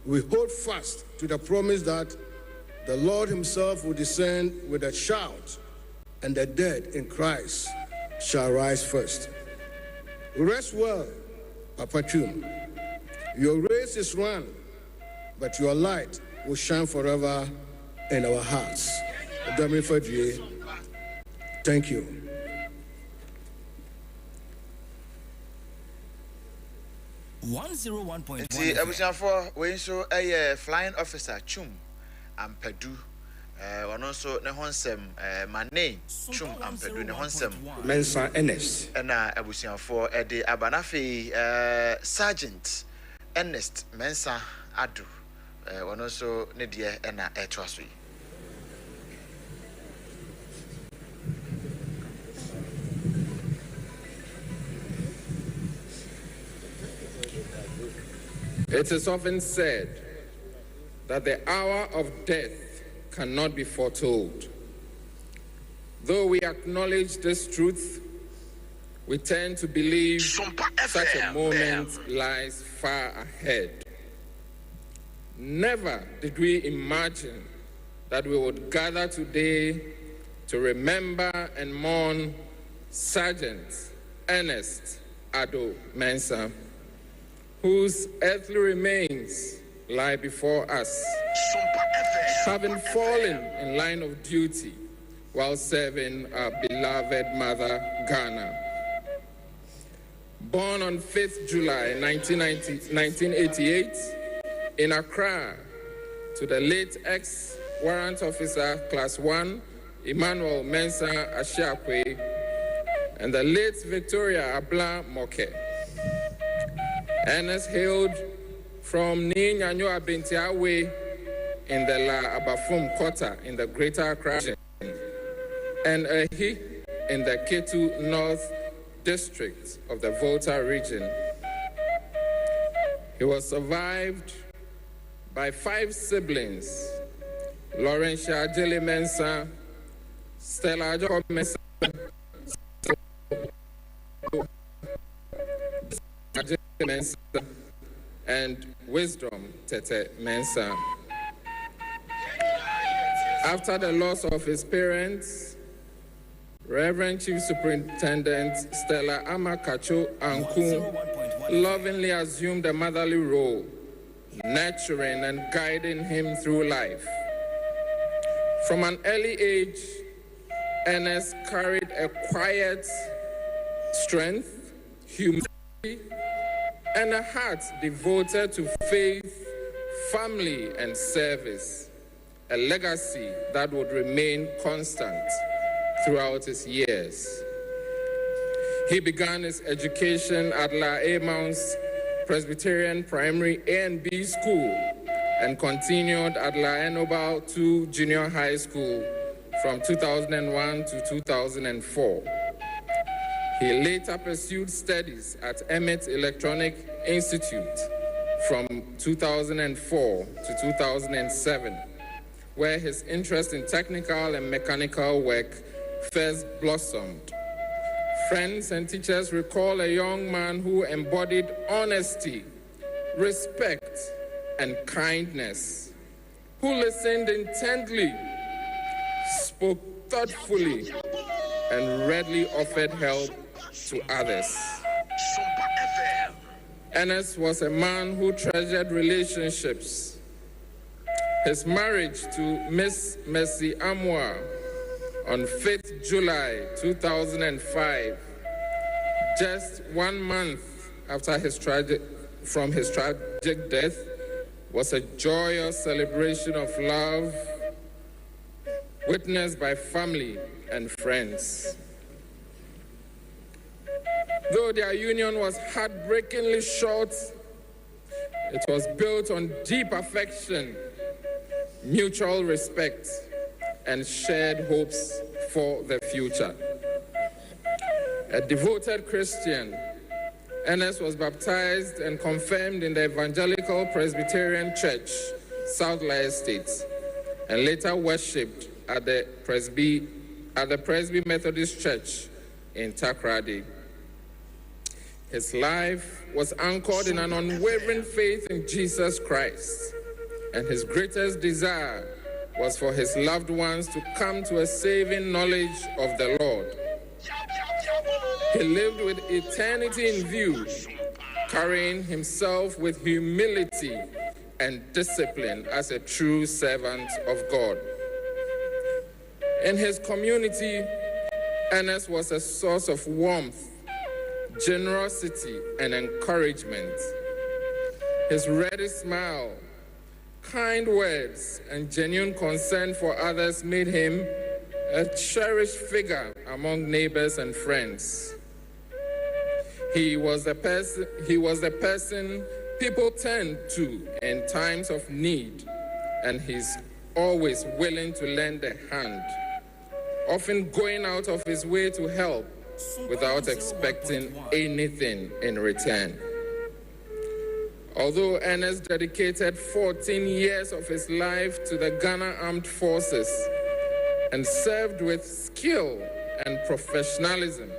we hold fast to the promise that the Lord himself will descend with a shout, and the dead in Christ shall rise first. Rest well, Papa Chum. Your race is run, but your light will shine forever in our hearts. Thank you. Nti abusiafo we nso flying officer Chum Ampadu ono nso ne honsem Mane Chum Ampadu ne honsem Mensa Ernest na abusiafo de abanafe Sergeant Ernest Mensa Adu ono nso ne de na etwaso yi. It is often said that the hour of death cannot be foretold. Though we acknowledge this truth, we tend to believe such a moment lies far ahead. Never did we imagine that we would gather today to remember and mourn Sergeant Ernest Ado Mensah, whose earthly remains lie before us, having fallen in line of duty while serving our beloved mother, Ghana. Born on 5th July 1988 in Accra to the late ex-warrant officer Class 1, Emmanuel Mensah Ashiakwe, and the late Victoria Abla Moke. Ernest hailed from Ninyanyo Abintiawe in the La Abafum Kota in the Greater Accra region and Ehi in the Ketu North District of the Volta region. He was survived by 5 siblings: Laurentia Jele Mensah, Stella Jacob Mensah, and Wisdom Tete Mensah. After the loss of his parents, Reverend Chief Superintendent Stella Amakacho Anku lovingly assumed a motherly role, nurturing and guiding him through life. From an early age, Ernest carried a quiet strength, humility, and a heart devoted to faith, family, and service, a legacy that would remain constant throughout his years. He began his education at La Mounts Presbyterian Primary A and B School and continued at La Enobal II Junior High School from 2001 to 2004. He later pursued studies at Emmett Electronic Institute from 2004 to 2007, where his interest in technical and mechanical work first blossomed. Friends and teachers recall a young man who embodied honesty, respect, and kindness, who listened intently, spoke thoughtfully, and readily offered help to others. Ernest was a man who treasured relationships. His marriage to Miss Mercy Amwa on 5th July 2005, just 1 month after his tragic death, was a joyous celebration of love witnessed by family and friends. Though their union was heartbreakingly short, it was built on deep affection, mutual respect, and shared hopes for the future. A devoted Christian, Ernest was baptized and confirmed in the Evangelical Presbyterian Church, South Lyle Estate, and later worshipped at the Presby Methodist Church in Tarkwa. His life was anchored in an unwavering faith in Jesus Christ, and his greatest desire was for his loved ones to come to a saving knowledge of the Lord. He lived with eternity in view, carrying himself with humility and discipline as a true servant of God. In his community, Ernest was a source of warmth, generosity, and encouragement. His ready smile, kind words, and genuine concern for others made him a cherished figure among neighbors and friends. He was the person people turned to in times of need, and he's always willing to lend a hand, often going out of his way to help without expecting anything in return. Although Ernest dedicated 14 years of his life to the Ghana Armed Forces and served with skill and professionalism,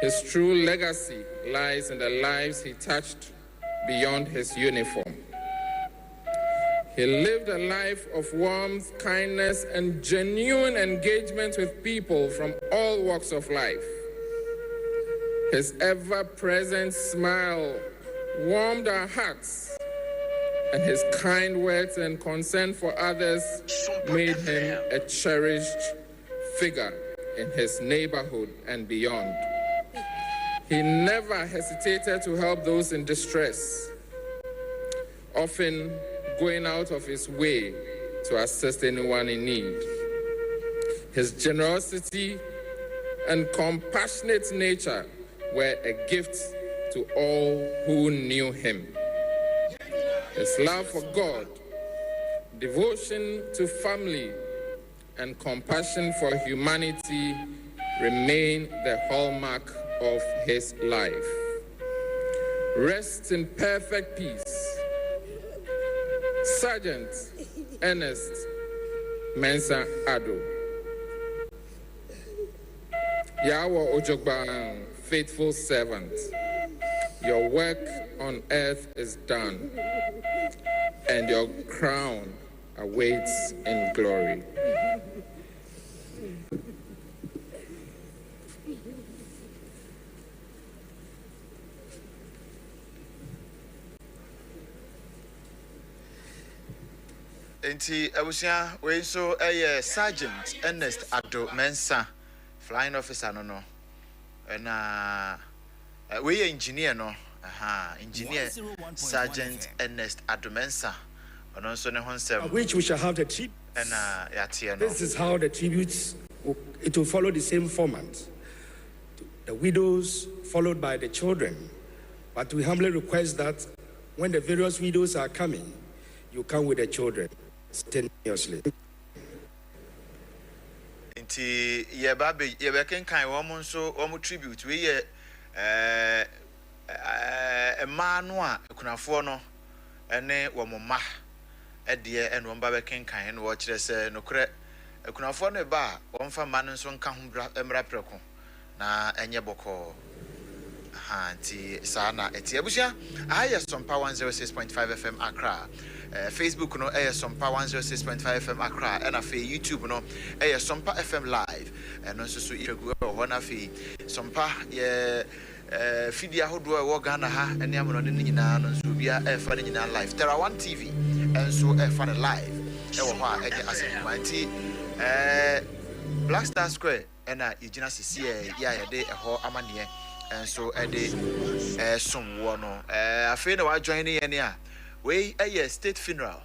his true legacy lies in the lives he touched beyond his uniform. He lived a life of warmth, kindness, and genuine engagement with people from all walks of life. His ever-present smile warmed our hearts, and his kind words and concern for others made him a cherished figure in his neighborhood and beyond. He never hesitated to help those in distress, often going out of his way to assist anyone in need. His generosity and compassionate nature were a gift to all who knew him. His love for God, devotion to family, and compassion for humanity remain the hallmark of his life. Rest in perfect peace, Sergeant Ernest Mensah Ado. Yahweh Ojogba, faithful servant, your work on earth is done, and your crown awaits in glory. Enti abusia we so Sergeant Ernest Ado Mensah, flying officer no na we engineer no engineer Sergeant Ernest Ado Mensah ono so ne honsem which we shall have the tribute. This is how the tributes it will follow the same format. The widows followed by the children, but we humbly request that when the various widows are coming, you come with the children simultaneously. Inti yebe kenkan womo so womo tribute we ye emanu a kunafo no ene womo ma ede ene womba be kenkan no wo kire se no kure kunafo no ba womfa ma no so nka ho emra preko na enye boko anti sana eti abusia aya Sompa 106.5 FM Accra. Facebook no Sompa 106.5 FM Accra, and afi YouTube no Sompa FM Live, and also so iregu one afi Sompa ye feed ahodo e wo Ghana ha ene amono ne nyina no so bia fa ne nyina live. There are one TV and so fa ne live e wo ho a e asemanti Black Star Square ena yigina sisi ya de ho amane and so some one afi na wa join ne ne a we a state funeral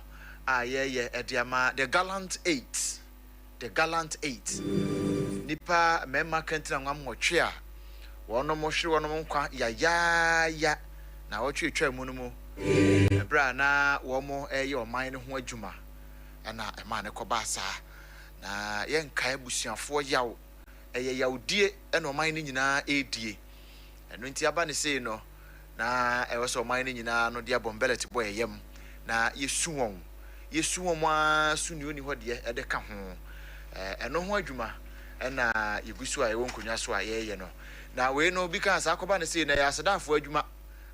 ediama the gallant 8 nipa memma kantina ngam wotwe a wono mo hwe wono mo nkwa ya na wotwe twa mu no mu ebra na wo mo oman ne ho adwuma ana ema ne koba sa na yen kan busuafo yaw eye yawdie ena oman ne nyina edie eno nti aba ne sei no na ewe so oman ne nyina no dia bombelet boy yem na yesu won a sunu oni hode e de ka ho eno ho adwuma ena yegusu a ewon konwa so a ye no na we no bi kan sa akoba ne sei na ya asedafo adwuma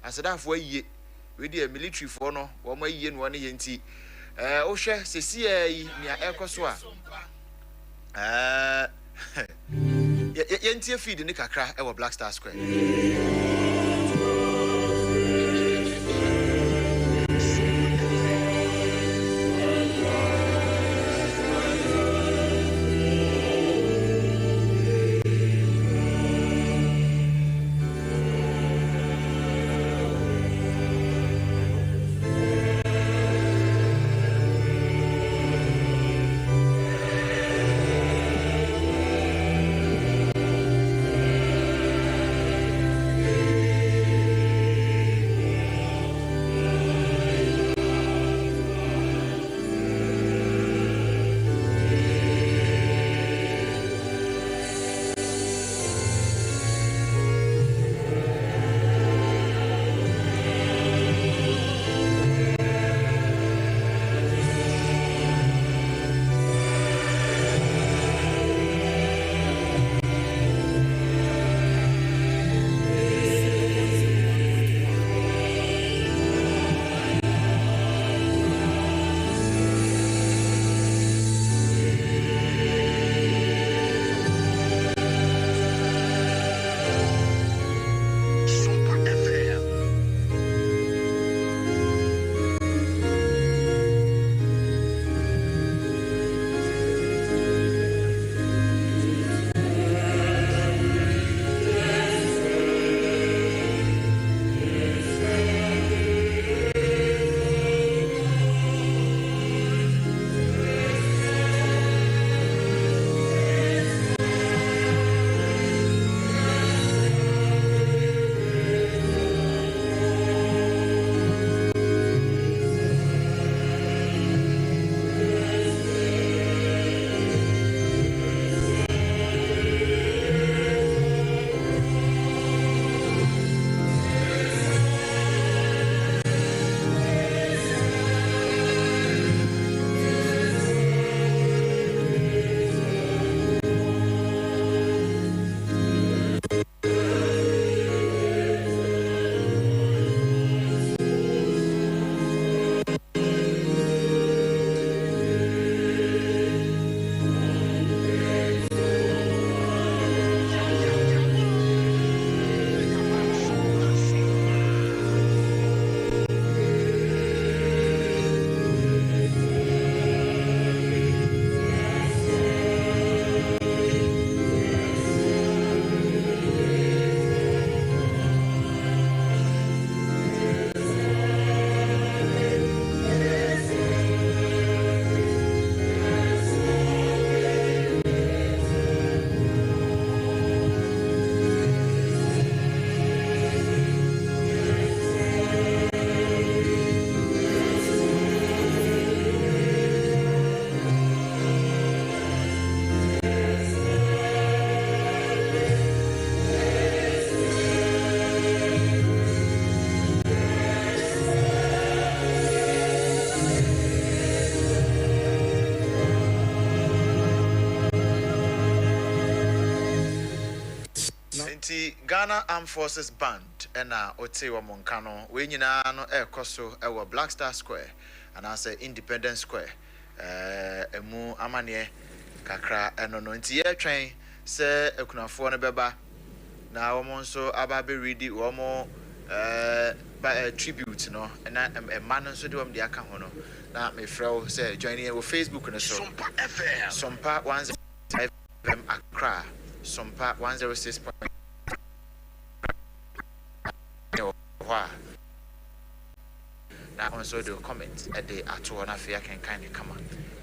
asedafo ayiye we di military for no wo ma yiye no ne ye nti o hwe sesi yi nia ekoso a yentie feed ni kakra e wo Black Star Square. Ghana Armed Forces Band and Otewa Moncano, we no Koso, our Black Star Square, and I say Independence Square, Emu Amanie, Kakra, and on the train, say a Kunafone Beba. Now, also Ababe Reedy, Womo by a tribute, no, and I am a man so do the Akahono. Now, my friend say joining our Facebook and so Sompa 105 FM Accra, Sompa 106. Now also the comment at the Atuana Fair can kindly come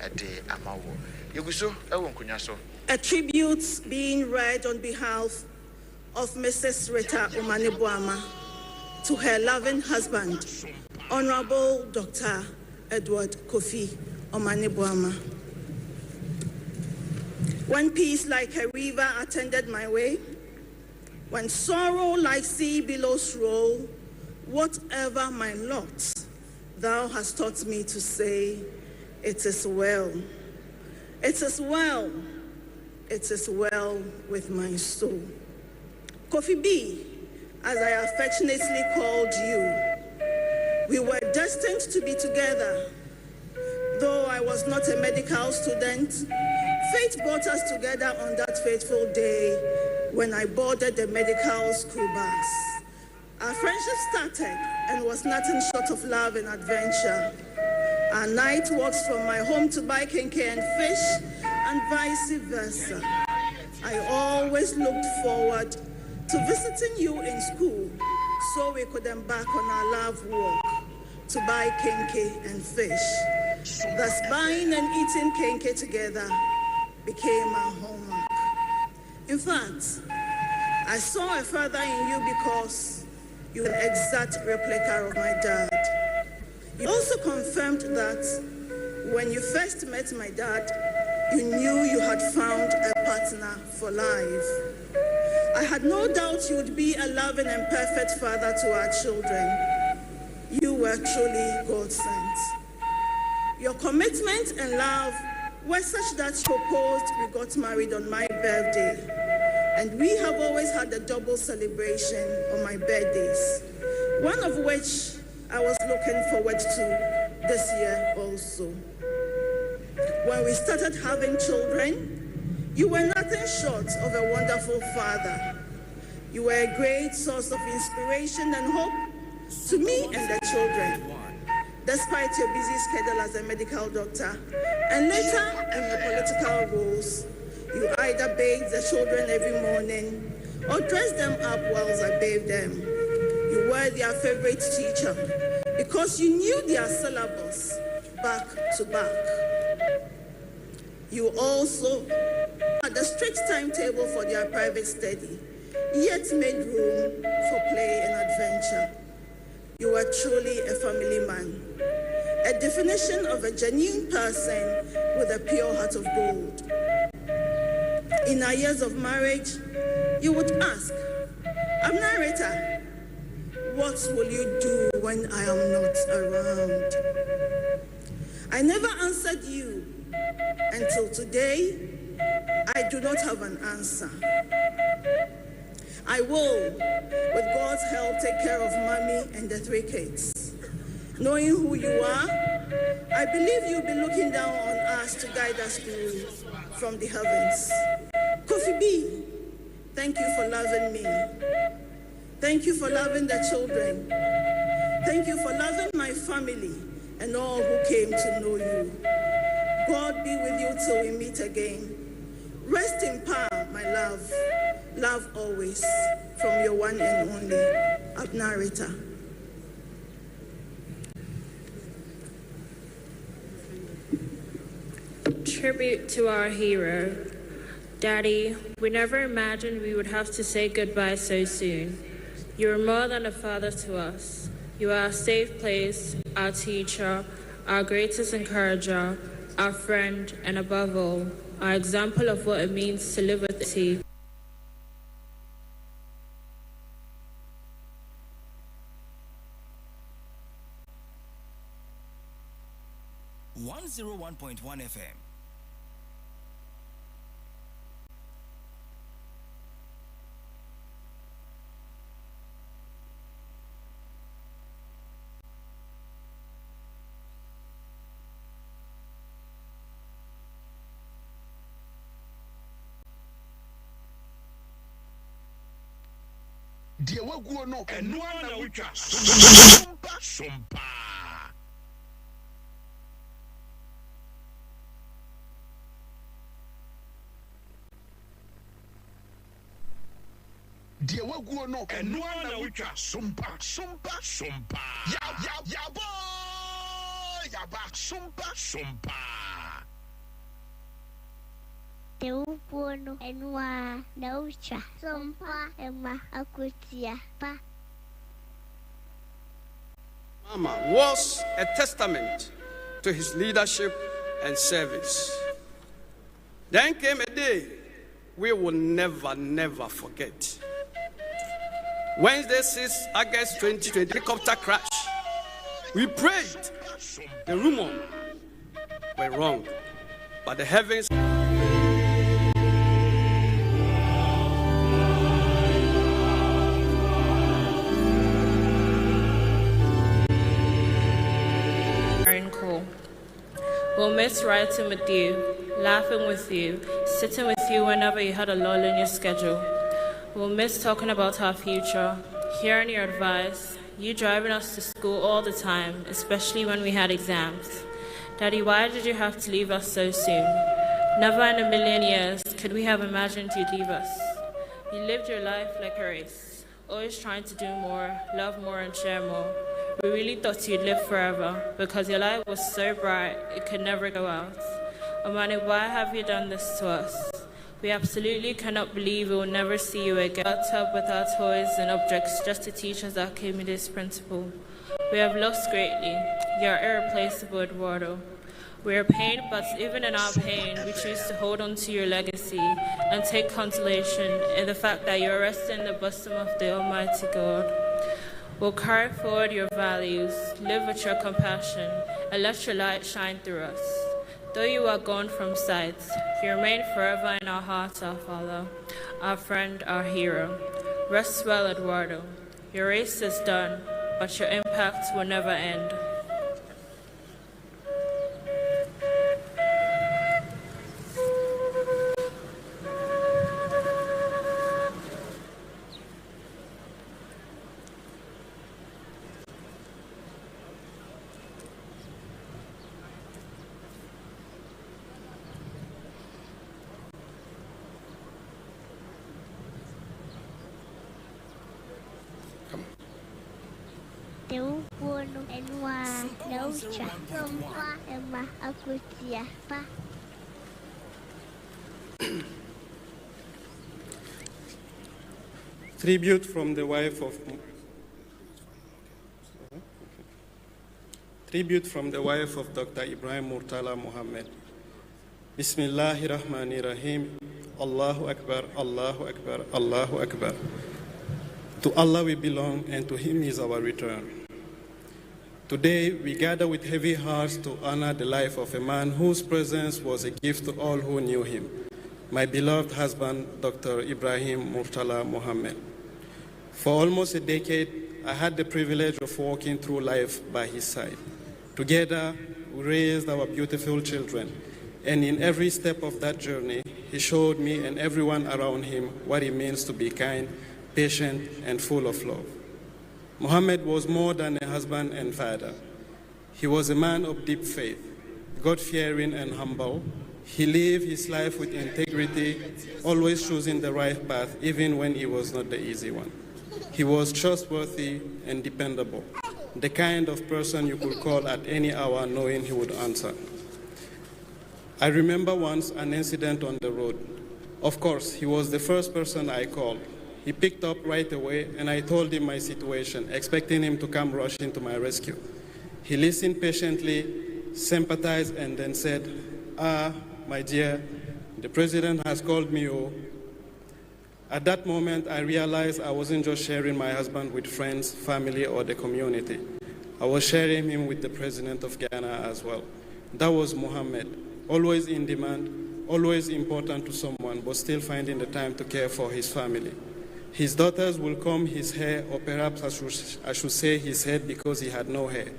at the Amawo. Yuguso, Ewonkunyaso. A tribute being read on behalf of Mrs. Rita Omanibuama to her loving husband, Honorable Dr. Edward Kofi Omane Boama. When peace like a river attended my way, when sorrow like sea billows roll, whatever my lot, thou hast taught me to say, it is well. It is well. It is well with my soul. Kofi B, as I affectionately called you, we were destined to be together. Though I was not a medical student, fate brought us together on that fateful day when I boarded the medical school bus. Our friendship started and was nothing short of love and adventure. Our night walks from my home to buy kenke and fish, and vice versa. I always looked forward to visiting you in school so we could embark on our love walk to buy kenke and fish. Thus, buying and eating kenke together became our homework. In fact, I saw a father in you because you were an exact replica of my dad. You also confirmed that when you first met my dad, you knew you had found a partner for life. I had no doubt you would be a loving and perfect father to our children. You were truly God sent. Your commitment and love were such that you proposed we got married on my birthday. And we have always had a double celebration on my birthdays, one of which I was looking forward to this year also. When we started having children, you were nothing short of a wonderful father. You were a great source of inspiration and hope to me and the children. Despite your busy schedule as a medical doctor and later in your political roles, you either bathed the children every morning or dressed them up whilst I bathed them. You were their favorite teacher because you knew their syllabus back to back. You also had a strict timetable for their private study, yet made room for play and adventure. You were truly a family man, a definition of a genuine person with a pure heart of gold. In our years of marriage, you would ask, Rita, what will you do when I am not around? I never answered you until today. I do not have an answer. I will, with God's help, take care of mommy and the 3 kids. Knowing who you are, I believe you'll be looking down on us to guide us through from the heavens. Kofi B, thank you for loving me. Thank you for loving the children. Thank you for loving my family and all who came to know you. God be with you till we meet again. Rest in power, my love. Love always. From your one and only, Abna Rita. Tribute to our hero. Daddy, we never imagined we would have to say goodbye so soon. You are more than a father to us. You are our safe place, our teacher, our greatest encourager, our friend, and above all, our example of what it means to live with tea. .1 FM. Dear Waguo no, and no one which are Sompa. Dear Waguo no, and no one which are Sompa. Ya boy, ya back Sompa. Teu puno enwa naucha Sompa ema akutia pa. Mama was a testament to his leadership and service. Then came a day we will never, never forget. Wednesday, 6 August 2020, helicopter crash. We prayed. The rumor were wrong, but the heavens. Cool. We'll miss writing with you, laughing with you, sitting with you whenever you had a lull in your schedule. We'll miss talking about our future, hearing your advice, you driving us to school all the time, especially when we had exams. Daddy, why did you have to leave us so soon? Never in a million years could we have imagined you'd leave us. You lived your life like a race, always trying to do more, love more, and share more. We really thought you'd live forever because your light was so bright it could never go out. Omani, why have you done this to us? We absolutely cannot believe we will never see you again. Out up with our toys and objects just to teach us Archimedes' principle. We have lost greatly. You are irreplaceable, Eduardo. We are pained, but even in our pain, we choose to hold on to your legacy and take consolation in the fact that you are resting in the bosom of the Almighty God. We'll carry forward your values, live with your compassion, and let your light shine through us. Though you are gone from sight, you remain forever in our hearts, our Father, our friend, our hero. Rest well, Eduardo. Your race is done, but your impact will never end. Sompa, Akye Abia. Tribute from the wife of Dr. Ibrahim Murtala Muhammad. Bismillahir Rahmanir Rahim. Allahu Akbar, Allahu Akbar, Allahu Akbar. To Allah we belong, and to Him is our return. Today, we gather with heavy hearts to honor the life of a man whose presence was a gift to all who knew him, my beloved husband, Dr. Ibrahim Murtala Muhammad. For almost a decade, I had the privilege of walking through life by his side. Together, we raised our beautiful children, and in every step of that journey, he showed me and everyone around him what it means to be kind, patient, and full of love. Muhammad was more than a husband and father. He was a man of deep faith, God-fearing and humble. He lived his life with integrity, always choosing the right path, even when it was not the easy one. He was trustworthy and dependable, the kind of person you could call at any hour knowing he would answer. I remember once an incident on the road. Of course, he was the first person I called. He picked up right away, and I told him my situation, expecting him to come rushing to my rescue. He listened patiently, sympathized, and then said, my dear, the president has called me. At that moment, I realized I wasn't just sharing my husband with friends, family, or the community. I was sharing him with the president of Ghana as well. That was Muhammad, always in demand, always important to someone, but still finding the time to care for his family. His daughters will comb his hair, or perhaps I should say his head, because he had no hair.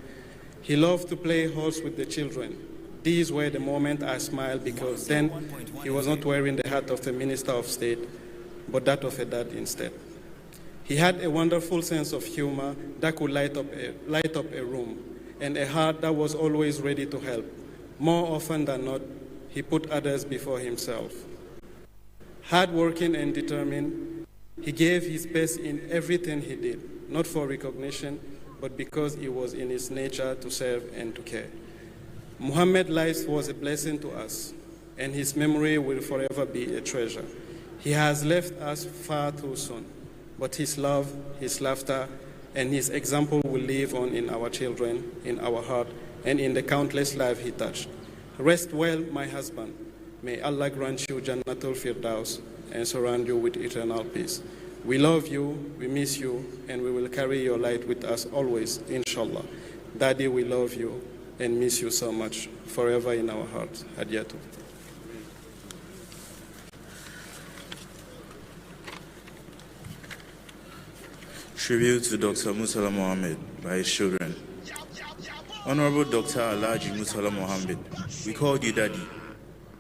He loved to play horse with the children. These were the moments I smiled, because then he was not wearing the hat of the Minister of State, but that of a dad instead. He had a wonderful sense of humor that could light up a room, and a heart that was always ready to help. More often than not, he put others before himself. Hardworking and determined, he gave his best in everything he did, not for recognition, but because it was in his nature to serve and to care. Muhammad's life was a blessing to us, and his memory will forever be a treasure. He has left us far too soon, but his love, his laughter, and his example will live on in our children, in our heart, and in the countless lives he touched. Rest well, my husband. May Allah grant you Jannatul Firdaus and surround you with eternal peace. We love you, we miss you, and we will carry your light with us always, inshallah. Daddy, we love you and miss you so much, forever in our hearts. Hadiyatu. Tribute to Dr. Murtala Mohammed by his children. Honorable Dr. Alhaji Murtala Mohammed, we called you Daddy,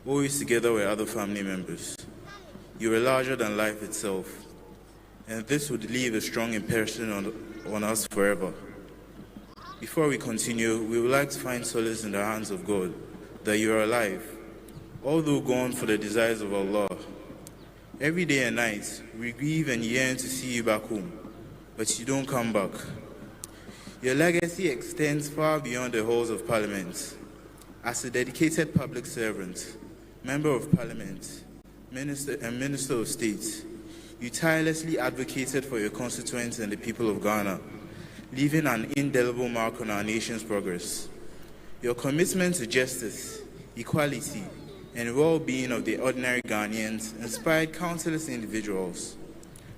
always together with other family members. You were larger than life itself, and this would leave a strong impression on us forever. Before we continue, we would like to find solace in the hands of God that you are alive, although gone for the desires of Allah. Every day and night, we grieve and yearn to see you back home, but you don't come back. Your legacy extends far beyond the halls of Parliament. As a dedicated public servant, Member of Parliament, Minister and Minister of State, you tirelessly advocated for your constituents and the people of Ghana, leaving an indelible mark on our nation's progress. Your commitment to justice, equality, and well-being of the ordinary Ghanaians inspired countless individuals.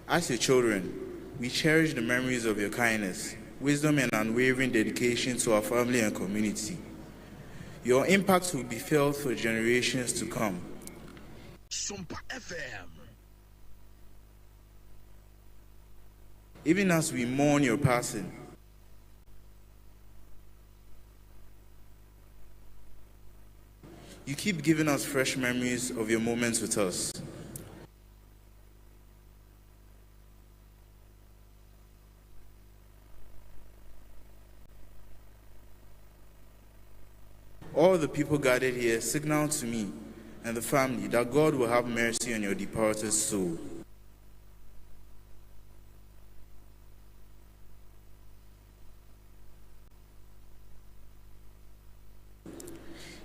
As your children, we cherish the memories of your kindness, wisdom, and unwavering dedication to our family and community. Your impact will be felt for generations to come. Sompa FM. Even as we mourn your passing, you keep giving us fresh memories of your moments with us. All the people gathered here signal to me and the family that God will have mercy on your departed soul.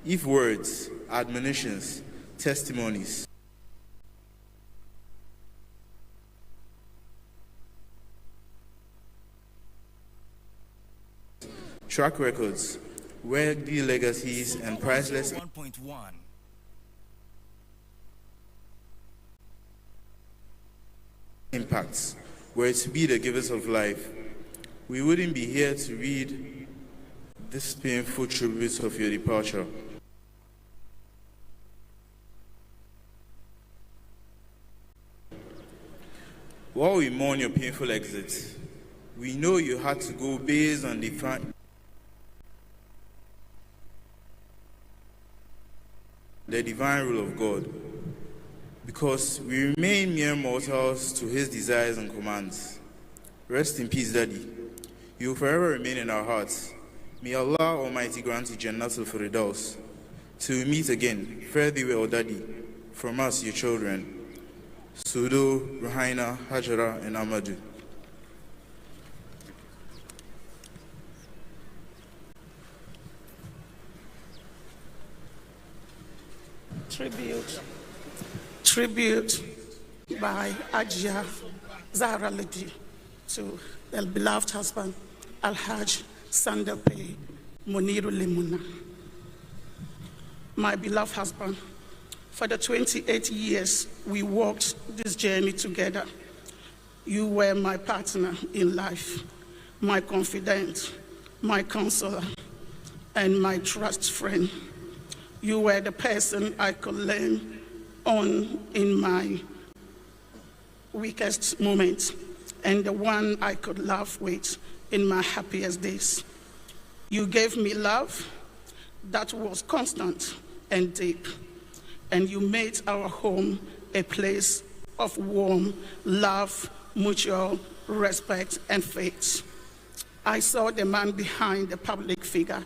If words, admonitions, testimonies, track records, worthy legacies, and priceless 101.1 impacts were to be the givers of life, we wouldn't be here to read this painful tribute of your departure. While we mourn your painful exit, we know you had to go based on the divine rule of God, because we remain mere mortals to his desires and commands. Rest in peace, Daddy. You will forever remain in our hearts. May Allah Almighty grant you Jannatul Firdaus. Till we meet again, fare thee well, Daddy, from us, your children, Sudo, Ruhaina, Hajara, and Amadou. Tribute by Ajia Zahra Lady to the beloved husband, Alhaj Sandape Muniru Limuna. My beloved husband, for the 28 years we walked this journey together, you were my partner in life, my confidant, my counselor, and my trust friend. You were the person I could lean on in my weakest moments, and the one I could laugh with in my happiest days. You gave me love that was constant and deep, and you made our home a place of warm love, mutual respect, and faith. I saw the man behind the public figure.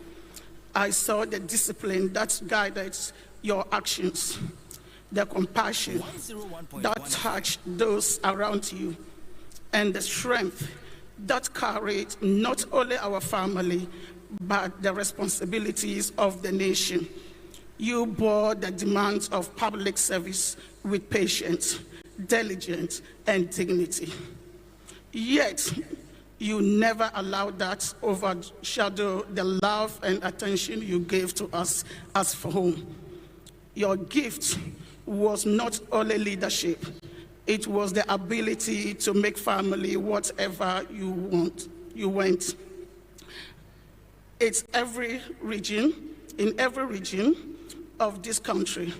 I saw the discipline that guided your actions, the compassion that touched those around you, and the strength that carried not only our family, but the responsibilities of the nation. You bore the demands of public service with patience, diligence, and dignity. Yet, You never allowed that overshadow the love and attention you gave to us as for home. Your gift was not only leadership, it was the ability to make family whatever you want. In every region of this country,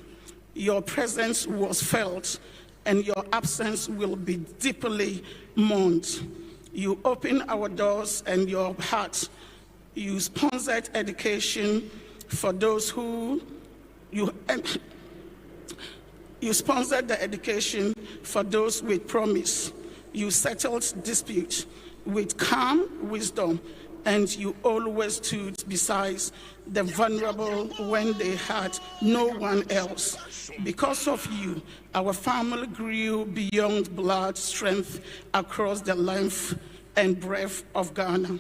your presence was felt and your absence will be deeply mourned. You opened our doors and your heart. You sponsored education for those who you sponsored the education for those with promise. You settled disputes with calm wisdom, and you always stood beside the vulnerable when they had no one else. Because of you, our family grew beyond blood strength across the length and breadth of Ghana,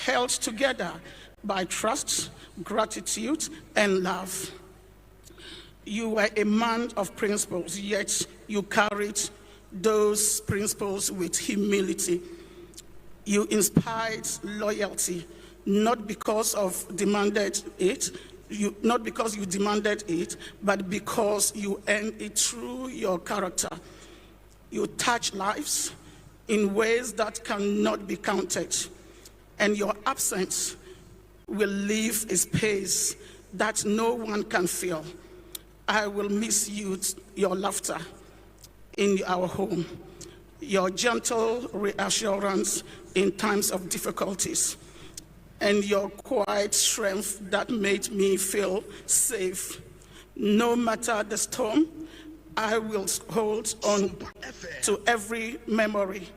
held together by trust, gratitude, and love. You were a man of principles, yet you carried those principles with humility. You inspired loyalty, not because you demanded it, but because you earned it through your character. You touch lives in ways that cannot be counted, and your absence will leave a space that no one can fill. I will miss your laughter in our home, your gentle reassurance in times of difficulties, and your quiet strength that made me feel safe. No matter the storm, I will hold on to every memory